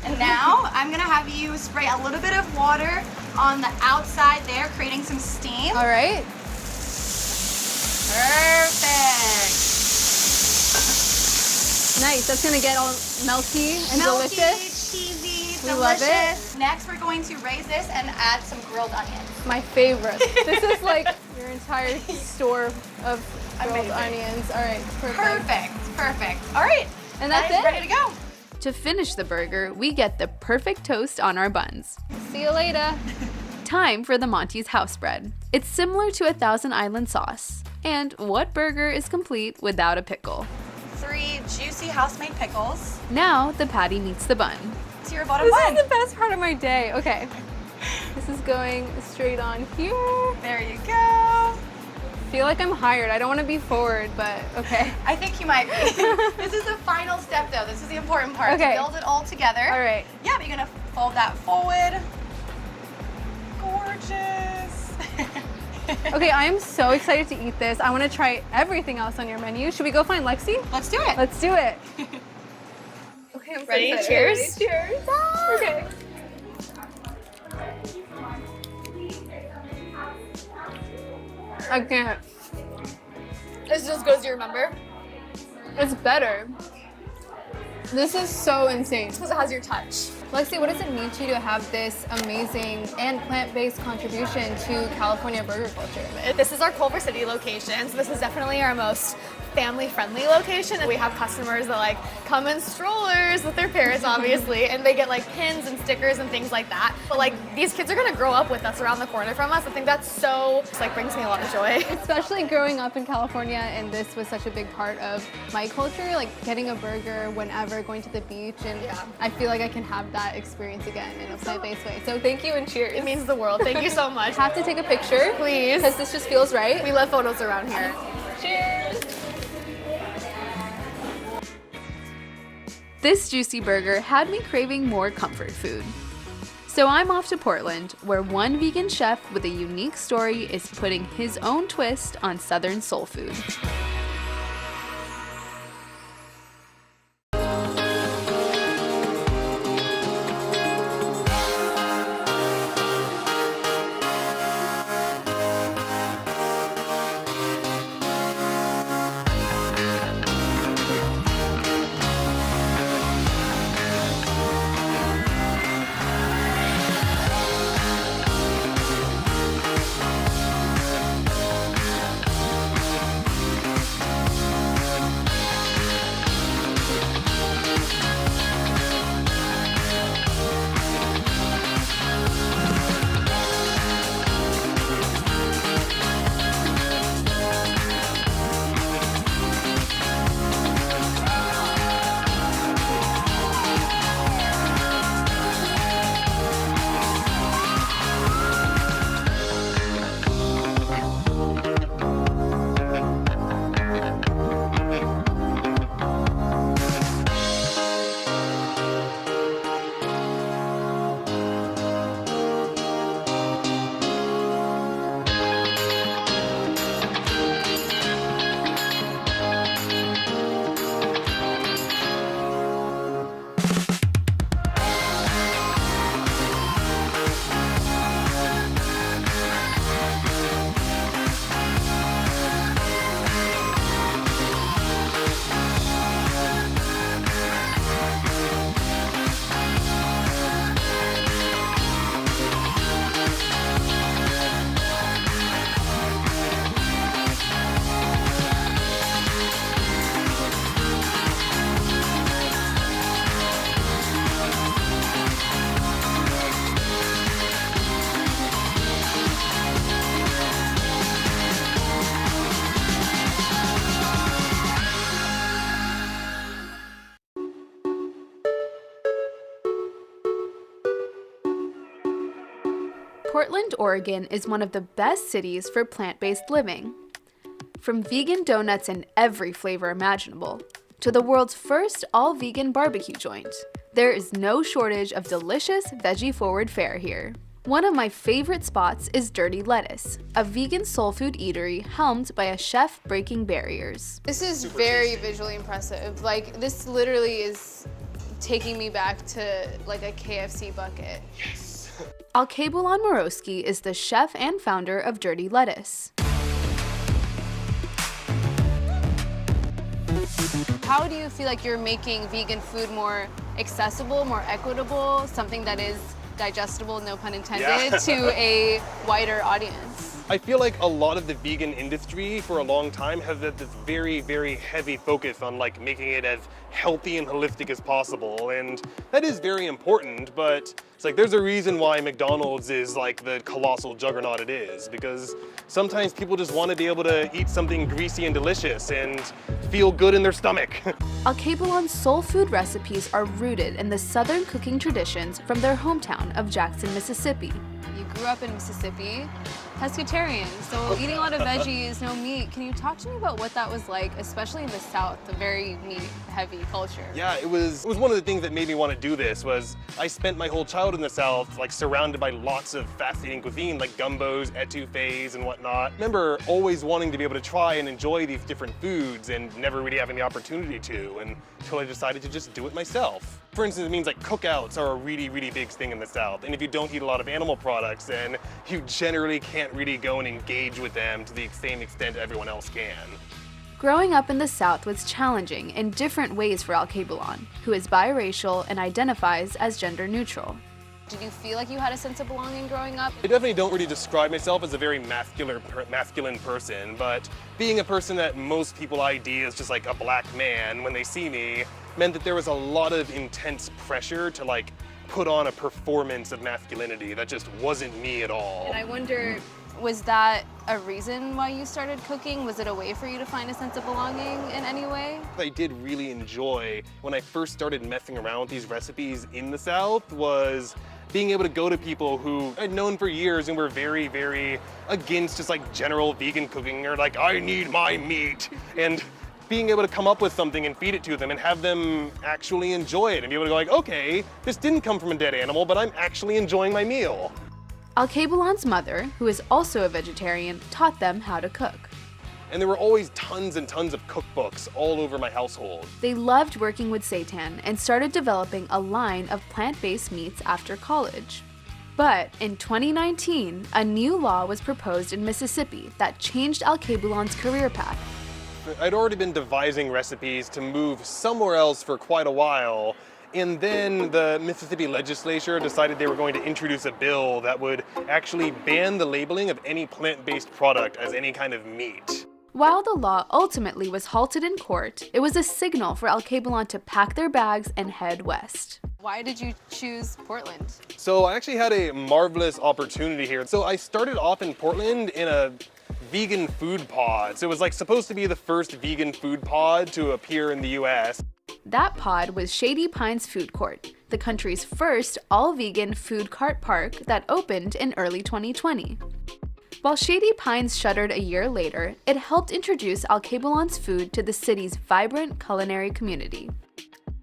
And now I'm gonna have you spray a little bit of water on the outside there, creating some steam. All right. Perfect. Nice. That's gonna get all melty and delicious. Cheesy, We love delicious. Next, we're going to raise this and add some grilled onions. My favorite. This is like your entire store of grilled Amazing. onions. All right. Perfect. All right. And that's that is it? ready to go. To finish the burger, we get the perfect toast on our buns. See you later. Time for the Monty's house bread. It's similar to a Thousand Island sauce. And what burger is complete without a pickle? 3 juicy house-made pickles. Now the patty meets the bun. To your bottom This bun. is the best part of my day. Okay. This is going straight on here. There you go. Feel like I'm hired. I don't want to be forward, but okay. I think you might be. This is the final step though. This is the important part. Okay. To build it all together. All right. Yeah, you're gonna fold that forward. Gorgeous. Okay, I am so excited to eat this. I want to try everything else on your menu. Should we go find Lexi? Let's do it. Let's do it. Okay, I'm so Ready? excited. Cheers. Ready? Cheers. Okay. I can't. It's just good as you remember. It's better. This is so insane. Because it has your touch. Lexi, what does it mean to you to have this amazing and plant-based contribution to California burger culture? This is our Culver City location, so this is definitely our most family-friendly location. And we have customers that like come in strollers with their parents, obviously, and they get like pins and stickers and things like that. But like these kids are gonna grow up with us around the corner from us. I think that's so just like brings me a lot of joy. Especially growing up in California, and this was such a big part of my culture, like getting a burger whenever going to the beach, and I feel like I can have that experience again in a plant-based way. So thank you and cheers. It means the world. Thank you so much. Have to take a picture, Please. because this just feels right. We love photos around here. Cheers. This juicy burger had me craving more comfort food. So I'm off to Portland, where one vegan chef with a unique story is putting his own twist on Southern soul food. Portland, Oregon is one of the best cities for plant-based living. From vegan donuts in every flavor imaginable, to the world's first all-vegan barbecue joint, there is no shortage of delicious veggie-forward fare here. One of my favorite spots is Dirty Lettuce, a vegan soul food eatery helmed by a chef breaking barriers. This is very visually impressive. Like, this literally is taking me back to like a KFC bucket. Yes. Alkebulan Morosky is the chef and founder of Dirty Lettuce. How do you feel like you're making vegan food more accessible, more equitable, something that is digestible, no pun intended, to a wider audience? I feel like a lot of the vegan industry for a long time has had this very, very heavy focus on like making it as healthy and holistic as possible, and that is very important, but it's like there's a reason why McDonald's is like the colossal juggernaut it is, because sometimes people just want to be able to eat something greasy and delicious and feel good in their stomach. Alkebulan's soul food recipes are rooted in the Southern cooking traditions from their hometown of Jackson, Mississippi. You grew up in Mississippi, pescatarian, so eating a lot of veggies, no meat. Can you talk to me about what that was like, especially in the South, the very meat-heavy culture? Yeah, it was one of the things that made me want to do this was I spent my whole childhood in the South, like surrounded by lots of fascinating cuisine, like gumbos, etouffees, and whatnot. I remember always wanting to be able to try and enjoy these different foods and never really having the opportunity to, until I decided to just do it myself. For instance, it means like cookouts are a really, really big thing in the South. And if you don't eat a lot of animal products, then you generally can't really go and engage with them to the same extent everyone else can. Growing up in the South was challenging in different ways for Alkebulan, who is biracial and identifies as gender neutral. Did you feel like you had a sense of belonging growing up? I definitely don't really describe myself as a very masculine person, but being a person that most people ID as just like a black man when they see me meant that there was a lot of intense pressure to like put on a performance of masculinity that just wasn't me at all. And I wonder, was that a reason why you started cooking? Was it a way for you to find a sense of belonging in any way? I did really enjoy when I first started messing around with these recipes in the South was being able to go to people who I'd known for years and were very, very against just like general vegan cooking, or like, I need my meat. And being able to come up with something and feed it to them and have them actually enjoy it and be able to go like, okay, this didn't come from a dead animal, but I'm actually enjoying my meal. Alkebulan's mother, who is also a vegetarian, taught them how to cook. And there were always tons and tons of cookbooks all over my household. They loved working with seitan and started developing a line of plant-based meats after college. But in 2019, a new law was proposed in Mississippi that changed Alkebulan's career path. I'd already been devising recipes to move somewhere else for quite a while, and then the Mississippi legislature decided they were going to introduce a bill that would actually ban the labeling of any plant-based product as any kind of meat. While the law ultimately was halted in court, it was a signal for Alkebulan to pack their bags and head west. Why did you choose Portland? So I actually had a marvelous opportunity here. So I started off in Portland in a vegan food pod. So it was like supposed to be the first vegan food pod to appear in the US. That pod was Shady Pines Food Court, the country's first all-vegan food cart park that opened in early 2020. While Shady Pines shuttered a year later, it helped introduce Alkebulan's food to the city's vibrant culinary community.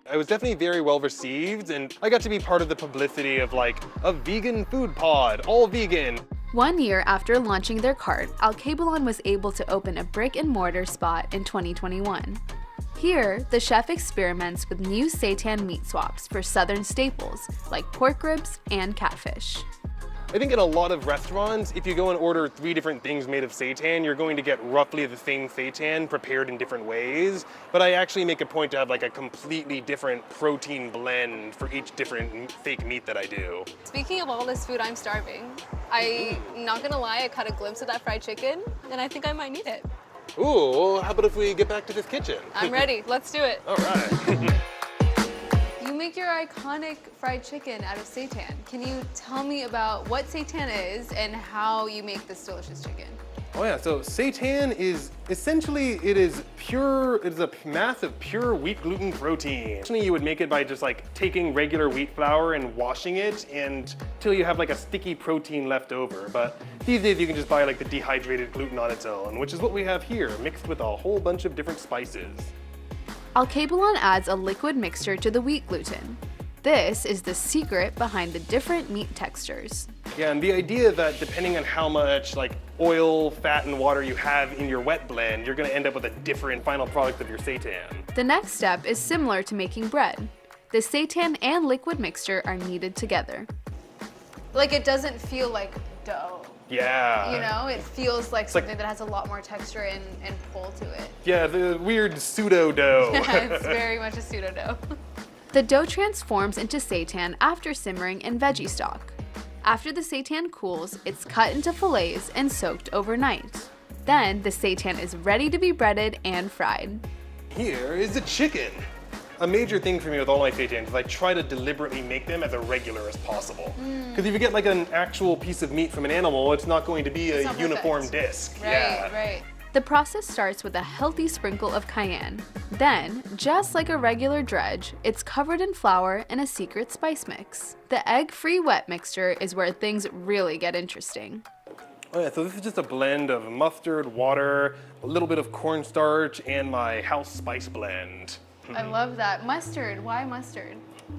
I was definitely very well received, and I got to be part of the publicity of like a vegan food pod, all vegan. 1 year after launching their cart, Alkebulan was able to open a brick-and-mortar spot in 2021. Here, the chef experiments with new seitan meat swaps for southern staples like pork ribs and catfish. I think in a lot of restaurants, if you go and order 3 different things made of seitan, you're going to get roughly the same seitan prepared in different ways. But I actually make a point to have like a completely different protein blend for each different fake meat that I do. Speaking of all this food, I'm starving. I'm not gonna lie, I caught a glimpse of that fried chicken, and I think I might need it. Ooh, how about if we get back to this kitchen? I'm ready, let's do it. All right. You make your iconic fried chicken out of seitan. Can you tell me about what seitan is and how you make this delicious chicken? Oh yeah, so seitan is essentially, it is a mass of pure wheat gluten protein. Actually, you would make it by just like taking regular wheat flour and washing it until you have like a sticky protein left over. But these days you can just buy like the dehydrated gluten on its own, which is what we have here, mixed with a whole bunch of different spices. Alkebulan adds a liquid mixture to the wheat gluten. This is the secret behind the different meat textures. Yeah, and the idea that depending on how much like oil, fat, and water you have in your wet blend, you're gonna end up with a different final product of your seitan. The next step is similar to making bread. The seitan and liquid mixture are kneaded together. Like it doesn't feel like dough. Yeah. You know, it feels like something that has a lot more texture and pull to it. Yeah, the weird pseudo dough. Yeah, it's very much a pseudo dough. The dough transforms into seitan after simmering in veggie stock. After the seitan cools, it's cut into fillets and soaked overnight. Then the seitan is ready to be breaded and fried. Here is the chicken. A major thing for me with all my seitans is I try to deliberately make them as irregular as possible. Because if you get like an actual piece of meat from an animal, it's not going to be a uniform disc. Right. The process starts with a healthy sprinkle of cayenne. Then, just like a regular dredge, it's covered in flour and a secret spice mix. The egg-free wet mixture is where things really get interesting. Oh yeah, so this is just a blend of mustard, water, a little bit of cornstarch, and my house spice blend. I love that. Mustard, why mustard?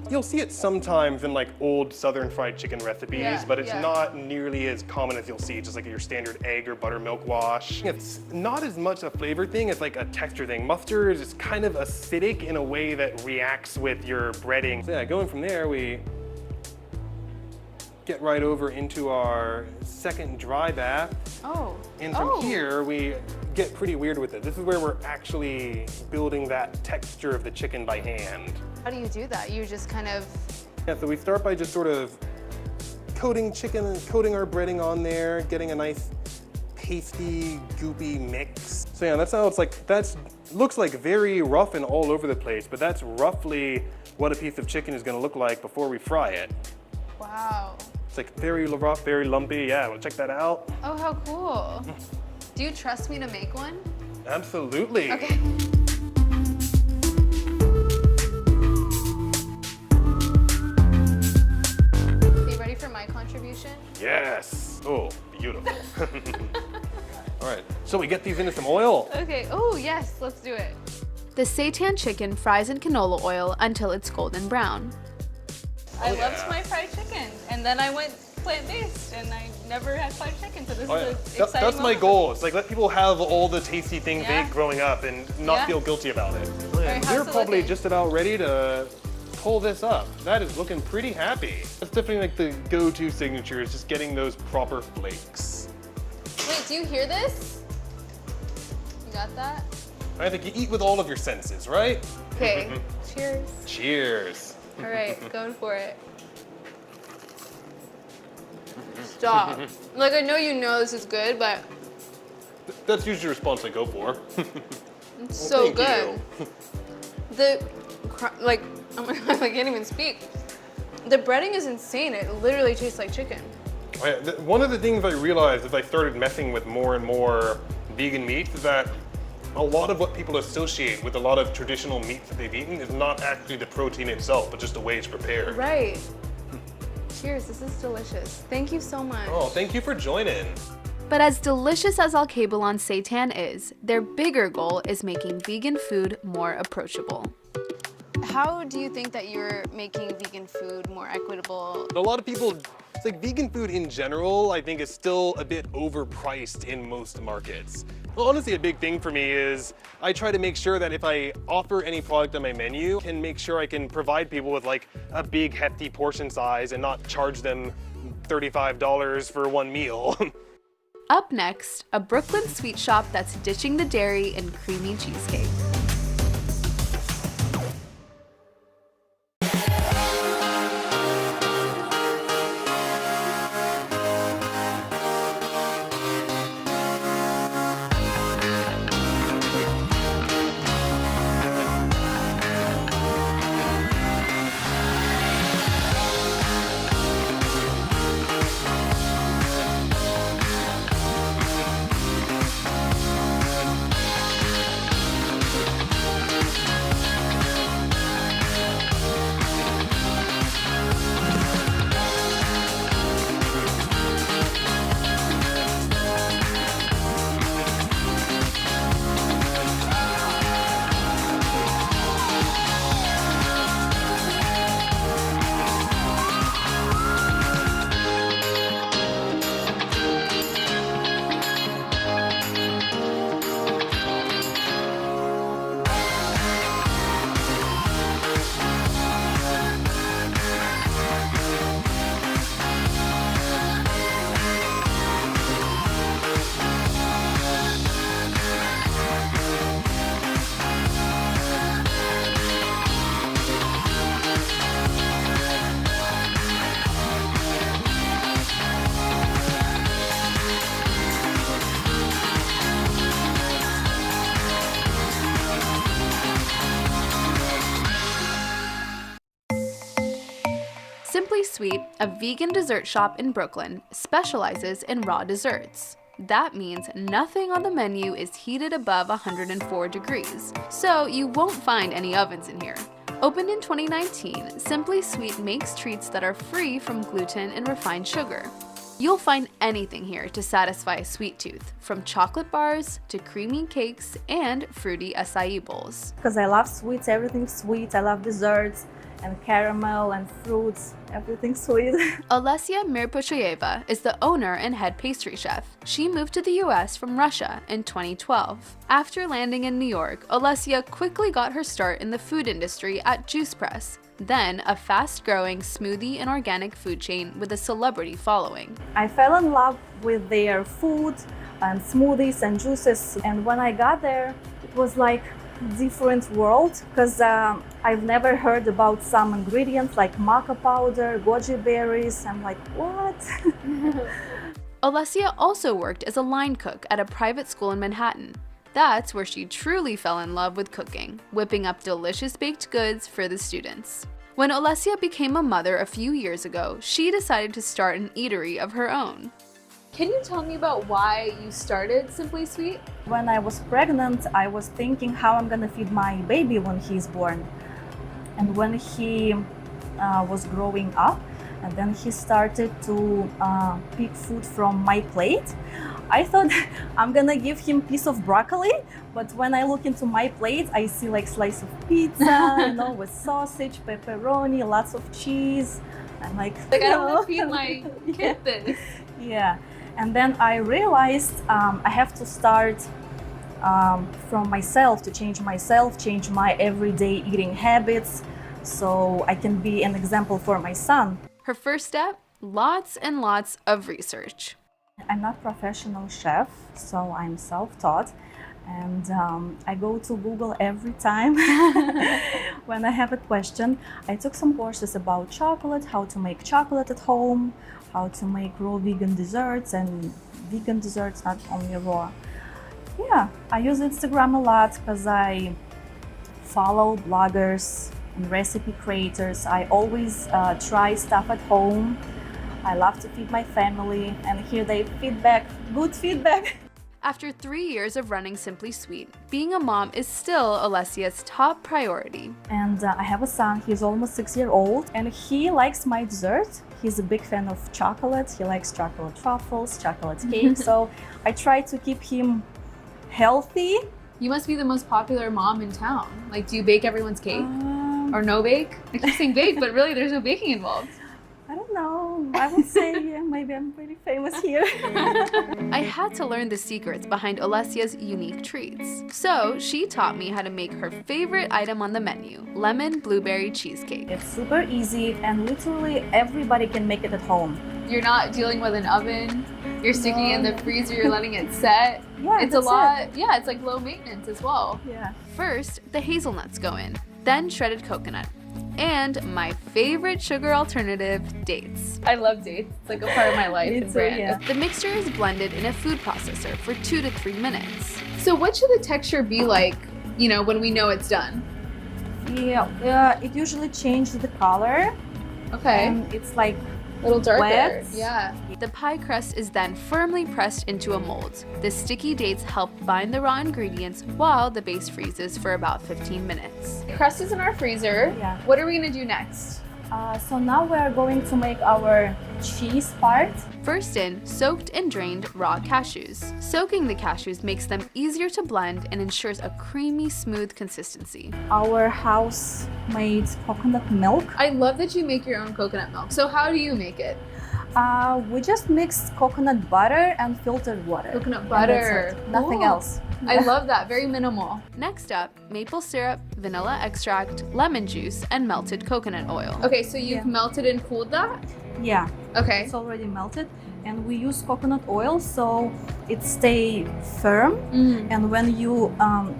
You'll see it sometimes in like old southern fried chicken recipes, but it's not nearly as common as you'll see just like your standard egg or buttermilk wash. It's not as much a flavor thing as like a texture thing. Mustard is kind of acidic in a way that reacts with your breading. So yeah, going from there, we get right over into our second dry bath. Oh. And from here, we get pretty weird with it. This is where we're actually building that texture of the chicken by hand. How do you do that? You just kind of... Yeah, so we start by just sort of coating chicken and coating our breading on there, getting a nice pasty, goopy mix. So yeah, that's how it's like, looks like very rough and all over the place, but that's roughly what a piece of chicken is gonna look like before we fry it. Wow. It's like very rough, very lumpy. Yeah, well, check that out. Oh, how cool. Do you trust me to make one? Absolutely. Okay. For my contribution? Yes. Oh, beautiful. All right, so we get these into some oil. Okay, oh yes, let's do it. The seitan chicken fries in canola oil until it's golden brown. I loved my fried chicken, and then I went plant-based, and I never had fried chicken, so this is an exciting That's my moment. goal. It's like let people have all the tasty things they ate growing up and not feel guilty about it. Right, We're probably just about ready to pull this up. That is looking pretty happy. That's definitely like the go-to signature is just getting those proper flakes. Wait, do you hear this? You got that? I think you eat with all of your senses, right? Okay, cheers. Cheers. All right, going for it. Stop. Like, I know you know this is good, but That's usually the response I go for. it's so thank good. Oh my God, I can't even speak. The breading is insane. It literally tastes like chicken. One of the things I realized as I started messing with more and more vegan meats is that a lot of what people associate with a lot of traditional meats that they've eaten is not actually the protein itself, but just the way it's prepared. Right. Cheers, this is delicious. Thank you so much. Oh, thank you for joining. But as delicious as alkebulan seitan is, their bigger goal is making vegan food more approachable. How do you think that you're making vegan food more equitable? A lot of people, it's like vegan food in general, I think is still a bit overpriced in most markets. Well, honestly, a big thing for me is I try to make sure that if I offer any product on my menu, I can make sure I can provide people with like a big hefty portion size and not charge them $35 for one meal. Up next, a Brooklyn sweet shop that's ditching the dairy in creamy cheesecake. Sweet, a vegan dessert shop in Brooklyn, specializes in raw desserts. That means nothing on the menu is heated above 104 degrees, so you won't find any ovens in here. Opened in 2019, Simply Sweet makes treats that are free from gluten and refined sugar. You'll find anything here to satisfy a sweet tooth, from chocolate bars to creamy cakes and fruity acai bowls. Because I love sweets, everything sweet. I love desserts and caramel and fruits, everything sweet. Olesya Mirposhoyeva is the owner and head pastry chef. She moved to the US from Russia in 2012. After landing in New York, Olesya quickly got her start in the food industry at Juice Press, then a fast-growing smoothie and organic food chain with a celebrity following. I fell in love with their food and smoothies and juices, and when I got there, it was like different world, because I've never heard about some ingredients like maca powder, goji berries. I'm like, what? Olesya also worked as a line cook at a private school in Manhattan. That's where she truly fell in love with cooking, whipping up delicious baked goods for the students. When Olesya became a mother a few years ago, she decided to start an eatery of her own. Can you tell me about why you started Simply Sweet? When I was pregnant, I was thinking how I'm gonna feed my baby when he's born. And when he was growing up, and then he started to pick food from my plate, I thought I'm gonna give him a piece of broccoli, but when I look into my plate, I see like slice of pizza, you know, with sausage, pepperoni, lots of cheese. I'm like, I don't want to feed my kid this. Yeah. And then I realized I have to start from myself, to change myself, change my everyday eating habits, so I can be an example for my son. Her first step? Lots and lots of research. I'm not a professional chef, so I'm self-taught, and I go to Google every time when I have a question. I took some courses about chocolate, how to make chocolate at home, how to make raw vegan desserts, and vegan desserts, not only raw. Yeah, I use Instagram a lot because I follow bloggers and recipe creators. I always try stuff at home. I love to feed my family, and hear their feedback, good feedback. After 3 years of running Simply Sweet, being a mom is still Olesya's top priority. And I have a son, he's almost 6 years old, and he likes my dessert. He's a big fan of chocolate. He likes chocolate truffles, chocolate cake. So I try to keep him healthy. You must be the most popular mom in town. Like, do you bake everyone's cake? Or no bake? I keep saying bake, but really there's no baking involved. I don't know. I would say yeah, maybe I'm pretty famous here. I had to learn the secrets behind Olesya's unique treats. So she taught me how to make her favorite item on the menu, lemon blueberry cheesecake. It's super easy, and literally everybody can make it at home. You're not dealing with an oven. You're sticking it in the freezer, you're letting it set. Yeah, it's a lot. Yeah, it's like low maintenance as well. Yeah. First, the hazelnuts go in, then shredded coconut, and my favorite sugar alternative, dates. I love dates. It's like a part of my life and brand. Yeah. The mixture is blended in a food processor for 2 to 3 minutes. So what should the texture be like, you know, when we know it's done? Yeah, it usually changes the color. Okay. And it's like a little darker. Wet. Yeah. The pie crust is then firmly pressed into a mold. The sticky dates help bind the raw ingredients while the base freezes for about 15 minutes. The crust is in our freezer. Yeah. What are we gonna do next? So now we are going to make our cheese part. First in, soaked and drained raw cashews. Soaking the cashews makes them easier to blend and ensures a creamy, smooth consistency. Our house-made coconut milk. I love that you make your own coconut milk. So how do you make it? We just mix coconut butter and filtered water. Coconut butter. Nothing Cool. else. I love that. Very minimal. Next up, maple syrup, vanilla extract, lemon juice, and melted coconut oil. Okay, so you've melted and cooled that? Yeah. Okay. It's already melted, and we use coconut oil so it stay firm. And when you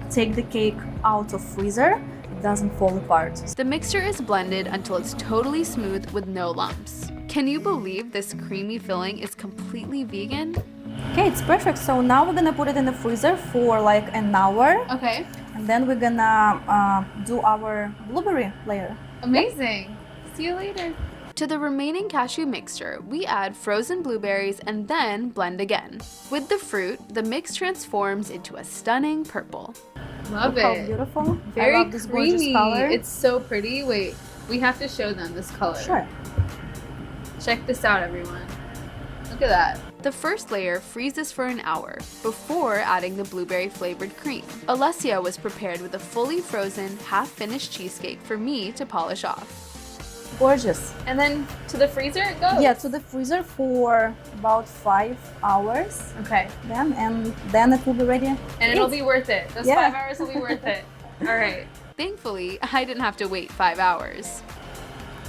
take the cake out of freezer, it doesn't fall apart. The mixture is blended until it's totally smooth with no lumps. Can you believe this creamy filling is completely vegan? Okay, it's perfect. So now we're gonna put it in the freezer for like an hour. Okay. And then we're gonna do our blueberry layer. Amazing. See you later. To the remaining cashew mixture, we add frozen blueberries and then blend again. With the fruit, the mix transforms into a stunning purple. Love Look it. how beautiful. Very I love this gorgeous creamy. color. It's so pretty. Wait, we have to show them this color. Sure. Check this out, everyone. Look at that. The first layer freezes for an hour before adding the blueberry flavored cream. Alessia was prepared with a fully frozen, half-finished cheesecake for me to polish off. Gorgeous. And then to the freezer it goes? Yeah, to the freezer for about 5 hours. Okay. Then it will be ready. And it'll be worth it. Those 5 hours will be worth it. All right. Thankfully, I didn't have to wait 5 hours.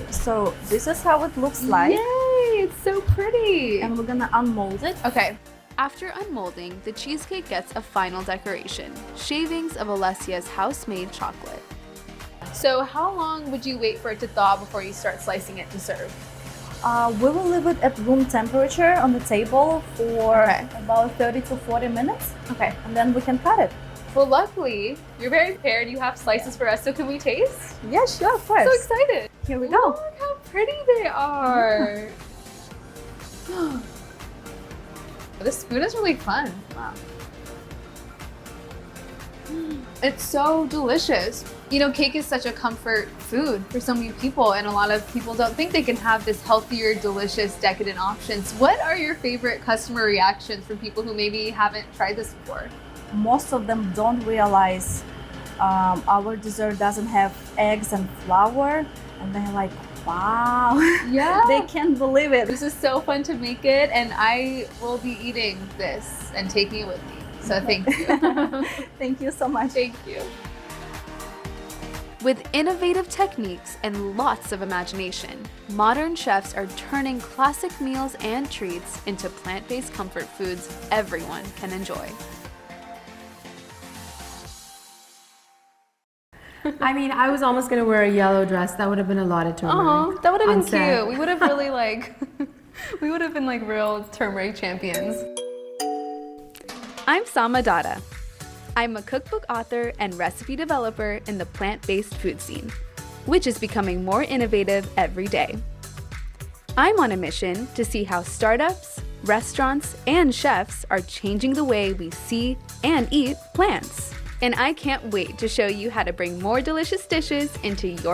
So this is how it looks like. Yay, it's so pretty. And we're gonna unmold it. Okay. After unmolding, the cheesecake gets a final decoration, shavings of Alessia's house-made chocolate. So how long would you wait for it to thaw before you start slicing it to serve? We will leave it at room temperature on the table for about 30 to 40 minutes. Okay. And then we can cut it. Well, luckily, you're very prepared. You have slices for us, so can we taste? Yeah, sure, of course. So excited. Here we go. Look how pretty they are. This spoon is really fun. Wow. It's so delicious. You know, cake is such a comfort food for so many people, and a lot of people don't think they can have this healthier, delicious, decadent options. What are your favorite customer reactions from people who maybe haven't tried this before? Most of them don't realize our dessert doesn't have eggs and flour, and they're like, wow. Yeah. They can't believe it. This is so fun to make it, and I will be eating this and taking it with me. So thank you. Thank you so much. Thank you. With innovative techniques and lots of imagination, modern chefs are turning classic meals and treats into plant-based comfort foods everyone can enjoy. I mean, I was almost gonna wear a yellow dress. That would have been a lot of turmeric. Oh, that would have on been set. cute. We would have really we would have been like real turmeric champions. I'm Sama Dada. I'm a cookbook author and recipe developer in the plant-based food scene, which is becoming more innovative every day. I'm on a mission to see how startups, restaurants, and chefs are changing the way we see and eat plants. And I can't wait to show you how to bring more delicious dishes into your